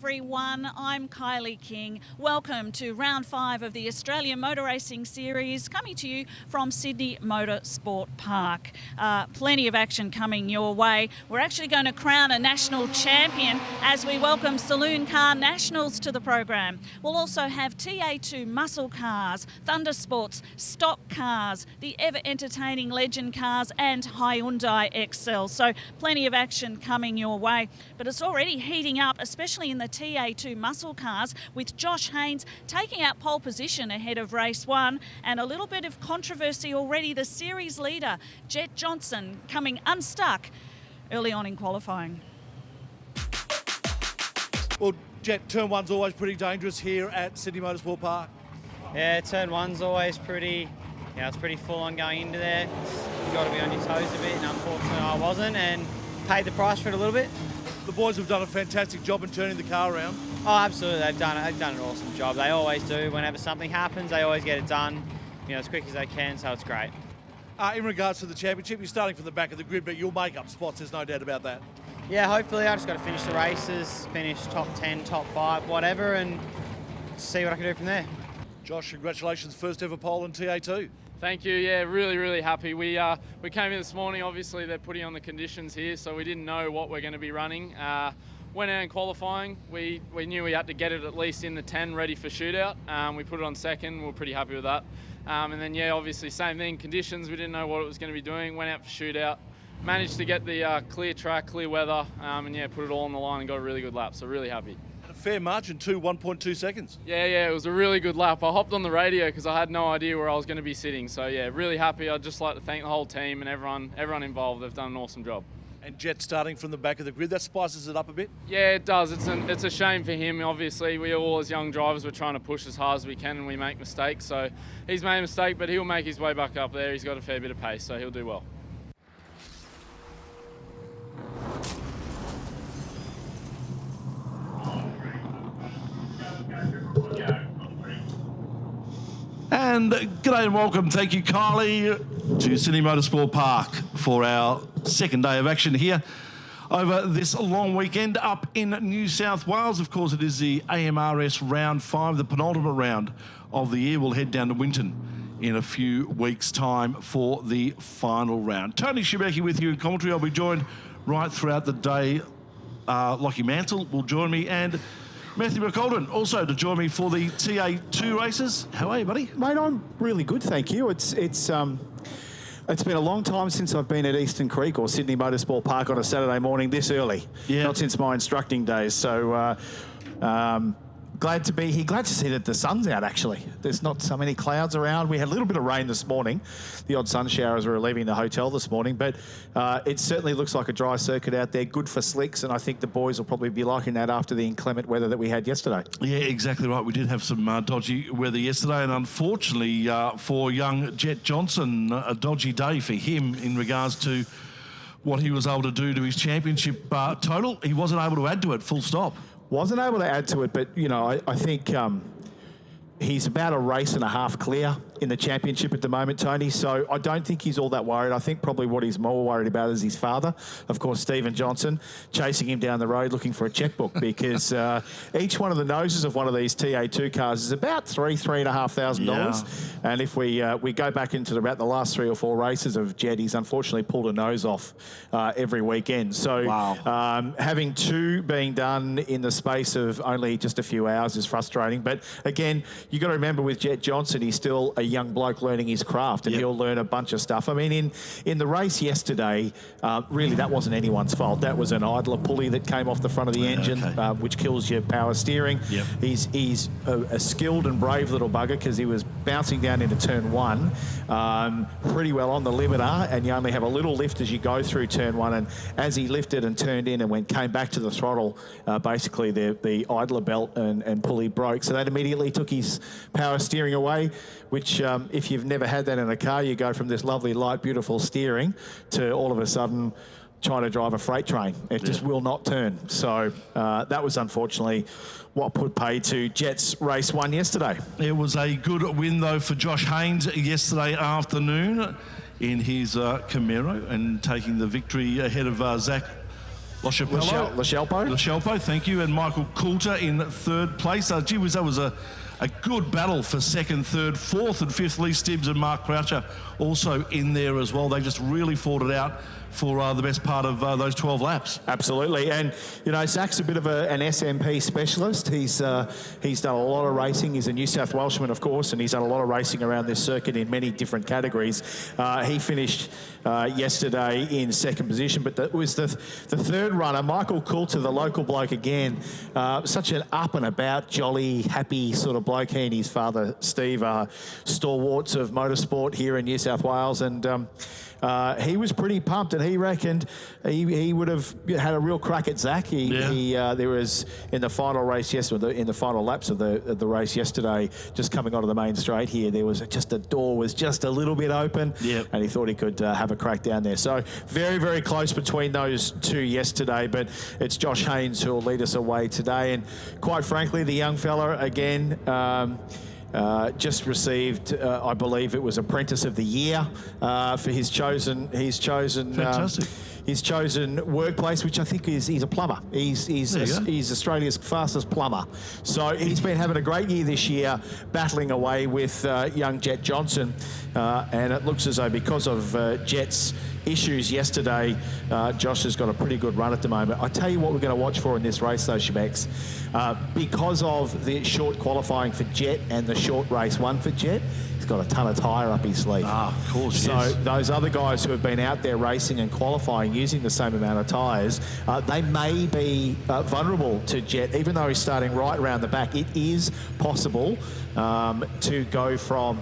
everyone. I'm Kylie King. Welcome to round 5 of the Australian Motor Racing Series, coming to you from Sydney Motorsport Park. Plenty of action coming your way. We're actually going to crown a national champion as we welcome Saloon Car Nationals to the program. We'll also have TA2 Muscle Cars, Thunder Sports, Stock Cars, the ever-entertaining Legend Cars and Hyundai Excel. So plenty of action coming your way. But it's already heating up, especially in the TA2 Muscle Cars, with Josh Haynes taking out pole position ahead of race 1, and a little bit of controversy already. The series leader, Jet Johnson, coming unstuck early on in qualifying. Well, Jet, turn 1's always pretty dangerous here at Sydney Motorsport Park. Yeah, turn 1's always pretty, it's pretty full on going into there. You've got to be on your toes a bit, and unfortunately I wasn't, and paid the price for it a little bit. The boys have done a fantastic job in turning the car around. Oh, absolutely, they've done an awesome job. They always do. Whenever something happens, they always get it done, as quick as they can, so it's great. In regards to the championship, you're starting from the back of the grid, but you'll make up spots, there's no doubt about that. Yeah, hopefully. I just got to finish the races, finish top 10, top 5, whatever, and see what I can do from there. Josh, congratulations, first ever pole in TA2. Thank you. Yeah, really happy. We came in this morning. Obviously, they're putting on the conditions here, so we didn't know what we're going to be running. Went out in qualifying. We knew we had to get it at least in the 10, ready for shootout. We put it on second. We're pretty happy with that. And then, yeah, obviously, same thing. Conditions, we didn't know what it was going to be doing. Went out for shootout. Managed to get the clear track, clear weather, and yeah, put it all on the line and got a really good lap. So really happy. A fair margin too, 1.2 seconds. Yeah, it was a really good lap. I hopped on the radio because I had no idea where I was going to be sitting. So yeah, really happy. I'd just like to thank the whole team and everyone involved. They've done an awesome job. And Jet starting from the back of the grid, that spices it up a bit? Yeah, it does. It's a shame for him, obviously. We all, as young drivers, we're trying to push as hard as we can and we make mistakes. So he's made a mistake, but he'll make his way back up there. He's got a fair bit of pace, so he'll do well. And g'day and welcome, thank you Kylie, to Sydney Motorsport Park for our second day of action here over this long weekend up in New South Wales. Of course, it is the AMRS round 5, the penultimate round of the year. We'll head down to Winton in a few weeks' time for the final round. Tony Shebeki with you in commentary. I'll be joined right throughout the day. Lockie Mansell will join me, and Matthew McColdren also to join me for the TA2 races. How are you, buddy? Mate, I'm really good, thank you. It's been a long time since I've been at Eastern Creek or Sydney Motorsport Park on a Saturday morning this early. Yeah. Not since my instructing days. So glad to be here. Glad to see that the sun's out, actually. There's not so many clouds around. We had a little bit of rain this morning. The odd sun showers were leaving the hotel this morning, but it certainly looks like a dry circuit out there, good for slicks, and I think the boys will probably be liking that after the inclement weather that we had yesterday. Yeah, exactly right. We did have some dodgy weather yesterday, and unfortunately for young Jet Johnson, a dodgy day for him in regards to what he was able to do to his championship total. He wasn't able to add to it, full stop. Wasn't able to add to it, but, I think he's about a race and a half clear in the championship at the moment, Tony, so I don't think he's all that worried. I think probably what he's more worried about is his father, of course, Stephen Johnson, chasing him down the road looking for a checkbook because each one of the noses of one of these TA2 cars is about $3,500. Yeah. And if we go back into about the last 3 or 4 races of Jet, he's unfortunately pulled a nose off every weekend. So wow. Having 2 being done in the space of only just a few hours is frustrating. But again, you've got to remember with Jet Johnson, he's still a young bloke learning his craft, and he'll learn a bunch of stuff. I mean, in the race yesterday, really that wasn't anyone's fault. That was an idler pulley that came off the front of the engine, which kills your power steering. Yep. He's a skilled and brave little bugger because he was bouncing down into turn 1 pretty well on the limiter, and you only have a little lift as you go through turn 1, and as he lifted and turned in and came back to the throttle, basically the idler belt and pulley broke, so that immediately took his power steering away, which if you've never had that in a car, you go from this lovely, light, beautiful steering to all of a sudden trying to drive a freight train. It just will not turn. So that was unfortunately what put pay to Jet's race 1 yesterday. It was a good win, though, for Josh Haynes yesterday afternoon in his Camaro and taking the victory ahead of Zach Lachelpo, thank you. And Michael Coulter in third place. Gee whiz, that was a good battle for second, third, fourth and fifth. Lee Stibbs and Mark Croucher also in there as well. They just really fought it out for the best part of those 12 laps. Absolutely. And, you know, Zach's a bit of an SMP specialist. He's done a lot of racing. He's a New South Welshman, of course, and he's done a lot of racing around this circuit in many different categories. He finished yesterday in second position, but that was the third runner, Michael Coulter, the local bloke again. Such an up and about, jolly, happy sort of bloke. He and his father, Steve, are stalwarts of motorsport here in New South Wales, and he was pretty pumped, and he reckoned he would have had a real crack at Zach. There was in the final race yesterday, in the final laps of the race yesterday, just coming onto the main straight here, there was just a door was just a little bit open, and he thought he could have a crack down there. So very, very close between those two yesterday, but it's Josh Haynes who will lead us away today. And quite frankly, the young fella again. Just received, I believe it was Apprentice of the Year for his chosen Fantastic. His chosen workplace, which I think he's a plumber. He's Australia's fastest plumber. So he's been having a great year this year, battling away with young Jet Johnson, and it looks as though because of Jet's issues yesterday, Josh has got a pretty good run at the moment. I tell you what we're going to watch for in this race though, Shebex, because of the short qualifying for Jet and the short race one for Jet, he's got a ton of tyre up his sleeve. Of course, so those other guys who have been out there racing and qualifying using the same amount of tyres, they may be vulnerable to Jet, even though he's starting right around the back. It is possible to go from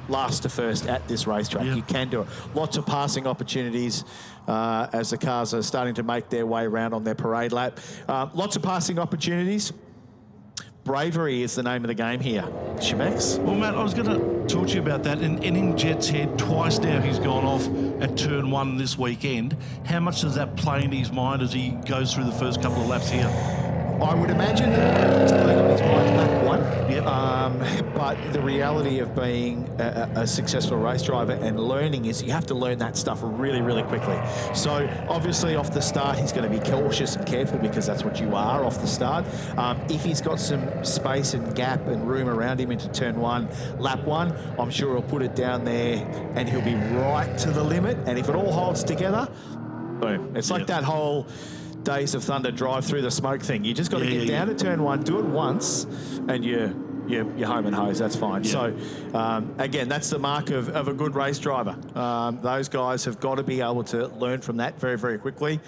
last to first at this racetrack. You can do it. Lots of passing opportunities as the cars are starting to make their way around on their parade lap. Lots of passing opportunities. Bravery is the name of the game here. Shebex? Well, Matt, I was going to talk to you about that. And in Jet's head, twice now he's gone off at turn one this weekend. How much does that play in his mind as he goes through the first couple of laps here? I would imagine that it's playing on his mind lap one. But the reality of being a successful race driver and learning is you have to learn that stuff really, really quickly. So obviously off the start, he's going to be cautious and careful because that's what you are off the start. If he's got some space and gap and room around him into turn one, lap one, I'm sure he'll put it down there and he'll be right to the limit. And if it all holds together, boom. It's like that whole Days of Thunder drive through the smoke thing. You just got to get down to turn one, do it once, and you're home and hose. That's fine. So again, that's the mark of a good race driver. Those guys have got to be able to learn from that very, very quickly.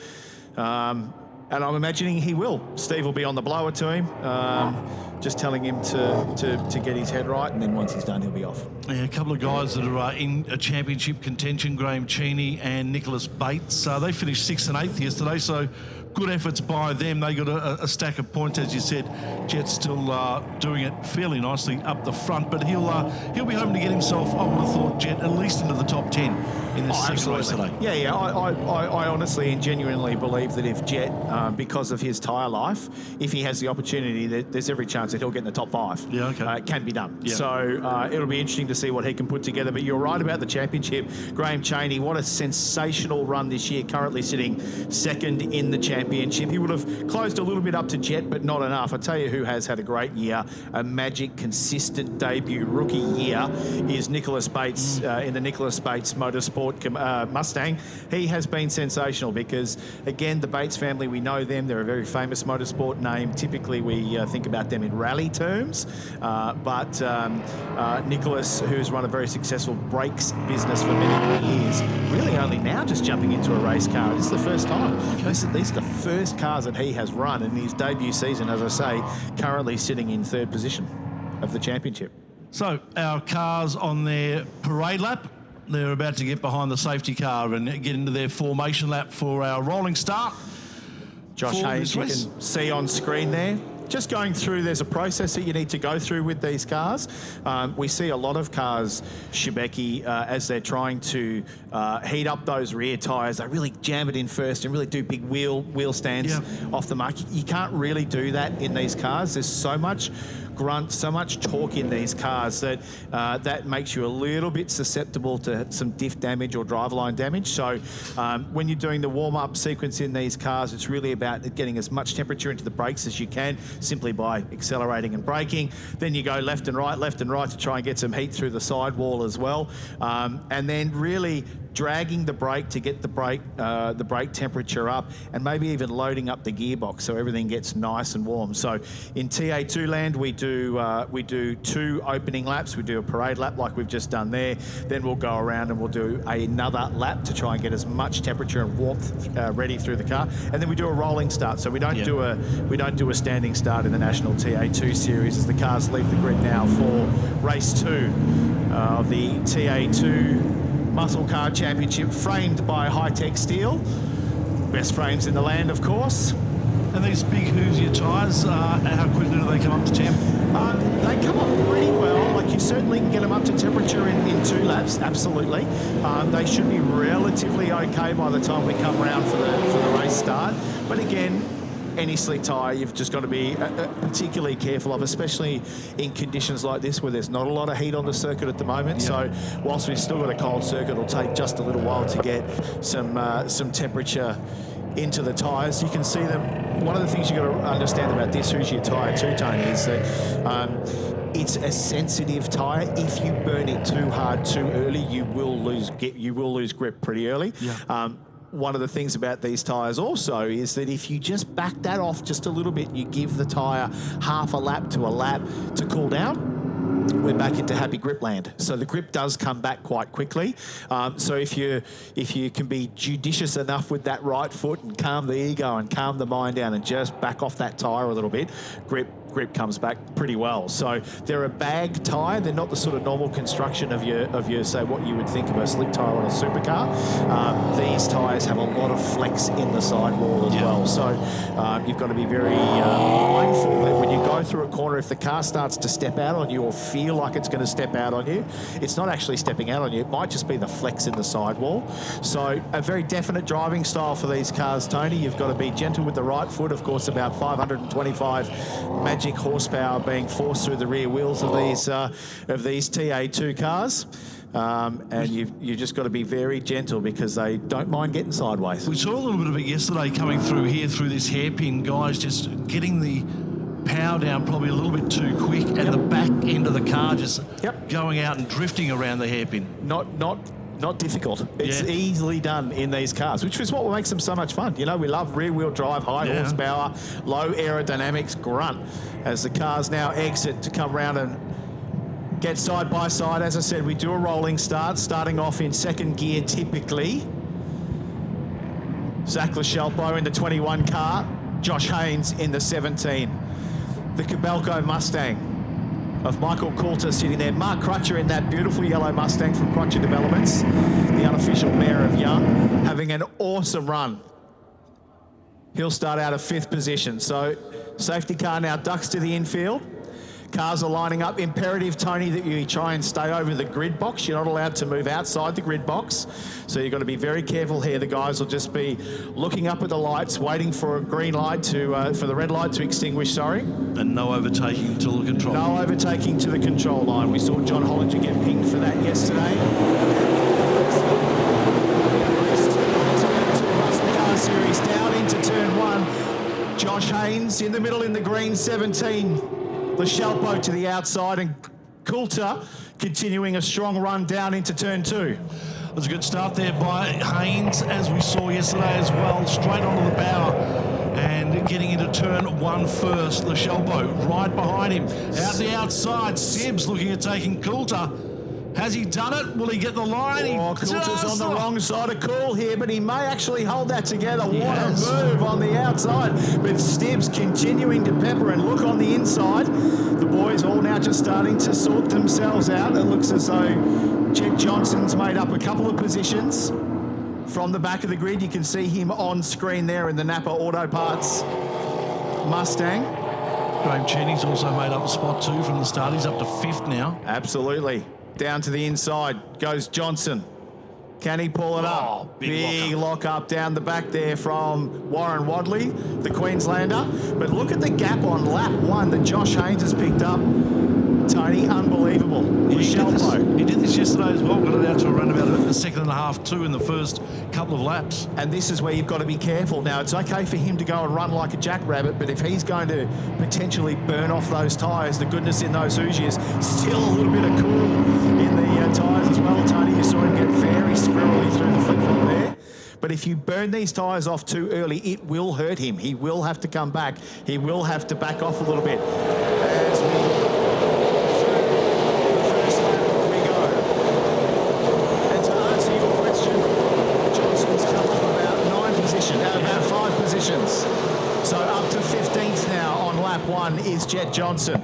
And I'm imagining he will. Steve will be on the blower to him, just telling him to get his head right, and then once he's done, he'll be off. Yeah, a couple of guys that are in a championship contention, Graham Cheney and Nicholas Bates. They finished 6th and 8th yesterday, so good efforts by them. They got a stack of points, as you said. Jet's still doing it fairly nicely up the front, but he'll be hoping to get himself, I would have thought, Jet, at least into the top 10 in this second race today. Yeah. I honestly and genuinely believe that if Jet, because of his tyre life, if he has the opportunity, there's every chance that he'll get in the top 5. Yeah, okay. It can be done. Yeah. So it'll be interesting to see what he can put together. But you're right about the championship. Graham Cheney, what a sensational run this year, currently sitting second in the championship. He would have closed a little bit up to Jet, but not enough. I tell you who has had a great year, a magic, consistent debut rookie year, is Nicholas Bates in the Nicholas Bates Motorsport Mustang. He has been sensational because, again, the Bates family, we know them. They're a very famous motorsport name. Typically, we think about them in rally terms, but Nicholas, who's run a very successful brakes business for many, many years, really only now just jumping into a race car. This is the first time. These are the first cars that he has run in his debut season, as I say, currently sitting in third position of the championship. So our cars on their parade lap, they're about to get behind the safety car and get into their formation lap for our rolling start. Josh Haynes, you can see on screen there. Just going through, there's a process that you need to go through with these cars. We see a lot of cars, Shebeki, as they're trying to heat up those rear tyres, they really jam it in first and really do big wheel stands off the mark. You can't really do that in these cars. There's so much grunt, so much torque in these cars that that makes you a little bit susceptible to some diff damage or driveline damage. So when you're doing the warm-up sequence in these cars, it's really about getting as much temperature into the brakes as you can, simply by accelerating and braking. Then you go left and right to try and get some heat through the sidewall as well. And then really dragging the brake to get the brake temperature up, and maybe even loading up the gearbox so everything gets nice and warm. So in TA2 land, we do 2 opening laps. We do a parade lap like we've just done there. Then we'll go around and we'll do another lap to try and get as much temperature and warmth ready through the car. And then we do a rolling start. So we don't do a standing start in the National TA2 series, as the cars leave the grid now for race 2 of the TA2 Muscle Car Championship, framed by Hi-Tec steel. Best frames in the land, of course. And these big Hoosier tyres, how quickly do they come up to temp? They come up pretty well. Like, you certainly can get them up to temperature in 2 laps, absolutely. They should be relatively okay by the time we come around for the race start. But again, any slick tyre you've just got to be particularly careful of, especially in conditions like this where there's not a lot of heat on the circuit at the moment. Yep. So whilst we've still got a cold circuit, it'll take just a little while to get some temperature into the tyres. You can see them. One of the things you've got to understand about this Hoosier tyre too, Tony, is that it's a sensitive tyre. If you burn it too hard too early, you will lose grip pretty early. Yeah. One of the things about these tyres also is that if you just back that off just a little bit, you give the tyre half a lap to cool down, we're back into happy grip land. So the grip does come back quite quickly. So if you can be judicious enough with that right foot and calm the ego and calm the mind down and just back off that tyre a little bit, grip comes back pretty well. So they're a bag tyre. They're not the sort of normal construction of your say what you would think of a slick tyre on a supercar. These tyres have a lot of flex in the sidewall as well. So you've got to be very mindful that when you go through a corner, if the car starts to step out on you or feel like it's going to step out on you, it's not actually stepping out on you. It might just be the flex in the sidewall. So a very definite driving style for these cars, Tony. You've got to be gentle with the right foot. Of course, about 525 magic horsepower being forced through the rear wheels of these TA2 cars. And you've just got to be very gentle because they don't mind getting sideways. We saw a little bit of it yesterday coming through here through this hairpin, guys just getting the power down probably a little bit too quick, and the back end of the car just going out and drifting around the hairpin. Not difficult. It's easily done in these cars, which is what makes them so much fun. You know, we love rear-wheel drive, high horsepower, low aerodynamics, grunt, as the cars now exit to come round and get side by side. As I said, we do a rolling start, starting off in second gear typically. Zach Lachelpo in the 21 car, Josh Haynes in the 17. The Cabelco Mustang of Michael Coulter sitting there. Mark Crutcher in that beautiful yellow Mustang from Crutcher Developments, the unofficial mayor of Young, having an awesome run. He'll start out of 5th position. So safety car now ducks to the infield. Cars are lining up. Imperative, Tony, that you try and stay over the grid box. You're not allowed to move outside the grid box. So you've got to be very careful here. The guys will just be looking up at the lights, waiting for a green light to, for the red light to extinguish, sorry. And no overtaking to the control line. No overtaking to the control line. We saw John Hollinger get pinged for that yesterday. Car series down into turn 1. Josh Haynes in the middle in the green 17. Lachelpo to the outside, and Coulter continuing a strong run down into turn 2. It was a good start there by Haynes, as we saw yesterday as well, straight onto the power and getting into turn 1 first. Lachelpo right behind him. Out the outside, Sibbs looking at taking Coulter. Has he done it? Will he get the line? Coulter's on the wrong side of Cool here, but he may actually hold that together. What a move on the outside. But Stibbs continuing to pepper and look on the inside. The boys all now just starting to sort themselves out. It looks as though Chet Johnson's made up a couple of positions from the back of the grid. You can see him on screen there in the Napa Auto Parts Mustang. Graham Cheney's also made up a spot too from the start. He's up to 5th now. Absolutely. Down to the inside goes Johnson. Can he pull it up? Big lock up down the back there from Warren Wadley, the Queenslander. But look at the gap on lap 1 that Josh Haynes has picked up. Tony, unbelievable. He did this yesterday as well. Got it out to around about a second and a half, 2 in the first couple of laps. And this is where you've got to be careful. Now, it's okay for him to go and run like a jackrabbit, but if he's going to potentially burn off those tyres, the goodness in those Hoosiers, still a little bit of cool in the tyres as well, Tony. You saw him get very squirrely through the flip-flop there. But if you burn these tyres off too early, it will hurt him. He will have to come back. He will have to back off a little bit. As we so up to 15th now on lap 1 is Jet Johnson.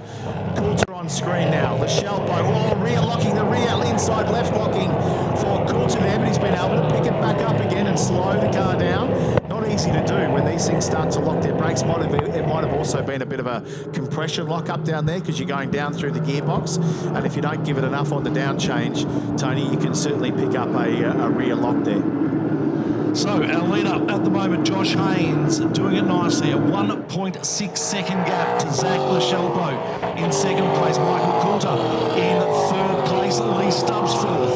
Coulter on screen now. Lachelpo, rear locking the rear, inside left locking for Coulter there, but he's been able to pick it back up again and slow the car down. Not easy to do when these things start to lock their brakes. It might have also been a bit of a compression lock up down there because you're going down through the gearbox, and if you don't give it enough on the down change, Tony, you can certainly pick up a rear lock there. So our leader at the moment, Josh Haynes, doing it nicely. A 1.6 second gap to Zach Lachelpo in second place. Michael Coulter in third place. Lee Stubbs fourth.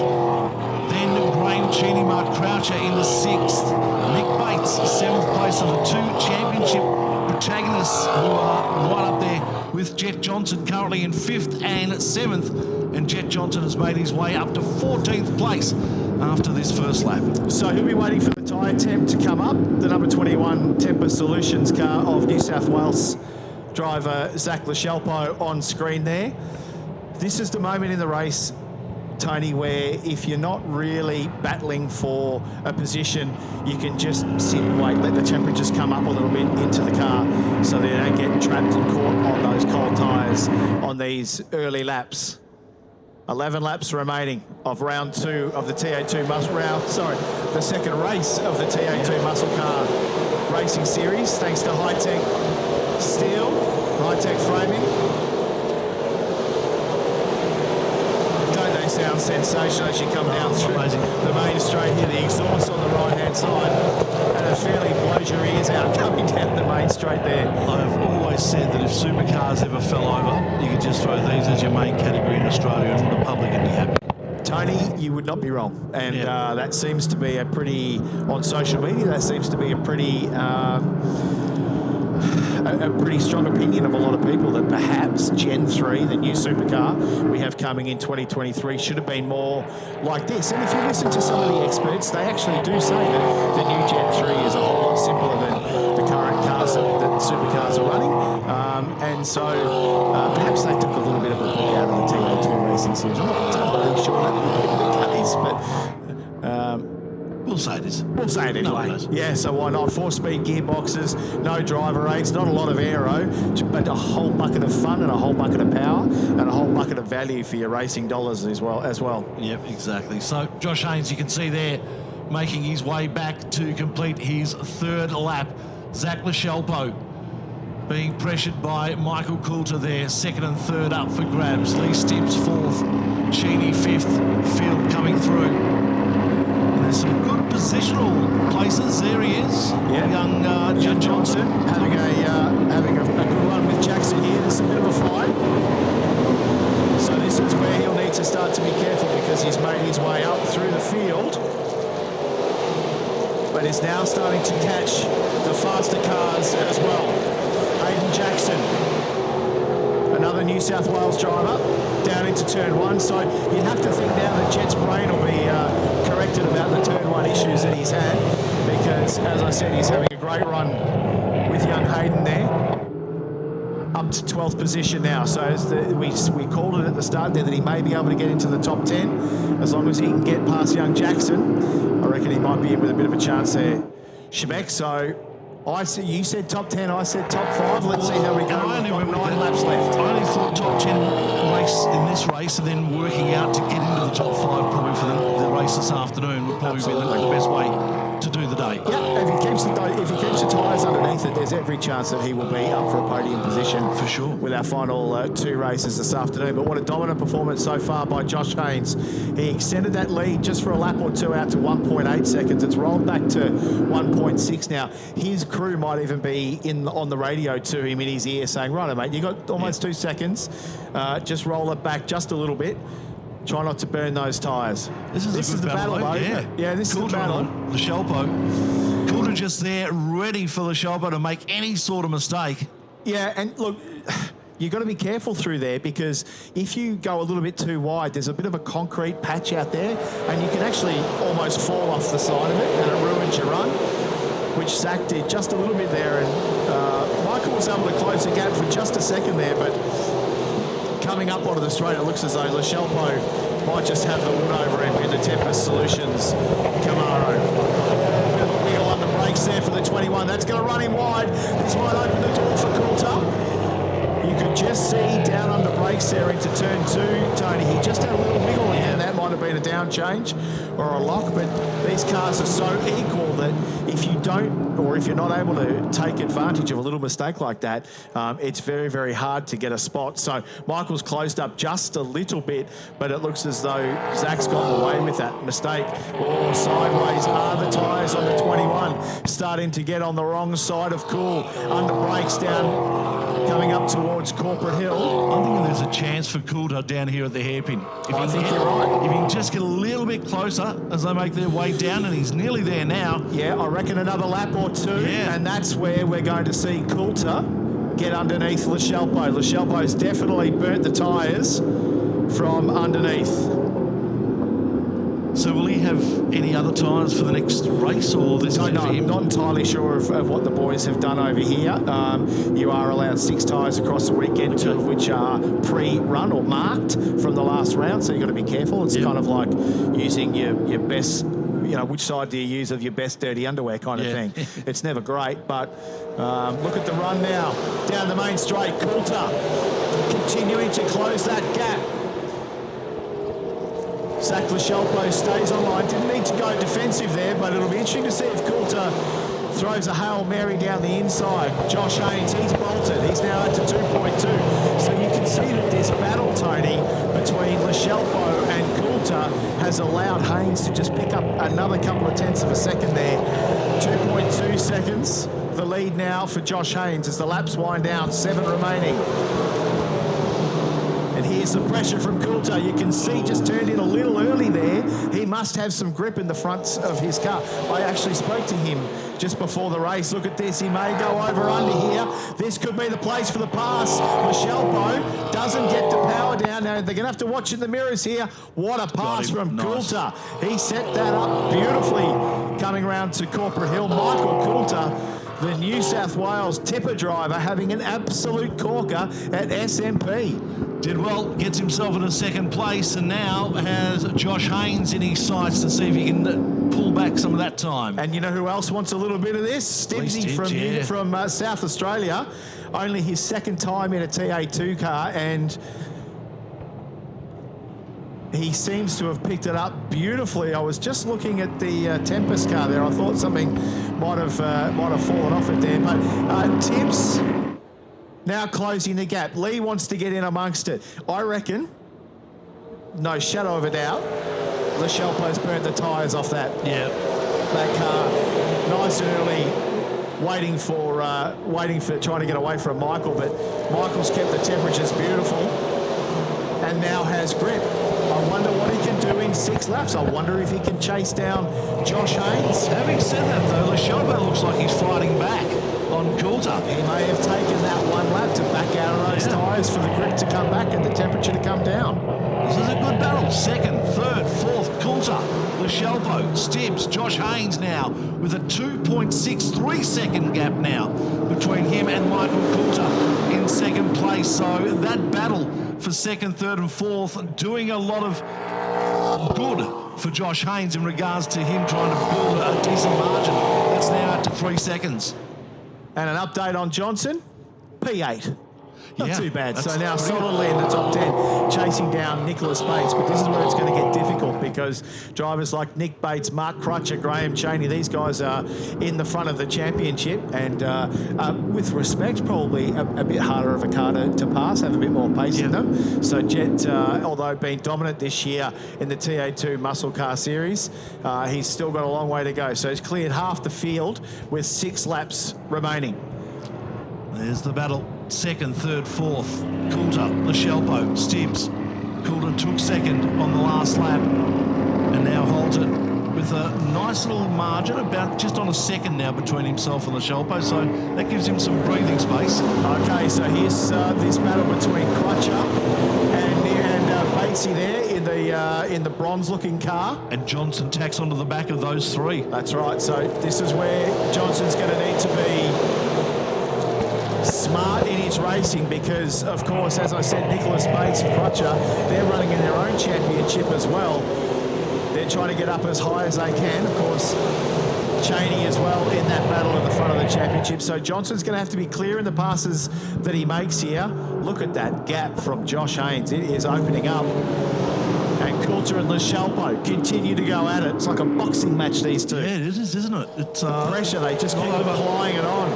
Then Graham Cheney, Mark Croucher in the sixth. Nick Bates, seventh place of the 2 championship protagonists who are right up there with Jet Johnson currently in 5th and 7th. And Jet Johnson has made his way up to 14th place after this first lap. So he'll be waiting for the tyre temp to come up. The number 21 Temper Solutions car of New South Wales driver Zach Lachelpo on screen there. This is the moment in the race, Tony, where if you're not really battling for a position, you can just sit, wait, let the temperatures come up a little bit into the car so they don't get trapped and caught on those cold tyres on these early laps. 11 laps remaining of round 2 of the TA2 the second race of the TA2 Muscle Car Racing Series, thanks to Hi-Tec steel, Hi-Tec framing. Don't they sound sensational as you come down through the main straight here, the exhaust on the right-hand side, and it fairly blows your ears out coming down the main straight there. I've always said that if supercars ever fell over, you could just throw these as your main category in Australia and the public would be happy. Tony, you would not be wrong. And that seems to be a pretty, on social media, that seems to be a pretty strong opinion of a lot of people that perhaps Gen 3, the new supercar we have coming in 2023, should have been more like this. And if you listen to some of the experts, they actually do say that the new Gen 3 is a whole lot simpler than the current cars that supercars are running. And so perhaps they took a little bit of a book out of the TA2 Racing Series. I'm not totally sure that would be the case, but we'll say it is. We'll say it anyway. Yeah, so why not? 4-speed gearboxes, no driver aids, not a lot of aero, but a whole bucket of fun and a whole bucket of power and a whole bucket of value for your racing dollars as well. Yep, exactly. So Josh Haynes, you can see there, making his way back to complete his 3rd lap. Zach Lachelpo being pressured by Michael Coulter there, 2nd and 3rd up for grabs. Lee Stibbs 4th, Cheney 5th, Field coming through. And there's some good positional places. There he is, young Jet Johnson. Having a good run with Jackson here. There's a bit of a fight. So this is where he'll need to start to be careful because he's made his way up through the field. But is now starting to catch the faster cars as well. Hayden Jackson, another New South Wales driver, down into turn 1. So you'd have to think now that Jet's brain will be corrected about the turn 1 issues that he's had, because, as I said, he's having a great run with young Hayden there. Up to 12th position now. So as we called it at the start there that he may be able to get into the top 10 as long as he can get past young Jackson. I reckon he might be in with a bit of a chance there. Shemek, so you said top 10, I said top 5. Let's see how we go. We've got 9 laps left. I only thought top 10 race in this race, and then working out to get into the top 5 probably for the race this afternoon would probably be the best way to do the day. Yeah, if if he keeps the tyres underneath it, there's every chance that he will be up for a podium position. For sure. With our final 2 races this afternoon. But what a dominant performance so far by Josh Haynes. He extended that lead just for a lap or 2 out to 1.8 seconds. It's rolled back to 1.6 now. His crew might even be on the radio to him in his ear saying, right, mate, you got almost 2 seconds. Just roll it back just a little bit. Try not to burn those tyres. This is the battle, though. Yeah, this is the battle. The Shelpo. Coulter just there, ready for the Shelpo to make any sort of mistake. Yeah, and look, you've got to be careful through there, because if you go a little bit too wide, there's a bit of a concrete patch out there, and you can actually almost fall off the side of it, and it ruins your run, which Zach did just a little bit there. And Michael was able to close the gap for just a second there, but coming up onto the straight, it looks as though LaChelpo might just have the wood over him in the Tempest Solutions Camaro. Bit of a wheel on the brakes there for the 21. That's going to run him wide. This might open the door for Coulter. You could just see down on the brakes there into turn 2, Tony. He just had a little wiggle in, and that might have been a down change or a lock, but these cars are so equal that if you don't, or if you're not able to take advantage of a little mistake like that, it's very, very hard to get a spot. So Michael's closed up just a little bit, but it looks as though Zach's gotten away with that mistake. Oh, sideways are the tyres on the 21, starting to get on the wrong side of Cool. Under brakes down, coming up towards Corporate Hill. I'm thinking there's a chance for Coulter down here at the hairpin. I think you're right. If he can just get a little bit closer as they make their way down, and he's nearly there now. Yeah, I reckon another lap or 2, and that's where we're going to see Coulter get underneath LaChelpo. LaChelpo's definitely burnt the tyres from underneath. So will he have any other tyres for the next race, or this is No, not entirely sure of what the boys have done over here. You are allowed 6 tyres across the weekend, 2 of which are pre-run or marked from the last round, so you've got to be careful. It's kind of like using your best, which side do you use of your best dirty underwear kind of thing. It's never great, but look at the run now. Down the main straight, Coulter continuing to close that gap. Zach LaChelpo stays online. Didn't need to go defensive there, but it'll be interesting to see if Coulter throws a Hail Mary down the inside. Josh Haynes, he's bolted. He's now up to 2.2. So you can see that this battle, Tony, between LaChelpo and Coulter has allowed Haynes to just pick up another couple of tenths of a second there. 2.2 seconds. The lead now for Josh Haynes as the laps wind down. 7 remaining. And here's the pressure from Coulter. You can see just turned in a little early there. He must have some grip in the front of his car. I actually spoke to him just before the race. Look at this. He may go over under here. This could be the place for the pass. LaChelpo doesn't get the power down. Now they're going to have to watch in the mirrors here. What a pass from Coulter. He set that up beautifully coming round to Corporate Hill. Michael Coulter, the New South Wales tipper driver, having an absolute corker at SMP. Did well, gets himself in a second place, and now has Josh Haynes in his sights to see if he can pull back some of that time. And you know who else wants a little bit of this? Stibbsy from South Australia. Only his second time in a TA2 car, and he seems to have picked it up beautifully. I was just looking at the Tempest car there. I thought something might have fallen off it there, but Tibbs now closing the gap. Lee wants to get in amongst it. I reckon, no shadow of a doubt, LaChelpo's burnt the tyres off that. Yeah. That car, nice and early, waiting for trying to get away from Michael, but Michael's kept the temperatures beautiful and now has grip. I wonder what he can do in 6 laps. I wonder if he can chase down Josh Haynes. Having said that, though, LaChelpo looks like he's fighting back on Coulter. He may have taken that 1 lap to back out of those tyres for the grip to come back and the temperature to come down. This is a good battle. 2nd, 3rd, 4th, Coulter, LaChelpo, Stibbs, Josh Haynes now with a 2.63 second gap now between him and Michael Coulter in 2nd place. So that battle for 2nd, 3rd and 4th doing a lot of good for Josh Haynes in regards to him trying to build a decent margin. That's now out to 3 seconds. And an update on Johnson, P8. Not too bad. So now pretty solidly in the top 10, chasing down Nicholas Bates. But this is where it's going to get difficult because drivers like Nick Bates, Mark Crutcher, Graham Chaney, these guys are in the front of the championship, and with respect, probably a bit harder of a car to pass, have a bit more pace in them. So Jet, although being dominant this year in the TA2 Muscle Car Series, he's still got a long way to go. So he's cleared half the field with 6 laps remaining. There's the battle. Second, third, fourth. Coulter, Lachelpo, Stibbs. Coulter took second on the last lap and now holds it with a nice little margin, about just on a second now between himself and Lachelpo, so that gives him some breathing space. Okay, so here's this battle between Crutcher and Batesy there in the bronze-looking car. And Johnson tacks onto the back of those 3. That's right, so this is where Johnson's going to need to be smart in his racing because, of course, as I said, Nicholas Bates and Crutcher, they're running in their own championship as well. They're trying to get up as high as they can. Of course, Chaney as well in that battle at the front of the championship. So Johnson's going to have to be clear in the passes that he makes here. Look at that gap from Josh Haynes. It is opening up. And Coulter and Lachelpo continue to go at it. It's like a boxing match, these two. Yeah, it is, isn't it? It's pressure. They just keep applying it on.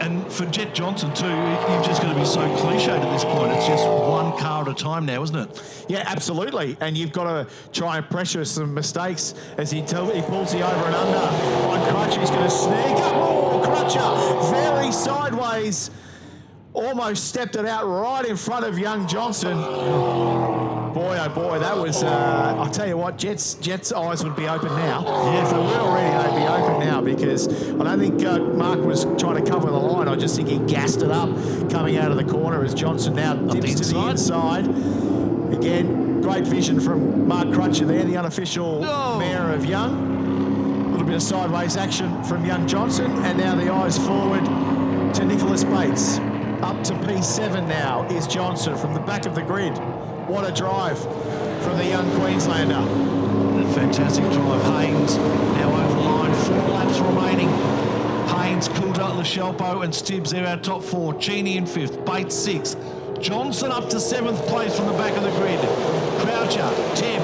And for Jet Johnson too, you've just got to be so cliched at this point. It's just one car at a time now, isn't it? Yeah, absolutely. And you've got to try and pressure some mistakes as he pulls the over and under on Crutcher. He's going to sneak up. Oh, Crutcher, very sideways. Almost stepped it out right in front of young Johnson. Boy, oh boy, that was, I'll tell you what, Jet's eyes would be open now. Yeah, if they were already, they'd be open now because I don't think Mark was trying to cover the line. I just think he gassed it up coming out of the corner as Johnson now dips to the inside. Again, great vision from Mark Crutcher there, the unofficial mayor of Young. A little bit of sideways action from young Johnson, and now the eyes forward to Nicholas Bates. Up to P7 now is Johnson from the back of the grid. What a drive from the young Queenslander. A fantastic drive. Haynes now over the line, 4 laps remaining. Haynes, Coulter, Lachelpo and Stibbs, they're our top 4. Cheney in 5th, Bates 6th. Johnson up to 7th place from the back of the grid. Croucher, Tebb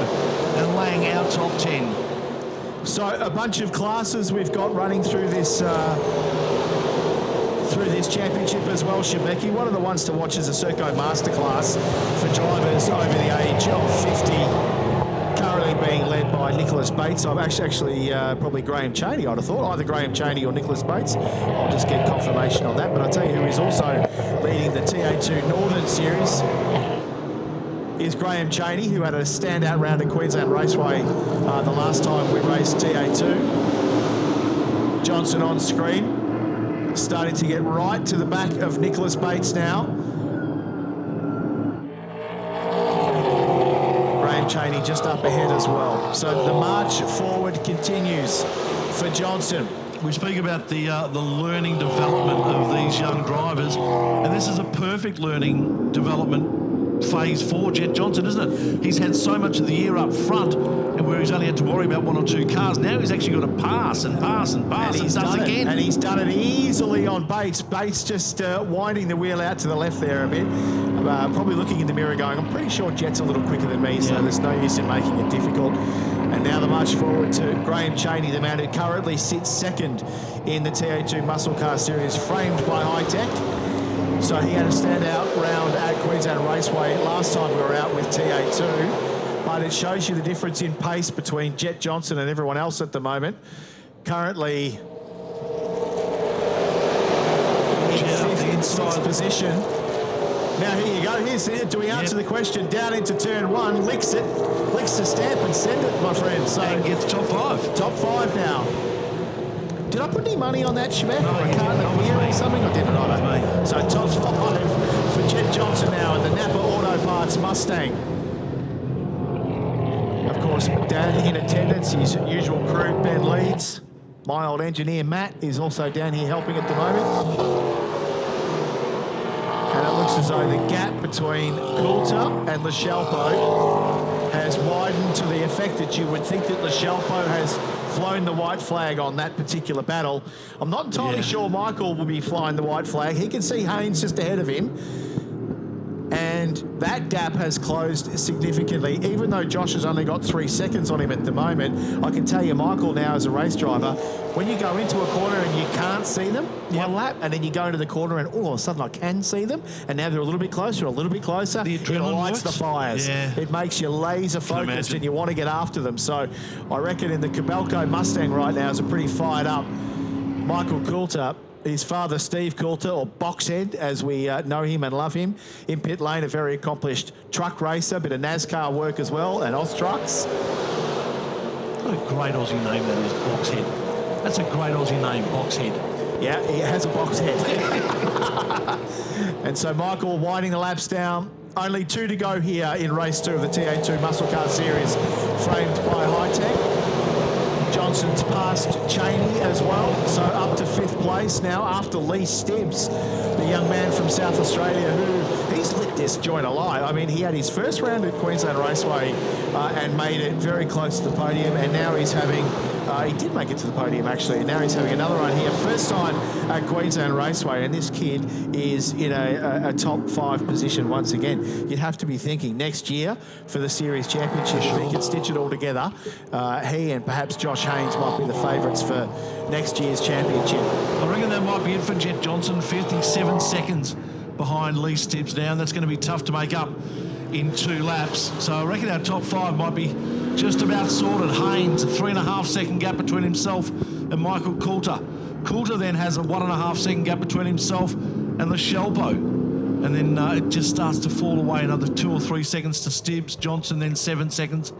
and Lang our top 10. So a bunch of classes we've got running through this championship as well, Shebeki. One of the ones to watch is a Serco Masterclass for drivers over the age of 50, currently being led by Nicholas Bates. I'm actually probably Graham Chaney, I'd have thought. Either Graham Chaney or Nicholas Bates. I'll just get confirmation on that. But I'll tell you who is also leading the TA2 Northern Series is Graham Chaney, who had a standout round at Queensland Raceway the last time we raced TA2. Johnson on screen. Starting to get right to the back of Nicholas Bates now. Graham Chaney just up ahead as well. So the march forward continues for Johnson. We speak about the learning development of these young drivers, and this is a perfect learning development phase for Jet Johnson, isn't it? He's had so much of the year up front, and where he's only had to worry about 1 or 2 cars. Now he's actually got to pass and pass and pass, and he's done it again. And he's done it easily on Bates. Bates just winding the wheel out to the left there a bit. Probably looking in the mirror going, I'm pretty sure Jet's a little quicker than me, so there's no use in making it difficult. And now the march forward to Graham Chaney, the man who currently sits second in the TA2 Muscle Car Series, framed by Hi-Tec. So he had a standout round at Queensland Raceway last time we were out with TA2. But it shows you the difference in pace between Jet Johnson and everyone else at the moment. Currently in 6th position. Now here you go. Here's do we answer the question? Down into turn 1, licks the stamp and send it, my friend. So and gets top 5. Top 5 now. Did I put any money on that, Shebek? No, or a card of beer or something? I didn't. Me. So top 5 for Jet Johnson now in the Napa Auto Parts Mustang. Of course, down in attendance, his usual crew, Ben Leeds. My old engineer, Matt, is also down here helping at the moment. And it looks as though the gap between Coulter and Lachelpo has widened to the effect that you would think that Lachelpo has flown the white flag on that particular battle. I'm not entirely sure Michael will be flying the white flag. He can see Haynes just ahead of him. And that gap has closed significantly. Even though Josh has only got 3 seconds on him at the moment, I can tell you, Michael, now as a race driver, when you go into a corner and you can't see them one lap, and then you go into the corner and all of a sudden I can see them, and now they're a little bit closer, it lights the fires. Yeah. It makes you laser focused and you want to get after them. So I reckon in the Cabelco Mustang right now is a pretty fired up Michael Coulter. His father, Steve Coulter, or Boxhead, as we know him and love him, in pit lane, a very accomplished truck racer, bit of NASCAR work as well, and Oz Trucks. What a great Aussie name that is, Boxhead. That's a great Aussie name, Boxhead. Yeah, he has a box head. And so Michael winding the laps down. Only 2 to go here in race 2 of the TA2 Muscle Car Series, framed by Hi-Tec. Johnson's passed Cheney as well, so up to 5th place now after Lee Stibbs, the young man from South Australia who he's lit this joint alive. I mean, he had his first round at Queensland Raceway and made it very close to the podium, and now he's having, he did make it to the podium actually, and now he's having another run here. First time at Queensland Raceway, and this kid is in a top 5 position once again. You'd have to be thinking next year for the Series Championship, if he could stitch it all together, he and perhaps Josh Haynes might be the favourites for next year's championship. I reckon that might be it for Jet Johnson, 57 seconds behind Lee Stibbs now, and that's going to be tough to make up in 2 laps. So I reckon our top 5 might be just about sorted. Haynes, a 3.5 second gap between himself and Michael Coulter. Coulter then has a 1.5 second gap between himself and the Shelpo. And then it just starts to fall away, another 2 or 3 seconds to Stibbs. Johnson then 7 seconds.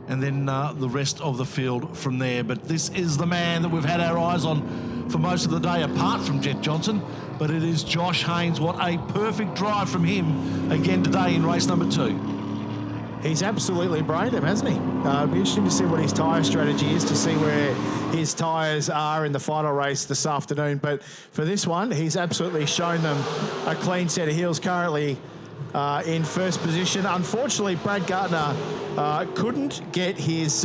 And then the rest of the field from there. But this is the man that we've had our eyes on for most of the day, apart from Jet Johnson. But it is Josh Haynes. What a perfect drive from him again today in race number 2. He's absolutely brained him, hasn't he? It'll be interesting to see what his tyre strategy is, to see where his tyres are in the final race this afternoon. But for this one, he's absolutely shown them a clean set of heels. Currently in first position. Unfortunately, Brad Gardner couldn't get his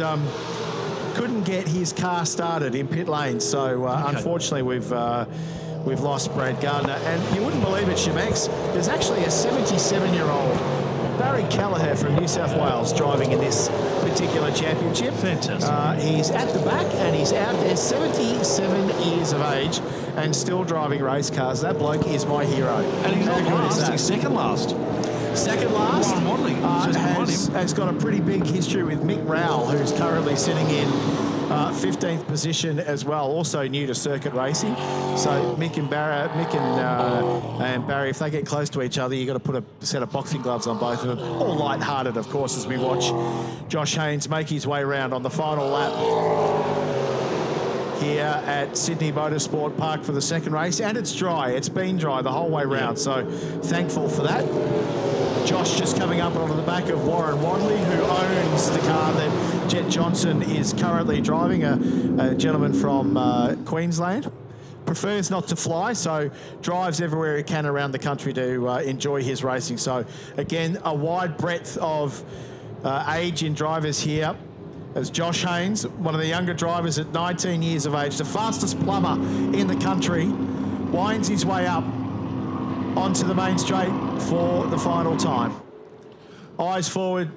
car started in pit lane. So unfortunately, we've lost Brad Gardner. And you wouldn't believe it, Shemex, there's actually a 77-year-old Barry Kelleher from New South Wales driving in this particular championship. Fantastic. He's at the back and he's out there, 77 years of age and still driving race cars. That bloke is my hero. And he's not last, he's second last. Second last. Has got a pretty big history with Mick Rowell, who's currently sitting in 15th position as well, also new to circuit racing. So Mick and Barry, if they get close to each other, you've got to put a set of boxing gloves on both of them. All light-hearted, of course, as we watch Josh Haynes make his way around on the final lap here at Sydney Motorsport Park for the second race. And it's dry. It's been dry the whole way round, so thankful for that. Josh just coming up onto the back of Warren Wadley, who owns the car that Jet Johnson is currently driving, a gentleman from Queensland. Prefers not to fly, so drives everywhere he can around the country to enjoy his racing. So again, a wide breadth of age in drivers here, as Josh Haynes, one of the younger drivers at 19 years of age, the fastest plumber in the country, winds his way up onto the main straight for the final time. Eyes forward,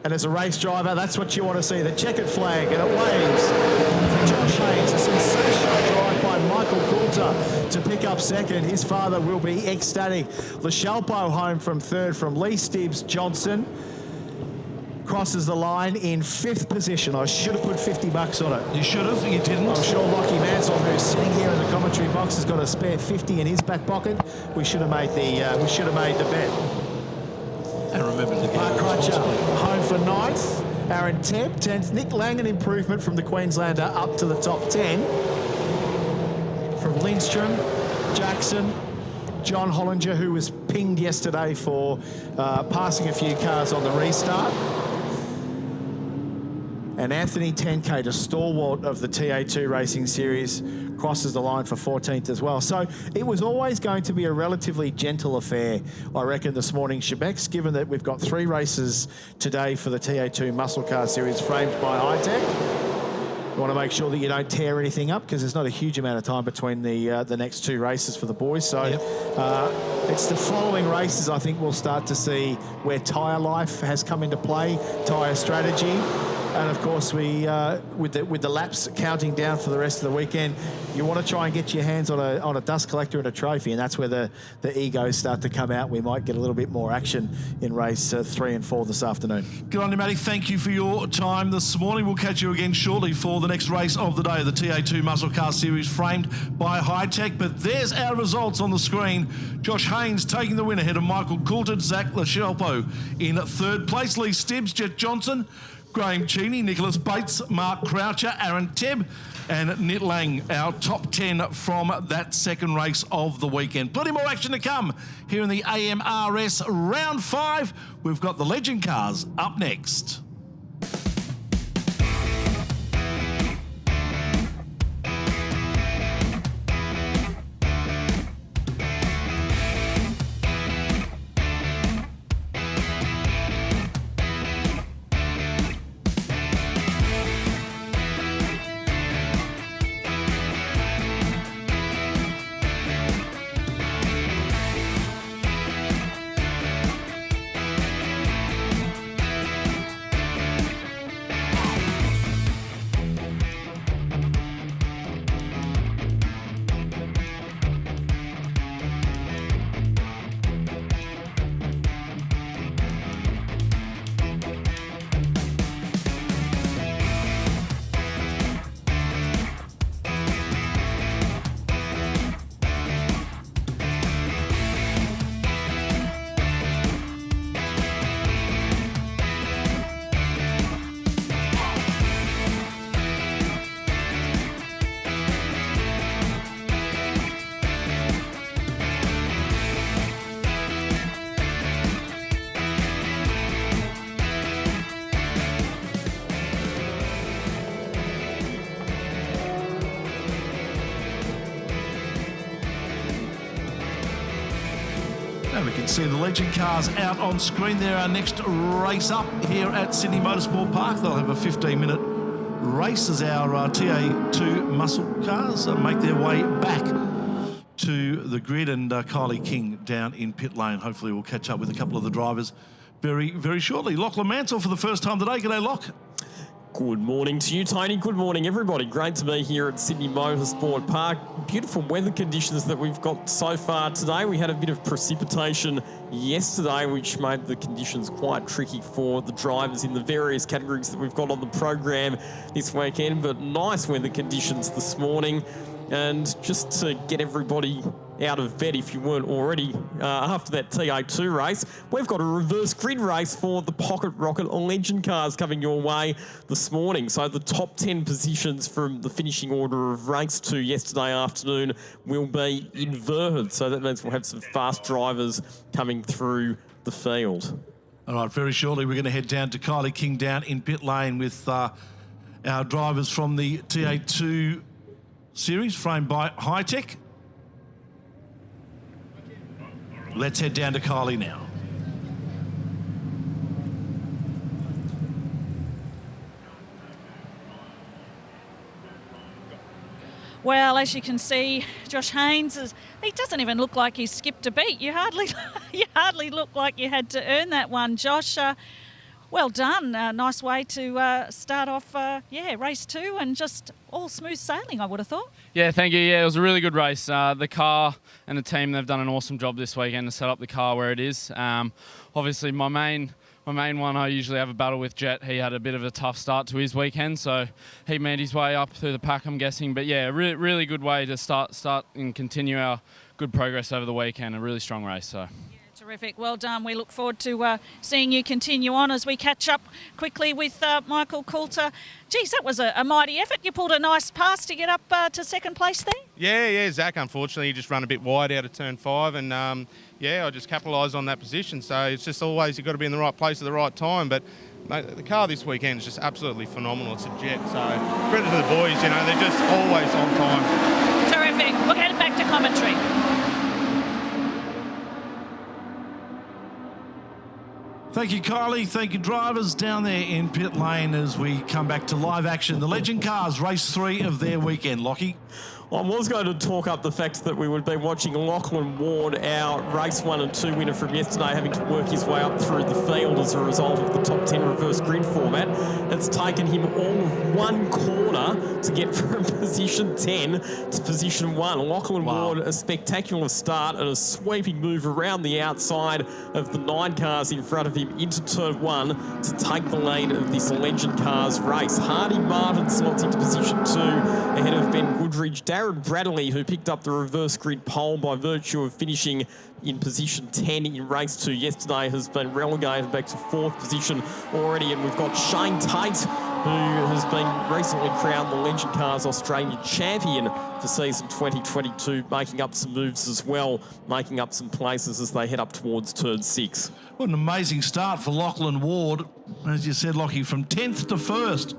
and as a race driver, that's what you want to see, the checkered flag, and it waves for Josh Haynes. A sensational drive by Michael Coulter to pick up second. His father will be ecstatic. LaChalpo home from third from Lee Stibbs. Johnson crosses the line in 5th position. I should have put $50 on it. You should have, you didn't. I'm sure Lockie Mansell, who's sitting here in the commentary box, has got a spare 50 in his back pocket. We should have made the bet. And remember to Mark Crutcher home for 9th. Aaron Tebb 10th. Nick Lang, an improvement from the Queenslander up to the top 10. From Lindstrom, Jackson, John Hollinger, who was pinged yesterday for passing a few cars on the restart. And Anthony Tenkate, a stalwart of the TA2 Racing Series, crosses the line for 14th as well. So it was always going to be a relatively gentle affair, I reckon, this morning, Shebex, given that we've got 3 races today for the TA2 Muscle Car Series framed by Hi-Tec. You want to make sure that you don't tear anything up because there's not a huge amount of time between the next 2 races for the boys. So it's the following races I think we'll start to see where tyre life has come into play, tyre strategy. And of course, we with the laps counting down for the rest of the weekend, you want to try and get your hands on a dust collector and a trophy, and that's where the egos start to come out. We might get a little bit more action in race 3 and 4 this afternoon. Good on you, Matty. Thank you for your time this morning. We'll catch you again shortly for the next race of the day, the TA2 Muscle Car Series, framed by Hi-Tec. But there's our results on the screen. Josh Haynes taking the win ahead of Michael Coulter, Zach Lachelpo in 3rd place. Lee Stibbs, Jet Johnson, Graham Cheney, Nicholas Bates, Mark Croucher, Aaron Tebb and Nit Lang, our top 10 from that 2nd race of the weekend. Plenty more action to come here in the AMRS Round 5. We've got the Legend Cars up next. And we can see the Legend Cars out on screen. They're our next race up here at Sydney Motorsport Park. They'll have a 15-minute race as our TA2 Muscle Cars make their way back to the grid, and Kylie King down in pit lane. Hopefully we'll catch up with a couple of the drivers very, very shortly. Lachlan Mansell for the first time today. G'day, Loch. Good morning to you, Tony. Good morning, everybody. Great to be here at Sydney Motorsport Park. Beautiful weather conditions that we've got so far today. We had a bit of precipitation yesterday, which made the conditions quite tricky for the drivers in the various categories that we've got on the program this weekend. But nice weather conditions this morning. And just to get everybody out of bed, if you weren't already, after that TA2 race, we've got a reverse grid race for the Pocket Rocket Legend Cars coming your way this morning. So the top 10 positions from the finishing order of race 2 yesterday afternoon will be inverted. So that means we'll have some fast drivers coming through the field. All right, very shortly we're going to head down to Kylie King down in pit lane with our drivers from the TA2 series framed by Hi-Tec. Let's head down to Kylie now. Well, as you can see, Josh Haynes, he doesn't even look like he's skipped a beat. You hardly look like you had to earn that one, Josh. Well done. Nice way to start off, race 2 and just all smooth sailing, I would have thought. Yeah, thank you. Yeah, it was a really good race. The car and the team, they've done an awesome job this weekend to set up the car where it is. Obviously, my main one, I usually have a battle with Jet. He had a bit of a tough start to his weekend, so he made his way up through the pack, I'm guessing. But yeah, really good way to start and continue our good progress over the weekend. A really strong race, so. Terrific. Well done. We look forward to seeing you continue on as we catch up quickly with Michael Coulter. Geez, that was a mighty effort. You pulled a nice pass to get up to second place there. Yeah. Zach, unfortunately, he just ran a bit wide out of turn 5 and, I just capitalised on that position. So it's just always you've got to be in the right place at the right time. But, mate, the car this weekend is just absolutely phenomenal. It's a Jet. So credit to the boys, they're just always on time. Terrific. We'll get back to commentary. Thank you, Kylie. Thank you, drivers down there in pit lane as we come back to live action. The Legend Cars, race 3 of their weekend. Lockie? I was going to talk up the fact that we would be watching Lachlan Ward, our race 1 and 2 winner from yesterday, having to work his way up through the field as a result of the top 10 reverse grid format. It's taken him all of 1 corner to get from position 10 to position 1. Lachlan Ward, a spectacular start and a sweeping move around the outside of the 9 cars in front of him into turn 1 to take the lead of this Legend Cars race. Hardy Martin slots into position 2 ahead of Ben Goodridge. Darren Bradley, who picked up the reverse grid pole by virtue of finishing in position 10 in race 2 yesterday, has been relegated back to 4th position already. And we've got Shane Tate, who has been recently crowned the Legend Cars Australian champion for season 2022, making up some moves as well, making up some places as they head up towards turn 6. What an amazing start for Lachlan Ward. As you said, Lockie, from 10th to 1st.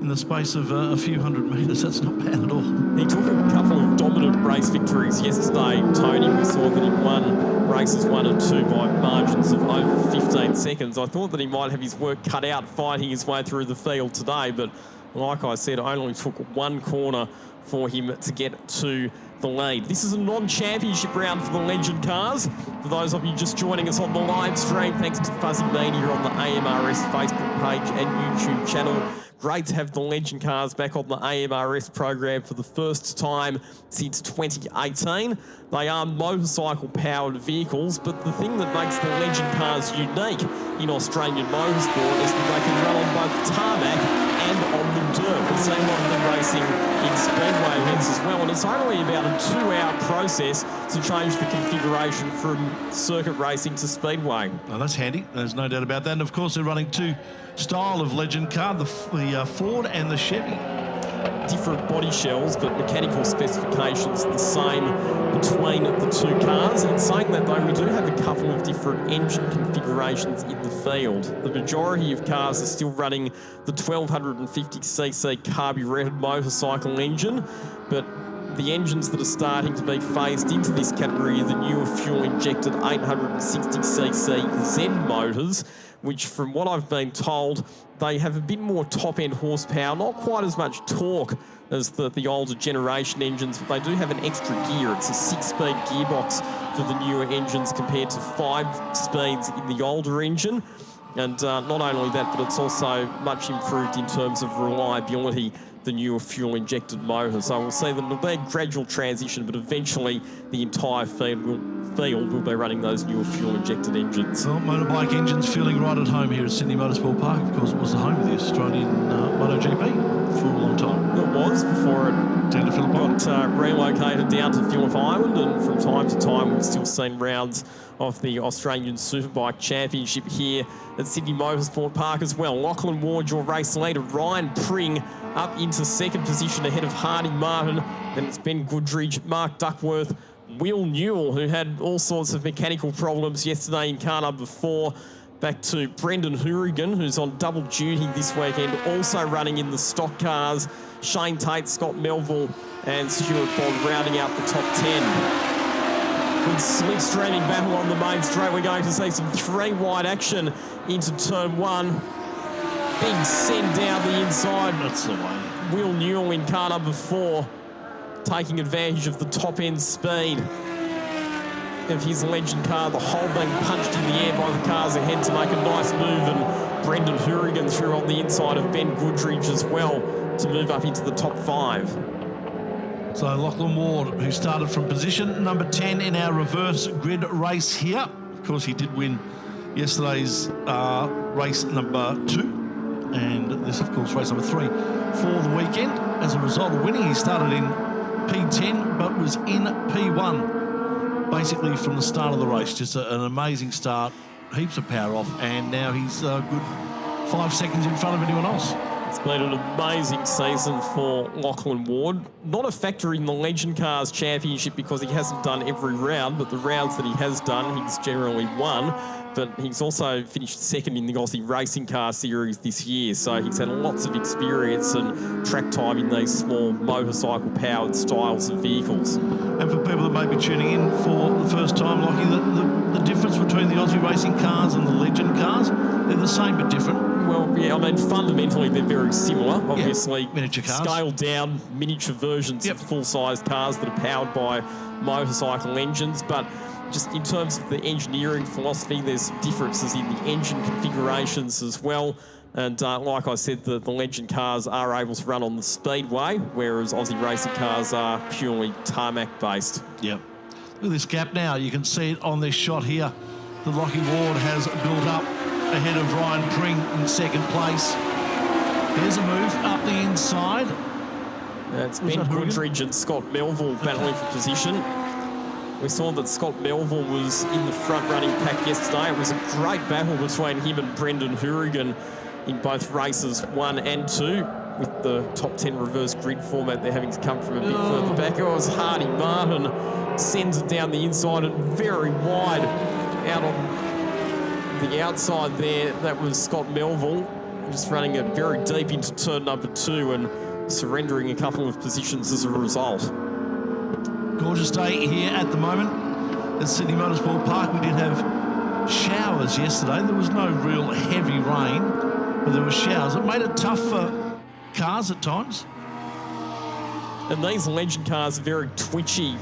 In the space of a few hundred metres. That's not bad at all. He took a couple of dominant race victories yesterday, Tony. We saw that he won races 1 and 2 by margins of over 15 seconds. I thought that he might have his work cut out fighting his way through the field today, but like I said, it only took 1 corner for him to get to the lead. This is a non-championship round for the Legend Cars. For those of you just joining us on the live stream, thanks to Fuzzy Media on the AMRS Facebook page and YouTube channel. Great to have the Legend Cars back on the AMRS program for the first time since 2018. They are motorcycle-powered vehicles, but the thing that makes the Legend Cars unique in Australian motorsport is that they can run on both tarmac and on the dirt. We've seen a lot of them racing in speedway events as well, and it's only about a 2-hour process to change the configuration from circuit racing to speedway. Well, that's handy. There's no doubt about that. And of course, they're running 2 style of Legend car, the Ford and the Chevy. Different body shells, but mechanical specifications the same between the 2 cars. In saying that, though, we do have a couple of different engine configurations in the field. The majority of cars are still running the 1250cc carburetted motorcycle engine, but the engines that are starting to be phased into this category are the newer fuel-injected 860cc Z motors, which, from what I've been told, they have a bit more top-end horsepower, not quite as much torque as the older generation engines, but they do have an extra gear. It's a 6-speed gearbox for the newer engines compared to 5 speeds in the older engine. And not only that, but it's also much improved in terms of reliability, the newer fuel-injected motor. So we'll see that it'll be a gradual transition, but eventually the entire field will be running those newer fuel-injected engines. Well, motorbike engines feeling right at home here at Sydney Motorsport Park. Of course, it was the home of the Australian MotoGP for a long time. It was before it got relocated down to Phillip Island, and from time to time we've still seen rounds of the Australian Superbike Championship here at Sydney Motorsport Park as well. Lachlan Ward, your race leader. Ryan Pring up into 2nd position ahead of Hardy Martin. Then it's Ben Goodridge, Mark Duckworth, Will Newell, who had all sorts of mechanical problems yesterday in car number 4. Back to Brendan Hourigan, who's on double duty this weekend, also running in the stock cars. Shane Tate, Scott Melville and Stuart Bond rounding out the top 10. Good slipstreaming battle on the main straight. We're going to see some 3-wide action into turn 1. Big send down the inside. That's the way. Will Newell in car number 4, taking advantage of the top-end speed of his Legend car. The hole being punched in the air by the cars ahead to make a nice move, and Brendan Hourigan through on the inside of Ben Goodridge as well to move up into the top 5. So Lachlan Ward, who started from position number 10 in our reverse grid race here. Of course, he did win yesterday's race number 2. And this, of course, race number 3 for the weekend. As a result of winning, he started in P10, but was in P1, basically from the start of the race. Just an amazing start, heaps of power off, and now he's a good 5 seconds in front of anyone else. It's been an amazing season for Lachlan Ward. Not a factor in the Legend Cars Championship because he hasn't done every round, but the rounds that he has done, he's generally won. but he's also finished second in the Aussie Racing Car Series this year, so he's had lots of experience and track time in these small motorcycle-powered styles of vehicles. And for people that may be tuning in for the first time, Lockie, the difference between the Aussie Racing Cars and the Legend cars, they're the same but different. Well, yeah, I mean, fundamentally, they're very similar. Obviously, miniature cars. Scaled-down miniature versions of full-size cars that are powered by motorcycle engines, but just in terms of the engineering philosophy, there's differences in the engine configurations as well. And like I said, the Legend cars are able to run on the speedway, whereas Aussie Racing cars are purely tarmac-based. Yep. Look at this gap now. You can see it on this shot here. The Lockie Ward has built up ahead of Ryan Pring in second place. There's a move up the inside. It's Ben Goodridge and Scott Melville battling for position. We saw that Scott Melville was in the front-running pack yesterday. It was a great battle between him and Brendan Hourigan in both races 1 and 2, with the top 10 reverse grid format. They're having to come from a bit further back. It was Hardy Martin sends it down the inside and very wide out on the outside there. That was Scott Melville, just running it very deep into turn number 2 and surrendering a couple of positions as a result. Gorgeous day here at the moment at Sydney Motorsport Park. We did have showers yesterday. There was no real heavy rain, but there were showers. It made it tough for cars at times. And these Legend cars are very twitchy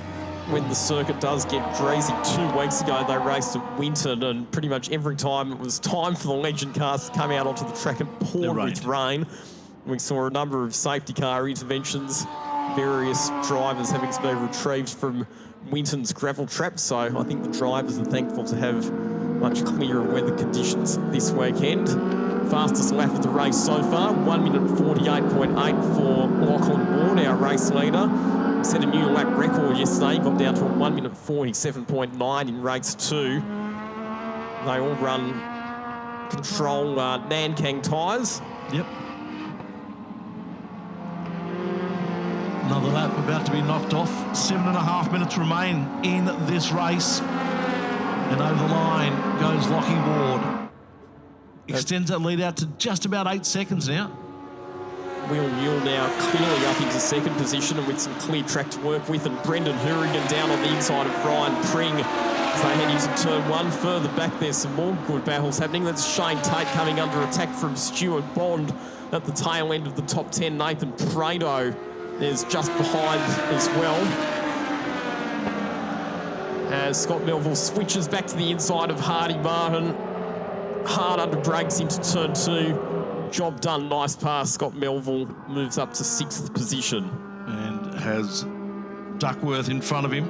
when the circuit does get greasy. 2 weeks ago, they raced at Winton, and pretty much every time it was time for the Legend cars to come out onto the track, it poured with rain. We saw a number of safety car interventions, various drivers having to be retrieved from Winton's gravel trap. So I think the drivers are thankful to have much clearer weather conditions this weekend. Fastest lap of the race so far, 1 minute 48.8 for Lachlan Ward, our race leader. Set a new lap record yesterday, got down to a 1 minute 47.9 in race 2. They all run control Nankang tyres. Yep. Another lap about to be knocked off. 7.5 minutes remain in this race. And over the line goes Lockie Ward. Extends that lead out to just about 8 seconds now. Will Mule now clearly up into second position and with some clear track to work with. And Brendan Hourigan down on the inside of Ryan Pring as they head into turn 1. Further back, there's some more good battles happening. That's Shane Tate coming under attack from Stuart Bond at the tail end of the top 10. Nathan Prado is just behind as well, as Scott Melville switches back to the inside of Hardy Martin. Hard under brakes into turn 2. Job done, nice pass. Scott Melville moves up to 6th position. And has Duckworth in front of him.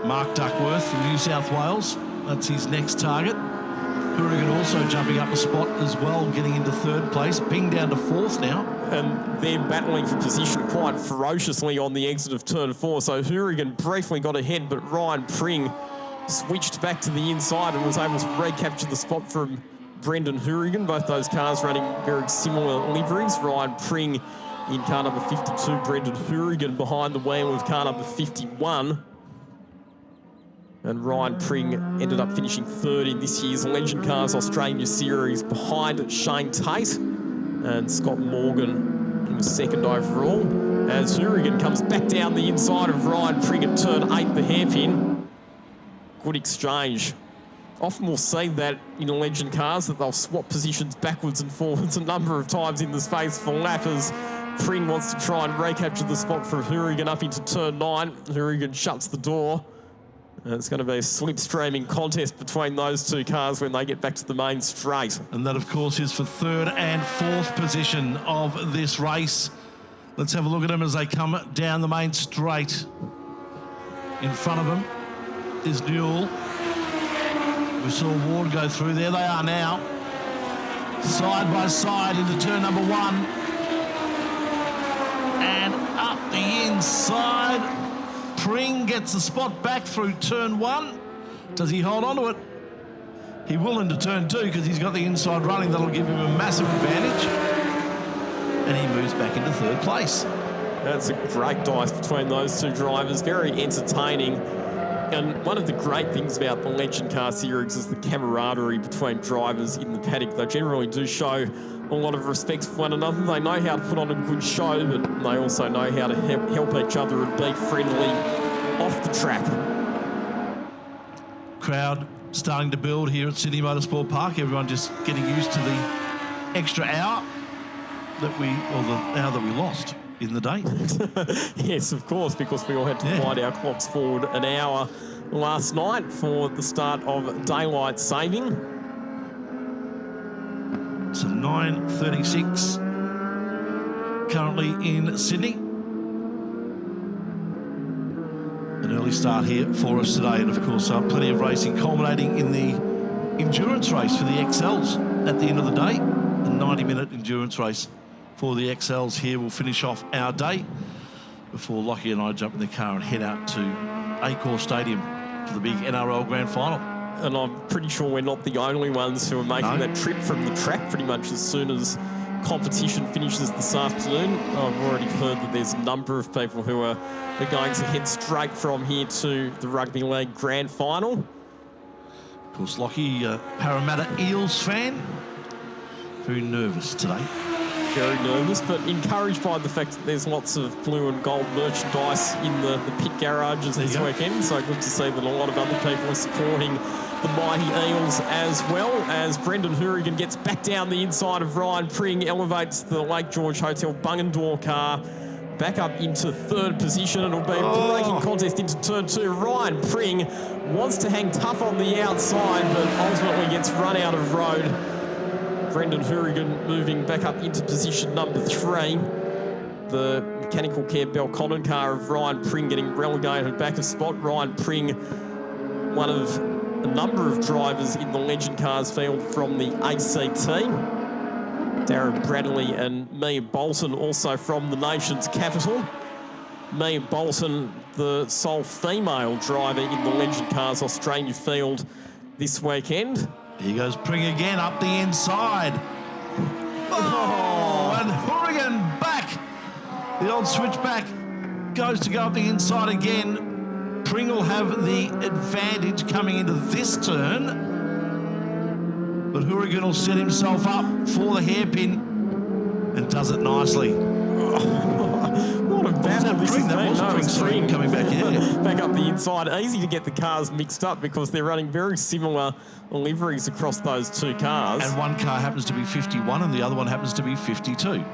Mark Duckworth from New South Wales. That's his next target. Hourigan also jumping up a spot as well, getting into 3rd place. Ping down to 4th now. And they're battling for position quite ferociously on the exit of turn 4. So Hourigan briefly got ahead, but Ryan Pring switched back to the inside and was able to recapture the spot from Brendan Hourigan. Both those cars running very similar liveries. Ryan Pring in car number 52, Brendan Hourigan behind the wheel of car number 51. And Ryan Pring ended up finishing 3rd in this year's Legend Cars Australia Series behind Shane Tate. And Scott Morgan was 2nd overall. As Hourigan comes back down the inside of Ryan Pring at turn 8, the hairpin. Good exchange. Often we'll see that in Legend Cars, that they'll swap positions backwards and forwards a number of times in the space for lap as Pring wants to try and recapture the spot for Hourigan up into turn 9. Hourigan shuts the door. And it's going to be a slipstreaming contest between those 2 cars when they get back to the main straight. And that, of course, is for 3rd and 4th position of this race. Let's have a look at them as they come down the main straight. In front of them is Newell. We saw Ward go through. There they are now. Side by side into turn number 1. And up the inside. Pring gets the spot back through turn 1. Does he hold on to it? He will into turn 2 because he's got the inside running. That'll give him a massive advantage. And he moves back into 3rd place. That's a great dive between those 2 drivers. Very entertaining. And one of the great things about the Legend Car Series is the camaraderie between drivers in the paddock. They generally do show a lot of respect for one another. They know how to put on a good show, but they also know how to help each other and be friendly off the track. Crowd starting to build here at Sydney Motorsport Park. Everyone just getting used to the extra hour that the hour that we lost in the day. Yes, of course, because we all had to wind our clocks forward an hour last night for the start of daylight saving. So 9:36 currently in Sydney. An early start here for us today, and of course plenty of racing culminating in the endurance race for the XLs at the end of the day. A 90-minute endurance race for the XLs here will finish off our day before Lockie and I jump in the car and head out to Accor Stadium for the big NRL Grand Final. And I'm pretty sure we're not the only ones who are making that trip from the track pretty much as soon as competition finishes this afternoon. I've already heard that there's a number of people who are going to head straight from here to the Rugby League Grand Final. Of course, Lockie, Parramatta Eels fan, very nervous today. Very nervous, but encouraged by the fact that there's lots of blue and gold merchandise in the pit garages this weekend. So good to see that a lot of other people are supporting the mighty Eels, as well as Brendan Hourigan gets back down the inside of Ryan Pring, elevates the Lake George Hotel Bungendore car back up into third position. It'll be a braking contest into turn 2. Ryan Pring wants to hang tough on the outside, but ultimately gets run out of road. Brendan Hourigan moving back up into position number 3. The mechanical care Belconnen car of Ryan Pring getting relegated back a spot. Ryan Pring, one of a number of drivers in the Legend Cars field from the ACT. Darren Bradley and Mia Bolton also from the nation's capital. Mia Bolton, the sole female driver in the Legend Cars Australia field this weekend. Here goes Pring again up the inside. Oh, and Hourigan back. The old switchback goes to go up the inside again. Pring will have the advantage coming into this turn, but Hourigan will set himself up for the hairpin and does it nicely. What a battle this has been. That was Pring coming back, back up the inside. Easy to get the cars mixed up because they're running very similar liveries across those two cars. And one car happens to be 51 and the other one happens to be 52.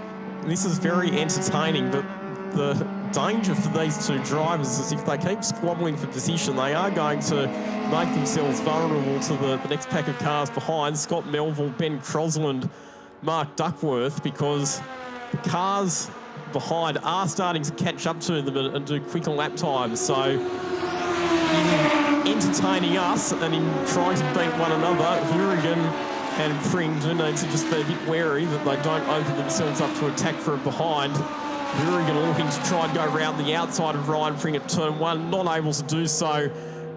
This is very entertaining, but the danger for these two drivers is if they keep squabbling for position, they are going to make themselves vulnerable to the next pack of cars behind, Scott Melville, Ben Crosland, Mark Duckworth, because the cars behind are starting to catch up to them and do quicker lap times. So in entertaining us and in trying to beat one another, Hourigan and Pring do need to just be a bit wary that they don't open themselves up to attack from behind. Hourigan looking to try and go around the outside of Ryan Pring at turn 1, not able to do so.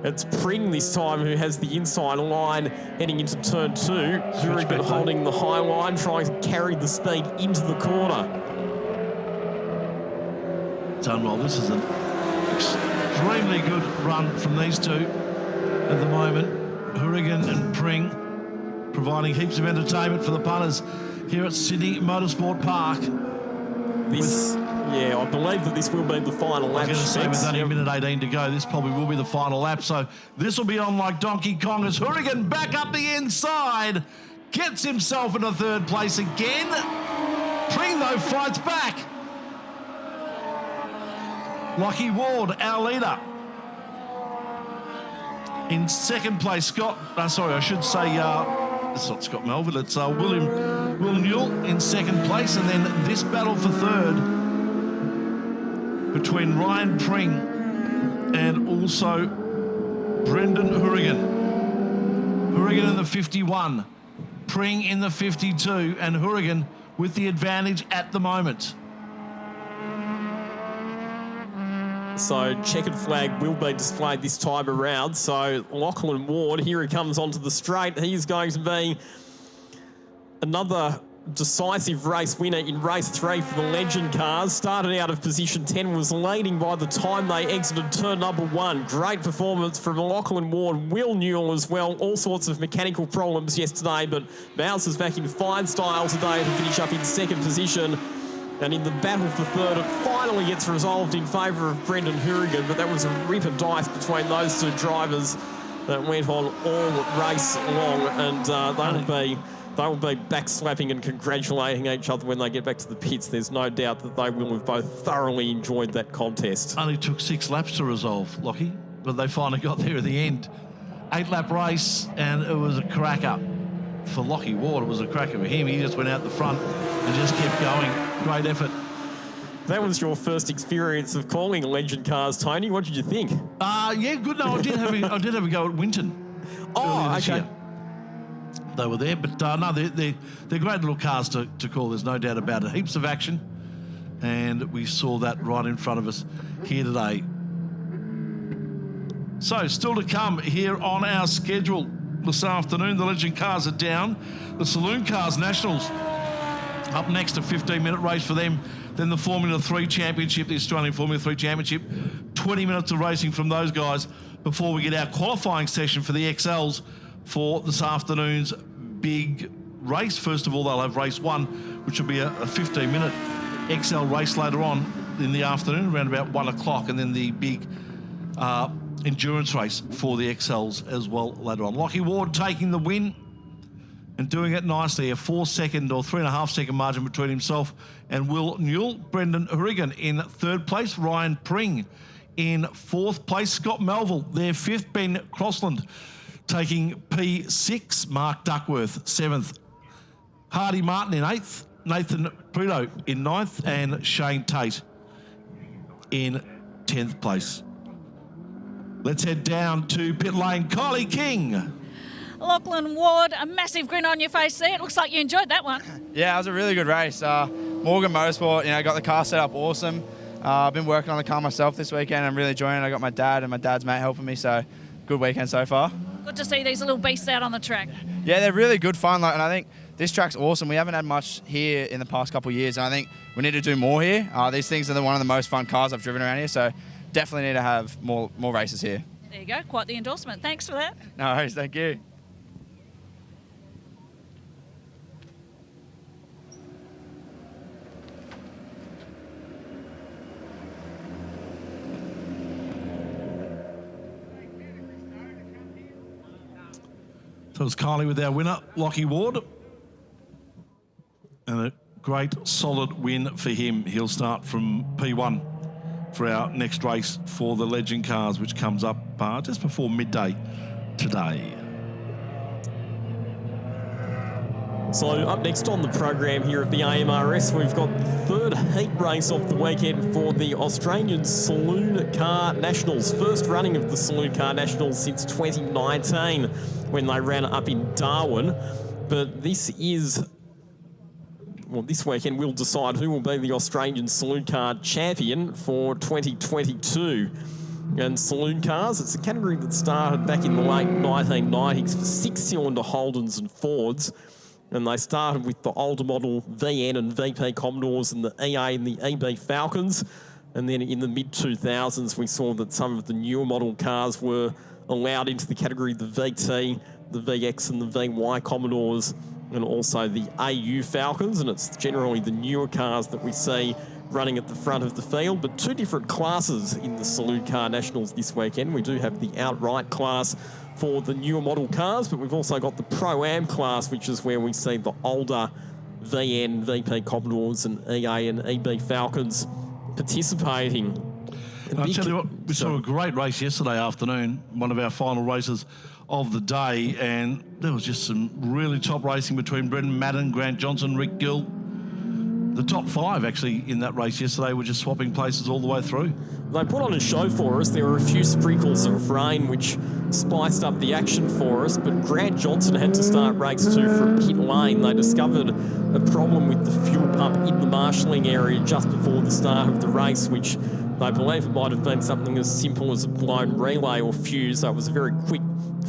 It's Pring this time who has the inside line heading into turn 2. Hourigan holding the high line, trying to carry the speed into the corner. Done well. This is an extremely good run from these two at the moment. Hourigan and Pring providing heaps of entertainment for the punters here at Sydney Motorsport Park. I believe that this will be the final lap. I was going to say, with only a minute 18 to go, this probably will be the final lap. So this will be on like Donkey Kong as Hourigan back up the inside, gets himself into third place again. Pring, though, fights back. Lockie Ward, our leader. In second place, it's not Scott Melville, it's Will Newell in second place, and then this battle for third between Ryan Pring and also Brendan Hourigan. Hourigan in the 51, Pring in the 52, and Hourigan with the advantage at the moment. So checkered flag will be displayed this time around. So Lachlan Ward, here he comes onto the straight. He is going to be another decisive race winner in race 3 for the Legend cars. Started out of position 10, was leading by the time they exited turn number 1. Great performance from Lachlan Ward, Will Newell as well. All sorts of mechanical problems yesterday, but bounces back in fine style today to finish up in 2nd position. And in the battle for 3rd, it finally gets resolved in favour of Brendan Hourigan, but that was a rip of dice between those two drivers that went on all race long, and they will be backslapping and congratulating each other when they get back to the pits. There's no doubt that they will have both thoroughly enjoyed that contest. Only took 6 laps to resolve, Lockie, but they finally got there at the end. 8-lap race, and it was a cracker for Lockie Ward. It was a cracker for him. He just went out the front and just kept going. Great effort. That was your first experience of calling Legend cars, Tony. What did you think? Yeah, good. No, I did have a go at Winton. Oh, okay. Year. They were there, but no, they're great little cars to call. There's no doubt about it. Heaps of action, and we saw that right in front of us here today. So, still to come here on our schedule this afternoon. The Legend cars are down. The Saloon Cars Nationals up next, a 15-minute race for them. Then the Formula 3 Championship, the Australian Formula 3 Championship. 20 minutes of racing from those guys before we get our qualifying session for the XLs for this afternoon's big race. First of all, they'll have race 1, which will be a 15-minute XL race later on in the afternoon, around about 1 o'clock, and then the big endurance race for the XLs as well later on. Lockie Ward taking the win and doing it nicely. A 4-second or 3.5-second margin between himself and Will Newell. Brendan Hourigan in 3rd place. Ryan Pring in 4th place. Scott Melville there 5th. Ben Crossland taking P6. Mark Duckworth 7th. Hardy Martin in 8th. Nathan Prito in 9th. And Shane Tate in 10th place. Let's head down to pit lane. Kylie King. Lachlan Ward, a massive grin on your face there. It looks like you enjoyed that one. Yeah, it was a really good race. Morgan Motorsport, got the car set up awesome. I've been working on the car myself this weekend. I'm really enjoying it. I got my dad and my dad's mate helping me, so good weekend so far. Good to see these little beasts out on the track. Yeah, they're really good fun, and I think this track's awesome. We haven't had much here in the past couple of years, and I think we need to do more here. These things are one of the most fun cars I've driven around here, so definitely need to have more races here. There you go, quite the endorsement. Thanks for that. No worries, thank you. So it was Kylie with our winner, Lockie Ward. And a great, solid win for him. He'll start from P1 for our next race for the Legend cars, which comes up just before midday today. So up next on the program here at the AMRS, we've got the 3rd heat race of the weekend for the Australian Saloon Car Nationals. First running of the Saloon Car Nationals since 2019 when they ran up in Darwin. But this weekend we'll decide who will be the Australian Saloon Car champion for 2022. And saloon cars, it's a category that started back in the late 1990s for 6-cylinder Holdens and Fords. And they started with the older model VN and VP Commodores and the EA and the EB Falcons. And then in the mid-2000s, we saw that some of the newer model cars were allowed into the category, the VT, the VX and the VY Commodores, and also the AU Falcons. And it's generally the newer cars that we see running at the front of the field, but 2 different classes in the Saloon Car Nationals this weekend. We do have the outright class for the newer model cars, but we've also got the Pro-Am class, which is where we see the older VN, VP Commodores and EA and EB Falcons participating. I'll tell you what, we saw a great race yesterday afternoon, one of our final races of the day, and there was just some really top racing between Brendan Madden, Grant Johnson, Rick Gill. The top 5 actually in that race yesterday were just swapping places all the way through. They put on a show for us. There were a few sprinkles of rain which spiced up the action for us, but Grant Johnson had to start race 2 from pit lane. They discovered a problem with the fuel pump in the marshalling area just before the start of the race, which They believe it might have been something as simple as a blown relay or fuse, so it was a very quick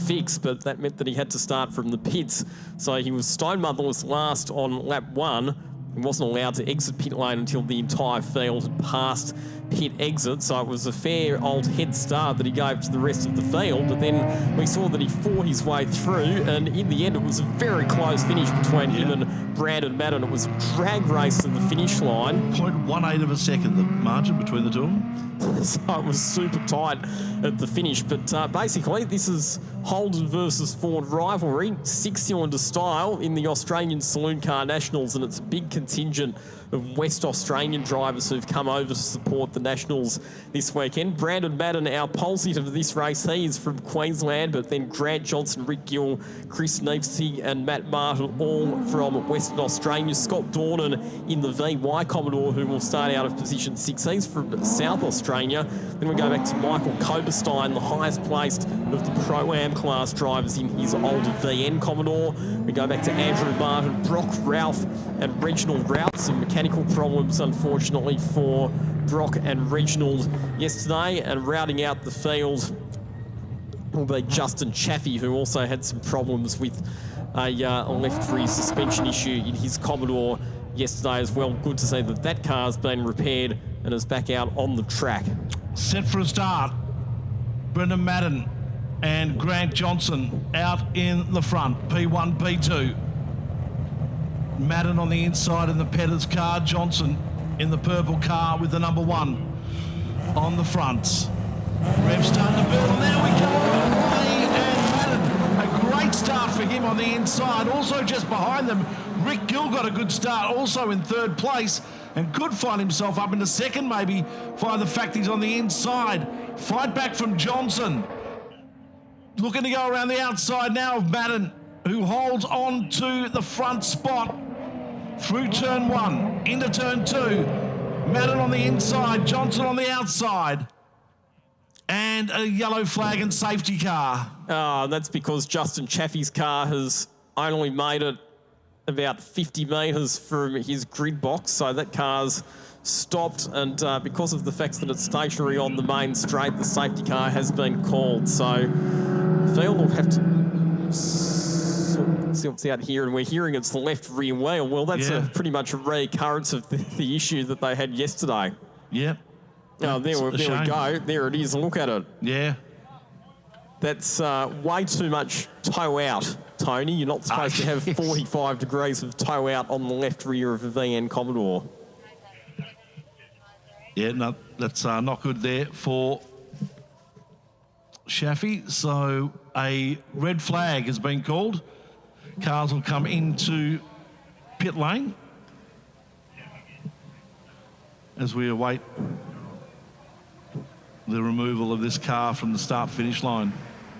fix, but that meant that he had to start from the pits. So he was stone motherless last on lap 1. He wasn't allowed to exit pit lane until the entire field had passed pit exit, so it was a fair old head start that he gave to the rest of the field, but then we saw that he fought his way through, and in the end it was a very close finish between him and Brandon Madden. It was a drag race to the finish line. 0.18 of a second, the margin between the two of them. So it was super tight at the finish, but basically this is Holden versus Ford rivalry, 6-cylinder style in the Australian Saloon Car Nationals, and it's a big contingent of West Australian drivers who've come over to support the Nationals this weekend. Brandon Madden, our pole sitter for this race, he is from Queensland, but then Grant Johnson, Rick Gill, Chris Neefsey and Matt Martin, all from Western Australia. Scott Dornan in the VY Commodore, who will start out of position 6. He's from South Australia. Then we go back to Michael Koberstein, the highest placed of the Pro-Am class drivers in his older VN Commodore. We go back to Andrew Martin, Brock Ralph and Reginald Ralph. Some mechanical problems, unfortunately, for Brock and Reginald yesterday. And routing out the field will be Justin Chaffee, who also had some problems with a left rear suspension issue in his Commodore yesterday as well. Good to see that that car's been repaired and is back out on the track. Set for a start. Brendan Madden and Grant Johnson out in the front. P1, P2. Madden on the inside in the Petters car. Johnson in the purple car with the number 1 on the front. Rev starting to build, and there we go. Ray and Madden. A great start for him on the inside. Also just behind them, Rick Gill got a good start, also in 3rd place, and could find himself up into 2nd maybe via the fact he's on the inside. Fight back from Johnson. Looking to go around the outside now of Madden, who holds on to the front spot through turn 1, into turn 2. Madden on the inside, Johnson on the outside. And a yellow flag and safety car. That's because Justin Chaffee's car has only made it about 50 metres from his grid box, so that car's stopped, and because of the fact that it's stationary on the main straight, the safety car has been called. So field will have to see what's out here, and we're hearing it's the left rear wheel. Well, that's pretty much a recurrence of the issue that they had yesterday. Yep. Oh, there we go. There it is. Look at it. Yeah. That's way too much toe out, Tony. You're not supposed to have 45 degrees of toe out on the left rear of a VN Commodore. Yeah, no, that's not good there for Chaffee. So a red flag has been called. Cars will come into pit lane as we await the removal of this car from the start-finish line.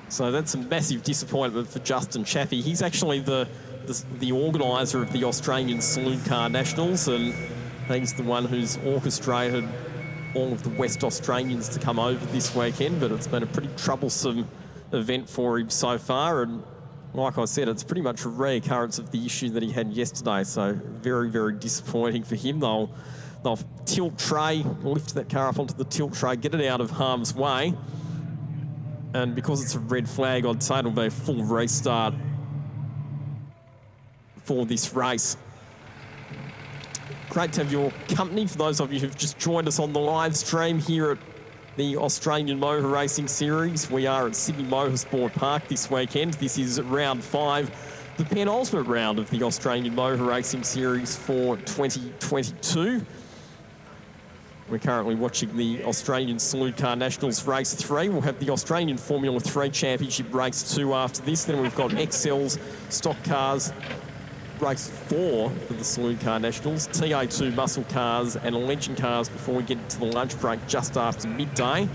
So that's a massive disappointment for Justin Chaffee. He's actually the organiser of the Australian Saloon Car Nationals, and he's the one who's orchestrated all of the West Australians to come over this weekend, but it's been a pretty troublesome event for him so far, and like I said, it's pretty much a reoccurrence of the issue that he had yesterday, so very, very disappointing for him. They'll tilt tray, lift that car up onto the tilt tray, get it out of harm's way, and because it's a red flag, I'd say it'll be a full restart for this race. Great to have your company. For those of you who've just joined us on the live stream here at the Australian Motor Racing Series, we are at Sydney Motorsport Park this weekend. This is round 5, the penultimate round of the Australian Motor Racing Series for 2022. We're currently watching the Australian Saloon Car Nationals Race 3. We'll have the Australian Formula 3 Championship Race 2 after this. Then we've got XL's Stock Cars Race 4 for the Saloon Car Nationals, TA2 Muscle Cars and Legend Cars before we get to the lunch break just after midday.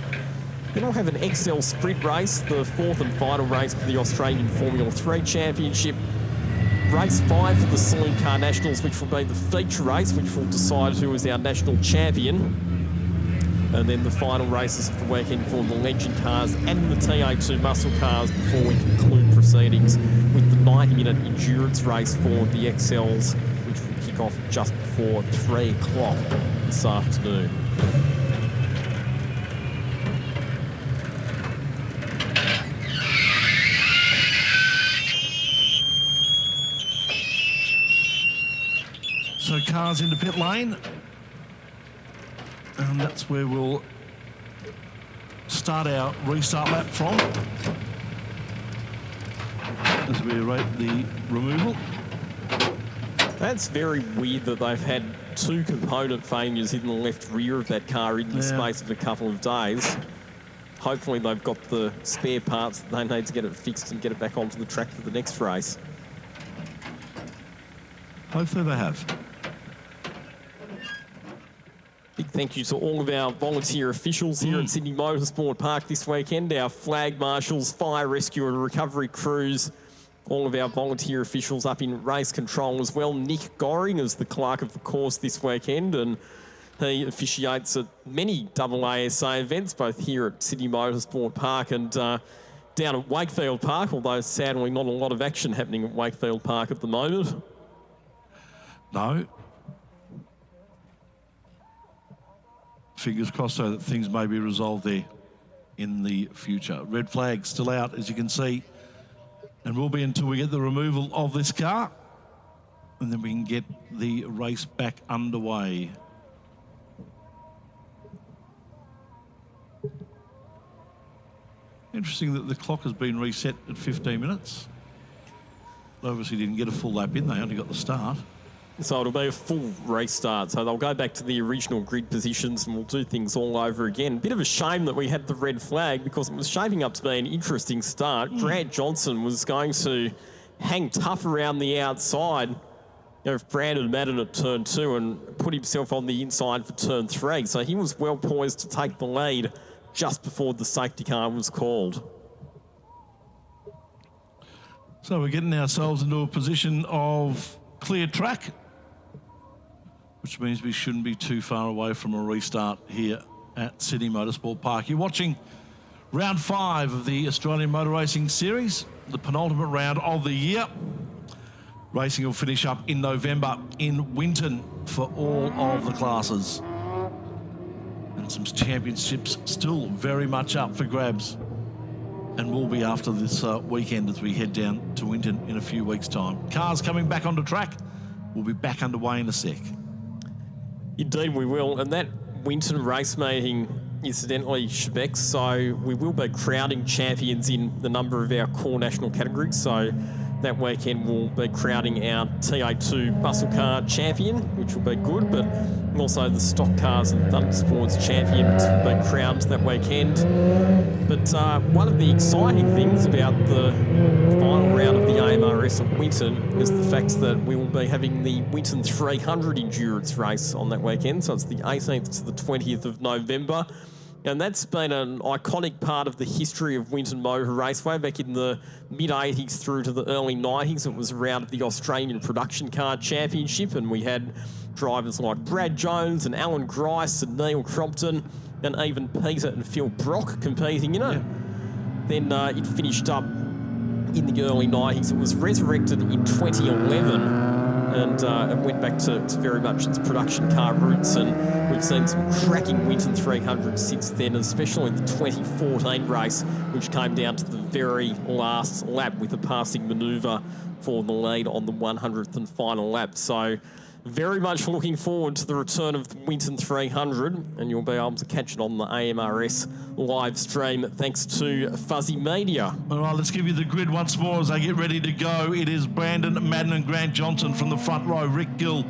Then we'll have an XL Sprint Race, the 4th and final race for the Australian Formula 3 Championship. Race 5 for the Saloon Car Nationals, which will be the feature race, which will decide who is our national champion. And then the final races of the weekend for the Legend Cars and the TA2 Muscle Cars before we conclude proceedings with the 90-minute endurance race for the XLs, which will kick off just before 3 o'clock this afternoon. So cars into pit lane. And that's where we'll start our restart lap from. As we await the removal. That's very weird that they've had 2 component failures in the left rear of that car in the space of a couple of days. Hopefully they've got the spare parts that they need to get it fixed and get it back onto the track for the next race. Hopefully they have. Big thank you to all of our volunteer officials here at Sydney Motorsport Park this weekend, our flag marshals, fire rescue and recovery crews, all of our volunteer officials up in race control as well. Nick Goring is the clerk of the course this weekend, and he officiates at many AASA events, both here at Sydney Motorsport Park and down at Wakefield Park, although sadly not a lot of action happening at Wakefield Park at the moment. No. Fingers crossed so that things may be resolved there in the future. Red flag still out, as you can see, and will be until we get the removal of this car, and then we can get the race back underway. Interesting that the clock has been reset at 15 minutes. They obviously didn't get a full lap in, they only got the start. So it'll be a full restart. So they'll go back to the original grid positions and we'll do things all over again. Bit of a shame that we had the red flag because it was shaping up to be an interesting start. Grant Johnson was going to hang tough around the outside, you know, if Brandon Madden at turn 2 and put himself on the inside for turn 3. So he was well poised to take the lead just before the safety car was called. So we're getting ourselves into a position of clear track, which means we shouldn't be too far away from a restart here at Sydney Motorsport Park. You're watching round 5 of the Australian Motor Racing Series, the penultimate round of the year. Racing will finish up in November in Winton for all of the classes. And some championships still very much up for grabs, and will be after this weekend as we head down to Winton in a few weeks' time. Cars coming back onto track. We'll be back underway in a sec. Indeed we will, and that Winton race meeting, incidentally, Shebex, so we will be crowding champions in the number of our core national categories. So that weekend we'll be crowding our TA2 Muscle Car champion, which will be good, but also the Stock Cars and Thunder Sports champions will be crowned that weekend. But one of the exciting things about the final round of the AMRS at Winton is the fact that we will be having the Winton 300 endurance race on that weekend. So it's the 18th to the 20th of November. And that's been an iconic part of the history of Winton Motor Raceway back in the mid-80s through to the early 90s. It was around the Australian Production Car Championship, and we had drivers like Brad Jones and Alan Grice and Neil Crompton and even Peter and Phil Brock competing in it. Yeah. Then it finished up in the early 90s. It was resurrected in 2011. And it went back to very much its production car roots, and we've seen some cracking Winton 300s since then, especially the 2014 race, which came down to the very last lap with a passing manoeuvre for the lead on the 100th and final lap. So very much looking forward to the return of the Winton 300, and you'll be able to catch it on the AMRS live stream thanks to Fuzzy Media. All right, let's give you the grid once more as they get ready to go. It is Brandon Madden and Grant Johnson from the front row, Rick Gill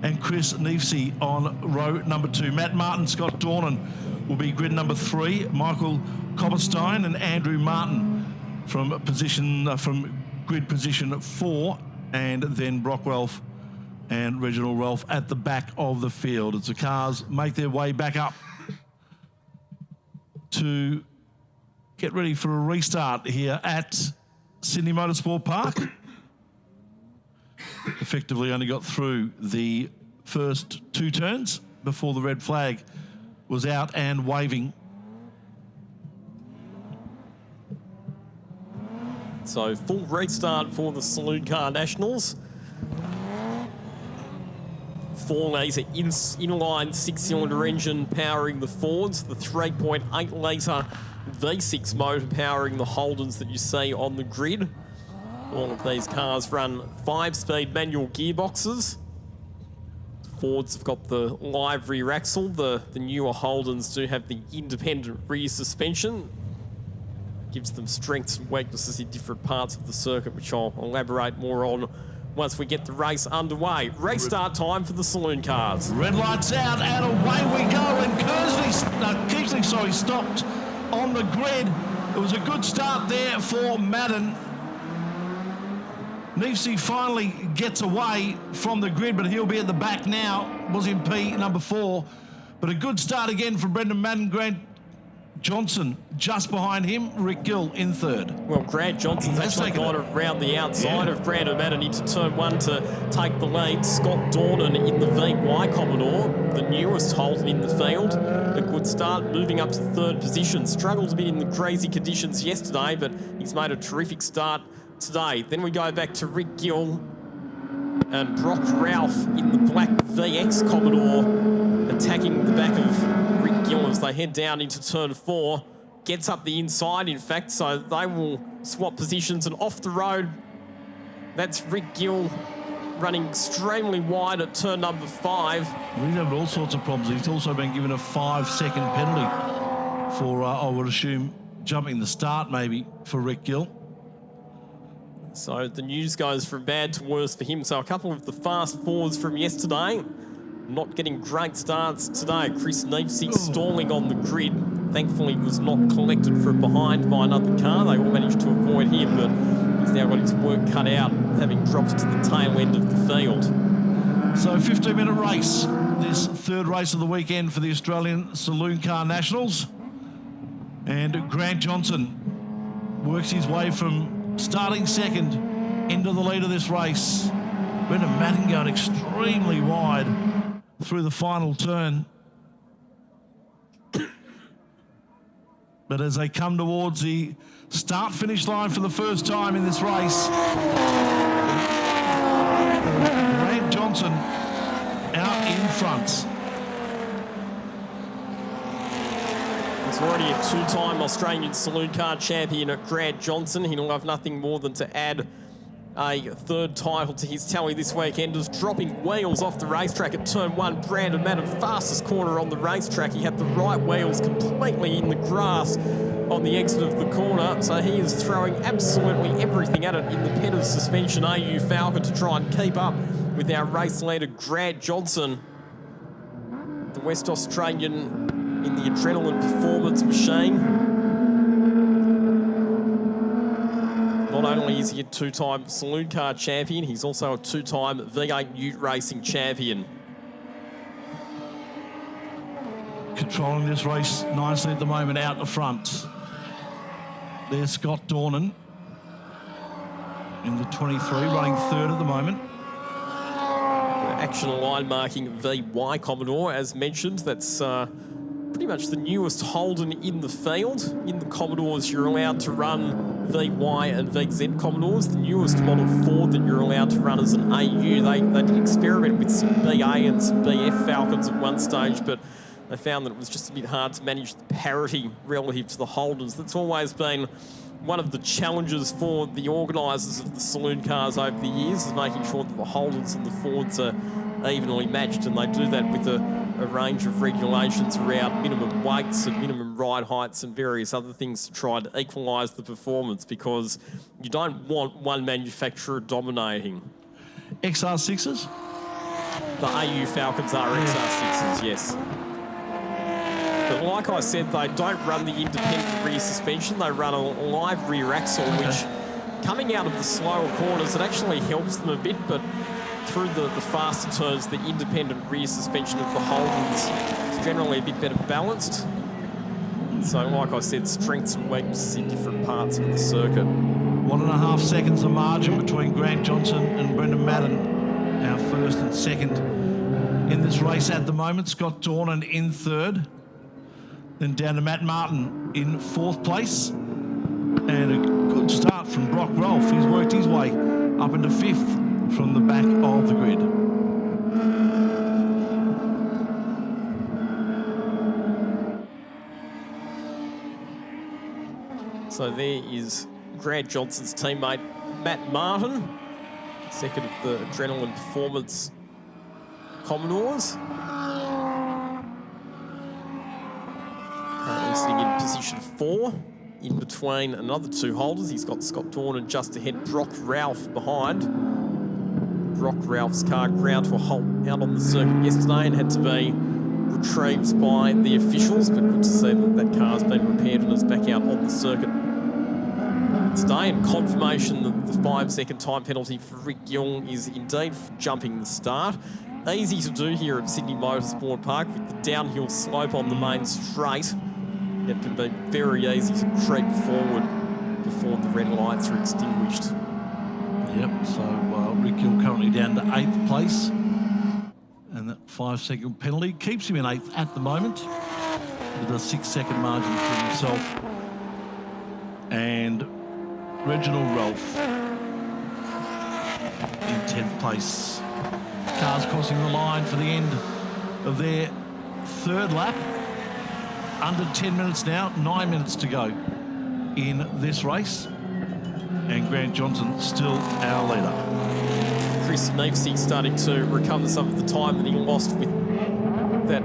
and Chris Neefsey on row number 2. Matt Martin, Scott Dornan will be grid number 3. Michael Copperstein and Andrew Martin from grid position 4, and then Brock Ralph and Reginald Ralph at the back of the field as the cars make their way back up to get ready for a restart here at Sydney Motorsport Park. Effectively only got through the first 2 turns before the red flag was out and waving. So full restart for the Saloon Car Nationals. 4-litre inline 6-cylinder engine powering the Fords, the 3.8-litre V6 motor powering the Holdens that you see on the grid. All of these cars run 5-speed manual gearboxes. Fords have got the live rear axle. The newer Holdens do have the independent rear suspension. Gives them strengths and weaknesses in different parts of the circuit, which I'll elaborate more on once we get the race underway. Race start time for the Saloon Cars. Red lights out, and away we go. And Keighley, stopped on the grid. It was a good start there for Madden. Neefsey finally gets away from the grid, but he'll be at the back now. Was in P number 4. But a good start again for Brendan Madden. Grant Johnson just behind him, Rick Gill in 3rd. Well, Grant Johnson's actually gone around the outside of Brandon Madden into turn 1 to take the lead. Scott Dornan in the VY Commodore, the newest Holden in the field. A good start, moving up to 3rd position. Struggled a bit in the crazy conditions yesterday, but he's made a terrific start today. Then we go back to Rick Gill and Brock Ralph in the black VX Commodore, attacking the back of Rick Gill as they head down into turn 4. Gets up the inside, in fact, so they will swap positions. And off the road, that's Rick Gill running extremely wide at turn number 5. He's having all sorts of problems. He's also been given a 5-second penalty for, I would assume, jumping the start maybe for Rick Gill. So the news goes from bad to worse for him. So a couple of the fast forwards from yesterday not getting great starts today. Chris Neefsey stalling on the grid. Thankfully was not collected from behind by another car. They all managed to avoid him, but he's now got his work cut out, having dropped to the tail end of the field. So 15-minute race, this 3rd race of the weekend for the Australian Saloon Car Nationals. And Grant Johnson works his way from starting 2nd into the lead of this race. Brendan Madden going extremely wide through the final turn. But as they come towards the start-finish line for the first time in this race, Grant Johnson out in front. He's already a 2-time Australian Saloon Car champion at Grant Johnson. He'll have nothing more than to add a 3rd title to his tally this weekend. Is dropping wheels off the racetrack at turn 1. Brandon Madden, fastest corner on the racetrack. He had the right wheels completely in the grass on the exit of the corner, so he is throwing absolutely everything at it in the pedal suspension AU Falcon to try and keep up with our race leader Grant Johnson, the West Australian in the Adrenaline Performance machine. Not only is he a 2-time Saloon Car champion, he's also a 2-time V8 Ute Racing champion. Controlling this race nicely at the moment out the front. There's Scott Dornan in the 23, running 3rd at the moment. Action line marking VY Commodore, as mentioned. That's pretty much the newest Holden in the field. In the Commodores, you're allowed to run VY and VZ Commodores. The newest model Ford that you're allowed to run as an AU. They did experiment with some BA and some BF Falcons at one stage, but they found that it was just a bit hard to manage the parity relative to the Holdens. That's always been one of the challenges for the organisers of the Saloon Cars over the years, is making sure that the Holdens and the Fords are evenly matched, and they do that with a range of regulations around minimum weights and minimum ride heights and various other things to try to equalise the performance, because you don't want one manufacturer dominating. XR6s? The AU Falcons are XR6s, yes. But like I said, they don't run the independent rear suspension. They run a live rear axle, which, coming out of the slower corners, it actually helps them a bit, but through the faster turns, the independent rear suspension of the Holdens is generally a bit better balanced. So, like I said, strengths and weaknesses in different parts of the circuit. 1.5 seconds of margin between Grant Johnson and Brendan Madden, our 1st and 2nd in this race at the moment. Scott Dornan in 3rd. Then down to Matt Martin in 4th place. And a good start from Brock Rolfe. He's worked his way up into 5th from the back of the grid. So there is Grant Johnson's teammate, Matt Martin, 2nd of the Adrenaline Performance Commodores. Currently sitting in position 4. In between another 2 holders, he's got Scott Dornan just ahead, Brock Ralph behind. Brock Ralph's car ground to a halt out on the circuit yesterday and had to be retrieved by the officials, but good to see that that car's been repaired and is back out on the circuit today. And confirmation that the 5-second time penalty for Rick Young is indeed for jumping the start. Easy to do here at Sydney Motorsport Park with the downhill slope on the main straight. It can be very easy to creep forward before the red lights are extinguished. Yep, so Rick Hill currently down to 8th place. And that 5-second penalty keeps him in 8th at the moment with a 6-second margin for himself. And Reginald Rolfe in 10th place. Cars crossing the line for the end of their 3rd lap. Under 10 minutes now, 9 minutes to go in this race. And Grant Johnson still our leader. Chris Neefsey starting to recover some of the time that he lost with that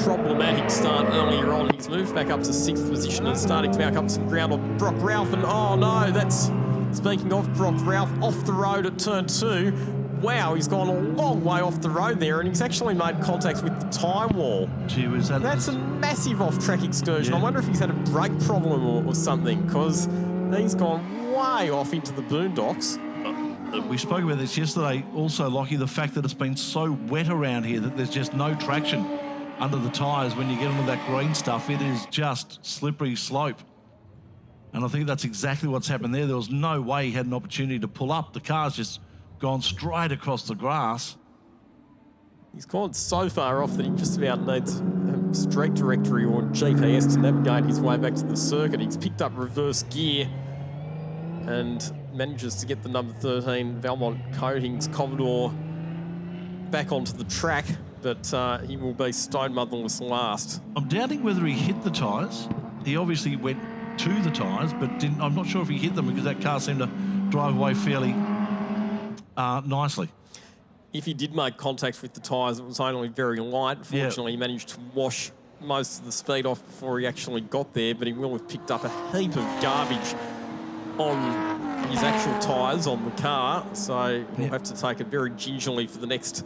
problematic start earlier on. He's moved back up to 6th position and starting to make up some ground on Brock Ralph. And oh no, that's, speaking of Brock Ralph, off the road at turn 2. Wow, he's gone a long way off the road there, and he's actually made contact with the tyre wall. Gee, was that... That's a massive off-track excursion. Yeah. I wonder if he's had a brake problem or something, because he's gone way off into the boondocks. We spoke about this yesterday also, Lockie, the fact that it's been so wet around here that there's just no traction under the tyres. When you get into that green stuff, it is just slippery slope. And I think that's exactly what's happened there. There was no way he had an opportunity to pull up. The car's just gone straight across the grass. He's gone so far off that he just about needs a street directory or GPS to navigate his way back to the circuit. He's picked up reverse gear and manages to get the number 13 Valmont Coatings Commodore back onto the track, but he will be stone motherless last. I'm doubting whether he hit the tyres. He obviously went to the tyres, but didn't. I'm not sure if he hit them because that car seemed to drive away fairly nicely. If he did make contact with the tyres, it was only very light. Fortunately, he managed to wash most of the speed off before he actually got there, but he will have picked up a heap of garbage on his actual tyres on the car, so he'll have to take it very gingerly for the next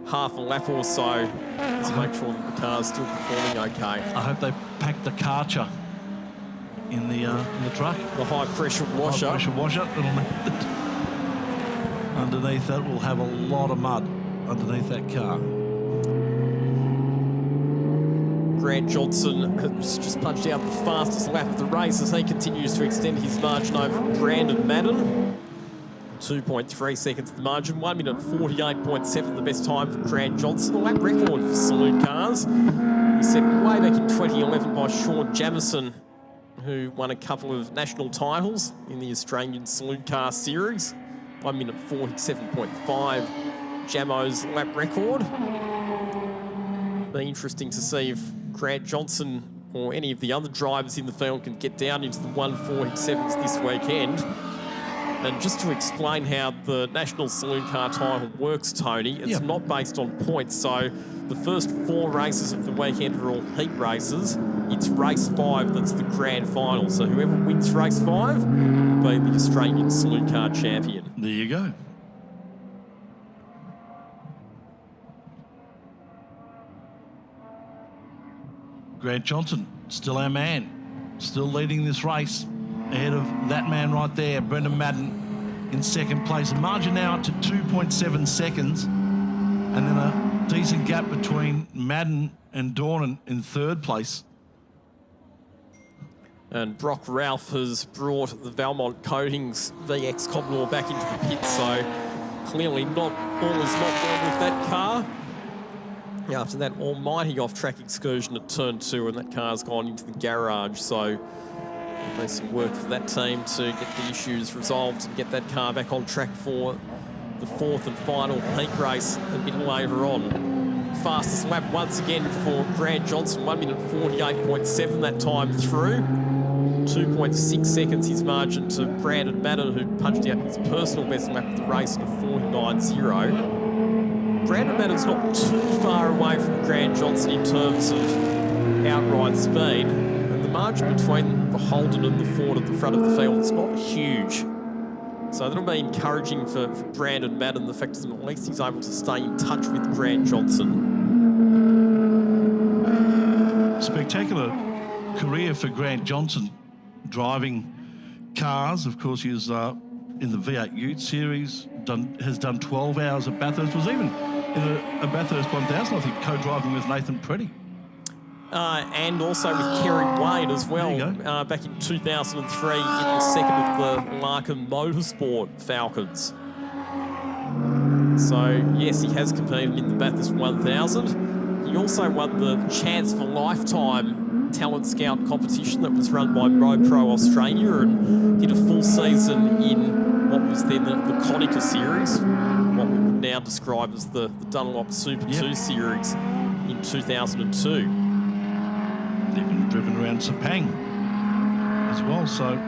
half a lap or so to make sure that the car's still performing okay. I hope they packed the Karcher in the truck. The high-pressure washer. High-pressure washer. Underneath that, we'll have a lot of mud underneath that car. Grant Johnson has just punched out the fastest lap of the race as he continues to extend his margin over Brandon Madden. 2.3 seconds the margin, 1 minute 48.7 the best time for Grant Johnson. A lap record for Saloon Cars. He set way back in 2011 by Sean Jamison, who won a couple of national titles in the Australian Saloon Car Series. 1 minute 47.5, Jamo's lap record. Be interesting to see if Grant Johnson or any of the other drivers in the field can get down into the 147s this weekend. And just to explain how the National Saloon Car title works, Tony, it's not based on points. So the first 4 races of the weekend are all heat races. It's race 5 that's the grand final. So whoever wins race 5 will be the Australian Saloon Car champion. There you go. Grant Johnson, still our man, still leading this race ahead of that man right there, Brendan Madden in 2nd place. The margin now up to 2.7 seconds, and then a decent gap between Madden and Dornan in 3rd place. And Brock Ralph has brought the Valmont Coatings VX Commodore back into the pit, so clearly all is not well with that car. After that almighty off-track excursion at turn 2, and that car's gone into the garage, so there's some work for that team to get the issues resolved and get that car back on track for the 4th and final heat race a bit later on. Fastest lap once again for Grant Johnson, 1 minute 48.7 that time through. 2.6 seconds his margin to Brandon Madden, who punched out his personal best lap of the race at a 49.0. Brandon Madden's not too far away from Grant Johnson in terms of outright speed. And the margin between the Holden and the Ford at the front of the field is not huge. So that'll be encouraging for Brandon Madden, the fact that at least he's able to stay in touch with Grant Johnson. Spectacular career for Grant Johnson, driving cars. Of course, he was in the V8 Ute Series, has done 12 hours at Bathurst, was even in a Bathurst 1000, I think, co-driving with Nathan Preddy. And also with Kerry Wade as well, back in 2003 in the second of the Larkham Motorsport Falcons. So, yes, he has competed in the Bathurst 1000. He also won the Chance for Lifetime Talent Scout competition that was run by MoPro Australia and did a full season in what was then the Konica Series, what we would now describe as the Dunlop Super 2 Series in 2002. Even driven around Sepang as well, so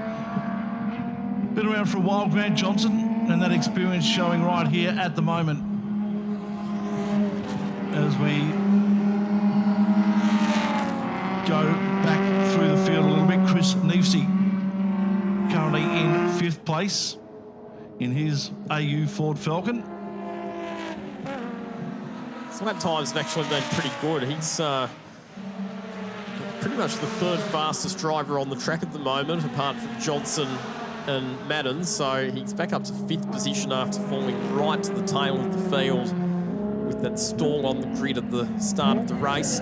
been around for a while, Grant Johnson, and that experience showing right here at the moment as we go back through the field a little bit. Chris Neefsey currently in 5th place in his AU Ford Falcon. Lap times have actually been pretty good. He's pretty much the 3rd fastest driver on the track at the moment, apart from Johnson and Madden. So he's back up to 5th position after falling right to the tail of the field with that stall on the grid at the start of the race.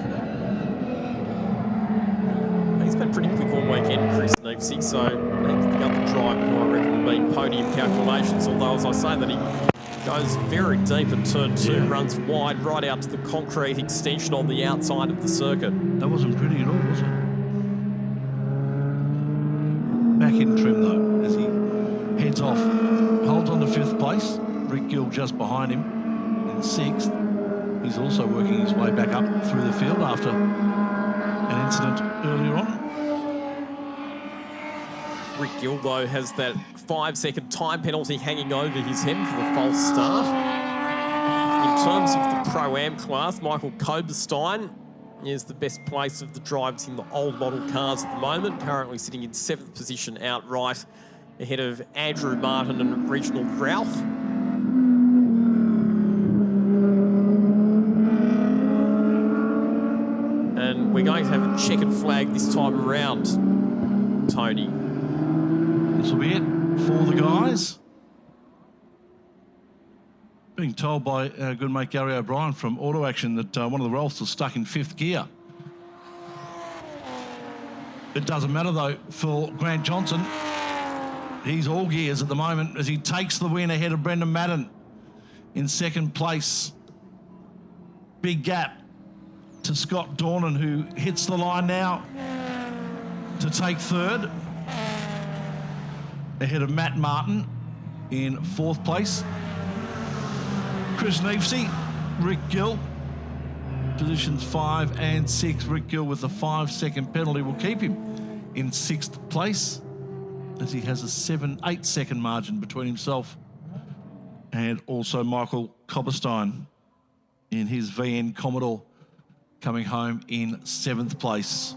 He's been pretty quick all weekend, Chris Neefsey, so the other driver who I reckon will be podium calculations, although as I say that he goes very deep at turn 2, runs wide right out to the concrete extension on the outside of the circuit. That wasn't pretty at all, was it? Back in trim though, as he heads off. Holds on to 5th place. Rick Gill just behind him in 6th. He's also working his way back up through the field after an incident earlier on. Rick Gill, though, has that 5-second time penalty hanging over his head for the false start. In terms of the Pro-Am class, Michael Koberstein is the best place of the drivers in the old model cars at the moment, currently sitting in 7th position outright, ahead of Andrew Martin and Reginald Ralph. And we're going to have a checkered flag this time around, Tony. This will be it for the guys. Being told by our good mate Gary O'Brien from Auto Action that one of the Ralphs was stuck in 5th gear. It doesn't matter though for Grant Johnson. He's all gears at the moment as he takes the win ahead of Brendan Madden in 2nd place. Big gap to Scott Dornan, who hits the line now to take 3rd. Ahead of Matt Martin in 4th place. Chris Neefsey, Rick Gill, positions 5 and 6. Rick Gill with the 5-second penalty will keep him in 6th place as he has a 7-8 second margin between himself and also Michael Koberstein in his VN Commodore coming home in 7th place.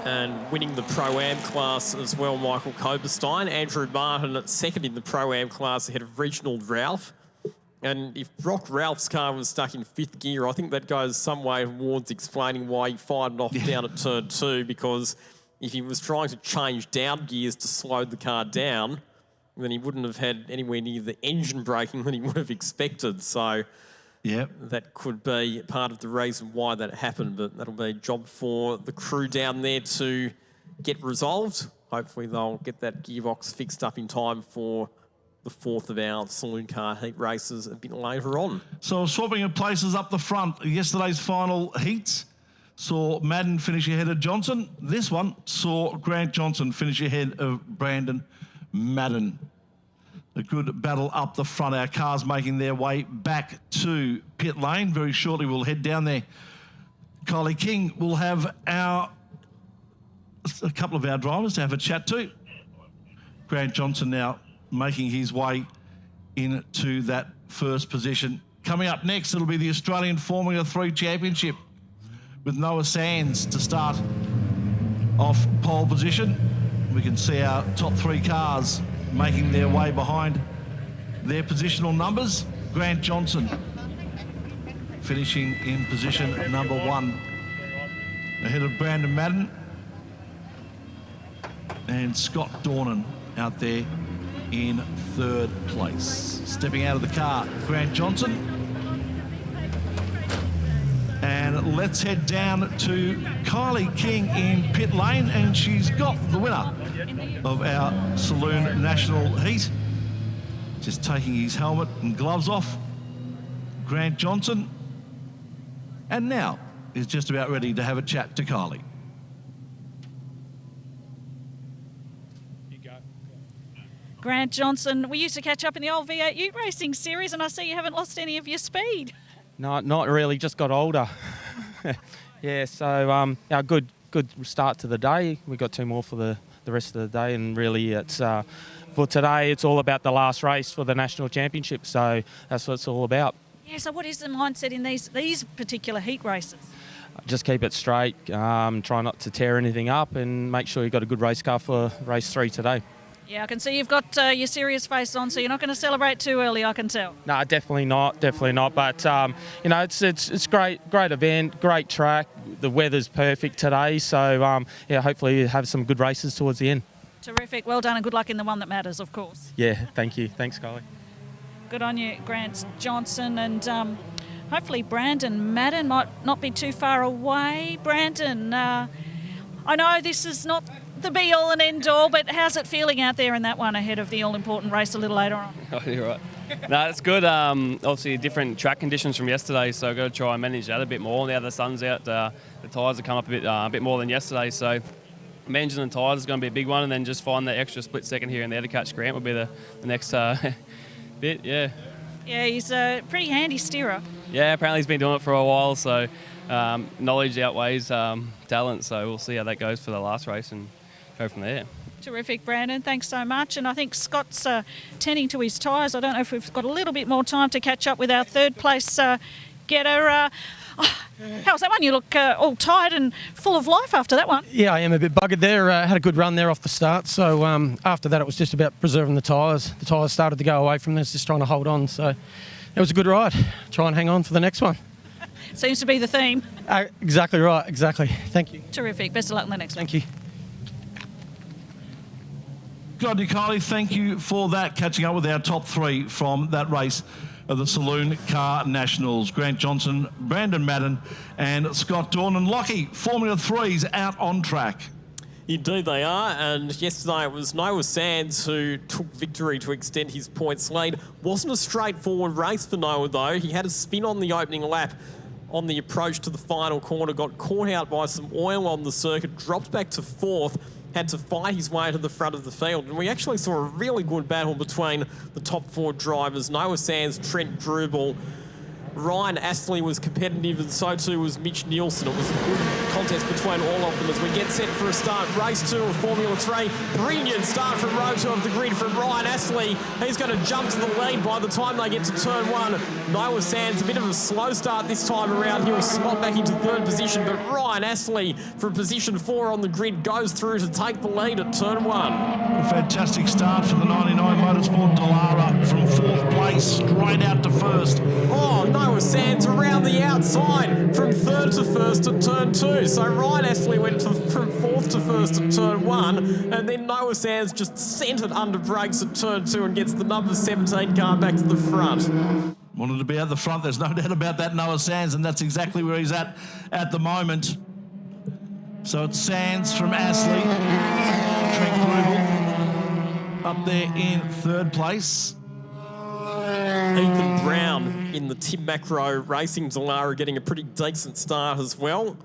And winning the Pro-Am class as well, Michael Koberstein. Andrew Martin at 2nd in the Pro-Am class ahead of Reginald Ralph. And if Brock Ralph's car was stuck in 5th gear, I think that goes some way towards explaining why he fired it off down at turn 2, because if he was trying to change down gears to slow the car down, then he wouldn't have had anywhere near the engine braking that he would have expected. So that could be part of the reason why that happened, but that'll be a job for the crew down there to get resolved. Hopefully they'll get that gearbox fixed up in time for the 4th of our Saloon Car heat races a bit later on. So swapping of places up the front. Yesterday's final heats saw Madden finish ahead of Johnson. This one saw Grant Johnson finish ahead of Brandon Madden. A good battle up the front. Our cars making their way back to pit lane. Very shortly we'll head down there. Kylie King will have a couple of our drivers to have a chat to. Grant Johnson now making his way into that 1st position Coming up next, it'll be the Australian Formula 3 Championship with Noah Sands to start off pole position. We can see our top 3 cars making their way behind their positional numbers. Grant Johnson finishing in position number 1 ahead of Brandon Madden and Scott Dornan out there in 3rd place. Stepping out of the car, Grant Johnson. And let's head down to Kylie King in pit lane, and she's got the winner of our Saloon National Heat. Just taking his helmet and gloves off, Grant Johnson. And now is just about ready to have a chat to Kylie. Grant Johnson, we used to catch up in the old V8 Ute Racing series, and I see you haven't lost any of your speed. No, not really, just got older. Yeah, so our good start to the day. We got 2 more for the rest of the day, and really it's for today it's all about the last race for the national championship, so that's what it's all about. Yeah, so what is the mindset in these particular heat races? Just keep it straight, try not to tear anything up, and make sure you've got a good race car for race 3 today. Yeah, I can see you've got your serious face on, so you're not going to celebrate too early, I can tell. No, definitely not. But you know, it's great event, great track. The weather's perfect today, so yeah, hopefully have some good races towards the end. Terrific, well done, and good luck in the one that matters, of course. Yeah, thank you. Thanks, Kylie. Good on you, Grant Johnson, and hopefully Brandon Madden might not be too far away. Brandon, I know this is not the be-all and end-all, but how's it feeling out there in that one ahead of the all-important race a little later on? Oh, you're right. No, it's good. Obviously, different track conditions from yesterday, so I've got to try and manage that a bit more. Now the sun's out, the tyres have come up a bit more than yesterday, so managing the tyres is going to be a big one, and then just find that extra split second here and there to catch Grant will be the next bit, yeah. Yeah, he's a pretty handy steerer. Yeah, apparently he's been doing it for a while, so knowledge outweighs talent, so we'll see how that goes for the last race and go from there. Terrific, Brandon. Thanks so much. And I think Scott's tending to his tyres. I don't know if we've got a little bit more time to catch up with our 3rd place getter. How's that one? You look all tired and full of life after that one. Yeah, I am a bit buggered there. Had a good run there off the start. So after that, it was just about preserving the tyres. The tyres started to go away from this, just trying to hold on. So it was a good ride. Try and hang on for the next one. Seems to be the theme. Exactly right. Exactly. Thank you. Terrific. Best of luck in the next one. Thank you. Good on you, Kylie. Thank you for that. Catching up with our top 3 from that race of the Saloon Car Nationals. Grant Johnson, Brandon Madden and Scott Dornan. Lockie, Formula 3's out on track. Indeed they are, and yesterday it was Noah Sands who took victory to extend his points lead. Wasn't a straightforward race for Noah though. He had a spin on the opening lap on the approach to the final corner, got caught out by some oil on the circuit, dropped back to 4th, had to fight his way to the front of the field. And we actually saw a really good battle between the top 4 drivers. Noah Sands, Trent Drubel, Ryan Astley was competitive, and so too was Mitch Nielsen. It was a good contest between all of them as we get set for a start. Race 2 of Formula 3. Brilliant start from row 2 of the grid from Ryan Astley. He's going to jump to the lead by the time they get to turn 1. Noah Sands, a bit of a slow start this time around. He'll slot back into 3rd position, but Ryan Astley from position 4 on the grid goes through to take the lead at turn 1. A fantastic start for the 99 Motorsport Dallara from 4th place straight out to 1st. Oh, Noah Sands around the outside from 3rd to 1st at turn 2. So Ryan Astley went from 4th to 1st at turn 1, and then Noah Sands just sent it under brakes at turn 2 and gets the number 17 car back to the front. Wanted to be at the front, there's no doubt about that, Noah Sands, and that's exactly where he's at the moment. So it's Sands from Astley, Trent Grubel up there in 3rd place. Ethan Brown in the Tim Macro Racing Dallara getting a pretty decent start as well.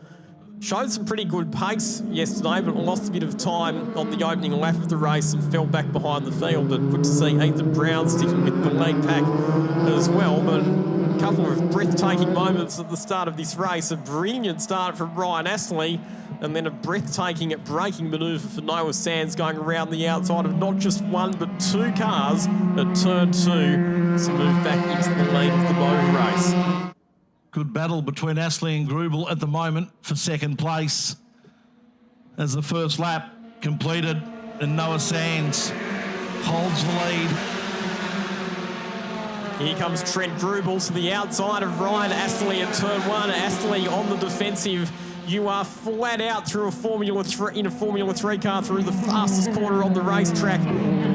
Showed some pretty good pace yesterday, but lost a bit of time on the opening lap of the race and fell back behind the field. But good to see Ethan Brown sticking with the lead pack as well. But a couple of breathtaking moments at the start of this race. A brilliant start from Ryan Astley. and then a breathtaking braking manoeuvre for Noah Sands going around the outside of not just one but two cars at turn 2 to move back into the lead of the motor race. Good battle between Astley and Grubel at the moment for second place as the first lap completed and Noah Sands holds the lead. Here comes Trent Grubel to the outside of Ryan Astley at turn 1. Astley on the defensive. You are flat out through a Formula 3 car through the fastest corner on the racetrack.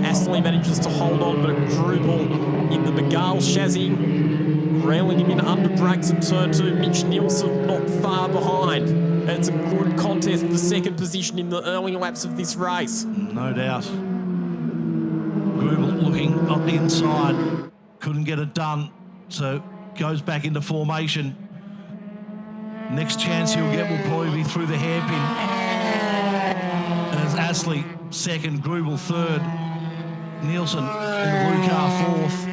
Astley manages to hold on, but Grubel in the Miguel chassis, railing him in under brakes at turn 2. Mitch Nielsen not far behind. It's a good contest for second position in the early laps of this race. No doubt. Grubel looking on the inside. Couldn't get it done, so goes back into formation. Next chance he'll get will probably be through the hairpin. As Astley second, Grubel third, Nielsen in the blue car fourth.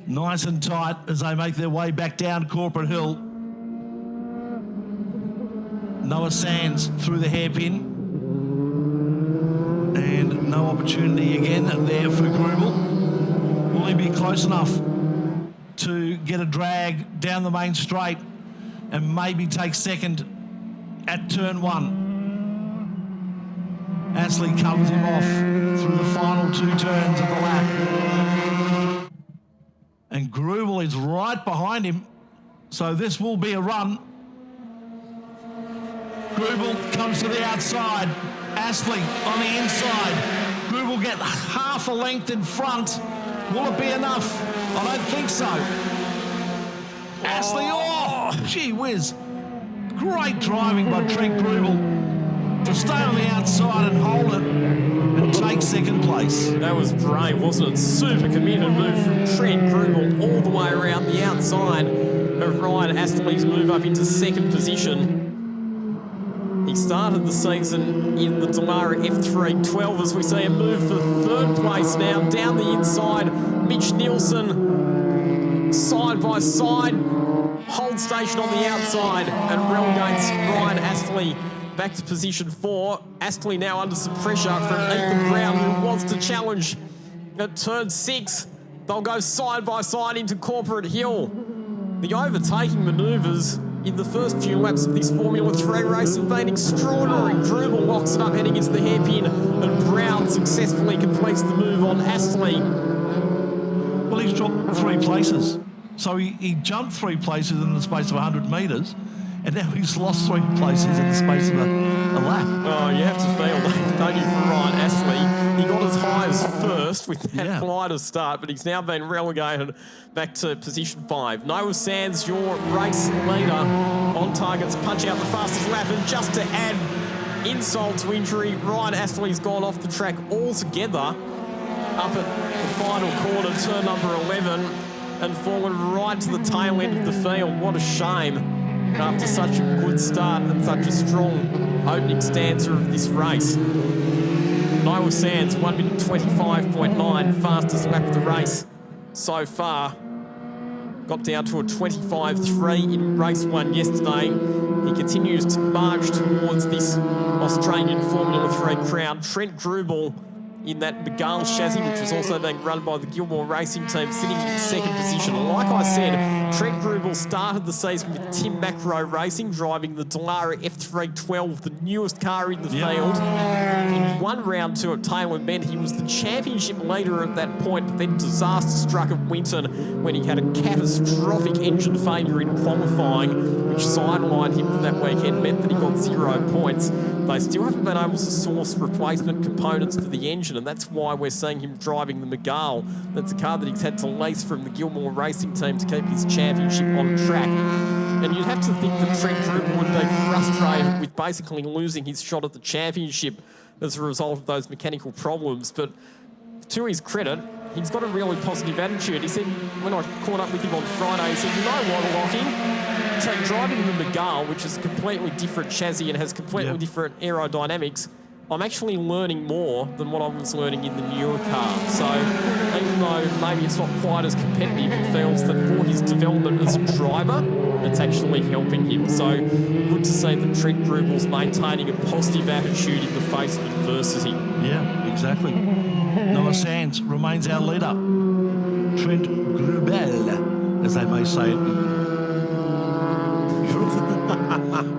Nice and tight as they make their way back down Corporate Hill. Noah Sands through the hairpin. And no opportunity again there for Grubel. Will he be close enough to get a drag down the main straight and maybe take second at turn 1? Astley covers him off through the final 2 turns of the lap. And Grubel is right behind him, so this will be a run. Grubel comes to the outside. Astley on the inside. Grubel get half a length in front. Will it be enough? I don't think so. Astley, oh, gee whiz. Great driving by Trent Grubel to stay on the outside and hold it and take second place. That was brave, wasn't it? Super committed move from Trent Grubel all the way around the outside of Ryan Astley's move up into second position. He started the season in the Delara F3 12 as we see a move for third place now. Down the inside, Mitch Nielsen, side by side, hold station on the outside and relegates Ryan Astley back to position 4. Astley now under some pressure from Ethan Brown, who wants to challenge at turn 6. They'll go side by side into Corporate Hill. The overtaking manoeuvres in the first few laps of this Formula 3 race have been extraordinary. Grubel locks it up heading into the hairpin and Brown successfully completes the move on Astley. Well, he's dropped 3 places. So he jumped 3 places in the space of 100 metres, and now he's lost 3 places in the space of a lap. Oh, you have to feel, don't you, for Ryan Astley? He got as high as first with that glider start, but he's now been relegated back to position 5. Noah Sands, your race leader, on targets, punch out the fastest lap, and just to add insult to injury, Ryan Astley's gone off the track altogether up at the final corner, turn number 11, and fallen right to the tail end of the field. What a shame after such a good start and such a strong opening stanza of this race. Noah Sands, 1 minute 25.9, fastest lap of the race so far. Got down to a 25.3 in race 1 yesterday. He continues to march towards this Australian Formula 3 crown. Trent Grubel in that Miguel chassis, which was also being run by the Gilmore Racing Team, sitting in second position. Like I said, Trent Grubel started the season with Tim Macro Racing, driving the Delara F3 12, the newest car in the field. In one round 2 at Taylor Bend, he was the championship leader at that point, but then disaster struck at Winton when he had a catastrophic engine failure in qualifying, which sidelined him for that weekend, meant that he got 0 points. They still haven't been able to source replacement components for the engine, and that's why we're seeing him driving the Miguel. That's a car that he's had to lease from the Gilmore Racing Team to keep his championship on track. And you'd have to think that Trent Grubel would be frustrated with basically losing his shot at the championship as a result of those mechanical problems. But to his credit, he's got a really positive attitude. He said, when I caught up with him on Friday, he said, you know what, Lockie? So driving the Miguel, which is a completely different chassis and has completely different aerodynamics, I'm actually learning more than what I was learning in the newer car. So even though maybe it's not quite as competitive, it feels that for his development as a driver, that's actually helping him. So good to see that Trent Grubel's maintaining a positive attitude in the face of adversity. Yeah, exactly. Noah Sands remains our leader. Trent Grubel, as they may say it.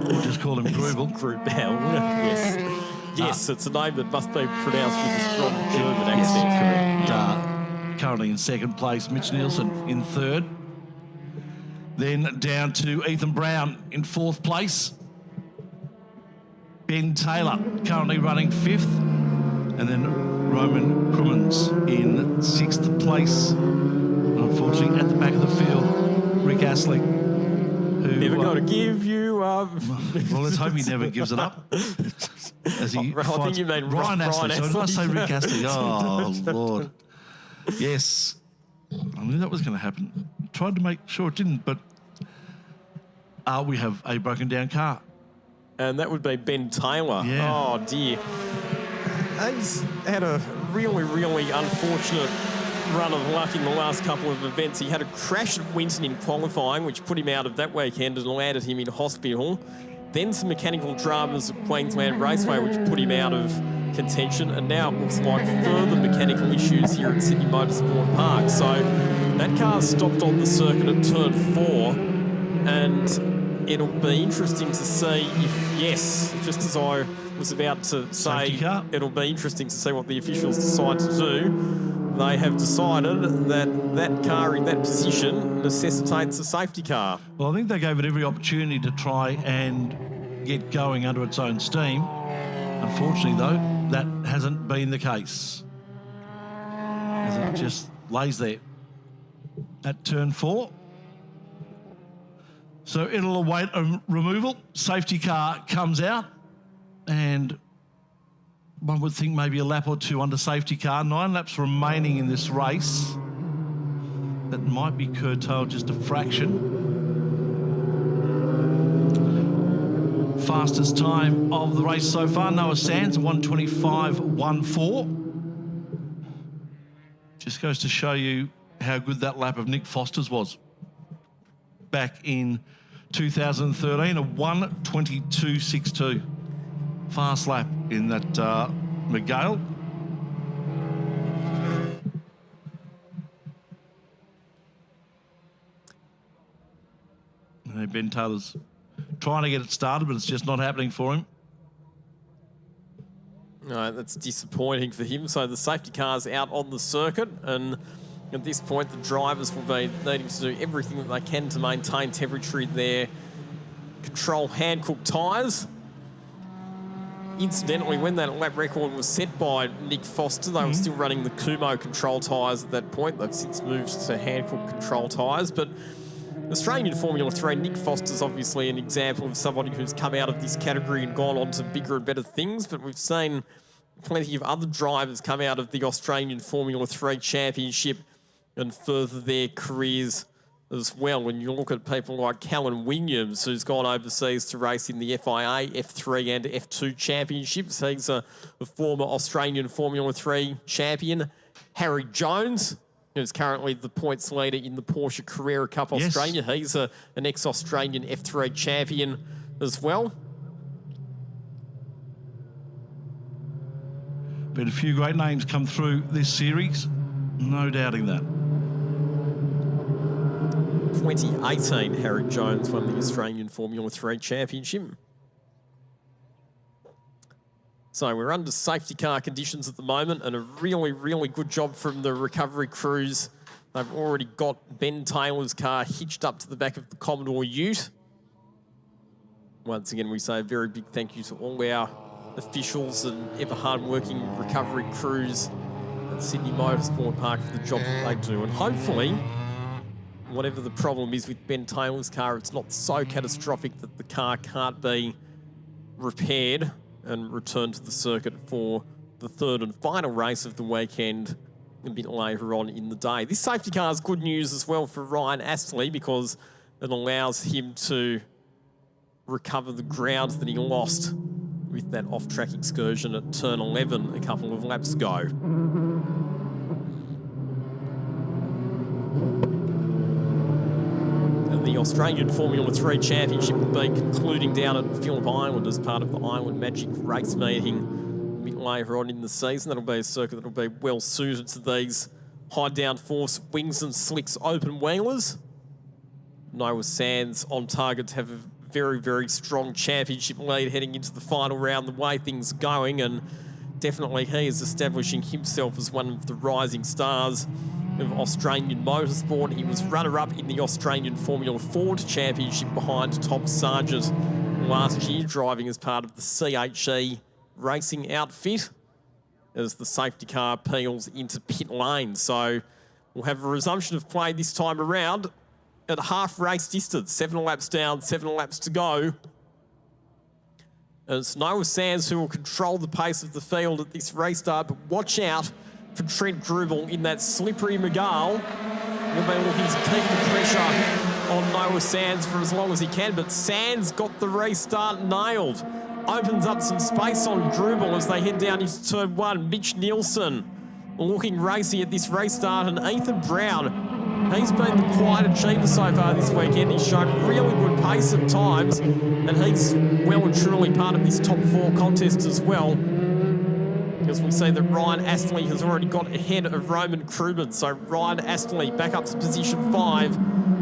We'll just call him Grubel. Grubel, yes. Yes, it's a name that must be pronounced with a strong German accent. Yes, correct. Currently in second place, Mitch Nielsen in third. Then down to Ethan Brown in fourth place. Ben Taylor currently running fifth. And then Roman Crummins in sixth place. Unfortunately, at the back of the field, Rick Astley. Who, never going to give you up. Well, let's hope he never gives it up. As he I think you mean Ryan Astley. So did I say Rick Astley? Oh, Astley. Lord. Yes. I knew that was going to happen. Tried to make sure it didn't, but we have a broken down car. And that would be Ben Taylor. Yeah. Oh, dear. He's had a really, really unfortunate run of luck in the last couple of events. He had a crash at Winton in qualifying, which put him out of that weekend and landed him in hospital. Then some mechanical dramas at Queensland Raceway, which put him out of contention. And now it looks like further mechanical issues here at Sydney Motorsport Park. So that car stopped on the circuit at turn 4. And it'll be interesting to see if, yes, just as I was about to say, it'll be interesting to see what the officials decide to do. They have decided that that car in that position necessitates a safety car. Well, I think they gave it every opportunity to try and get going under its own steam. Unfortunately, though, that hasn't been the case, as it just lays there at turn 4. So it'll await a removal. Safety car comes out, and one would think maybe a lap or two under safety car. 9 laps remaining in this race. That might be curtailed just a fraction. Fastest time of the race so far, Noah Sands, 1:25.14. Just goes to show you how good that lap of Nick Foster's was back in 2013, a 1:22.62. Fast lap in that McGale. Ben Taylor's trying to get it started, but it's just not happening for him. No, that's disappointing for him. So the safety car's out on the circuit, and at this point, the drivers will be needing to do everything that they can to maintain temperature in their control hand-cooked tyres. Incidentally, when that lap record was set by Nick Foster, they were still running the Kumo control tyres at that point. They've since moved to hand-cooked control tyres. But Australian Formula 3, Nick Foster's obviously an example of somebody who's come out of this category and gone on to bigger and better things. But we've seen plenty of other drivers come out of the Australian Formula 3 Championship and further their careers as well. When you look at people like Callan Williams, who's gone overseas to race in the FIA, F3 and F2 championships. He's a former Australian Formula 3 champion. Harry Jones, who's currently the points leader in the Porsche Carrera Cup Australia. He's an ex-Australian F3 champion as well. But a few great names come through this series, no doubting that. 2018, Harry Jones won the Australian Formula 3 Championship. So we're under safety car conditions at the moment, and a really, really good job from the recovery crews. They've already got Ben Taylor's car hitched up to the back of the Commodore Ute. Once again, we say a very big thank you to all our officials and ever hard-working recovery crews at Sydney Motorsport Park for the job that they do. And hopefully, whatever the problem is with Ben Taylor's car, it's not so catastrophic that the car can't be repaired and returned to the circuit for the third and final race of the weekend a bit later on in the day. This safety car is good news as well for Ryan Astley, because it allows him to recover the ground that he lost with that off-track excursion at turn 11 a couple of laps ago. And the Australian Formula 3 Championship will be concluding down at Phillip Island as part of the Island Magic race meeting a bit later on in the season. That'll be a circuit that'll be well suited to these high downforce wings and slicks open wheelers. Noah Sands on target to have a very, very strong championship lead heading into the final round, the way things are going, and definitely he is establishing himself as one of the rising stars of Australian motorsport. He was runner-up in the Australian Formula Ford Championship behind Tom Sargent last year, driving as part of the CHE racing outfit as the safety car peels into pit lane. So we'll have a resumption of play this time around at half race distance, 7 laps down, 7 laps to go. It's Noah Sands who will control the pace of the field at this restart, but watch out for Trent Grubel in that slippery Miguel. We'll be looking to keep the pressure on Noah Sands for as long as he can, but Sands got the restart nailed. Opens up some space on Grubel as they head down into turn 1. Mitch Nielsen looking racy at this restart, and Ethan Brown, he's been the quiet achiever so far this weekend. He's shown really good pace at times, and he's well and truly part of this top 4 contest as well. As we see that Ryan Astley has already got ahead of Roman Krubin. So Ryan Astley back up to position 5,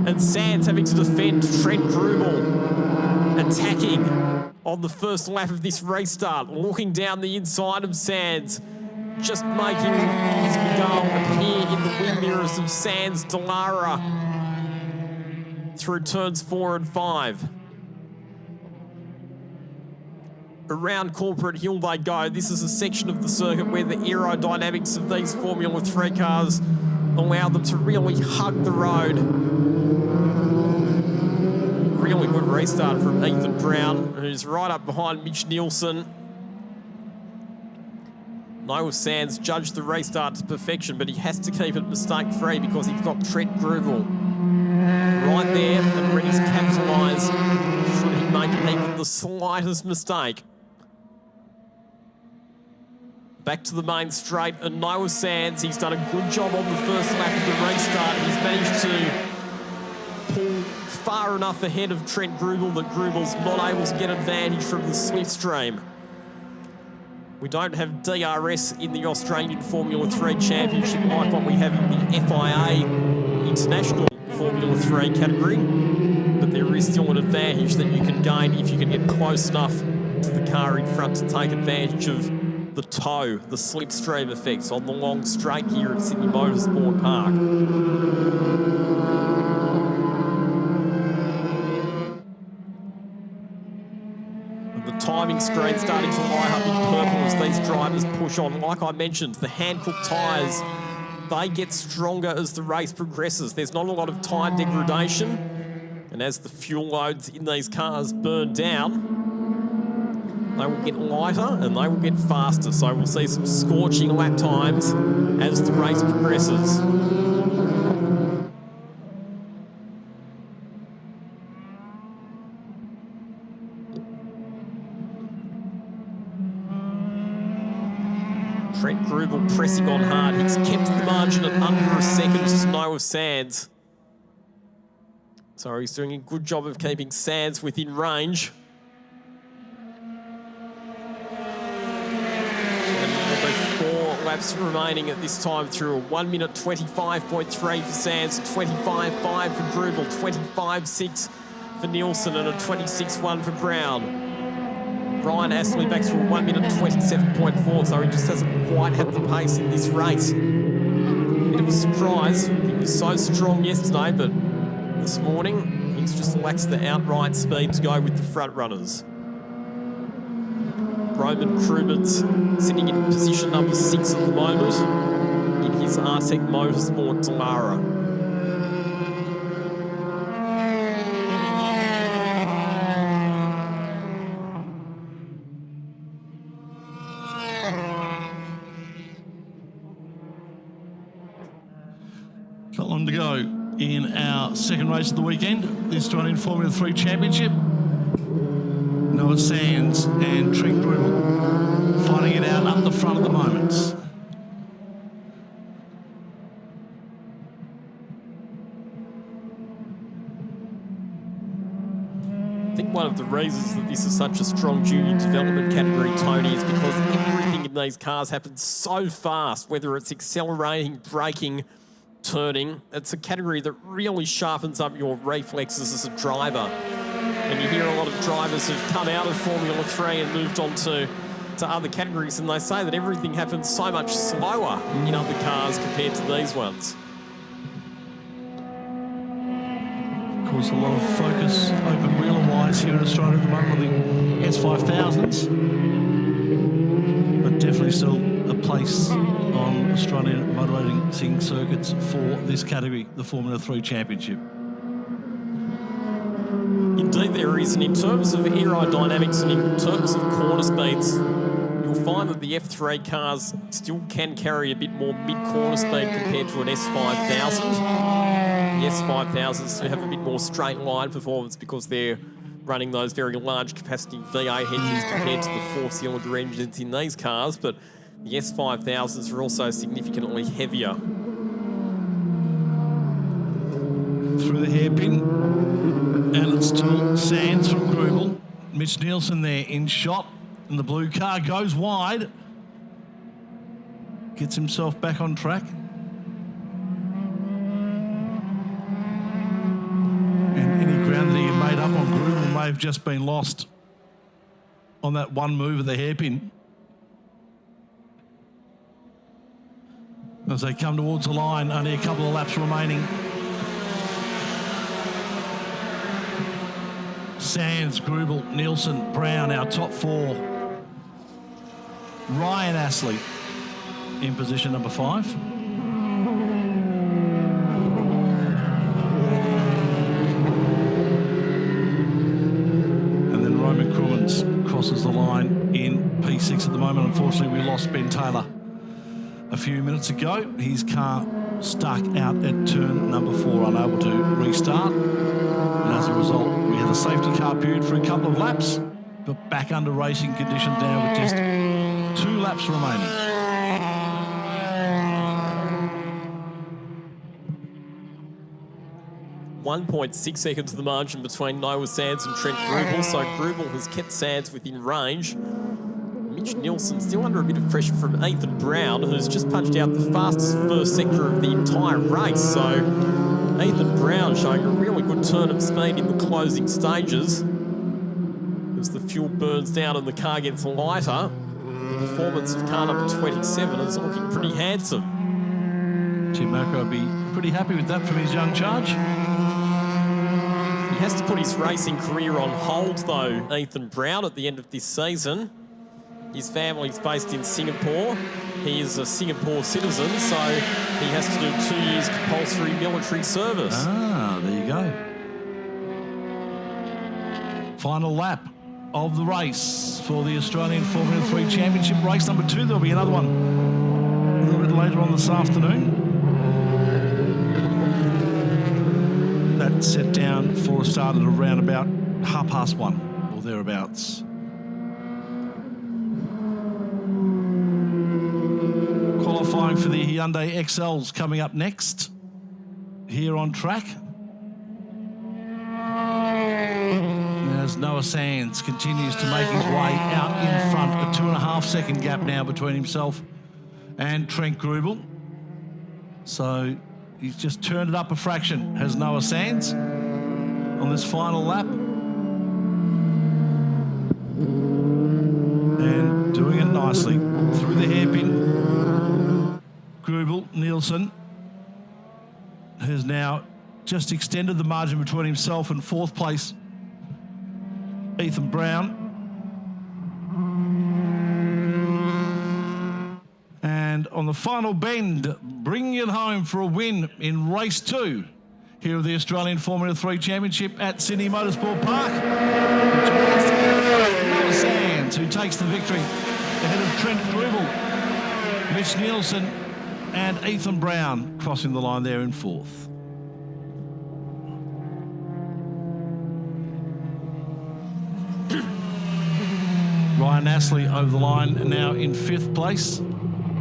and Sands having to defend Trent Grubel attacking on the first lap of this restart, looking down the inside of Sands, just making his Miguel appear in the wing mirrors of Sands Delara through turns 4 and 5. Around Corporate Hill they go. This is a section of the circuit where the aerodynamics of these Formula 3 cars allow them to really hug the road. Really good restart from Ethan Brown, who's right up behind Mitch Nielsen. Noah Sands judged the restart to perfection, but he has to keep it mistake-free because he's got Trent Grubel right there and ready to capitalise should he make even the slightest mistake. Back to the main straight, and Noah Sands, he's done a good job on the first lap of the restart. He's managed to pull far enough ahead of Trent Grubel that Grubel's not able to get advantage from the slipstream. We don't have DRS in the Australian Formula 3 Championship like what we have in the FIA International Formula 3 category, but there is still an advantage that you can gain if you can get close enough to the car in front to take advantage of the tow, the slipstream effects on the long straight here at Sydney Motorsport Park. The timing screen starting to light up in purple as these drivers push on. Like I mentioned, the Hankook tyres, they get stronger as the race progresses. There's not a lot of tyre degradation, and as the fuel loads in these cars burn down, they will get lighter and they will get faster. So we'll see some scorching lap times as the race progresses. Trent Grubel pressing on hard. He's kept the margin at under a second to Noah Sands. So he's doing a good job of keeping Sands within range. And there'll be 4 laps remaining at this time through. A 1 minute 25.3 for Sands, 25.5 for Grubel, 25.6 for Nielsen, and a 26.1 for Brown. Ryan Astley back to a 1 minute 27.4, so he just hasn't quite had the pace in this race. Bit of a surprise. He was so strong yesterday, but this morning he's just lacks the outright speed to go with the front runners. Roman Krubin's sitting in position number 6 at the moment in his Hi-Tec Motorsport Delara. Not long to go in our second race of the weekend, the Australian Formula 3 Championship. Noah Sands and Trent Grubel fighting it out up the front at the moment. of the reasons that this is such a strong junior development category, Tony, is because everything in these cars happens so fast, whether it's accelerating, braking, turning. It's a category that really sharpens up your reflexes as a driver. And you hear a lot of drivers who've come out of Formula 3 and moved on to other categories, and they say that everything happens so much slower in other cars compared to these ones. Of course, a lot of focus open wheeler-wise here in Australia at the moment with the S5000s. But definitely still a place on Australian motor racing circuits for this category, the Formula 3 Championship. Indeed there is, and in terms of aerodynamics and in terms of corner speeds, you'll find that the F3 cars still can carry a bit more mid-corner speed compared to an S5000. The S5000s still have a bit more straight line performance because they're running those very large capacity V8 engines compared to the four-cylinder engines in these cars, but the S5000s are also significantly heavier. Through the hairpin, and it's still Sands from Grubel. Mitch Nielsen there in shot, and the blue car goes wide. Gets himself back on track. And any ground that he had made up on Grubel may have just been lost on that one move of the hairpin. As they come towards the line, only a couple of laps remaining. Sands, Grubel, Nielsen, Brown, our top four. Ryan Astley in position number 5. And then Roman Crummins crosses the line in P6 at the moment. Unfortunately, we lost Ben Taylor a few minutes ago. His car stuck out at turn number 4, unable to restart. And as a result, we had a safety car period for a couple of laps, but back under racing conditions now with just 2 laps remaining. .6 seconds of the margin between Noah Sands and Trent Grubel, so Grubel has kept Sands within range. Mitch Nielsen still under a bit of pressure from Ethan Brown, who's just punched out the fastest first sector of the entire race. So Ethan Brown showing a really good turn of speed in the closing stages. As the fuel burns down and the car gets lighter, the performance of car number 27 is looking pretty handsome. Tim Macro will be pretty happy with that from his young charge. He has to put his racing career on hold, though, Ethan Brown, at the end of this season. His family's based in Singapore. He is a Singapore citizen, so he has to do 2 years compulsory military service. Ah, there you go. Final lap of the race for the Australian Formula 3 Championship. Race number 2, there'll be another one a little bit later on this afternoon. That's set down for a start at around about 1:30 or thereabouts. Qualifying for the Hyundai XLs coming up next here on track. As Noah Sands continues to make his way out in front, a 2.5 second gap now between himself and Trent Grubel. So he's just turned it up a fraction, has Noah Sands on this final lap. And doing it nicely through the hairpin. Grubel, Nielsen has now just extended the margin between himself and 4th place Ethan Brown. And on the final bend, bringing it home for a win in race 2 here of the Australian Formula 3 Championship at Sydney Motorsport Park. Noah Sands, who takes the victory ahead of Trent Grubel, Mitch Nielsen and Ethan Brown crossing the line there in 4th. Ryan Astley over the line now in 5th place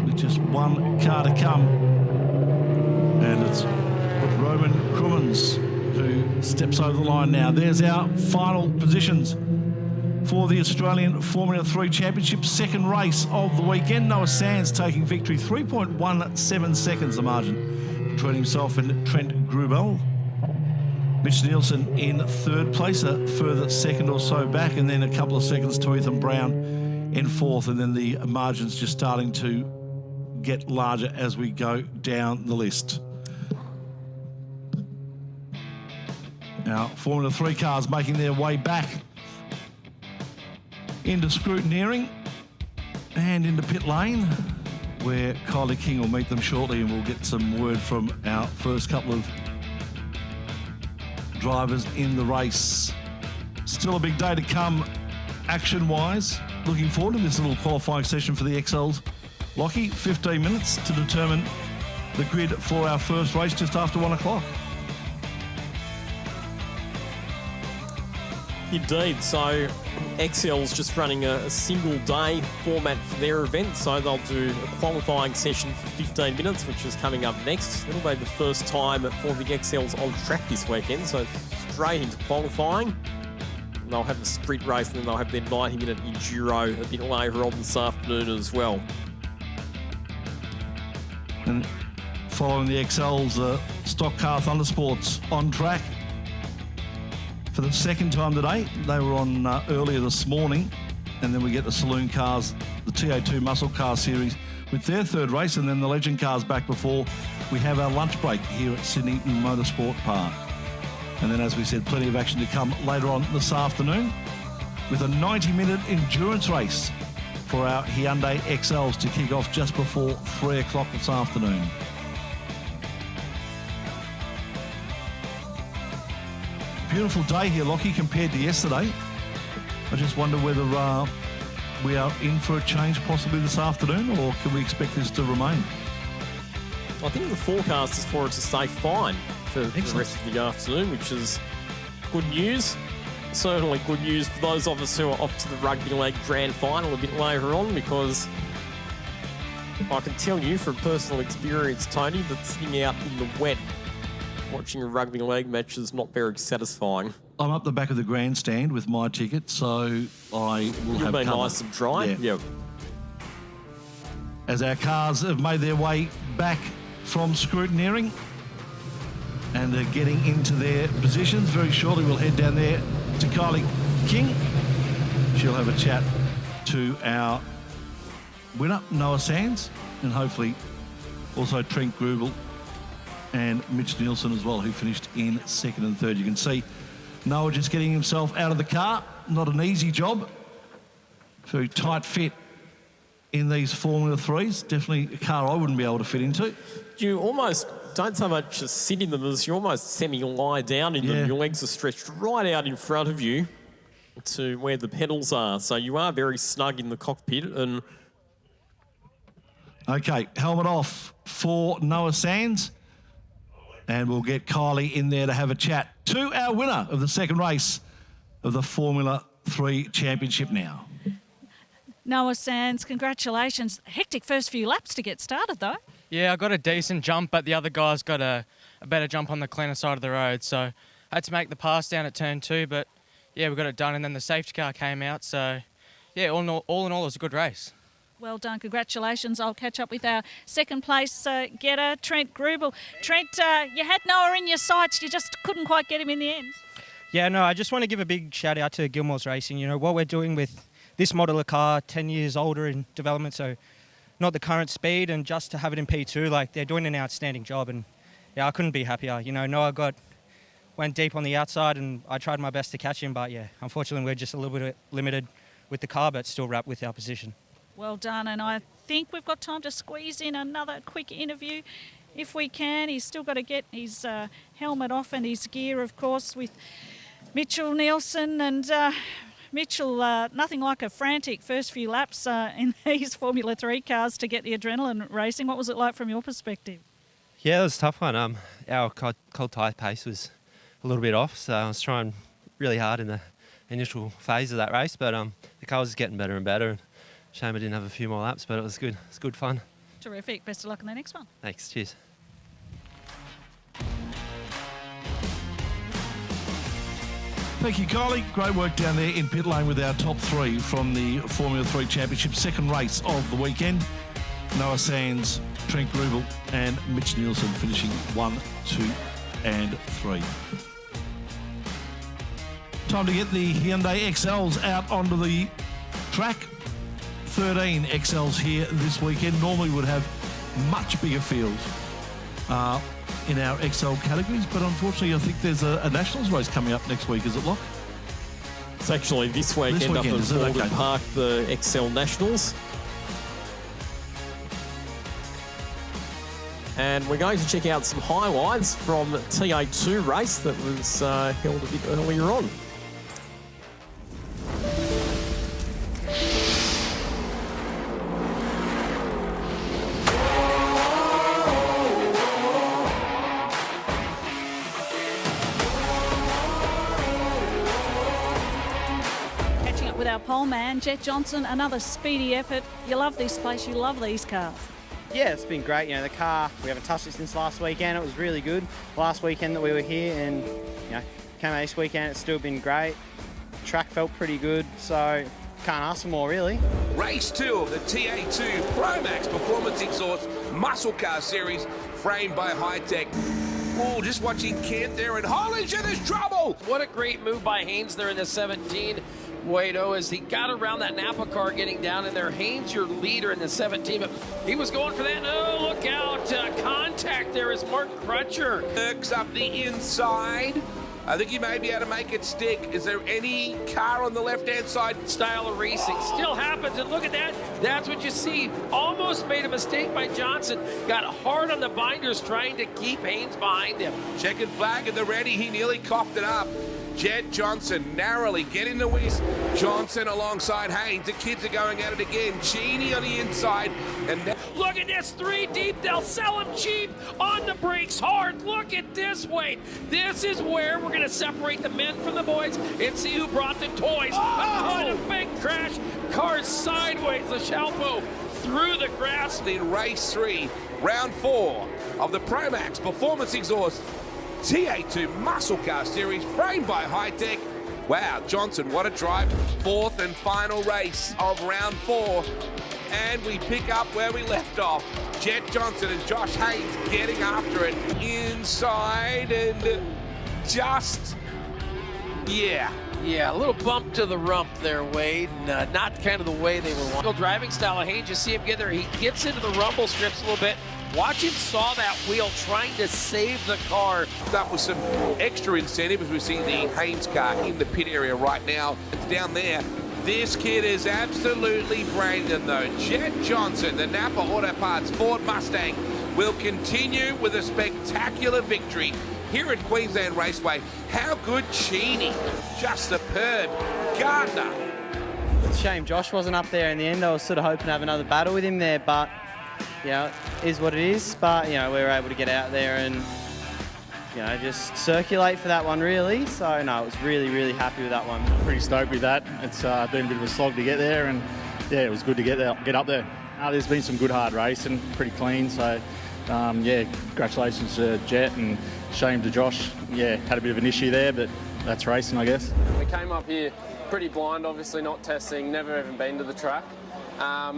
with just 1 car to come. And it's Roman Crummins who steps over the line now. There's our final positions for the Australian Formula 3 Championship, second race of the weekend. Noah Sands taking victory, 3.17 seconds the margin between himself and Trent Grubel. Mitch Nielsen in third place, a further second or so back, and then a couple of seconds to Ethan Brown in fourth, and then the margins just starting to get larger as we go down the list. Now, Formula 3 cars making their way back into scrutineering and into pit lane, where Kylie King will meet them shortly, and we'll get some word from our first couple of drivers in the race. Still a big day to come action-wise. Looking forward to this little qualifying session for the XLs. Lockie, 15 minutes to determine the grid for our first race just after 1 o'clock. Indeed, so XL's just running a single day format for their event, so they'll do a qualifying session for 15 minutes, which is coming up next. It'll be the first time for the XL's on track this weekend, so straight into qualifying. And they'll have a sprint race, and then they'll have their 90-minute enduro a bit later on this afternoon as well. And following the XL's stock car Thundersports on track for the second time today. They were on earlier this morning, and then we get the Saloon Cars, the TA2 Muscle Car series with their third race, and then the Legend Cars back before we have our lunch break here at Sydney Motorsport Park. And then, as we said, plenty of action to come later on this afternoon with a 90-minute endurance race for our Hyundai XLs to kick off just before 3 o'clock this afternoon. Beautiful day here, Lockie, compared to yesterday. I just wonder whether we are in for a change possibly this afternoon, or can we expect this to remain? I think the forecast is for it to stay fine for the rest of the afternoon, which is good news. Certainly good news for those of us who are off to the Rugby League Grand Final a bit later on, because I can tell you from personal experience, Tony, that sitting out in the wet watching a rugby league match is not very satisfying. I'm up the back of the grandstand with my ticket, so I will You'll have be cover. nice and dry. Yeah. Yep. As our cars have made their way back from scrutineering and are getting into their positions, very shortly we'll head down there to Kylie King. She'll have a chat to our winner, Noah Sands, and hopefully also Trent Grubel and Mitch Nielsen as well, who finished in second and third. You can see Noah just getting himself out of the car. Not an easy job. Very tight fit in these Formula 3s. Definitely a car I wouldn't be able to fit into. You almost don't so much as sit in them as you almost semi-lie down in them. Your legs are stretched right out in front of you to where the pedals are. So you are very snug in the cockpit. And okay, helmet off for Noah Sands. And we'll get Kylie in there to have a chat to our winner of the second race of the Formula 3 Championship now. Noah Sands, congratulations. Hectic first few laps to get started, though. Yeah, I got a decent jump, but the other guys got a better jump on the cleaner side of the road. So I had to make the pass down at turn 2, but yeah, we got it done. And then the safety car came out. So yeah, all in all, it was a good race. Well done, congratulations. I'll catch up with our second place getter, Trent Grubel. Trent, you had Noah in your sights, you just couldn't quite get him in the end. Yeah, no, I just want to give a big shout out to Gilmore's Racing. You know, what we're doing with this model of car, 10 years older in development, so not the current speed, and just to have it in P2, like, they're doing an outstanding job. And yeah, I couldn't be happier. You know, Noah went deep on the outside, and I tried my best to catch him, but yeah, unfortunately we're just a little bit limited with the car, but still wrapped with our position. Well done, and I think we've got time to squeeze in another quick interview if we can. He's still got to get his helmet off and his gear, of course, with Mitchell Nielsen. And Mitchell, nothing like a frantic first few laps in these Formula 3 cars to get the adrenaline racing. What was it like from your perspective? Yeah, it was a tough one. Our cold tyre pace was a little bit off, so I was trying really hard in the initial phase of that race, but the car was getting better and better. Shame I didn't have a few more laps, but it was good. It's good fun. Terrific. Best of luck in the next one. Thanks. Cheers. Thank you, Kylie. Great work down there in pit lane with our top three from the Formula 3 Championship, second race of the weekend. Noah Sands, Trent Grubel and Mitch Nielsen finishing 1, 2 and 3. Time to get the Hyundai XLs out onto the track. 13 XLs here this weekend. Normally would have much bigger fields in our XL categories, but unfortunately I think there's a Nationals race coming up next week, is it, Locke? It's actually this weekend up at Saloon Park, the XL Nationals. And we're going to check out some highlights from TA2 race that was held a bit earlier on. With our pole man, Jet Johnson, another speedy effort. You love this place, you love these cars. Yeah, it's been great. You know, the car, we haven't touched it since last weekend. It was really good last weekend that we were here, and you know, came out this weekend, it's still been great. Track felt pretty good, so can't ask for more, really. Race 2 of the TA2 Pro-Max Performance Exhaust Muscle Car Series, framed by Hi-Tec. Oh, just watching Kent there, and Hollinger, there's trouble! What a great move by Haynes there in the 17. Waito, as he got around that Napa car getting down in there. Haynes, your leader in the 17, but he was going for that. Oh, look out. Contact there is Mark Crutcher. Works up the inside. I think he may be able to make it stick. Is there any car on the left-hand side? Style of racing still happens, and look at that. That's what you see. Almost made a mistake by Johnson. Got hard on the binders trying to keep Haynes behind him. Checkered flag at the ready. He nearly coughed it up. Jet Johnson narrowly getting the whisk. Johnson alongside Haynes. The kids are going at it again. Cheney on the inside. And look at this, 3 deep. They'll sell him cheap. On the brakes hard. Look at this weight. This is where we're going to separate the men from the boys and see who brought the toys. Oh, a big crash. Car sideways. The Shalpo through the grass. In race 3, round 4 of the Pro-Max Performance Exhaust TA2 Muscle Car Series, framed by Hi-Tec. Wow, Johnson, what a drive. 4th and final race of round 4. And we pick up where we left off. Jet Johnson and Josh Haynes getting after it inside, and just, yeah. Yeah, a little bump to the rump there, Wade, and not kind of the way they were wanting. Driving style of Haynes, you see him get there. He gets into the rumble strips a little bit. Watch him saw that wheel trying to save the car. That was some extra incentive as we see the Haynes car in the pit area right now. It's down there. This kid is absolutely brilliant though. Jet Johnson, the Napa Auto Parts Ford Mustang, will continue with a spectacular victory here at Queensland Raceway. How good Cheney, just superb. Gardner. It's a shame Josh wasn't up there in the end. I was sort of hoping to have another battle with him there, but you know, it is what it is. But you know, we were able to get out there and you know, just circulate for that one really. So no, I was really, really happy with that one. Pretty stoked with that. It's been a bit of a slog to get there, and yeah, it was good to get up there. There's been some good hard racing, pretty clean. So yeah, congratulations to Jet, and shame to Josh. Yeah, had a bit of an issue there, but that's racing, I guess. We came up here pretty blind, obviously not testing, never even been to the track.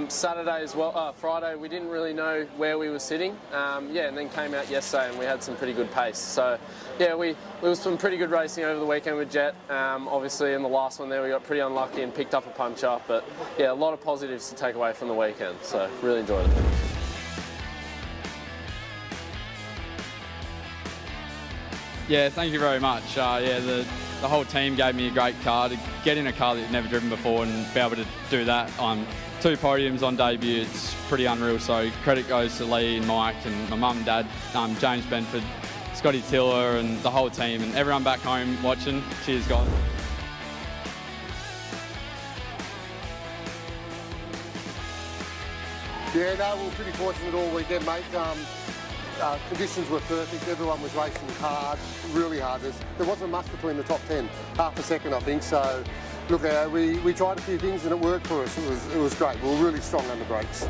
Saturday as well, Friday, we didn't really know where we were sitting. Yeah, and then came out yesterday and we had some pretty good pace. So yeah, we was some pretty good racing over the weekend with Jet. Obviously in the last one there we got pretty unlucky and picked up a punch up, but yeah, a lot of positives to take away from the weekend. So really enjoyed it. Yeah, thank you very much. Yeah, the whole team gave me a great car to get in a car that you've never driven before and be able to do that on 2 podiums on debut. It's pretty unreal. So credit goes to Lee and Mike and my mum and dad, James Benford, Scotty Tiller and the whole team and everyone back home watching. Cheers, guys. Yeah, no, we were pretty fortunate all weekend, mate. Conditions were perfect. Everyone was racing hard, really hard. There wasn't much between the top 10, half a second, I think. So, look, we tried a few things and it worked for us. It was great. We were really strong on the brakes.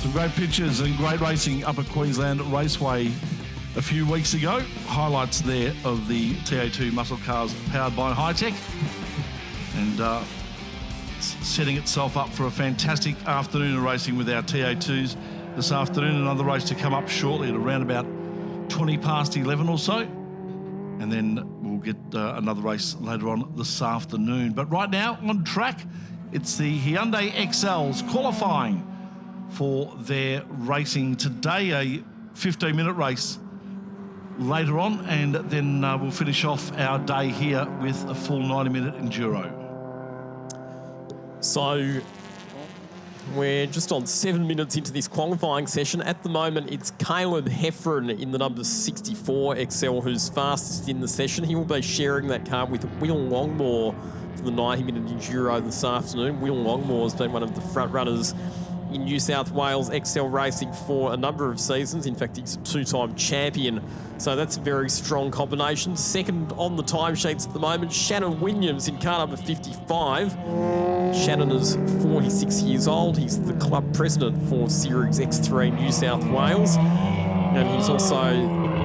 Some great pictures and great racing up at Queensland Raceway a few weeks ago. Highlights there of the TA2 Muscle Cars powered by Hi-Tec. And setting itself up for a fantastic afternoon of racing with our TA2s this afternoon. Another race to come up shortly at around about 20 past 11 or so. And then we'll get another race later on this afternoon. But right now on track, it's the Hyundai XLs qualifying for their racing today, a 15-minute race later on, and then we'll finish off our day here with a full 90-minute enduro. So we're just on 7 minutes into this qualifying session. At the moment, it's Caleb Heffron in the number 64 XL who's fastest in the session. He will be sharing that car with Will Longmore for the 90-minute enduro this afternoon. Will Longmore's been one of the front runners in New South Wales XL racing for a number of seasons. In fact, he's a two-time champion. So that's a very strong combination. Second on the timesheets at the moment, Shannon Williams in car number 55. Shannon is 46 years old. He's the club president for Series X3 New South Wales. And he's also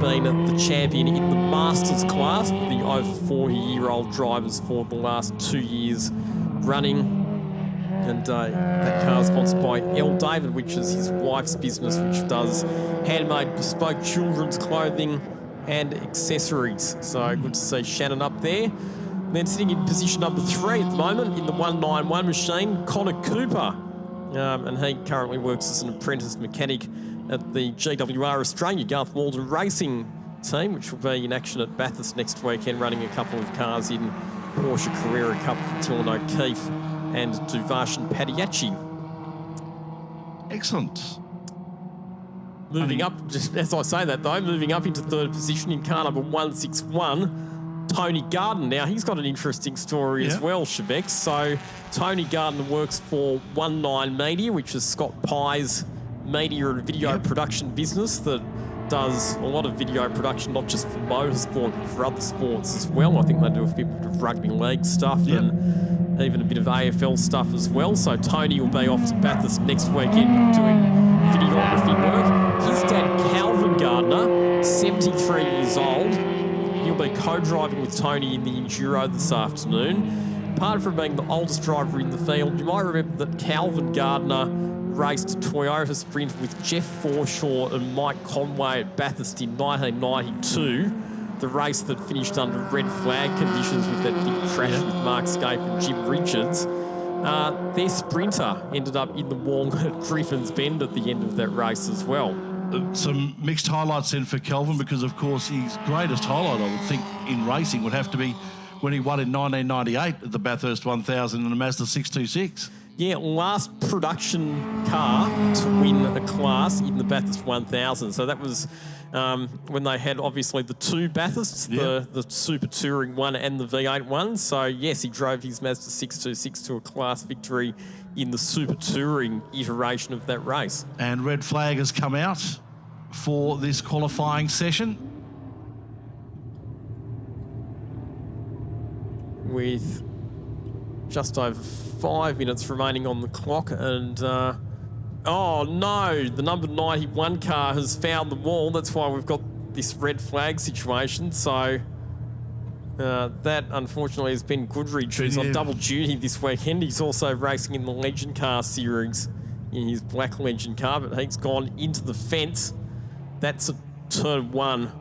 been the champion in the Masters class for the over 40-year-old drivers for the last 2 years running. And that car is sponsored by L. David, which is his wife's business, which does handmade bespoke children's clothing and accessories. So good to see Shannon up there. And then sitting in position number 3 at the moment in the 191 machine, Connor Cooper. And he currently works as an apprentice mechanic at the GWR Australia Garth Walden Racing team, which will be in action at Bathurst next weekend, running a couple of cars in Porsche Carrera Cup for Tillon O'Keefe and Duvarshan Padiachi. Excellent. Moving up, just as I say that though, moving up into third position in car number 161, Tony Garden. Now, he's got an interesting story as well, Shebex. So, Tony Garden works for 19 Media, which is Scott Pye's media and video production business that does a lot of video production, not just for motorsport, but for other sports as well. I think they do a bit of rugby league stuff and even a bit of AFL stuff as well. So Tony will be off to Bathurst next weekend doing videography work. His dad, Calvin Gardner, 73 years old. He'll be co-driving with Tony in the Enduro this afternoon. Apart from being the oldest driver in the field, you might remember that Calvin Gardner raced a Toyota Sprint with Jeff Forshaw and Mike Conway at Bathurst in 1992. The race that finished under red flag conditions with that big crash with Mark Scape and Jim Richards. Their sprinter ended up in the wall at Griffin's Bend at the end of that race as well. Some mixed highlights then for Kelvin, because of course his greatest highlight, I would think, in racing would have to be when he won in 1998 at the Bathurst 1000 in a Mazda 626. Yeah, last production car to win a class in the Bathurst 1000. So that was when they had obviously the two Bathursts, the Super Touring one and the V8 one. So yes, he drove his Mazda 626 to a class victory in the Super Touring iteration of that race. And red flag has come out for this qualifying session, with just over 5 minutes remaining on the clock. And, oh no, the number 91 car has found the wall. That's why we've got this red flag situation. So that, unfortunately, has been Goodrich, who's on double duty this weekend. He's also racing in the Legend Car Series in his black Legend car, but he's gone into the fence. That's a turn 1.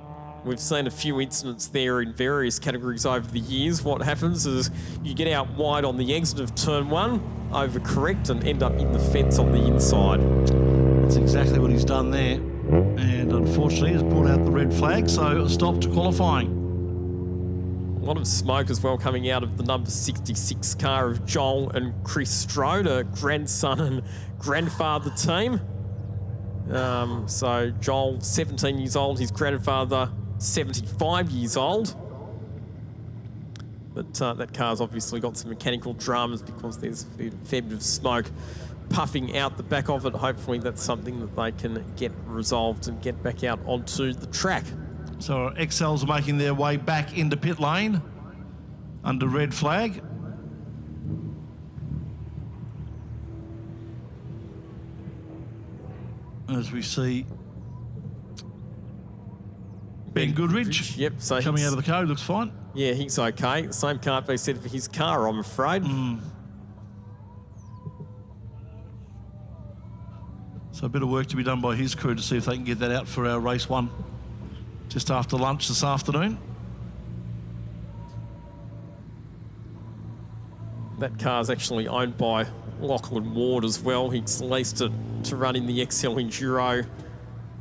We've seen a few incidents there in various categories over the years. What happens is you get out wide on the exit of turn 1, overcorrect, and end up in the fence on the inside. That's exactly what he's done there. And unfortunately, he's brought out the red flag, so a stop to qualifying. A lot of smoke as well coming out of the number 66 car of Joel and Chris Strode, a grandson and grandfather team. So Joel, 17 years old, his grandfather, 75 years old. But that car's obviously got some mechanical dramas because there's a fair bit of smoke puffing out the back of it. Hopefully that's something that they can get resolved and get back out onto the track. So our XLs are making their way back into pit lane under red flag. as we see Ben Goodridge. Yep. So coming out of the car, he looks fine. Yeah, he's okay. Same can't be said for his car, I'm afraid. So a bit of work to be done by his crew to see if they can get that out for our race 1 just after lunch this afternoon. That car's actually owned by Lachlan Ward as well. He's leased it to run in the XL Enduro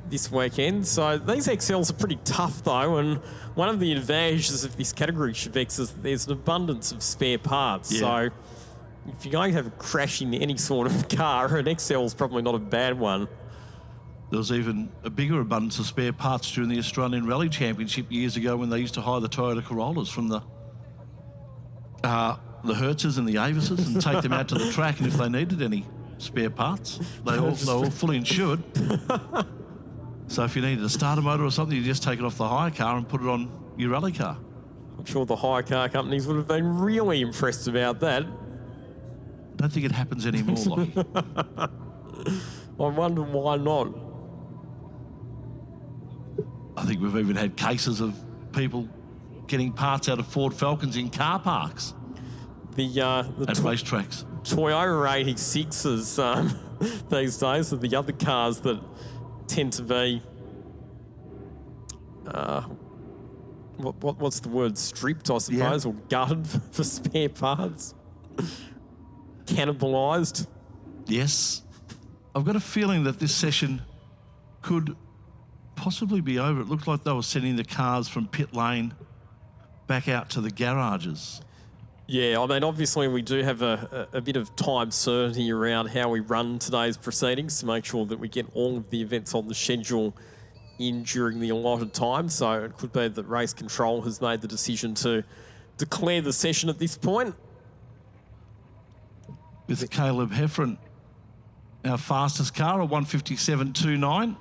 this weekend. So these XLs are pretty tough though, and one of the advantages of this category, Chevex, is that there's an abundance of spare parts. Yeah. So if you're going to have a crash in any sort of car, an XL is probably not a bad one. There was even a bigger abundance of spare parts during the Australian Rally Championship years ago when they used to hire the Toyota Corollas from the Hertzes and the Avises and take them out to the track, and if they needed any spare parts, they were all fully insured. So if you needed a starter motor or something, you just take it off the hire car and put it on your rally car. I'm sure the hire car companies would have been really impressed about that. I don't think it happens anymore, Lockie. I wonder why not. I think we've even had cases of people getting parts out of Ford Falcons in car parks. The racetracks. Toyota 86s these days are the other cars that tend to be what's the word, stripped, I suppose, or gutted for spare parts. Cannibalised. Yes. I've got a feeling that this session could possibly be over. It looked like they were sending the cars from pit lane back out to the garages. Yeah, I mean, obviously we do have a bit of time certainty around how we run today's proceedings to make sure that we get all of the events on the schedule in during the allotted time. So it could be that race control has made the decision to declare the session at this point. With Caleb Heffron, our fastest car, a 157.29.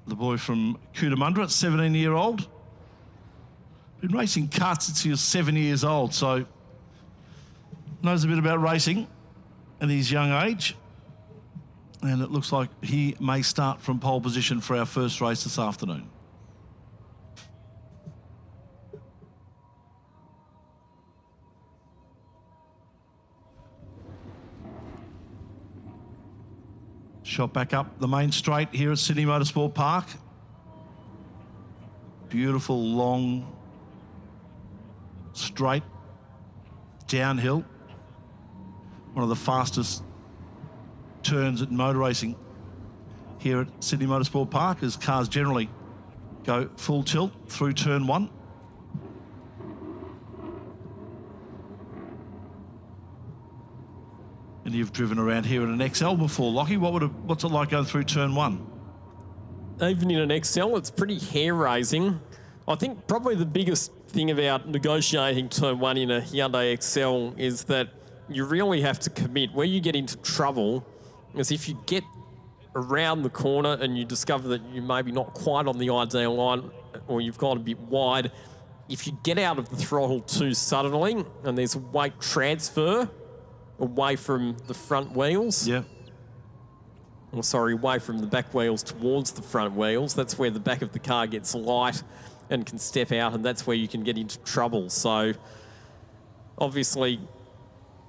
The boy from Cootamundra, 17-year-old. Been racing karts since he was 7 years old, so knows a bit about racing at his young age. And it looks like he may start from pole position for our first race this afternoon. Shot back up the main straight here at Sydney Motorsport Park. Beautiful, long, straight, downhill. One of the fastest turns at motor racing here at Sydney Motorsport Park, as cars generally go full tilt through turn 1. And you've driven around here in an XL before, Lockie. What's it like going through turn 1? Even in an XL, it's pretty hair-raising. I think probably the biggest thing about negotiating turn 1 in a Hyundai XL is that you really have to commit. Where you get into trouble is if you get around the corner and you discover that you're maybe not quite on the ideal line, or you've gone a bit wide. If you get out of the throttle too suddenly and there's a weight transfer away from the front wheels. Yeah. Or sorry, away from the back wheels towards the front wheels. That's where the back of the car gets light and can step out, and that's where you can get into trouble. So obviously,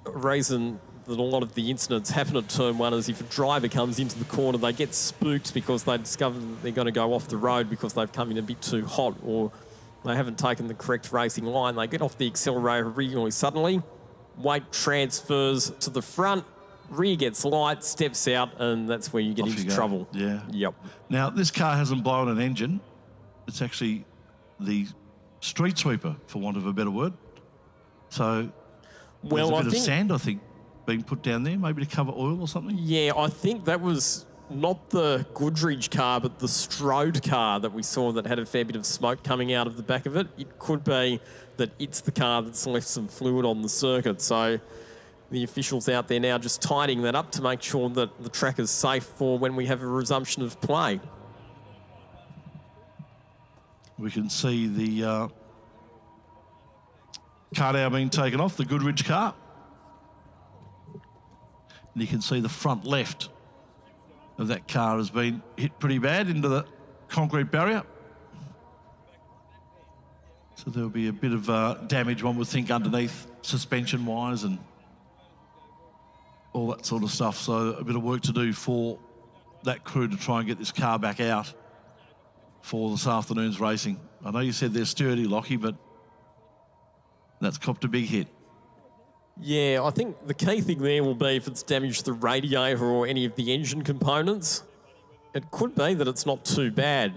a reason that a lot of the incidents happen at turn 1 is if a driver comes into the corner, they get spooked because they discover that they're going to go off the road because they've come in a bit too hot, or they haven't taken the correct racing line. They get off the accelerator really suddenly. Weight transfers to the front, rear gets light, steps out, and that's where you get into trouble. Yeah. Yep. Now, this car hasn't blown an engine. It's actually the street sweeper, for want of a better word. So there's a bit of sand, I think, being put down there, maybe to cover oil or something. Yeah, I think that was not the Goodridge car, but the Strode car that we saw that had a fair bit of smoke coming out of the back of it. It could be that it's the car that's left some fluid on the circuit. So the officials out there now just tidying that up to make sure that the track is safe for when we have a resumption of play. We can see the car now being taken off, the Goodridge car. And you can see the front left of that car has been hit pretty bad into the concrete barrier. So there'll be a bit of damage, one would think, underneath suspension wise and all that sort of stuff. So a bit of work to do for that crew to try and get this car back out for this afternoon's racing. I know you said they're sturdy, Lockie, but that's copped a big hit. Yeah, I think the key thing there will be if it's damaged the radiator or any of the engine components. It could be that it's not too bad.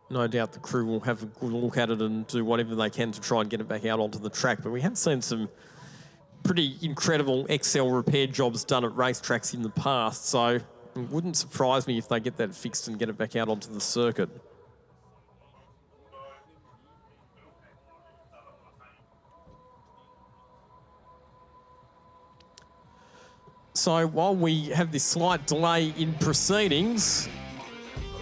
No doubt the crew will have a good look at it and do whatever they can to try and get it back out onto the track. But we have seen some pretty incredible XL repair jobs done at racetracks in the past, so it wouldn't surprise me if they get that fixed and get it back out onto the circuit. So while we have this slight delay in proceedings,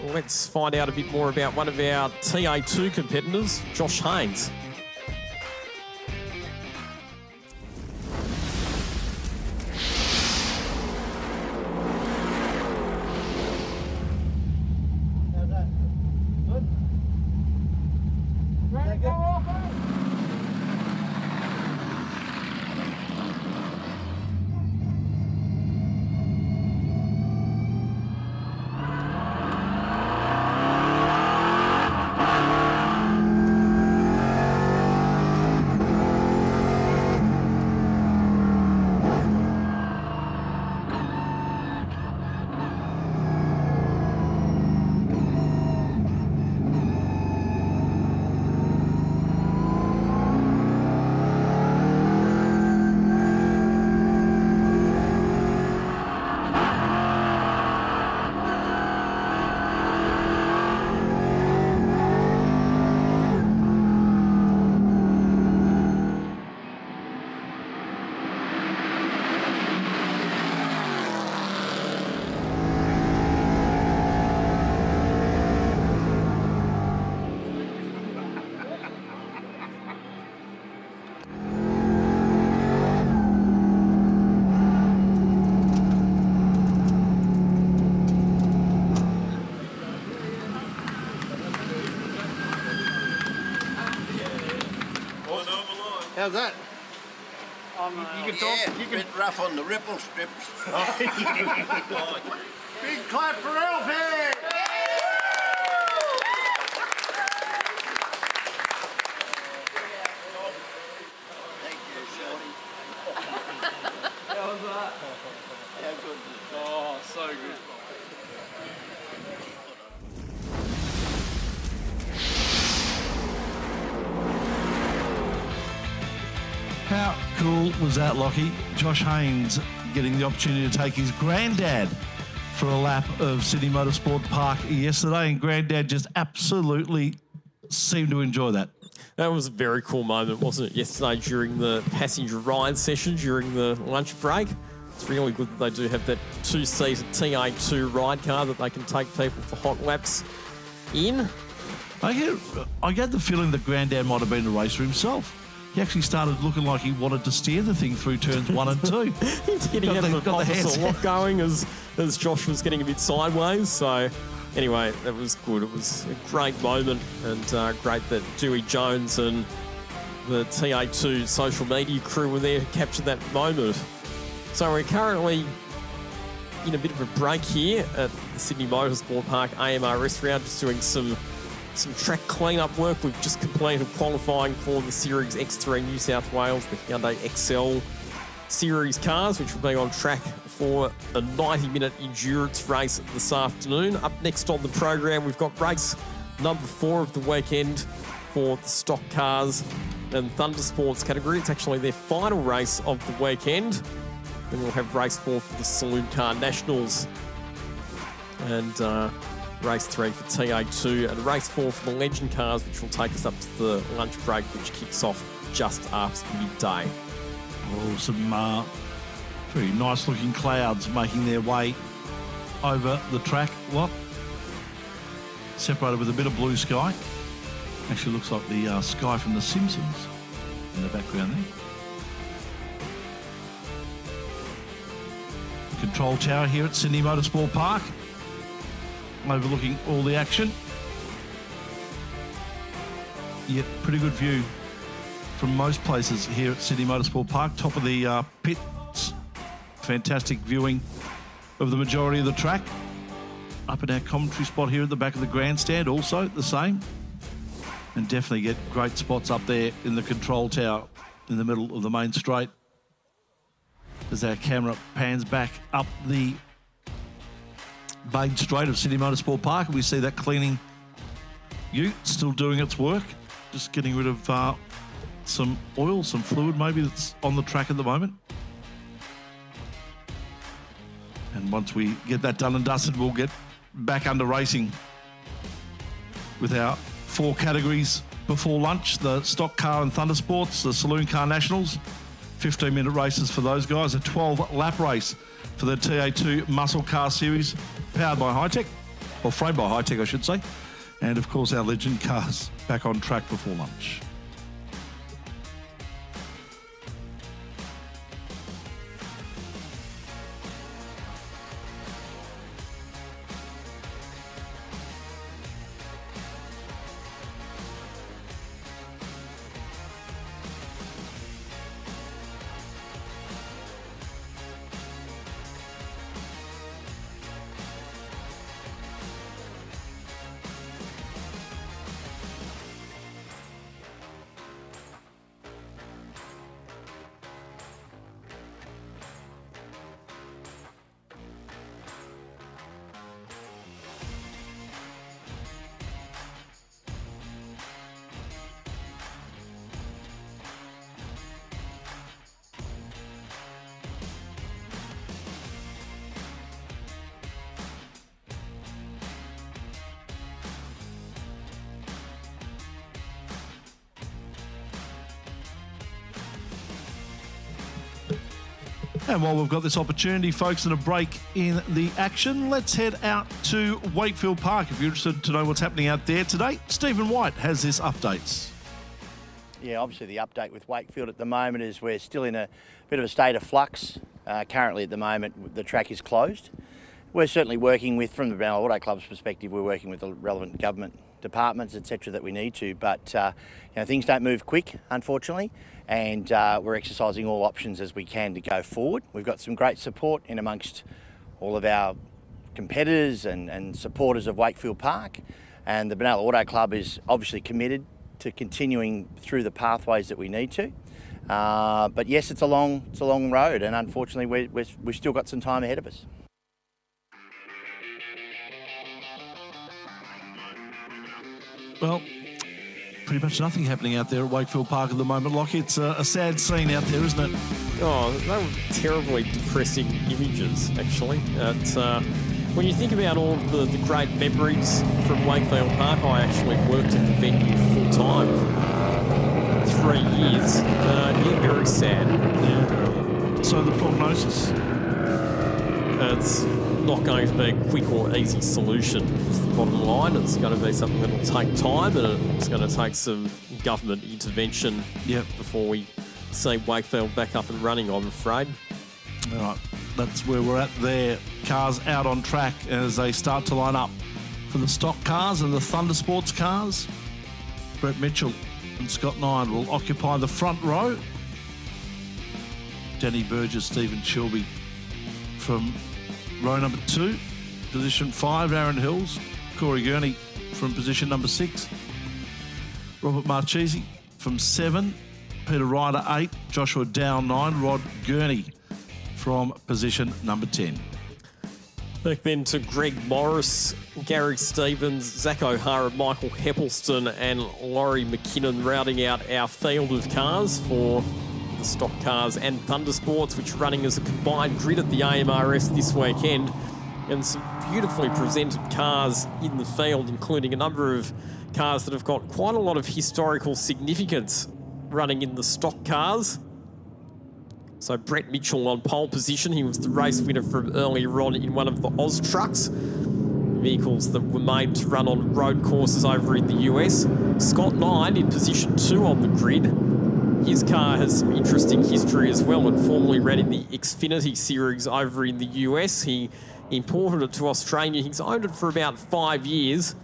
let's find out a bit more about one of our TA2 competitors, Josh Haynes. How's that? You can talk. You can bit rough on the ripple strips. Big clap for Alfie! Thank you, Shorty. How was that? How good? Oh, so good. How cool was that, Lockie? Josh Haynes getting the opportunity to take his granddad for a lap of Sydney Motorsport Park yesterday, and granddad just absolutely seemed to enjoy that. That was a very cool moment, wasn't it, yesterday during the passenger ride session during the lunch break. It's really good that they do have that two-seater TA2 ride car that they can take people for hot laps in. I get the feeling that granddad might have been a racer himself. He actually started looking like he wanted to steer the thing through turns 1 and 2. He had the opposite lock going as Josh was getting a bit sideways. So anyway, that was good. It was a great moment, and great that Dewey Jones and the TA2 social media crew were there to capture that moment. So we're currently in a bit of a break here at the Sydney Motorsport Park AMRS round, just doing some track clean-up work. We've just completed qualifying for the Series X3 New South Wales, the Hyundai XL Series cars, which will be on track for a 90-minute endurance race this afternoon. Up next on the program, we've got race number 4 of the weekend for the stock cars and Thunder Sports category. It's actually their final race of the weekend. Then we'll have race 4 for the Saloon Car Nationals. And race 3 for TA2 and race 4 for the Legend cars, which will take us up to the lunch break, which kicks off just after midday. Oh, some very nice looking clouds making their way over the track. Well, separated with a bit of blue sky. Actually looks like the sky from The Simpsons in the background there. control tower here at Sydney Motorsport Park, overlooking all the action. Yet pretty good view from most places here at Sydney Motorsport Park. Top of the pits, fantastic viewing of the majority of the track. Up in our commentary spot here at the back of the grandstand, also the same. And definitely get great spots up there in the control tower in the middle of the main straight. As our camera pans back up the main straight of Sydney Motorsport Park, we see that cleaning ute still doing its work, just getting rid of some oil, some fluid maybe that's on the track at the moment. And once we get that done and dusted, we'll get back under racing with our 4 categories before lunch: the Stock Car and Thunder Sports, the Saloon Car Nationals, 15-minute races for those guys, a 12-lap race for the TA2 Muscle Car Series, powered by Hi-Tec, or framed by Hi-Tec, I should say. And, of course, our Legend cars back on track before lunch. And while we've got this opportunity, folks, and a break in the action, let's head out to Wakefield Park. If you're interested to know what's happening out there today, Stephen White has his updates. Yeah, obviously the update with Wakefield at the moment is we're still in a bit of a state of flux. Currently at the moment, the track is closed. We're certainly working with, from the Brunel Auto Club's perspective, we're working with the relevant government departments, etc., that we need to, but you know, things don't move quick, unfortunately, and we're exercising all options as we can to go forward. We've got some great support in amongst all of our competitors and supporters of Wakefield Park, and the Brunel Auto Club is obviously committed to continuing through the pathways that we need to. But yes, it's a long road, and unfortunately we've still got some time ahead of us. Well, pretty much nothing happening out there at Wakefield Park at the moment, Lockie. It's a sad scene out there, isn't it? Oh, they were terribly depressing images, actually. When you think about all of the great memories from Wakefield Park, I actually worked at the venue full-time for 3 years. Yeah, very sad. Yeah. So the prognosis? It's not going to be a quick or easy solution. It's the bottom line. It's going to be something that will take time, and it's going to take some government intervention before we see Wakefield back up and running, I'm afraid. All right, that's where we're at there. Cars out on track as they start to line up for the stock cars and the Thunder Sports cars. Brett Mitchell and Scott Nine will occupy the front row. Danny Burgess, Stephen Shelby from row number 2. Position 5, Aaron Hills. Corey Gurney from position number 6. Robert Marchese from 7. Peter Ryder 8. Joshua Dow 9. Rod Gurney from position number 10. Back then to Greg Morris, Gary Stevens, Zach O'Hara, Michael Heppelston and Laurie McKinnon rounding out our field of cars for the stock cars and Thunder Sports, which are running as a combined grid at the AMRS this weekend. And some beautifully presented cars in the field, including a number of cars that have got quite a lot of historical significance running in the stock cars. So Brett Mitchell on pole position. He was the race winner from earlier on in one of the Oz trucks, vehicles that were made to run on road courses over in the US. Scott Nine in position 2 on the grid. his car has some interesting history as well, and formerly ran in the Xfinity series over in the US. He imported it to Australia. He's owned it for about 5 years.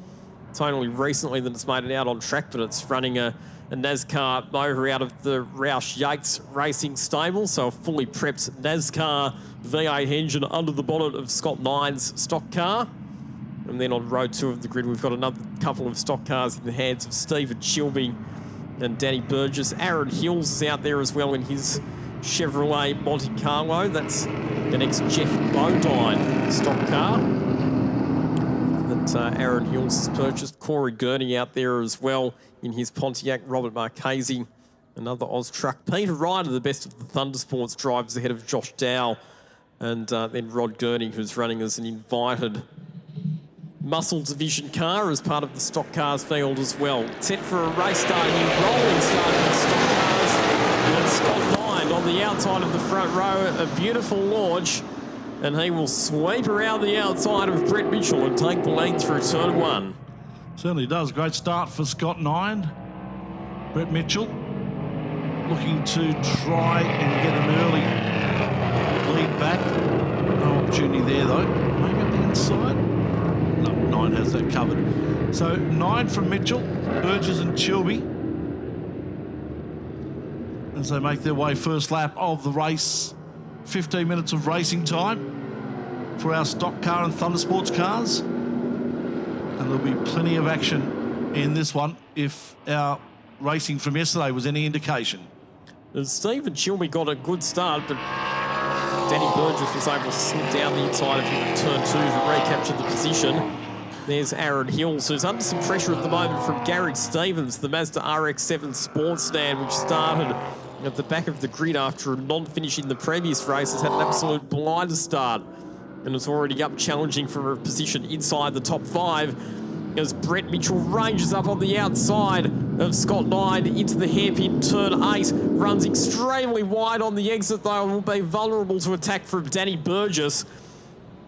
It's only recently that it's made it out on track, but it's running a NASCAR motor out of the Roush Yates Racing stable, so a fully prepped NASCAR V8 engine under the bonnet of Scott Nine's stock car. And then on row 2 of the grid, we've got another couple of stock cars in the hands of Stephen Chilby and Danny Burgess. Aaron Hills is out there as well in his Chevrolet Monte Carlo. That's an ex-Jeff Bodine stock car that Aaron Hills has purchased. Corey Gurney out there as well in his Pontiac. Robert Marchese, another Oz truck. Peter Ryder, the best of the Thundersports drivers, ahead of Josh Dow. And then Rod Gurney, who's running as an invited Muscle Division car as part of the stock cars field as well. Set for a race start here, rolling start in stock cars. And Scott Nine on the outside of the front row, a beautiful launch. And he will sweep around the outside of Brett Mitchell and take the lead through turn 1. Certainly does. Great start for Scott Nine. Brett Mitchell looking to try and get an early lead back. No opportunity there though. Maybe up the inside. No, Nine has that covered. So 9 from Mitchell, Burgess and Chilby as they make their way first lap of the race. 15 minutes of racing time for our stock car and Thundersports cars. And there'll be plenty of action in this one if our racing from yesterday was any indication. And Stephen Chilby got a good start, but Danny Burgess was able to slip down the inside of him in turn 2 to recapture the position. There's Aaron Hills, who's under some pressure at the moment from Gary Stevens, the Mazda RX-7 sports stand, which started at the back of the grid after a non-finish in the previous race. Has had an absolute blinder start and is already up challenging for a position inside the top 5 as Brett Mitchell ranges up on the outside of Scott Nine into the hairpin turn 8. Runs extremely wide on the exit though and will be vulnerable to attack from Danny Burgess.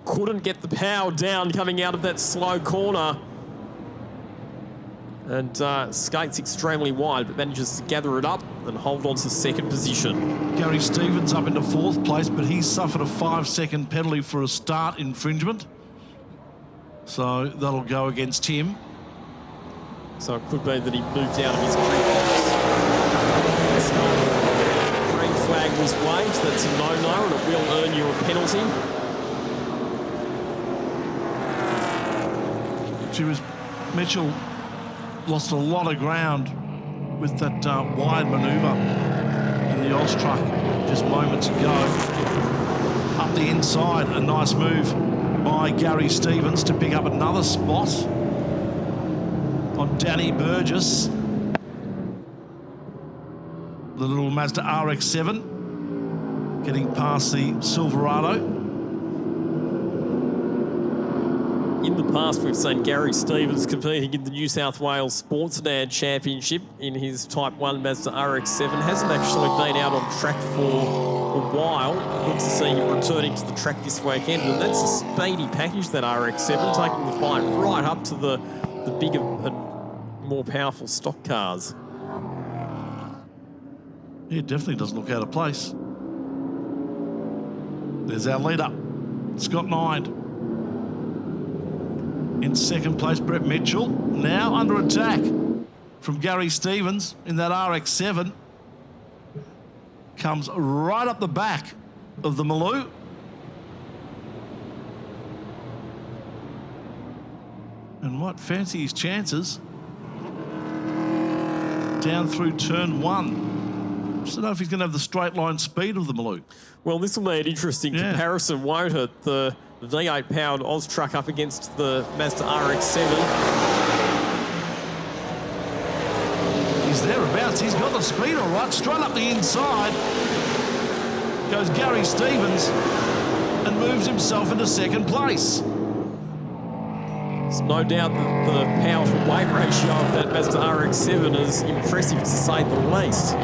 Couldn't get the power down coming out of that slow corner. And skates extremely wide, but manages to gather it up and hold on to second position. Gary Stevens up into 4th place, but he's suffered a 5-second penalty for a start infringement. So that'll go against him. So it could be that he moved out of his grid. Green flag was waved. That's a no-no, and it will earn you a penalty. Mitchell lost a lot of ground with that wide manoeuvre in the Oz truck just moments ago. Up the inside, a nice move by Gary Stevens to pick up another spot on Danny Burgess. The little Mazda RX-7 getting past the Silverado. In the past, we've seen Gary Stevens competing in the New South Wales Sportsman Championship in his Type 1 Mazda RX-7. Hasn't actually been out on track for a while. Good to see him returning to the track this weekend. And that's a speedy package, that RX-7, taking the fight right up to the bigger and more powerful stock cars. Yeah, it definitely doesn't look out of place. There's our leader, Scott Nine. In 2nd place, Brett Mitchell. Now under attack from Gary Stevens in that RX-7. Comes right up the back of the Maloo. And might fancy his chances. Down through turn 1. Just don't know if he's going to have the straight line speed of the Maloo. Well, this will be an interesting comparison, won't it? The V8 powered Oz truck up against the Mazda RX-7. He's thereabouts. He's got the speed all right. Straight up the inside goes Gary Stevens and moves himself into 2nd place. There's no doubt that the power to weight ratio of that Mazda RX-7 is impressive to say the least.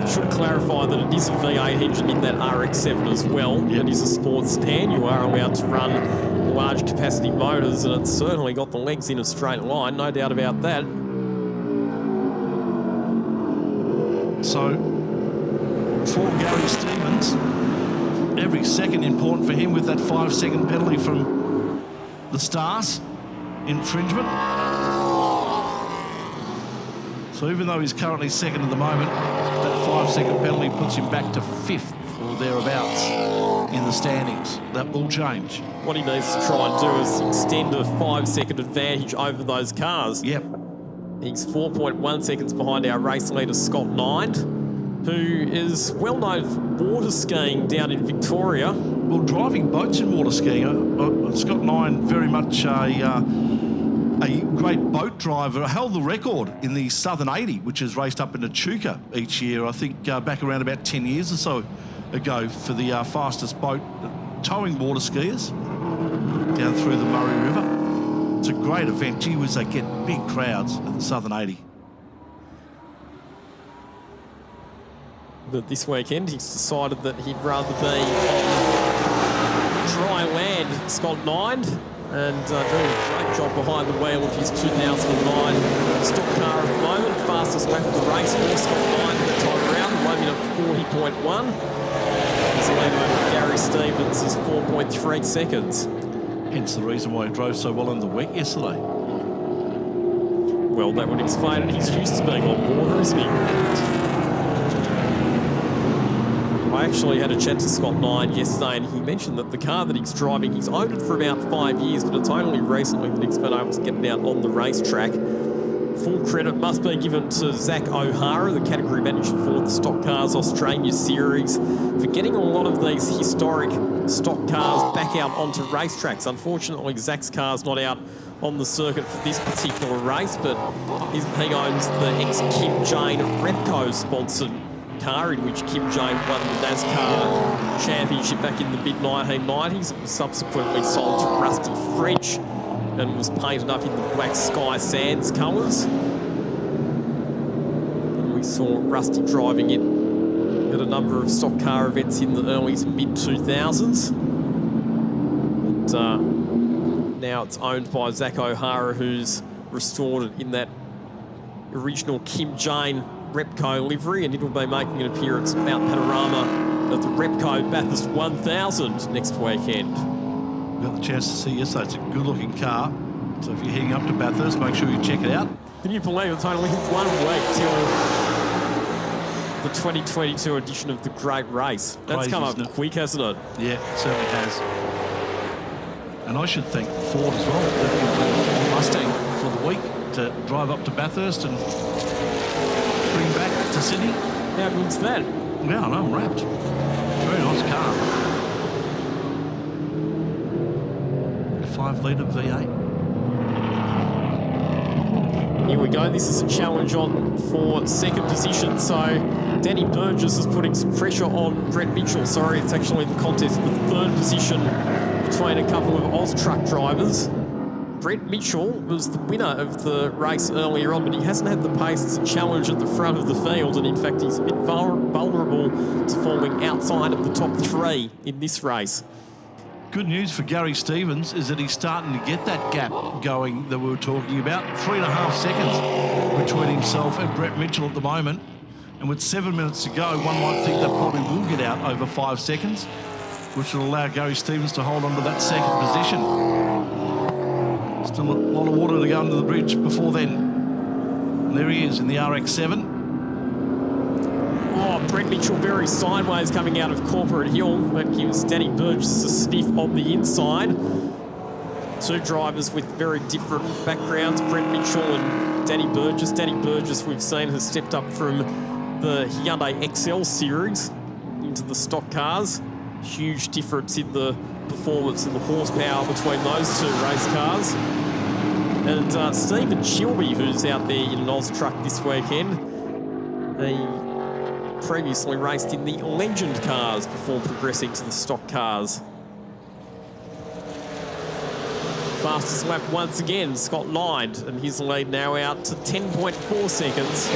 Should clarify that it is a V8 engine in that RX-7 as well. It is a sports stand. You are allowed to run large capacity motors, and it's certainly got the legs in a straight line, no doubt about that. So for Gary Stevens, every second important for him with that 5-second penalty from the Stars infringement. So even though he's currently second at the moment, that 5-second penalty puts him back to 5th or thereabouts in the standings. That will change. What he needs to try and do is extend a 5-second advantage over those cars. Yep. He's 4.1 seconds behind our race leader, Scott Nine, who is well known for water skiing down in Victoria. Well, driving boats in water skiing, Scott Nine very much a great boat driver, held the record in the Southern 80, which is raced up in Echuca each year, I think back around about 10 years or so ago, for the fastest boat towing water skiers down through the Murray River. It's a great event. Gee whiz, they get big crowds at the Southern 80. But this weekend, he's decided that he'd rather be on dry land, Scott Nine, and doing a great job behind the wheel of his 2009 stock car at the moment. Fastest lap of the race for Scott Nine that time around, 1 minute 40.1. His lead over Gary Stevens is 4.3 seconds. Hence the reason why he drove so well in the wet yesterday. Well, that would explain it. He's used to being on water, isn't he? I actually had a chat to Scott Nine yesterday, and he mentioned that the car that he's driving, he's owned it for about 5 years, but it's only recently that he's been able to get it out on the racetrack. Full credit must be given to Zach O'Hara, the category manager for the Stock Cars Australia Series, for getting a lot of these historic stock cars back out onto racetracks. Unfortunately, Zach's car's not out on the circuit for this particular race, but he owns the ex-Kim Jane Repco-sponsored car in which Kim Jane won the NASCAR championship back in the mid-1990s. It was subsequently sold to Rusty French and was painted up in the Black Sky Sands colours. And we saw Rusty driving it at a number of stock car events in the early to mid-2000s. And now it's owned by Zach O'Hara, who's restored it in that original Kim Jane Repco livery, and it'll be making an appearance at Mount Panorama at the Repco Bathurst 1000 next weekend. We got the chance to see yesterday. It's a good-looking car. So if you're heading up to Bathurst, make sure you check it out. Can you believe it's only 1 week till the 2022 edition of the Great Race? That's Crazy, come up quick, hasn't it? Yeah, it certainly has. And I should thank Ford as well. They've given me the Ford Mustang for the week to drive up to Bathurst and bring back to Sydney. How good's that? Yeah, I know, I'm wrapped. Very nice car. 5-litre V8. Here we go. This is a challenge on for second position. So Danny Burgess is putting some pressure on Brett Mitchell. Sorry, it's actually the contest for third position between a couple of Oz truck drivers. Brett Mitchell was the winner of the race earlier on, but he hasn't had the pace as a challenge at the front of the field, and in fact he's a bit vulnerable to falling outside of the top 3 in this race. Good news for Gary Stevens is that he's starting to get that gap going that we were talking about. 3.5 seconds between himself and Brett Mitchell at the moment. And with 7 minutes to go, one might think they probably will get out over 5 seconds, which will allow Gary Stevens to hold on to that second position. Still a lot of water to go under the bridge before then. And there he is in the RX-7. Oh, Brett Mitchell very sideways coming out of Corporate Hill. That gives Danny Burgess a sniff on the inside. Two drivers with very different backgrounds, Brett Mitchell and Danny Burgess. Danny Burgess, we've seen, has stepped up from the Hyundai XL series into the stock cars. Huge difference in the performance and the horsepower between those two race cars. And Stephen Chilby, who's out there in an Oz truck this weekend. He previously raced in the Legend cars before progressing to the stock cars. Fastest lap once again, Scott Nine, and his lead now out to 10.4 seconds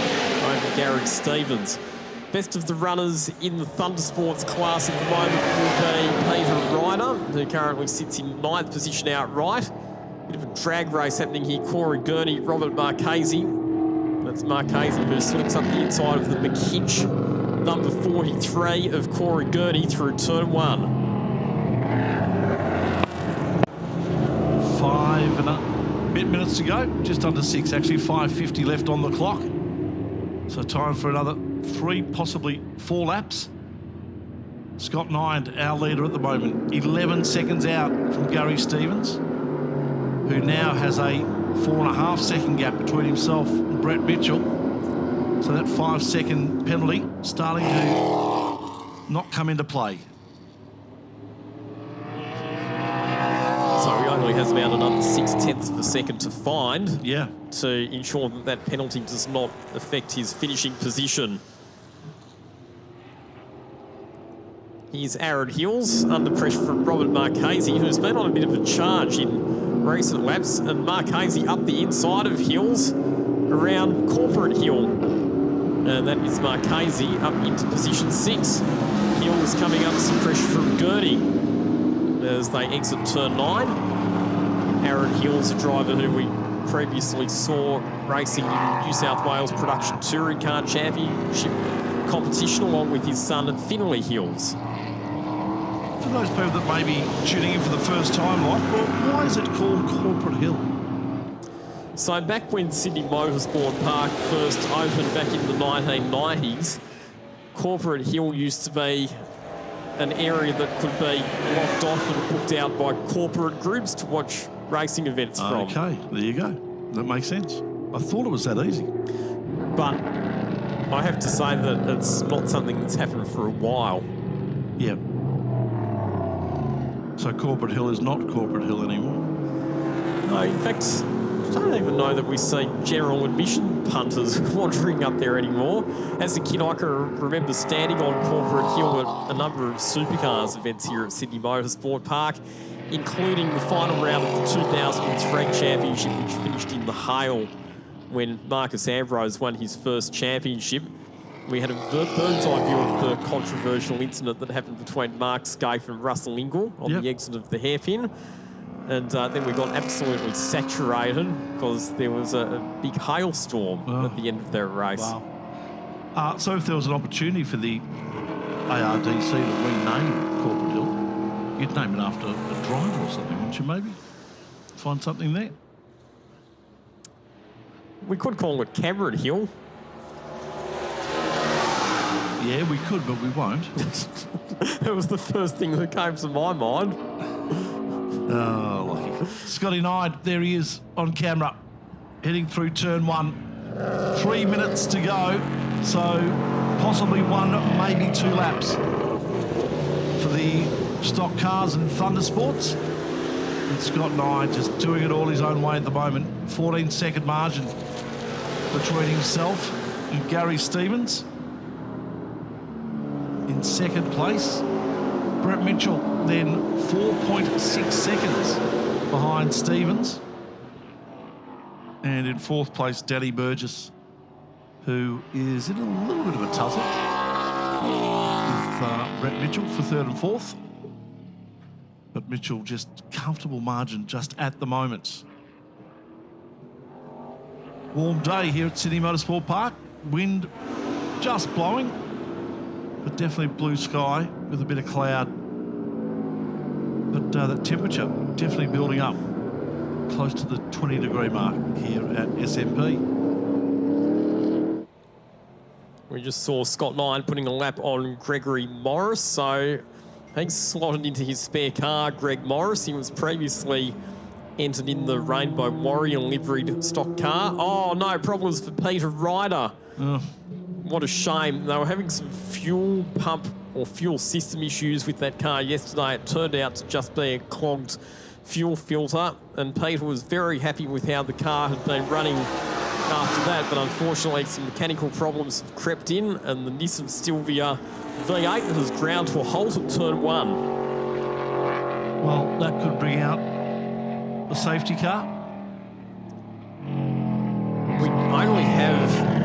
over Gary Stevens. Best of the runners in the Thundersports class at the moment will be Peter Ryder, who currently sits in 9th position outright. Bit of a drag race happening here. Corey Gurney, Robert Marchese, That's Marchese, who swings up the inside of the McHitch, number 43 of Corey Gurney through turn 1. 5 and a bit minutes to go, just under 6, actually 5:50 left on the clock. So time for another 3, possibly 4 laps. Scott Nine, our leader at the moment, 11 seconds out from Gary Stevens, who now has a 4.5 second gap between himself and Brett Mitchell. So that 5-second penalty starting to not come into play. So he only has about another 0.6 of a second to find. Yeah. To ensure that that penalty does not affect his finishing position. Here's Aaron Hills under pressure from Robert Marchese, who's been on a bit of a charge in recent laps. And Marchese up the inside of Hills around Corporate Hill. And that is Marchese up into position 6. Hills coming under some pressure from Gurney as they exit turn 9. Aaron Hills, a driver who we previously saw racing in New South Wales Production Touring Car Championship competition along with his son at Finley Hills. For those people that may be tuning in for the first time, like, well, why is it called Corporate Hill? So back when Sydney Motorsport Park first opened back in the 1990s, Corporate Hill used to be an area that could be locked off and booked out by corporate groups to watch racing events from. Okay, there you go. That makes sense. I thought it was that easy. But I have to say that it's not something that's happened for a while. Yeah. So Corporate Hill is not Corporate Hill anymore? No, in fact, I don't even know that we see general admission punters wandering up there anymore. As a kid, I can remember standing on Corporate Hill at a number of supercars events here at Sydney Motorsport Park, including the final round of the 2003 championship, which finished in the hail when Marcus Ambrose won his first championship. We had a bird's eye view of the controversial incident that happened between Mark Scaife and Russell Ingall on the exit of the hairpin. And then we got absolutely saturated because there was a big hailstorm at the end of their race. Wow. So if there was an opportunity for the ARDC to rename Corporate Hill, you'd name it after a driver or something, wouldn't you, maybe? Find something there. We could call it Cameron Hill. Yeah, we could, but we won't. That was the first thing that came to my mind. Oh, lucky. Scotty Nine, there he is on camera, heading through turn 1. 3 minutes to go, so possibly 1, maybe 2 laps for the stock cars and Thunder Sports. And Scott Nine just doing it all his own way at the moment. 14-second margin between himself and Gary Stevens. In second place, Brett Mitchell, then 4.6 seconds behind Stevens. And in fourth place, Danny Burgess, who is in a little bit of a tussle with Brett Mitchell for third and fourth. But Mitchell just comfortable margin just at the moment. Warm day here at Sydney Motorsport Park. Wind just blowing, but definitely blue sky with a bit of cloud. But that temperature definitely building up close to the 20-degree mark here at SMP. We just saw Scott Nine putting a lap on Gregory Morris, so he's slotted into his spare car, Greg Morris. He was previously entered in the Rainbow Warrior liveried stock car. Oh, no, problems for Peter Ryder. What a shame. They were having some fuel pump or fuel system issues with that car yesterday. It turned out to just be a clogged fuel filter, and Peter was very happy with how the car had been running after that, but unfortunately some mechanical problems have crept in, and the Nissan Silvia V8 has ground to a halt at turn 1. Well, that could bring out the safety car. We only have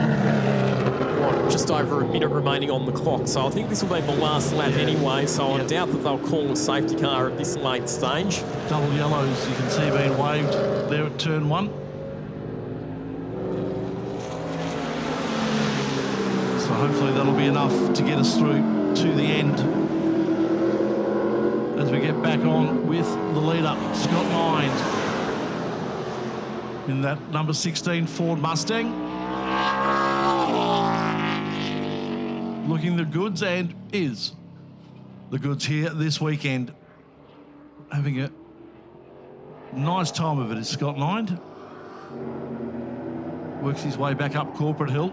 just over a minute remaining on the clock, so I think this will be the last lap anyway, so I doubt that they'll call a safety car at this late stage. Double yellows you can see being waved there at turn 1. hopefully that'll be enough to get us through to the end. As we get back on with the leader, Scott Mind, in that number 16 Ford Mustang. Looking the goods, and is the goods here this weekend. Having a nice time of it is Scott Mind. Works his way back up Corporate Hill.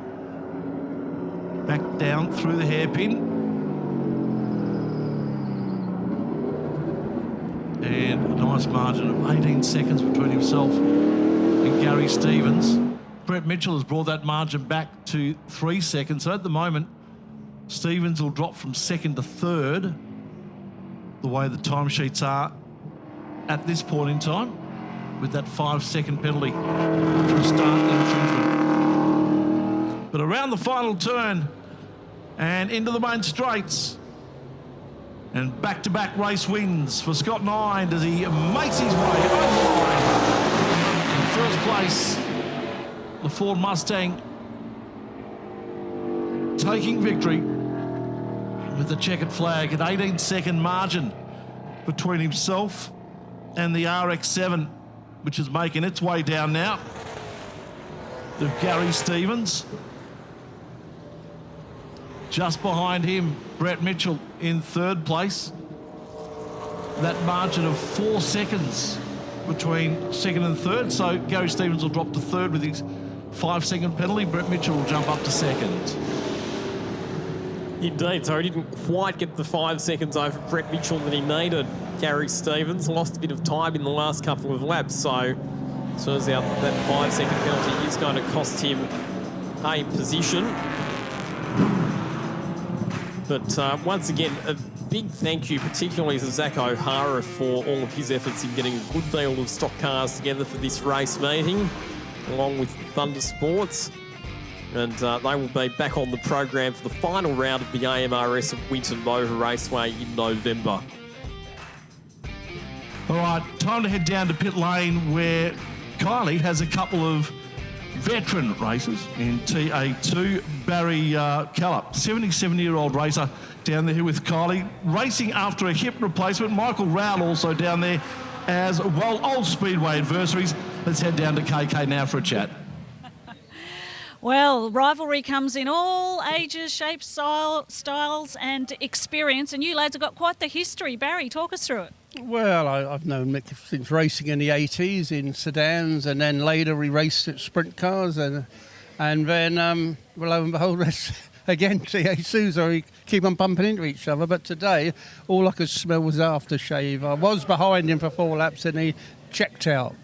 Back down through the hairpin. And a nice margin of 18 seconds between himself and Gary Stevens. Brett Mitchell has brought that margin back to 3 seconds. So at the moment, Stevens will drop from second to third, the way the timesheets are at this point in time, with that 5-second penalty for a start infringement. But around the final turn and into the main straights, and back-to-back race wins for Scott Mind as he makes his way over the line. In first place, the Ford Mustang taking victory with the checkered flag, an 18-second margin between himself and the RX-7, which is making its way down now. The Gary Stevens. Just behind him, Brett Mitchell in third place. That margin of 4 seconds between second and third. So Gary Stevens will drop to third with his 5-second penalty. Brett Mitchell will jump up to second. Indeed, so he didn't quite get the 5 seconds over Brett Mitchell that he needed. Gary Stevens lost a bit of time in the last couple of laps, so turns out that 5-second penalty is going to cost him a position. But once again, a big thank you, particularly to Zach O'Hara, for all of his efforts in getting a good field of stock cars together for this race meeting, along with Thunder Sports. And they will be back on the program for the final round of the AMRS at Winton Motor Raceway in November. All right, time to head down to pit lane where Kylie has a couple of veteran races in TA2. Barry Keller, 77-year-old racer down there with Kylie, racing after a hip replacement. Michael Rowell also down there as well. Old Speedway adversaries. Let's head down to KK now for a chat. Well, rivalry comes in all ages, shapes, styles and experience, and you lads have got quite the history. Barry, talk us through it. Well, I've known Mick since racing in the 80s in sedans, and then later we raced at sprint cars, and then, well, lo and behold, again, TA2, so we keep on bumping into each other. But today, all I could smell was aftershave. I was behind him for 4 laps, and he checked out,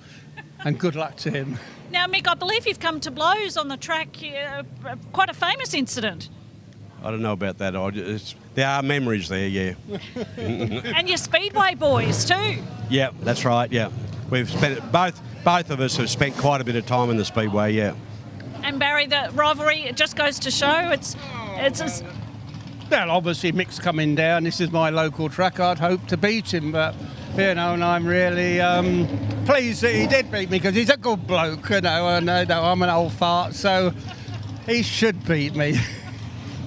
and good luck to him. Now, Mick, I believe you've come to blows on the track, quite a famous incident. I don't know about that. There are memories there, yeah. And your Speedway boys too. Yeah, that's right, yeah. We've spent, both of us have spent quite a bit of time in the Speedway, yeah. And Barry, the rivalry, it just goes to show it's Well, obviously Mick's coming down. This is my local track. I'd hope to beat him, but, you know, and I'm really pleased that he did beat me because he's a good bloke, you know, and I'm an old fart, so he should beat me.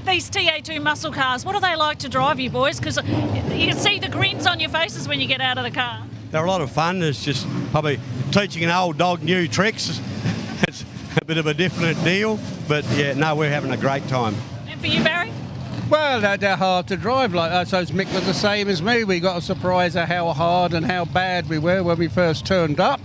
These TA2 muscle cars, what do they like to drive you boys? Because you can see the grins on your faces when you get out of the car. They're a lot of fun. It's just probably teaching an old dog new tricks. It's a bit of a different deal, but yeah, no, we're having a great time. And for you, Barry? Well, they're hard to drive like that. So Mick was the same as me. We got a surprise at how hard and how bad we were when we first turned up.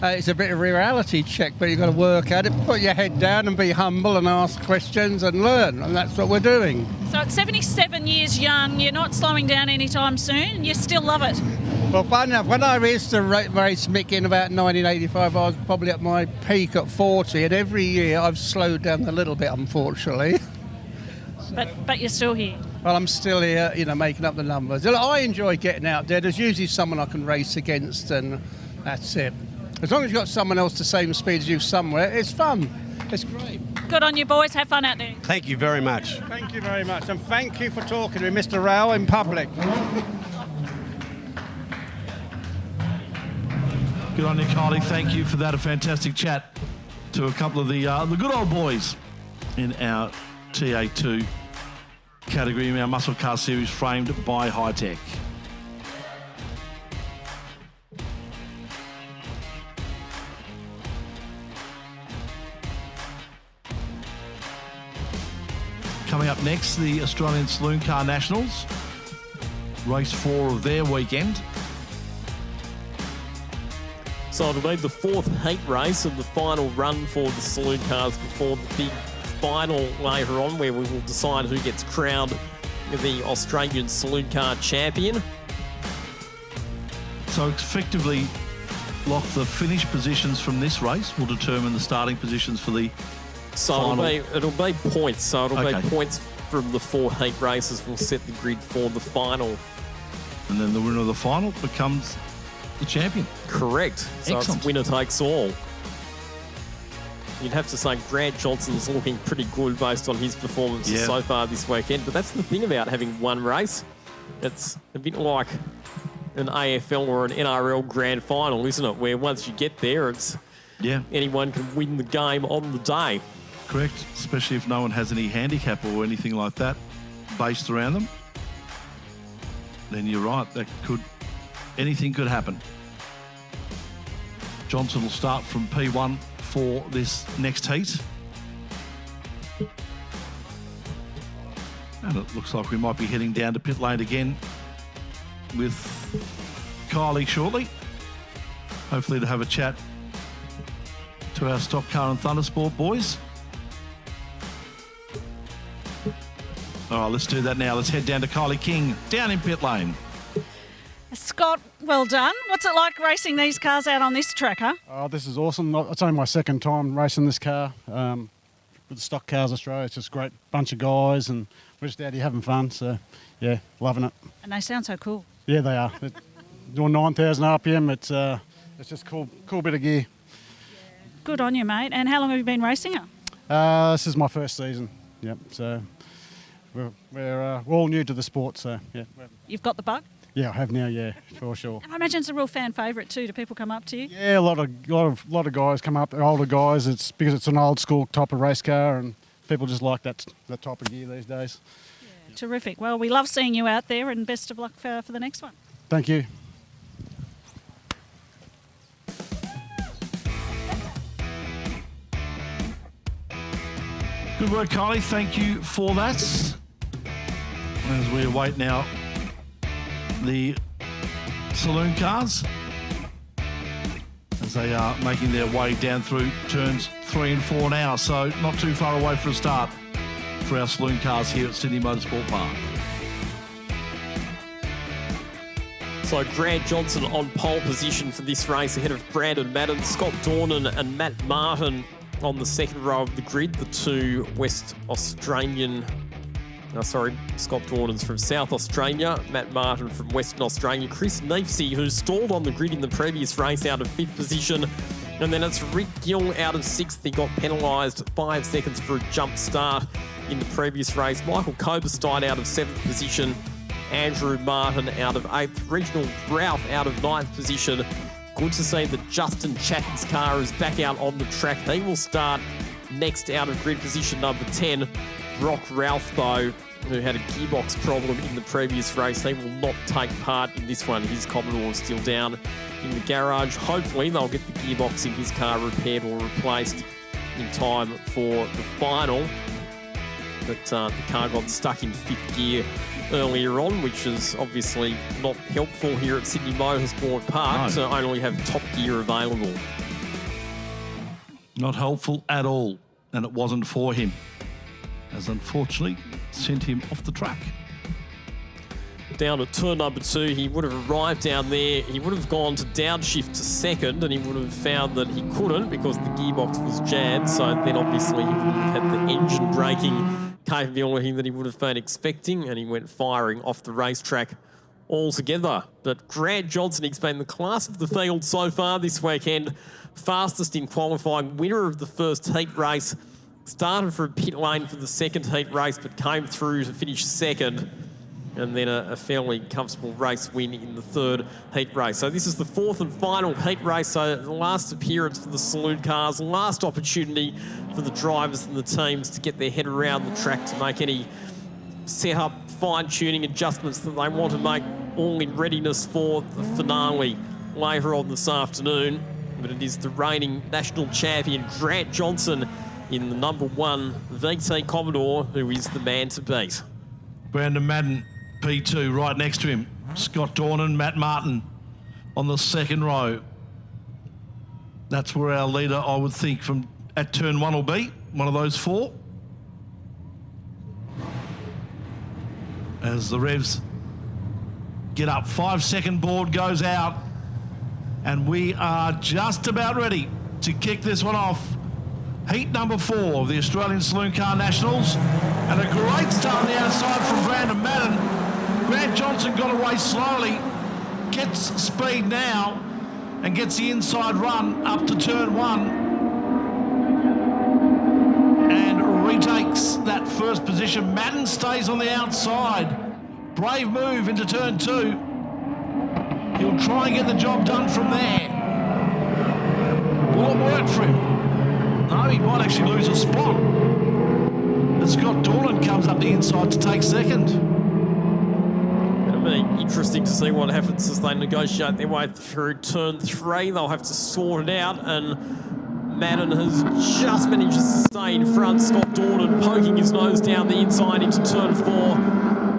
It's a bit of a reality check, but you've got to work at it, put your head down and be humble and ask questions and learn, and that's what we're doing. So at 77 years young, you're not slowing down anytime soon, you still love it? Well, fun enough, when I used to race Mick in about 1985, I was probably at my peak at 40, and every year I've slowed down a little bit, unfortunately. But you're still here? Well, I'm still here, you know, making up the numbers. I enjoy getting out there. There's usually someone I can race against, and that's it. As long as you've got someone else the same speed as you somewhere, it's fun. It's great. Good on you, boys. Have fun out there. Thank you very much. Thank you very much. And thank you for talking to me, Mr. Rowell, in public. Good on you, Kylie. Thank you for that. A fantastic chat to a couple of the good old boys in our TA2 category in our Muscle Car Series, framed by Hi-Tec. Coming up next, the Australian Saloon Car Nationals, race 4 of their weekend. So it'll be the 4th heat race and the final run for the saloon cars before the big final later on, where we will decide who gets crowned the Australian Saloon Car Champion. So effectively, Lock, the finish positions from this race will determine the starting positions for the So final. it'll be points. So it'll Okay. be points from the 4 heat races will set the grid for the final. And then the winner of the final becomes the champion. Correct. So Excellent. it's winner takes all. You'd have to say Grant Johnson's looking pretty good based on his performances so far this weekend. But that's the thing about having one race. It's a bit like an AFL or an NRL grand final, isn't it? Where once you get there, it's anyone can win the game on the day. Correct, especially if no one has any handicap or anything like that based around them. Then you're right, anything could happen. Johnson will start from P1 for this next heat. And it looks like we might be heading down to pit lane again with Kylie shortly. Hopefully to have a chat to our Stock Car and Thundersport boys. All right, let's do that now. Let's head down to Kylie King, down in pit lane. Scott, well done. What's it like racing these cars out on this track, huh? Oh, this is awesome. It's only my second time racing this car with the Stock Cars Australia. It's just a great bunch of guys, and we're just out here having fun. So, yeah, loving it. And they sound so cool. Yeah, they are. Doing 9,000 RPM. It's just cool bit of gear. Good on you, mate. And how long have you been racing it? This is my first season. Yep. So we're all new to the sport. So yeah. You've got the bug? Yeah, I have now. Yeah, for sure. And I imagine it's a real fan favourite too. Do people come up to you? Yeah, a lot of guys come up. They're older guys. It's because it's an old school type of race car, and people just like that type of gear these days. Yeah, terrific. Well, we love seeing you out there, and best of luck for the next one. Thank you. Good work, Kylie. Thank you for that. As we await now the saloon cars as they are making their way down through turns 3 and 4 now, so not too far away for a start for our saloon cars here at Sydney Motorsport Park. So Grant Johnson on pole position for this race ahead of Brandon Madden, Scott Dornan and Matt Martin on the second row of the grid, the two West Australian, Scott Dornan's from South Australia, Matt Martin from Western Australia, Chris Neefsey, who stalled on the grid in the previous race out of 5th position, and then it's Rick Gill out of 6th. He got penalised 5 seconds for a jump start in the previous race. Michael Koberstein out of 7th position, Andrew Martin out of 8th, Regional Ralph out of 9th position. Good to see that Justin Chatton's car is back out on the track. He will start next out of grid position number 10. Brock Ralph, though, who had a gearbox problem in the previous race, he will not take part in this one. His Commodore is still down in the garage. Hopefully they'll get the gearbox in his car repaired or replaced in time for the final. But the car got stuck in 5th gear earlier on, which is obviously not helpful here at Sydney Motorsport Park to only have top gear available. Not helpful at all, and it wasn't for him, as unfortunately sent him off the track. Down at turn number 2, he would have arrived down there, he would have gone to downshift to second, and he would have found that he couldn't because the gearbox was jammed, so then obviously he wouldn't have had the engine braking capability that he would have been expecting, and he went firing off the racetrack altogether. But Grant Johnson, he's been the class of the field so far this weekend, fastest in qualifying, winner of the first heat race, started from pit lane for the second heat race, but came through to finish second. and then a fairly comfortable race win in the third heat race. So this is the fourth and final heat race, so the last appearance for the Saloon Cars, last opportunity for the drivers and the teams to get their head around the track to make any set-up, fine-tuning adjustments that they want to make, all in readiness for the finale later on this afternoon. But it is the reigning national champion, Grant Johnson, in the #1 VT Commodore, who is the man to beat. Brandon Madden, P2, right next to him. Scott Dornan, Matt Martin on the second row. That's where our leader, I would think, from at turn 1 will be, one of those four. As the revs get up, 5-second board goes out, and we are just about ready to kick this one off. Heat number 4 of the Australian Saloon Car Nationals, and a great start on the outside from Brandon Madden. Grant Johnson got away slowly, gets speed now, and gets the inside run up to turn 1, and retakes that first position. Madden stays on the outside. Brave move into turn 2. He'll try and get the job done from there. Will it work for him? No, he might actually lose a spot. And Scott Dornan comes up the inside to take second. It'll be interesting to see what happens as they negotiate their way through turn 3. They'll have to sort it out, and Madden has just managed to stay in front. Scott Dornan poking his nose down the inside into turn 4.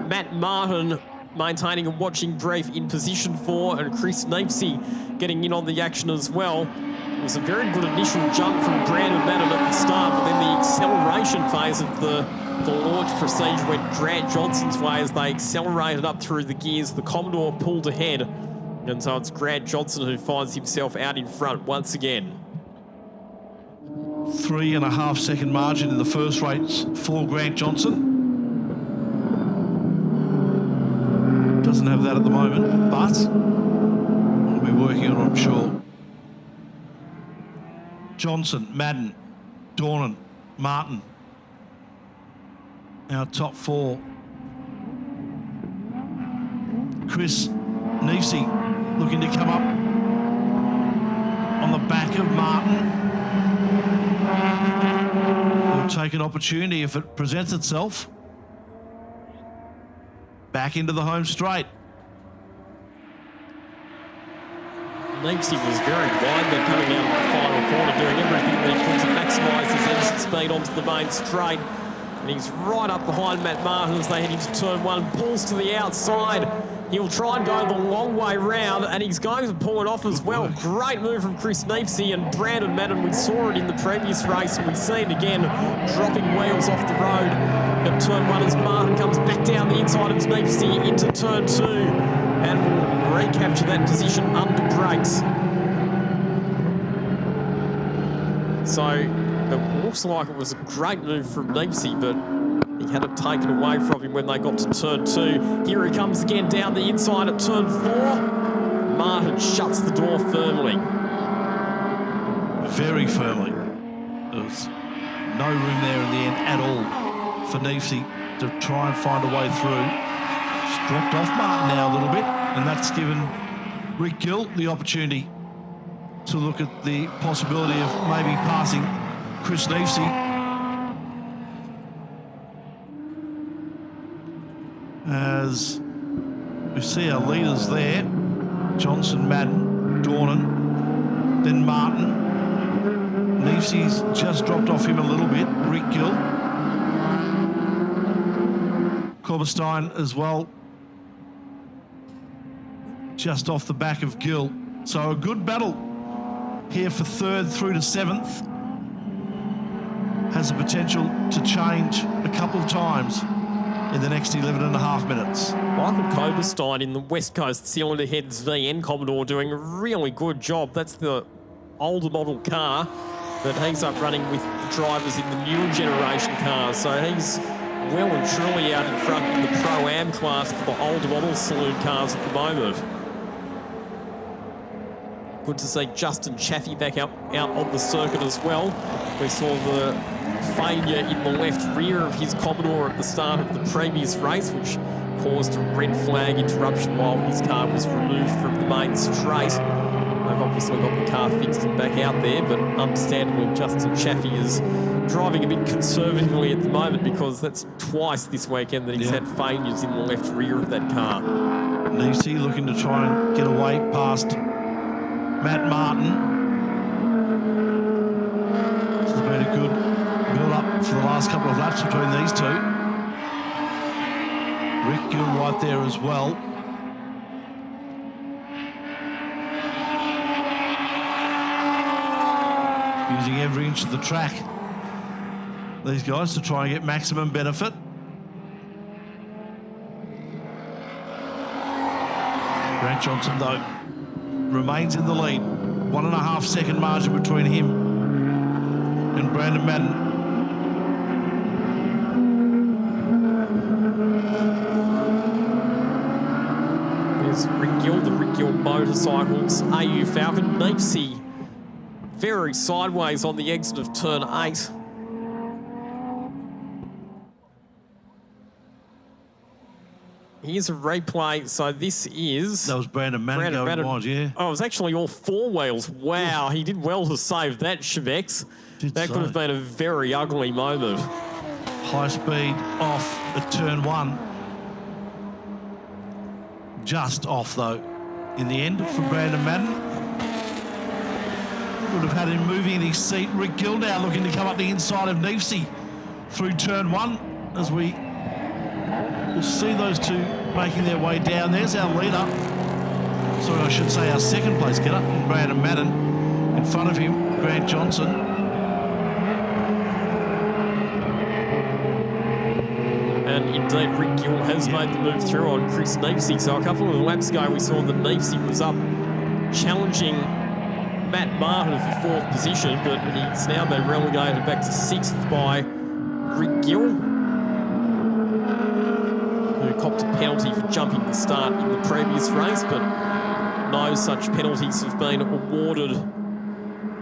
Matt Martin maintaining a watching brief in position 4, and Chris Neepsey getting in on the action as well. It was a very good initial jump from Brandon Madden at the start, but then the acceleration phase of the launch procedure went Grant Johnson's way as they accelerated up through the gears. The Commodore pulled ahead, and so it's Grant Johnson who finds himself out in front once again. 3.5-second margin in the first race for Grant Johnson. Doesn't have that at the moment, but we'll be working on it, I'm sure. Johnson, Madden, Dornan, Martin. Our top 4. Chris Neepsey looking to come up on the back of Martin. He'll take an opportunity if it presents itself. Back into the home straight. Neepsey was very wide then coming out of the final corner, doing everything that he could to maximise his exit speed onto the main straight. And he's right up behind Matt Martin as they head into turn 1, pulls to the outside. He'll try and go the long way round, and he's going to pull it off as well. Great move from Chris Neepsey, and Brandon Madden, we saw it in the previous race, and we see it again, dropping wheels off the road at turn 1 as Martin comes back down the inside of Neepsey into turn 2, and will recapture that position under brakes. So it looks like it was a great move from Neepsey, but he had it taken away from him when they got to turn 2. Here he comes again down the inside at turn 4. Martin shuts the door firmly. Very firmly. There was no room there in the end at all for Neepsey to try and find a way through. Just dropped off Martin now a little bit, and that's given Rick Gill the opportunity to look at the possibility of maybe passing Chris Neepsey. As we see our leaders there, Johnson, Madden, Dornan, then Martin. Neepsey's just dropped off him a little bit, Rick Gill. Corberstein as well, just off the back of Gill. So a good battle here for 3rd through to 7th. Has the potential to change a couple of times in the next 11.5 minutes. Michael Coberstein in the West Coast Cylinder Heads VN Commodore doing a really good job. That's the older model car that he's up running with the drivers in the newer generation cars. So he's well and truly out in front in the Pro-Am class for the older model saloon cars at the moment. Good to see Justin Chaffee back out on the circuit as well. We saw the failure in the left rear of his Commodore at the start of the previous race, which caused a red flag interruption while his car was removed from the main straight. They've obviously got the car fixed and back out there, but understandably Justin Chaffee is driving a bit conservatively at the moment because that's twice this weekend that he's had failures in the left rear of that car. Nisi looking to try and get away past Matt Martin. This has been a good build-up for the last couple of laps between these two. Rick Gill right there as well. Using every inch of the track, these guys, to try and get maximum benefit. Grant Johnson, though, remains in the lead. 1.5 second margin between him and Brandon Madden. There's Rick Gill, the Rick Gill Motorcycles, AU Falcon, Deepsea. Very sideways on the exit of turn 8. Here's a replay. So this is... That was Brandon Madden going wide, yeah. Oh, it was actually all 4 wheels. Wow, he did well to save that, Shebex. That could have been a very ugly moment. High speed off at turn 1. Just off, though, in the end for Brandon Madden. Would have had him moving in his seat. Rick Gill now looking to come up the inside of Neefsey through turn 1 as we will see those two making their way down. There's our leader. Sorry, I should say our second place getter, Brandon Madden. In front of him, Grant Johnson. And indeed, Rick Gill has made the move through on Chris Neefsey. So a couple of laps ago, we saw that Neefsey was up challenging Matt Martin for 4th position, but he's now been relegated back to 6th by Rick Gill, who copped a penalty for jumping the start in the previous race, but no such penalties have been awarded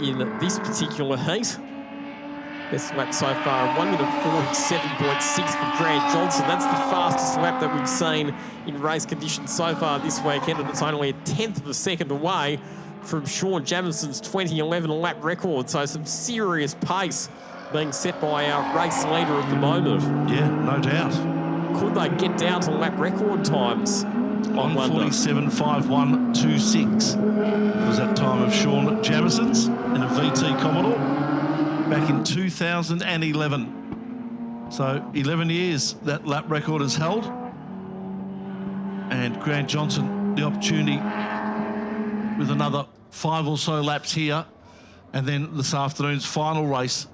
in this particular heat. Best lap so far, 1 minute 47.6 for Grant Johnson. That's the fastest lap that we've seen in race conditions so far this weekend, and it's only a 1/10 of a second away from Sean Jamison's 2011 lap record. So some serious pace being set by our race leader at the moment. Yeah, no doubt. Could they get down to lap record times? 1:47.51.26 was that time of Sean Jamison's in a VT Commodore back in 2011. So 11 years that lap record is held. And Grant Johnson, the opportunity with another 5 or so laps here, and then this afternoon's final race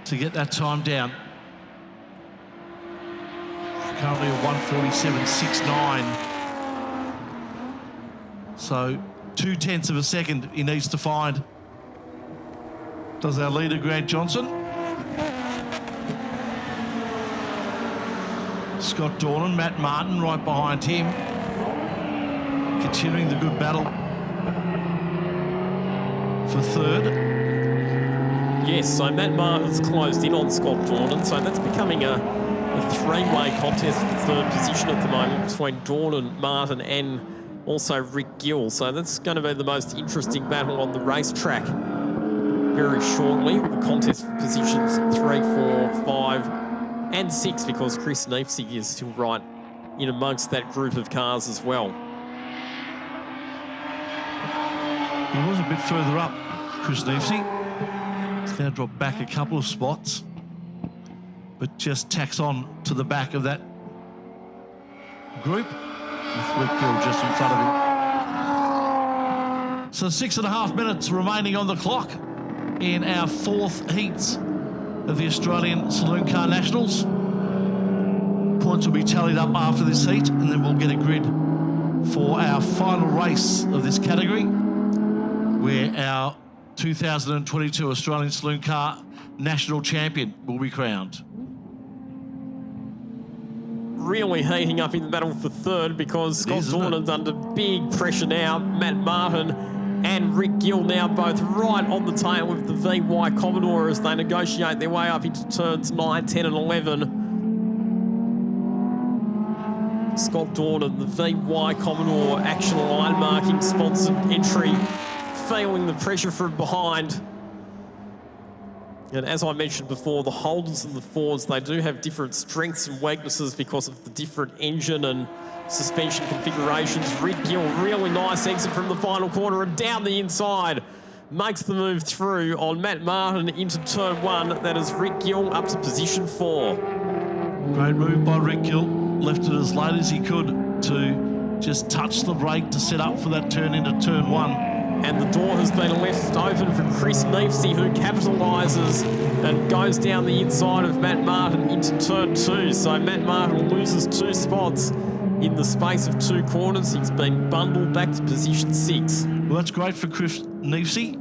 to get that time down. Currently at 1:47.69. So 0.2 of a second he needs to find. Does our leader, Grant Johnson. Scott Dornan, Matt Martin right behind him. Continuing the good battle for 3rd. Yes, so Matt Martin's closed in on Scott Dornan, so that's becoming a 3-way contest for 3rd position at the moment between Dornan, Martin and also Rick Gill. So that's going to be the most interesting battle on the racetrack very shortly. The contest for positions 3, 4, 5 and 6, because Chris Neefsey is still right in amongst that group of cars as well. He was a bit further up, Chris Neefsey. He's now dropped back a couple of spots, but just tacks on to the back of that group with Rick Gill just in front of him. So 6.5 minutes remaining on the clock in our 4th heats of the Australian Saloon Car Nationals. Points will be tallied up after this heat, and then we'll get a grid for our final race of this category, where our 2022 Australian Saloon Car National Champion will be crowned. Really heating up in the battle for 3rd, because Scott Dornan's under big pressure now. Matt Martin and Rick Gill now both right on the tail of the VY Commodore as they negotiate their way up into turns 9, 10 and 11. Scott Dornan, the VY Commodore Action Line Marking sponsored entry, feeling the pressure from behind. And as I mentioned before, the Holders and the Fords, they do have different strengths and weaknesses because of the different engine and suspension configurations. Rick Gill, really nice exit from the final corner and down the inside. Makes the move through on Matt Martin into turn 1. That is Rick Gill up to position 4. Great move by Rick Gill. Left it as late as he could to just touch the brake to set up for that turn into turn 1. And the door has been left open for Chris Neefsey, who capitalises and goes down the inside of Matt Martin into turn 2. So Matt Martin loses 2 spots in the space of 2 corners. He's been bundled back to position 6. Well, that's great for Chris Neefsey,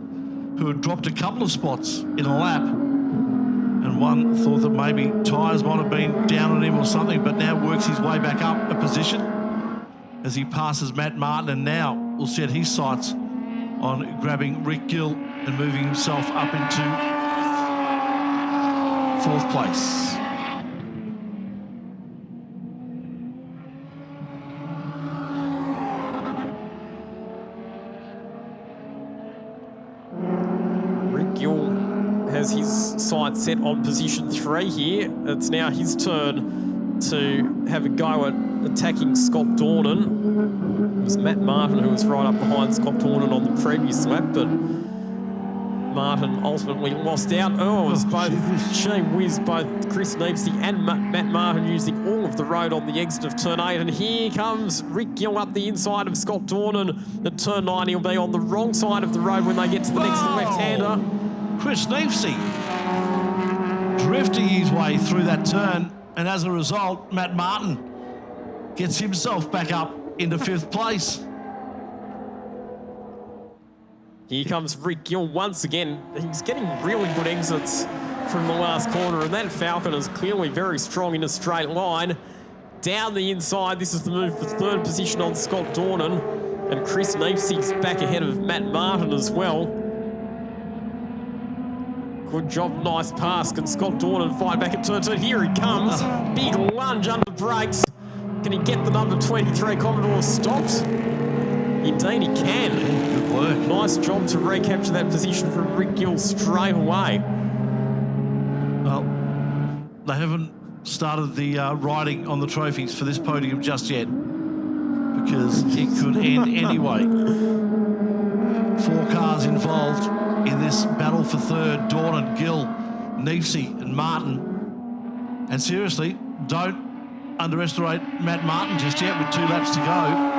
who had dropped a couple of spots in a lap. And one thought that maybe tyres might have been down on him or something, but now works his way back up a position as he passes Matt Martin, and now will set his sights on grabbing Rick Gill and moving himself up into 4th place. Rick Gill has his sights set on position 3 here. It's now his turn to have a go at attacking Scott Dornan. It was Matt Martin who was right up behind Scott Dornan on the previous lap, but Martin ultimately lost out. Oh, it was both Chris Neefsey and Matt Martin using all of the road on the exit of turn 8. And here comes Rick Gill up the inside of Scott Dornan. At turn 9, he'll be on the wrong side of the road when they get to the next left-hander. Chris Neefsey drifting his way through that turn, and as a result, Matt Martin gets himself back up into 5th place. Here comes Rick Gill once again. He's getting really good exits from the last corner, and that Falcon is clearly very strong in a straight line. Down the inside, this is the move for 3rd position on Scott Dornan, and Chris Neefsey's back ahead of Matt Martin as well. Good job, nice pass. Can Scott Dornan fight back at turn 2? Here he comes. Big lunge under brakes. Can he get the number 23 Commodore stopped? Indeed he can. Good work. Nice job to recapture that position from Rick Gill straight away. Well, they haven't started the riding on the trophies for this podium just yet, because it could end anyway. 4 cars involved in this battle for 3rd. Dornan, Gill, Neefsey and Martin. And seriously, don't underestimate Matt Martin just yet with 2 laps to go.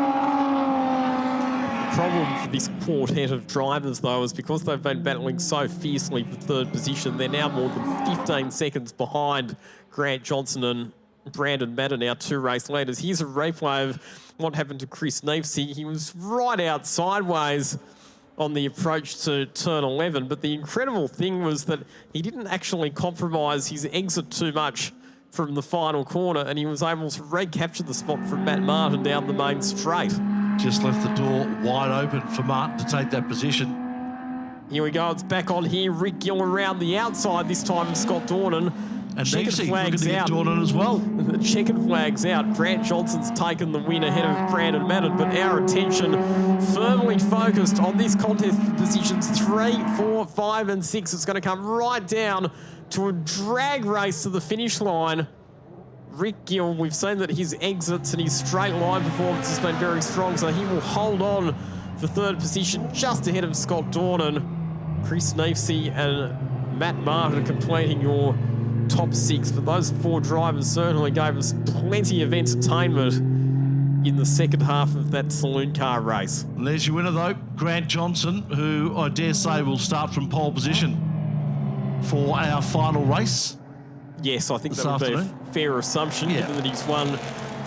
The problem for this quartet of drivers, though, is because they've been battling so fiercely for 3rd position, they're now more than 15 seconds behind Grant Johnson and Brandon Madden, now 2 race leaders. Here's a replay of what happened to Chris Neefsey. He was right out sideways on the approach to turn 11, but the incredible thing was that he didn't actually compromise his exit too much from the final corner, and he was able to recapture the spot from Matt Martin down the main straight. Just left the door wide open for Martin to take that position. Here we go, it's back on here. Rick Gill around the outside, this time Scott Dornan. And checkered flags out. Dornan as well. The checkered flags out. Grant Johnson's taken the win ahead of Brandon Madden, but our attention firmly focused on this contest for positions 3, 4, 5 and 6. It's going to come right down to a drag race to the finish line. Rick Gill, we've seen that his exits and his straight line performance has been very strong, so he will hold on for 3rd position just ahead of Scott Dornan. Chris Neefsey and Matt Martin completing your top 6, but those 4 drivers certainly gave us plenty of entertainment in the second half of that saloon car race. And there's your winner, though, Grant Johnson, who I dare say will start from pole position for our final race. Yes, I think that would be a fair assumption, given that he's won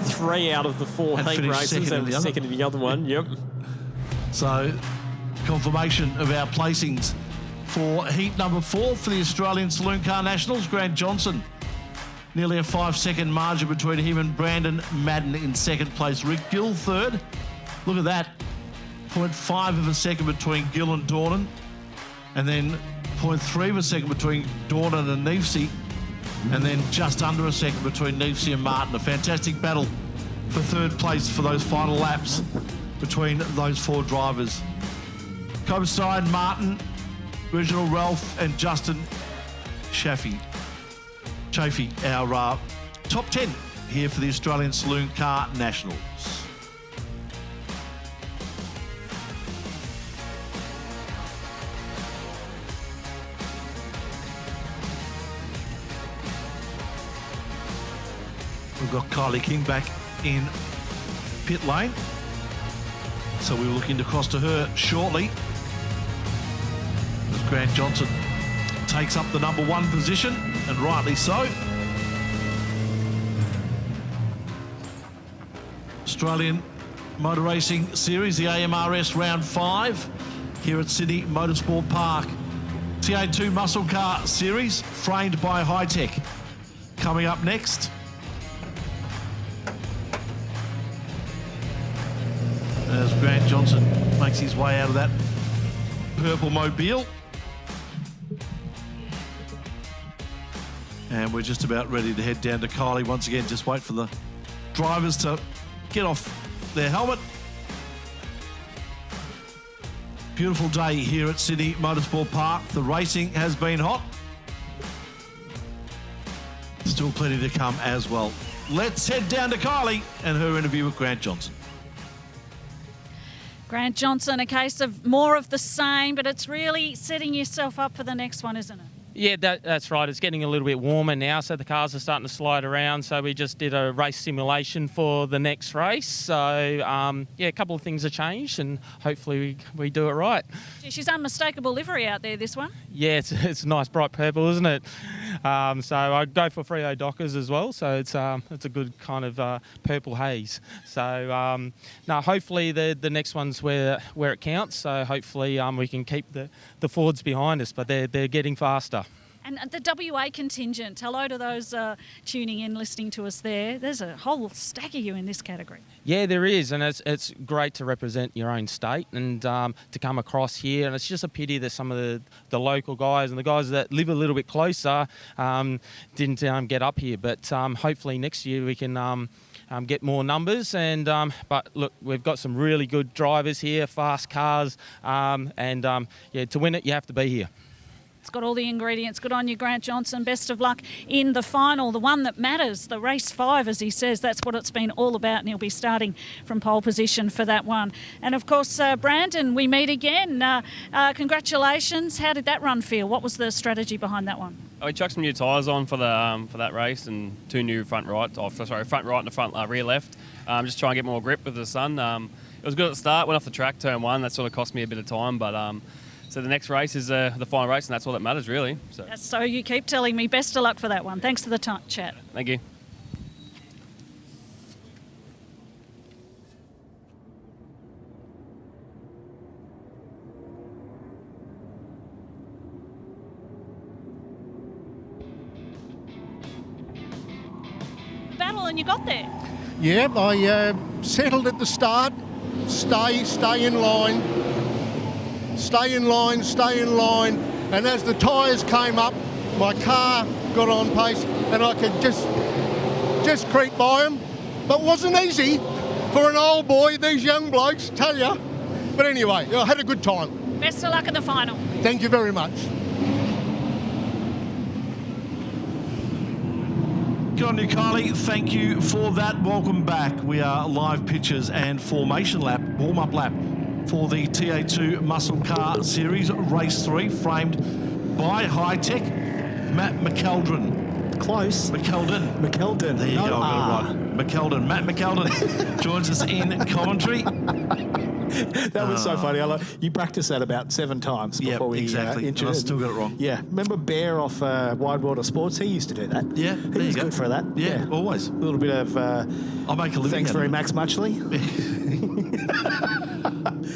3 out of the 4 heat races and was second in the other one. Yep. So, confirmation of our placings for heat number 4 for the Australian Saloon Car Nationals. Grant Johnson, nearly a 5-second margin between him and Brandon Madden in 2nd place. Rick Gill 3rd. Look at that. 0.5 of a second between Gill and Dornan. And then 0.3 of a second between Dornan and Neefsey. And then just under a second between Neefsey and Martin. A fantastic battle for third place for those final laps between those 4 drivers. Cobenstein, Martin, Reginald Ralph and Justin Chaffee, our top 10 here for the Australian Saloon Car Nationals. We've got Kylie King back in pit lane, so we will look into cross to her shortly. As Grant Johnson takes up the number 1 position, and rightly so. Australian Motor Racing Series, the AMRS Round 5 here at Sydney Motorsport Park. TA2 Muscle Car Series, framed by Hi-Tec. Coming up next. As Grant Johnson makes his way out of that purple mobile. And we're just about ready to head down to Kylie. Once again, just wait for the drivers to get off their helmet. Beautiful day here at Sydney Motorsport Park. The racing has been hot. Still plenty to come as well. Let's head down to Kylie and her interview with Grant Johnson. Grant Johnson, a case of more of the same, but it's really setting yourself up for the next one, isn't it? Yeah, that's right. It's getting a little bit warmer now, so the cars are starting to slide around. So we just did a race simulation for the next race. So, yeah, a couple of things have changed, and hopefully we do it right. She's unmistakable livery out there, this one. Yeah, it's nice bright purple, isn't it? So I'd go for Frio Dockers as well. So it's a good kind of purple haze. So no, hopefully the next one's where it counts. So hopefully we can keep the Fords behind us, but they're getting faster. And the WA contingent, hello to those tuning in, listening to us there. There's a whole stack of you in this category. Yeah, there is, and it's great to represent your own state and to come across here. And it's just a pity that some of the local guys and the guys that live a little bit closer didn't get up here. But hopefully next year we can get more numbers. And but look, we've got some really good drivers here, fast cars, and yeah, to win it you have to be here. It's got all the ingredients. Good on you, Grant Johnson. Best of luck in the final, the one that matters, the race 5, as he says. That's what it's been all about, and he'll be starting from pole position for that one. And, of course, Brandon, we meet again. Congratulations. How did that run feel? What was the strategy behind that one? We chucked some new tyres on for that race and 2 new front right and a front rear left. Just try and get more grip with the sun. It was good at the start, went off the track, turn 1. That sort of cost me a bit of time, but... So the next race is the final race, and that's all that matters, really. So you keep telling me. Best of luck for that one. Thanks for the chat. Thank you. Battle, and you got there. Yeah, I settled at the start. Stay in line. Stay in line, and as the tyres came up, my car got on pace, and I could just creep by them. But it wasn't easy for an old boy, these young blokes, tell you. But anyway, I had a good time. Best of luck in the final. Thank you very much. Good on you, Kylie. Thank you for that. Welcome back. We are live pictures and formation lap, warm-up lap, for the TA2 Muscle Car Series, Race 3, framed by Hi-Tec. Matt McKeldren. Close. McKeldren. There you go, I got it right. McKeldren. Matt McKeldren joins us in commentary. That was so funny. You practiced that about 7 times before we exactly. And I still got it wrong. Yeah. Remember Bear off Wide World of Sports? He used to do that. Yeah. He was good for that. Yeah, always. A little bit of I'll make a living thanks very Max Muchley.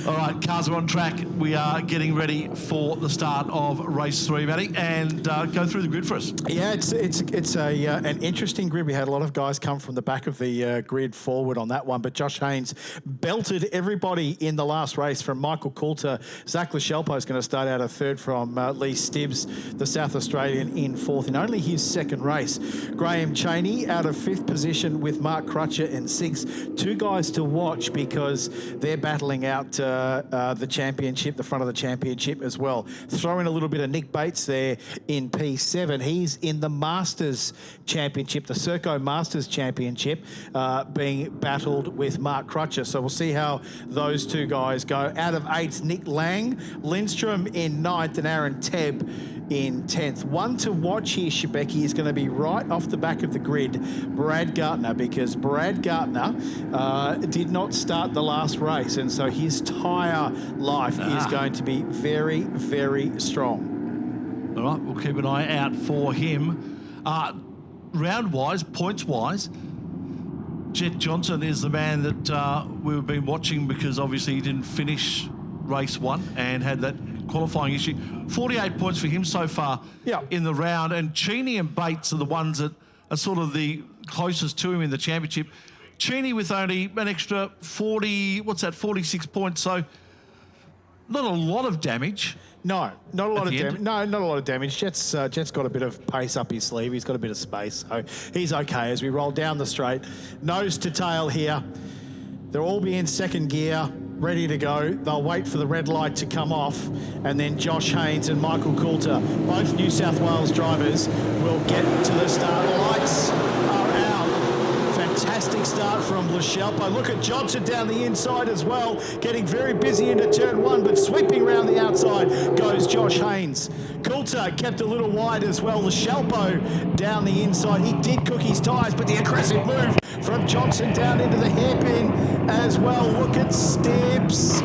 All right, right, cars are on track. We are getting ready for the start of race 3, Matty, and go through the grid for us. Yeah, it's an interesting grid. We had a lot of guys come from the back of the grid forward on that one, but Josh Haynes belted everybody in the last race from Michael Coulter. Zach Lachelpo is going to start out a third from Lee Stibbs, the South Australian, in fourth in only his second race. Graham Cheney out of fifth position with Mark Crutcher in sixth. Two guys to watch because they're battling out the championship, the front of the championship as well. Throw in a little bit of Nick Bates there in P7. He's in the Masters Championship, the Serco Masters Championship, being battled with Mark Crutcher. So we'll see how those two guys go. Out of eighth, Nick Lang, Lindstrom in ninth, and Aaron Tebb in 10th. One to watch here, Shebeki, is going to be right off the back of the grid, Brad Gartner, because Brad Gartner did not start the last race, and so his tyre life is going to be very, very strong. All right, we'll keep an eye out for him. Round-wise, points-wise, Jet Johnson is the man that we've been watching because obviously he didn't finish race 1 and had that qualifying issue. 48 points for him so far in the round, and Cheney and Bates are the ones that are sort of the closest to him in the championship. Cheney with only an extra 46 points, so not a lot of damage. No, not a lot of damage. No, not a lot of damage. Jet's got a bit of pace up his sleeve. He's got a bit of space, so he's okay as we roll down the straight. Nose to tail here. They'll all be in second gear, ready to go. They'll wait for the red light to come off, and then Josh Haynes and Michael Coulter, both New South Wales drivers, will get to the start. Lights are out. Fantastic start from Lachelpo. Look at Johnson down the inside as well, getting very busy into turn 1, but sweeping around the outside goes Josh Haynes. Coulter kept a little wide as well. Lachelpo down the inside. He did cook his tyres, but the aggressive move from Johnson down into the hairpin as well. Look at Stibbs.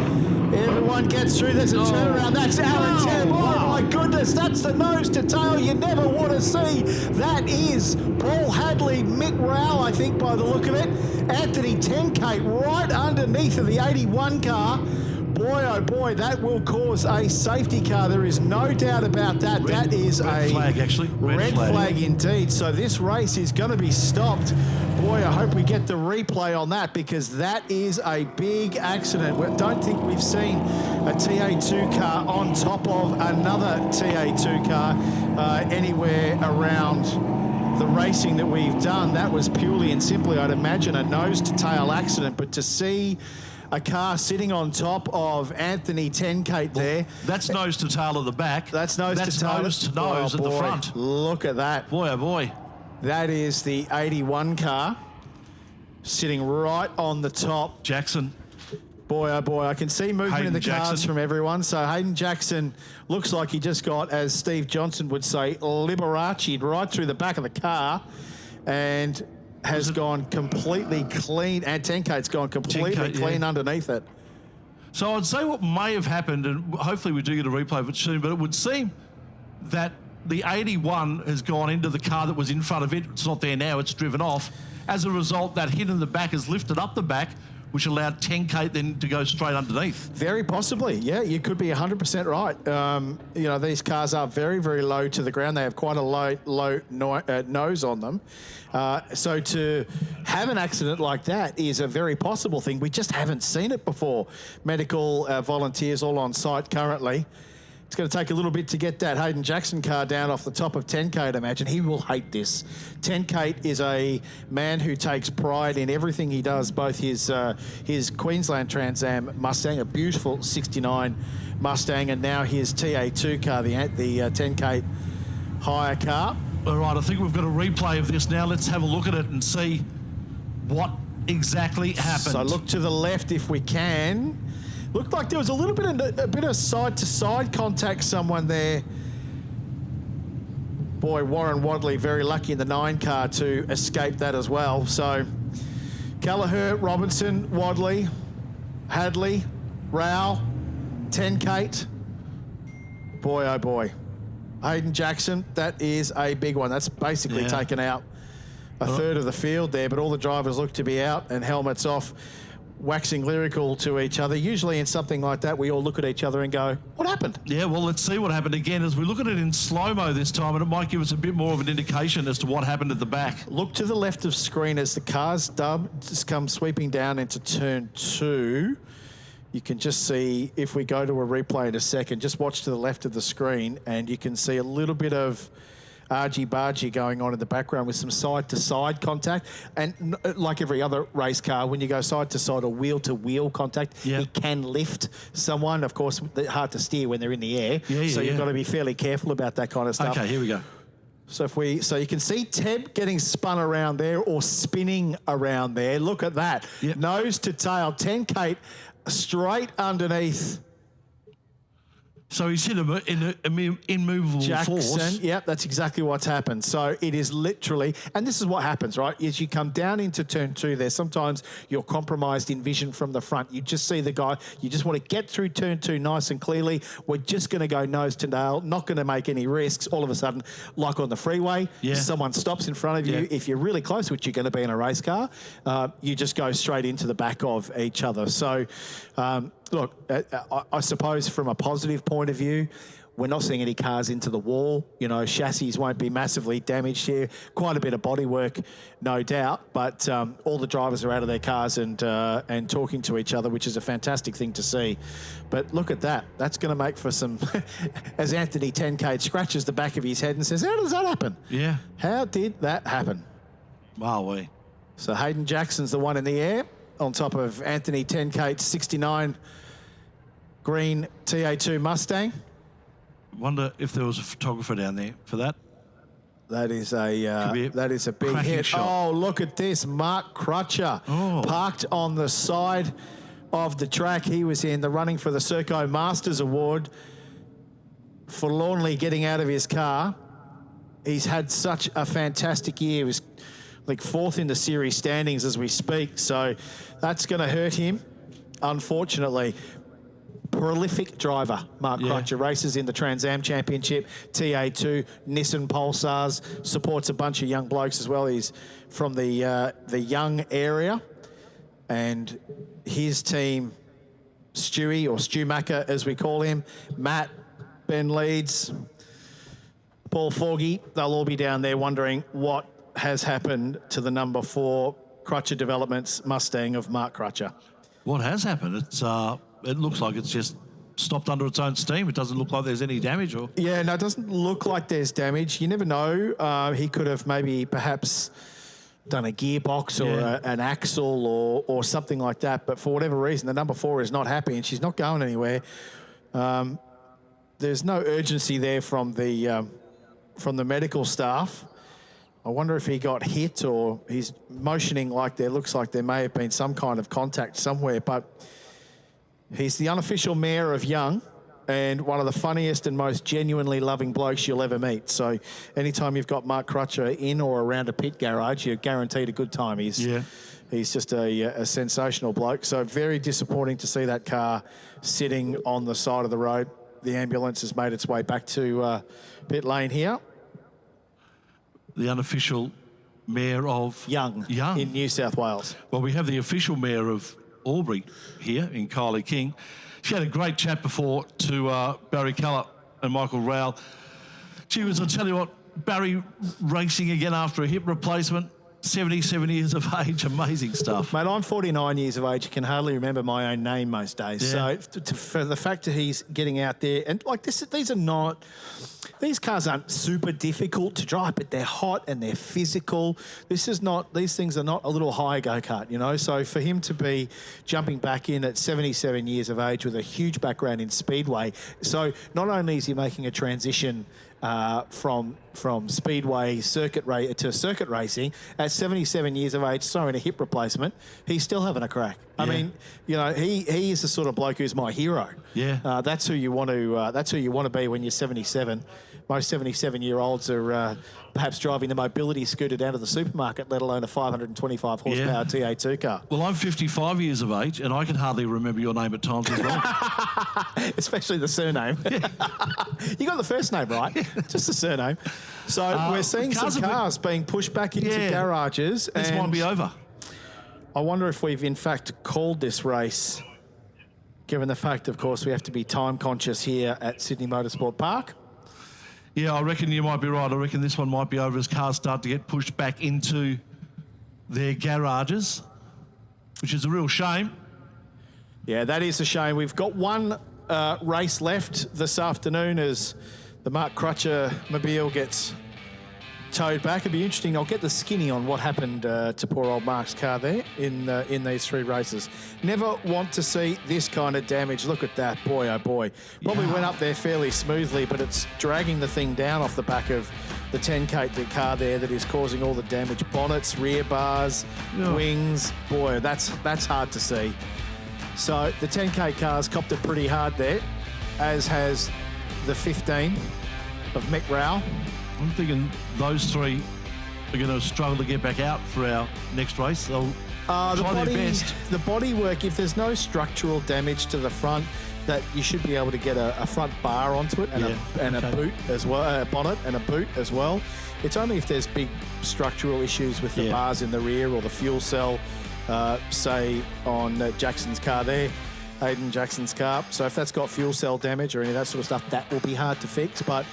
Everyone gets through. There's a turnaround. That's Aaron Tebb. Oh my goodness, that's the nose to tail you never want to see. That is Paul Hadley, Mick Rowell, I think, by the look of it. Anthony Tenkate right underneath of the 81 car. Boy, oh boy, that will cause a safety car. There is no doubt about that. That is a flag, actually. Red flag indeed. So this race is going to be stopped. Boy, I hope we get the replay on that because that is a big accident. I don't think we've seen a TA2 car on top of another TA2 car anywhere around the racing that we've done. That was purely and simply, I'd imagine, a nose-to-tail accident. But to see a car sitting on top of Anthony Tenkate there. That's nose to tail at the back. That's nose to tail. Nose to nose at the front. Look at that. Boy, oh boy. That is the 81 car sitting right on the top. Jackson. Boy, oh boy. I can see movement in the cars from everyone. So Hayden Jackson looks like he just got, as Steve Johnson would say, Liberace'd right through the back of the car and has gone completely clean, and Tenkate's gone completely clean underneath it. So I'd say what may have happened, and hopefully we do get a replay of it soon, but it would seem that the 81 has gone into the car that was in front of it. It's not there now, it's driven off. As a result, that hit in the back has lifted up the back, which allowed Tenkate then to go straight underneath. Very possibly, yeah, you could be 100% right. You know, these cars are very, very low to the ground. They have quite a low nose on them. So to have an accident like that is a very possible thing. We just haven't seen it before. Medical volunteers all on site currently. It's going to take a little bit to get that Hayden Jackson car down off the top of Tenkate, I imagine. He will hate this. Tenkate is a man who takes pride in everything he does, both his Queensland Trans Am Mustang, a beautiful 69 Mustang, and now his TA2 car, the Tenkate hire car. All right, I think we've got a replay of this now. Let's have a look at it and see what exactly happened. So look to the left if we can. Looked like there was a bit of side-to-side contact, someone there. Boy, Warren Wadley very lucky in the 9 car to escape that as well. So Gallagher, Robinson, Wadley, Hadley, Rowell, Tenkate. Boy, oh boy. Hayden Jackson, that is a big one. That's basically taken out a third of the field there, but all the drivers look to be out and helmets off. waxing lyrical to each other. Usually in something like that, we all look at each other and go, what happened? Yeah, well, let's see what happened again as we look at it in slow-mo this time, and it might give us a bit more of an indication as to what happened at the back. Look to the left of screen as the car's just come sweeping down into turn 2. You can just see, if we go to a replay in a second, just watch to the left of the screen and you can see a little bit of argy-bargy going on in the background with some side-to-side contact. And like every other race car, when you go side-to-side or wheel-to-wheel contact, it can lift someone. Of course, they're hard to steer when they're in the air, so you've got to be fairly careful about that kind of stuff. Okay, here we go. So so you can see Teb getting spun around there or spinning around there. Look at that. Nose to tail, 10 Kate straight underneath. So he's hit in an immovable force. Yep, that's exactly what's happened. So it is literally, and this is what happens, right? As you come down into turn 2 there, sometimes you're compromised in vision from the front. You just see the guy, you just want to get through turn 2 nice and clearly. We're just going to go nose to nail, not going to make any risks. All of a sudden, like on the freeway, someone stops in front of you. If you're really close, which you're going to be in a race car, you just go straight into the back of each other. So, look, I suppose from a positive point of view, we're not seeing any cars into the wall. You know, chassis won't be massively damaged here. Quite a bit of bodywork, no doubt, but all the drivers are out of their cars and talking to each other, which is a fantastic thing to see. But look at that. That's going to make for some, as Anthony 10K scratches the back of his head and says, how does that happen? Yeah. How did that happen? Wow. So Hayden Jackson's the one in the air on top of Anthony 10K 69 green TA2 Mustang. Wonder if there was a photographer down there for that. That is a big hit. Shot. Oh, look at this. Mark Crutcher parked on the side of the track. He was in the running for the Serco Masters Award, forlornly getting out of his car. He's had such a fantastic year. He was like 4th in the series standings as we speak. So that's going to hurt him, unfortunately. Prolific driver, Mark Crutcher, races in the Trans Am Championship, TA2, Nissan Pulsars, supports a bunch of young blokes as well. He's from the young area, and his team, Stewie, or Stewmacker as we call him, Matt, Ben Leeds, Paul Forgy, they'll all be down there wondering what has happened to the number 4 Crutcher Developments Mustang of Mark Crutcher. What has happened? It looks like it's just stopped under its own steam. It doesn't look like there's any damage. Yeah, no, it doesn't look like there's damage. You never know. He could have perhaps done a gearbox or an axle or something like that. But for whatever reason, the number 4 is not happy and she's not going anywhere. There's no urgency there from the medical staff. I wonder if he got hit or he's motioning like looks like there may have been some kind of contact somewhere. But he's the unofficial mayor of Young and one of the funniest and most genuinely loving blokes you'll ever meet. So anytime you've got Mark Crutcher in or around a pit garage, you're guaranteed a good time. He's just a sensational bloke. So very disappointing to see that car sitting on the side of the road. The ambulance has made its way back to pit lane here. The unofficial mayor of Young in New South Wales. Well, we have the official mayor of Albury here in Kylie King. She had a great chat before to Barry Keller and Michael Rowell. Gee whiz, I'll tell you what, Barry racing again after a hip replacement, 77 years of age, amazing stuff. Mate, I'm 49 years of age, can hardly remember my own name most days. So for the fact that he's getting out there, and like these cars aren't super difficult to drive, but they're hot and they're physical. These things are not a little high go-kart, you know? So for him to be jumping back in at 77 years of age with a huge background in speedway, so not only is he making a transition from speedway to circuit racing at 77 years of age, throwing a hip replacement, he's still having a crack. I mean, you know, he is the sort of bloke who's my hero. Yeah, that's who you want to be when you're 77. Most 77-year-olds are perhaps driving the mobility scooter down to the supermarket, let alone a 525 horsepower TA2 car. Well, I'm 55 years of age, and I can hardly remember your name at times as well. Especially the surname. You got the first name right, just the surname. So we're seeing some cars being pushed back into garages. This might be over. I wonder if we've in fact called this race, given the fact, of course, we have to be time conscious here at Sydney Motorsport Park. Yeah, I reckon you might be right. I reckon this one might be over as cars start to get pushed back into their garages, which is a real shame. Yeah, that is a shame. We've got one race left this afternoon as the Mark Crutcher mobile gets towed back. It'd be interesting. I'll get the skinny on what happened to poor old Mark's car there in these 3 races. Never want to see this kind of damage. Look at that, boy, oh boy. Probably went up there fairly smoothly, but it's dragging the thing down off the back of the 10K car there that is causing all the damage. Bonnets, rear bars, wings. Boy, that's hard to see. So the 10K car's copped it pretty hard there, as has the 15 of Mick Rao. I'm thinking those 3 are going to struggle to get back out for our next race. They'll try their best. The bodywork, if there's no structural damage to the front, that you should be able to get a front bar onto it and a boot as well, a bonnet and a boot as well. It's only if there's big structural issues with the bars in the rear or the fuel cell, say on Jackson's car there, Hayden Jackson's car. So if that's got fuel cell damage or any of that sort of stuff, that will be hard to fix. But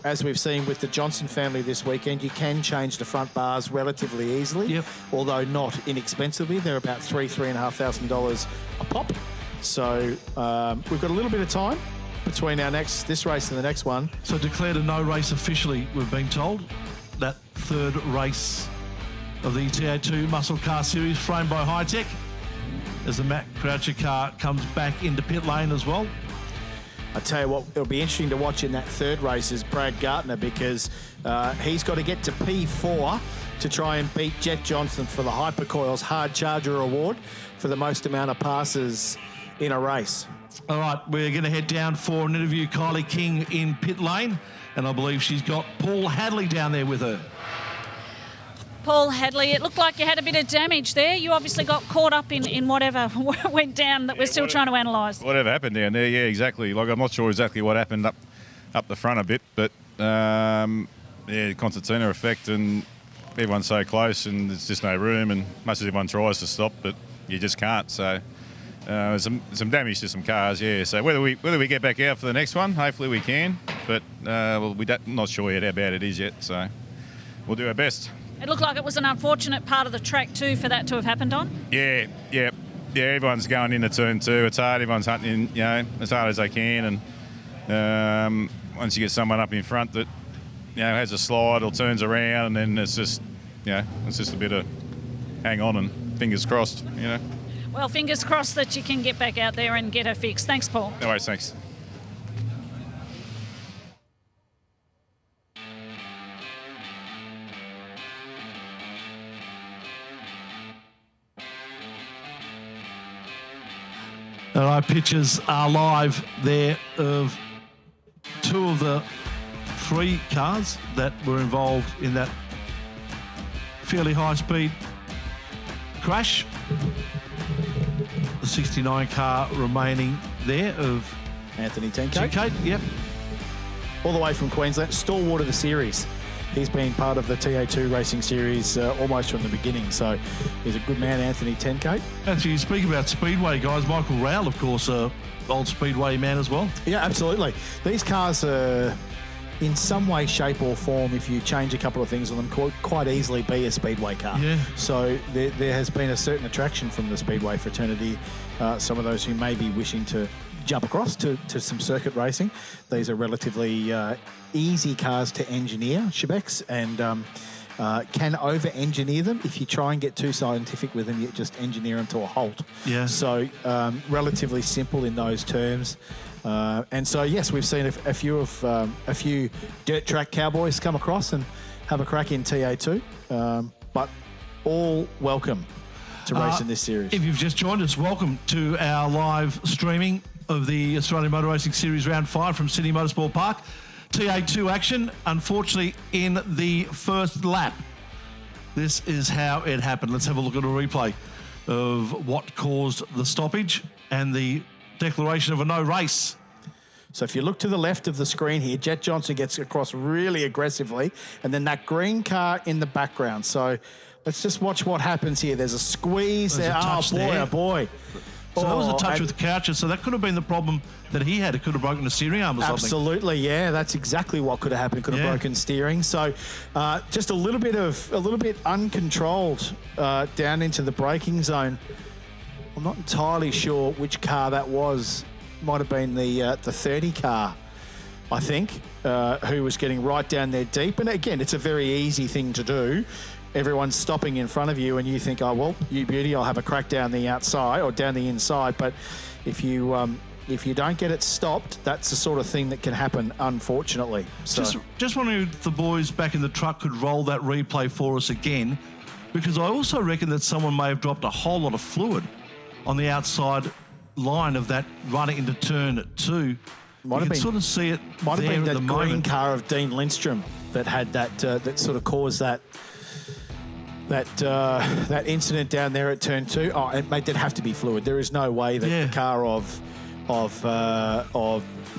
as we've seen with the Johnson family this weekend, you can change the front bars relatively easily, although not inexpensively. They're about $3,500 a pop. So we've got a little bit of time between this race and the next one. So declared a no race officially, we've been told. That 3rd race of the TA2 Muscle Car Series, framed by Hi-Tec, as the Matt Croucher car comes back into pit lane as well. I tell you what, it'll be interesting to watch in that 3rd race is Brad Gartner, because he's got to get to P4 to try and beat Jet Johnson for the Hypercoils Hard Charger Award for the most amount of passes in a race. All right, we're going to head down for an interview. Kylie King in pit lane, and I believe she's got Paul Hadley down there with her. Paul Hadley, it looked like you had a bit of damage there. You obviously got caught up in whatever went down that we're still trying to analyse. Whatever happened down there, yeah, exactly. Like, I'm not sure exactly what happened up the front a bit, but yeah, concertina effect, and everyone's so close and there's just no room, and much as everyone tries to stop, but you just can't. So some damage to some cars, yeah. So whether we get back out for the next one, hopefully we can, but well, we're not sure yet how bad it is yet, so we'll do our best. It looked like it was an unfortunate part of the track too for that to have happened on. Yeah. Everyone's going into turn 2. It's hard. Everyone's hunting, as hard as they can, and once you get someone up in front that, has a slide or turns around, and then it's just, it's just a bit of hang on and fingers crossed, Well, fingers crossed that you can get back out there and get her fixed. Thanks, Paul. No worries, thanks. All right, pictures are live there of 2 of the 3 cars that were involved in that fairly high-speed crash. The 69 car remaining there of Anthony Tenkate. Tenkate, yep. All the way from Queensland, stalwart of the series. He's been part of the TA2 racing series almost from the beginning, so he's a good man, Anthony Tenkate. Actually, you speak about Speedway guys. Michael Rowell, of course, old Speedway man as well. Yeah, absolutely. These cars are, in some way, shape or form, if you change a couple of things on them, quite easily be a Speedway car. Yeah. So there has been a certain attraction from the Speedway fraternity. Some of those who may be wishing to jump across to some circuit racing. These are relatively easy cars to engineer, Shebex, and can over-engineer them. If you try and get too scientific with them, you just engineer them to a halt. Yeah. So relatively simple in those terms. And so, yes, we've seen a few dirt track cowboys come across and have a crack in TA2, but all welcome to race in this series. If you've just joined us, welcome to our live streaming of the Australian Motor Racing Series Round 5 from Sydney Motorsport Park. TA2 action, unfortunately, in the first lap. This is how it happened. Let's have a look at a replay of what caused the stoppage and the declaration of a no race. So if you look to the left of the screen here, Jet Johnson gets across really aggressively, and then that green car in the background. So Let's just watch what happens here. There's a squeeze There's there. a touch there. Oh, boy. So that was a touch and with Couches, so that could have been the problem that he had. It could have broken the steering arm or something. absolutely, yeah. That's exactly what could have happened. Could have broken steering. So just a little bit uncontrolled down into the braking zone. I'm not entirely sure which car that was. Might have been the 30 car, I think, who was getting right down there deep. And again, it's a very easy thing to do. Everyone's stopping in front of you and you think, oh, well, you beauty, I'll have a crack down the outside or down the inside. But if you don't get it stopped, that's the sort of thing that can happen, unfortunately. So. Just wondering if the boys back in the truck could roll that replay for us again, because I also reckon that someone may have dropped a whole lot of fluid on the outside line of that running into turn 2. Might have been, sort of see it. Might have been at that the green moment. car of Dean Lindstrom that had that that sort of caused that incident down there at turn 2. Oh, it did have to be fluid. There is no way that the car of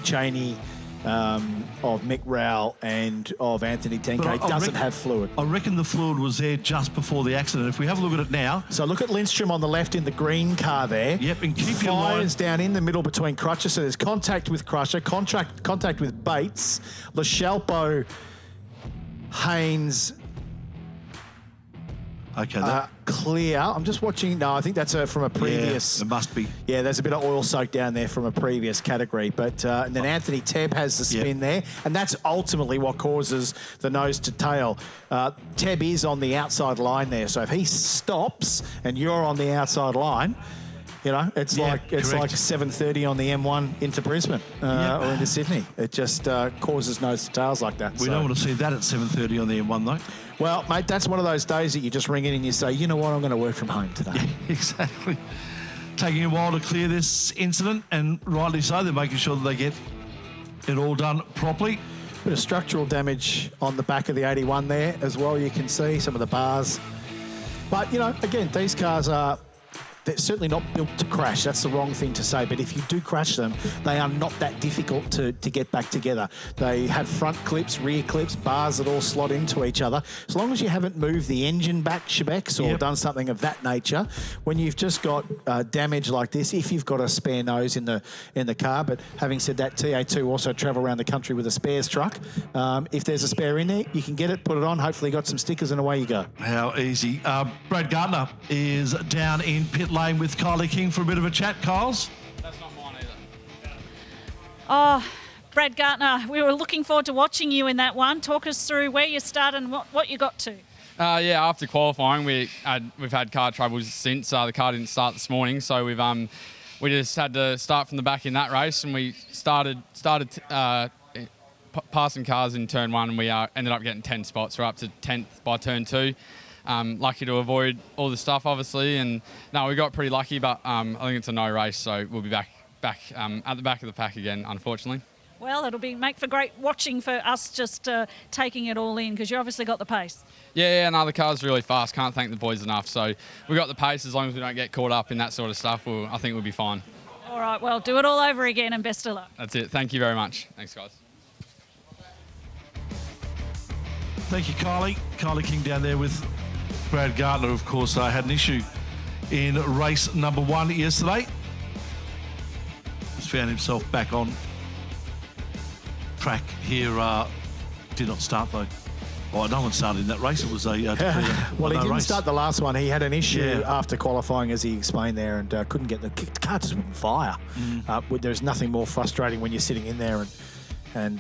Cheney, of Mick Rowell and of Anthony Tenke doesn't have fluid. I reckon the fluid was there just before the accident. If we have a look at it now. So look at Lindstrom on the left in the green car there. Yep, and keep your line. Fires down in the middle between Crutcher. So there's contact with Crusher, contact with Bates, LaChalpo, Haynes. Okay. Clear. I'm just watching. No, I think that's from a previous. Yeah, it must be. Yeah, there's a bit of oil soak down there from a previous category. But and then Anthony Tebb has the spin there. And that's ultimately what causes the nose to tail. Tebb is on the outside line there. So if he stops and you're on the outside line, you know, it's like 7:30 on the M1 into Brisbane or into Sydney. It just causes nose to tails like that. We don't want to see that at 7:30 on the M1 though. Well, mate, that's one of those days that you just ring in and you say, you know what, I'm going to work from home today. Yeah, exactly. Taking a while to clear this incident, and rightly so. They're making sure that they get it all done properly. Bit of structural damage on the back of the 81 there as well. You can see some of the bars. But, you know, again, these cars they're certainly not built to crash. That's the wrong thing to say. But if you do crash them, they are not that difficult to get back together. They have front clips, rear clips, bars that all slot into each other. As long as you haven't moved the engine back, Shebex, or done something of that nature, when you've just got damage like this, if you've got a spare nose in the car, but having said that, TA2 also travel around the country with a spares truck. If there's a spare in there, you can get it, put it on, hopefully got some stickers, and away you go. How easy. Brad Gardner is down in pit lane with Kylie King for a bit of a chat. Kyle's? That's not mine either. Oh, Brad Gartner, we were looking forward to watching you in that one. Talk us through where you started and what you got to. Yeah, after qualifying, we've had car troubles since. The car didn't start this morning, so we just had to start from the back in that race, and we started passing cars in turn 1, and we ended up getting 10 spots. We're up to 10th by turn 2. Lucky to avoid all the stuff, obviously, and no, we got pretty lucky, but I think it's a no race, so we'll be back at the back of the pack again, unfortunately. Well, it'll make for great watching for us, just taking it all in, because you obviously got the pace. Yeah, no, the car's really fast. Can't thank the boys enough. So we got the pace. As long as we don't get caught up in that sort of stuff, I think we'll be fine. All right, well, do it all over again, and best of luck. That's it. Thank you very much. Thanks, guys. Thank you, Kylie. Kylie King down there with Brad Gardner, of course, had an issue in race number 1 yesterday. He's found himself back on track here. Did not start, though. Oh, no one started in that race. It was a well, he didn't race. start the last one. He had an issue after qualifying, as he explained there, and couldn't get the car just wouldn't fire. There's nothing more frustrating when you're sitting in there and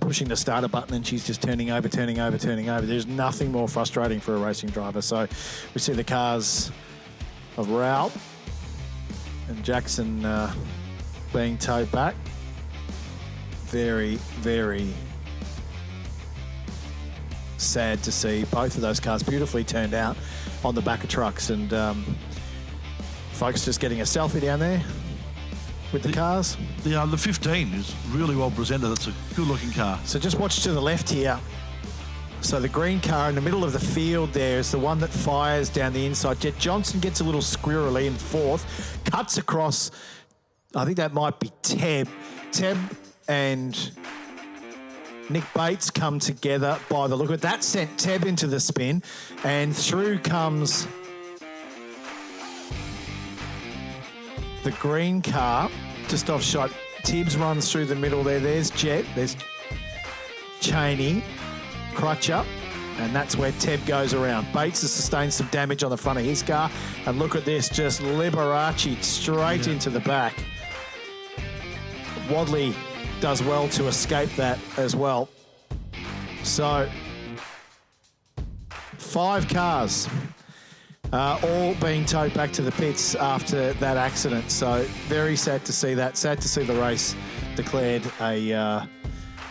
pushing the starter button and she's just turning over. There's nothing more frustrating for a racing driver. So we see the cars of Rowell and Jackson being towed back. Very, very sad to see both of those cars beautifully turned out on the back of trucks, and folks just getting a selfie down there with the cars. The 15 is really well presented. It's a good-looking car. So just watch to the left here. So the green car in the middle of the field there is the one that fires down the inside. Jet Johnson gets a little squirrely in 4th, cuts across. I think that might be Tebb and Nick Bates come together by the look of it. That sent Teb into the spin, and through comes the green car, just off shot. Tibbs runs through the middle there. There's Jet, there's Cheney, Crutcher, and that's where Teb goes around. Bates has sustained some damage on the front of his car, and look at this, just Liberace straight into the back. Wadley does well to escape that as well. So, 5 cars all being towed back to the pits after that accident. So, very sad to see that. Sad to see the race declared a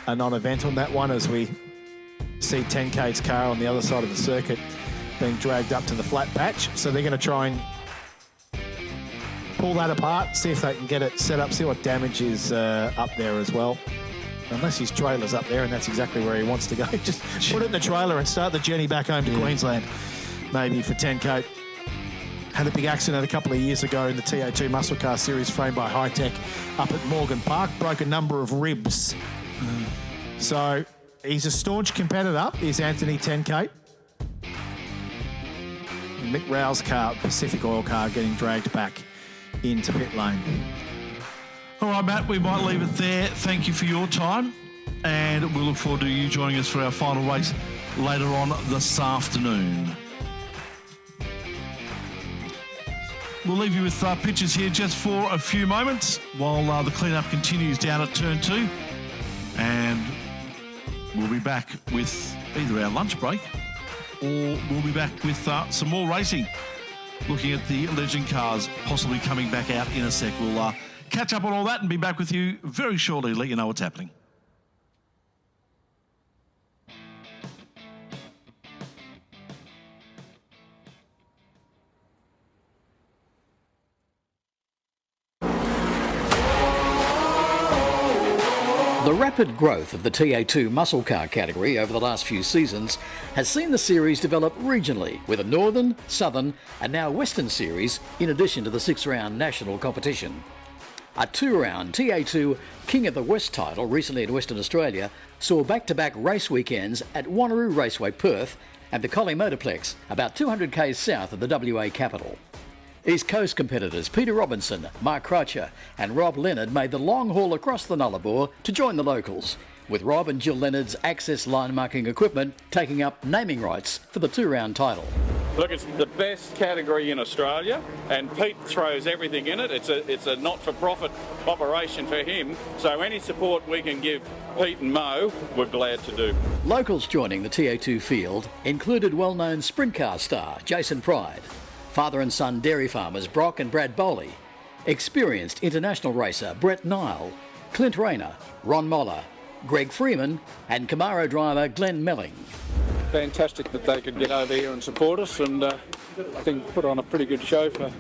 non-event on that one, as we see 10K's car on the other side of the circuit being dragged up to the flat patch. So they're going to try and pull that apart, see if they can get it set up, see what damage is up there as well. Unless his trailer's up there, and that's exactly where he wants to go. Just put it in the trailer and start the journey back home to Queensland, maybe for 10K. Had a big accident a couple of years ago in the TA2 Muscle Car Series, framed by Hi-Tec up at Morgan Park. Broke a number of ribs. So he's a staunch competitor, is Anthony 10K. Mick Rowe's car, Pacific Oil car, getting dragged back into pit lane. All right, Matt, we might leave it there. Thank you for your time, and we'll look forward to you joining us for our final race later on this afternoon. We'll leave you with pictures here just for a few moments while the clean-up continues down at Turn 2, and we'll be back with either our lunch break or we'll be back with some more racing, looking at the legend cars possibly coming back out in a sec. We'll catch up on all that and be back with you very shortly, let you know what's happening. The rapid growth of the TA2 muscle car category over the last few seasons has seen the series develop regionally, with a northern, southern and now western series in addition to the 6-round national competition. A 2-round TA2 King of the West title recently in Western Australia saw back-to-back race weekends at Wanneroo Raceway, Perth and the Collie Motorplex, about 200 k's south of the WA capital. East Coast competitors Peter Robinson, Mark Crutcher and Rob Leonard made the long haul across the Nullarbor to join the locals, with Rob and Jill Leonard's Access line marking equipment taking up naming rights for the 2-round title. Look, it's the best category in Australia, and Pete throws everything in it. It's a not-for-profit operation for him, so any support we can give Pete and Mo, we're glad to do. Locals joining the TA2 field included well-known sprint car star Jason Pride, father and son dairy farmers Brock and Brad Bowley, experienced international racer Brett Nile, Clint Rayner, Ron Moller, Greg Freeman and Camaro driver Glenn Melling. Fantastic that they could get over here and support us, and I think put on a pretty good show for the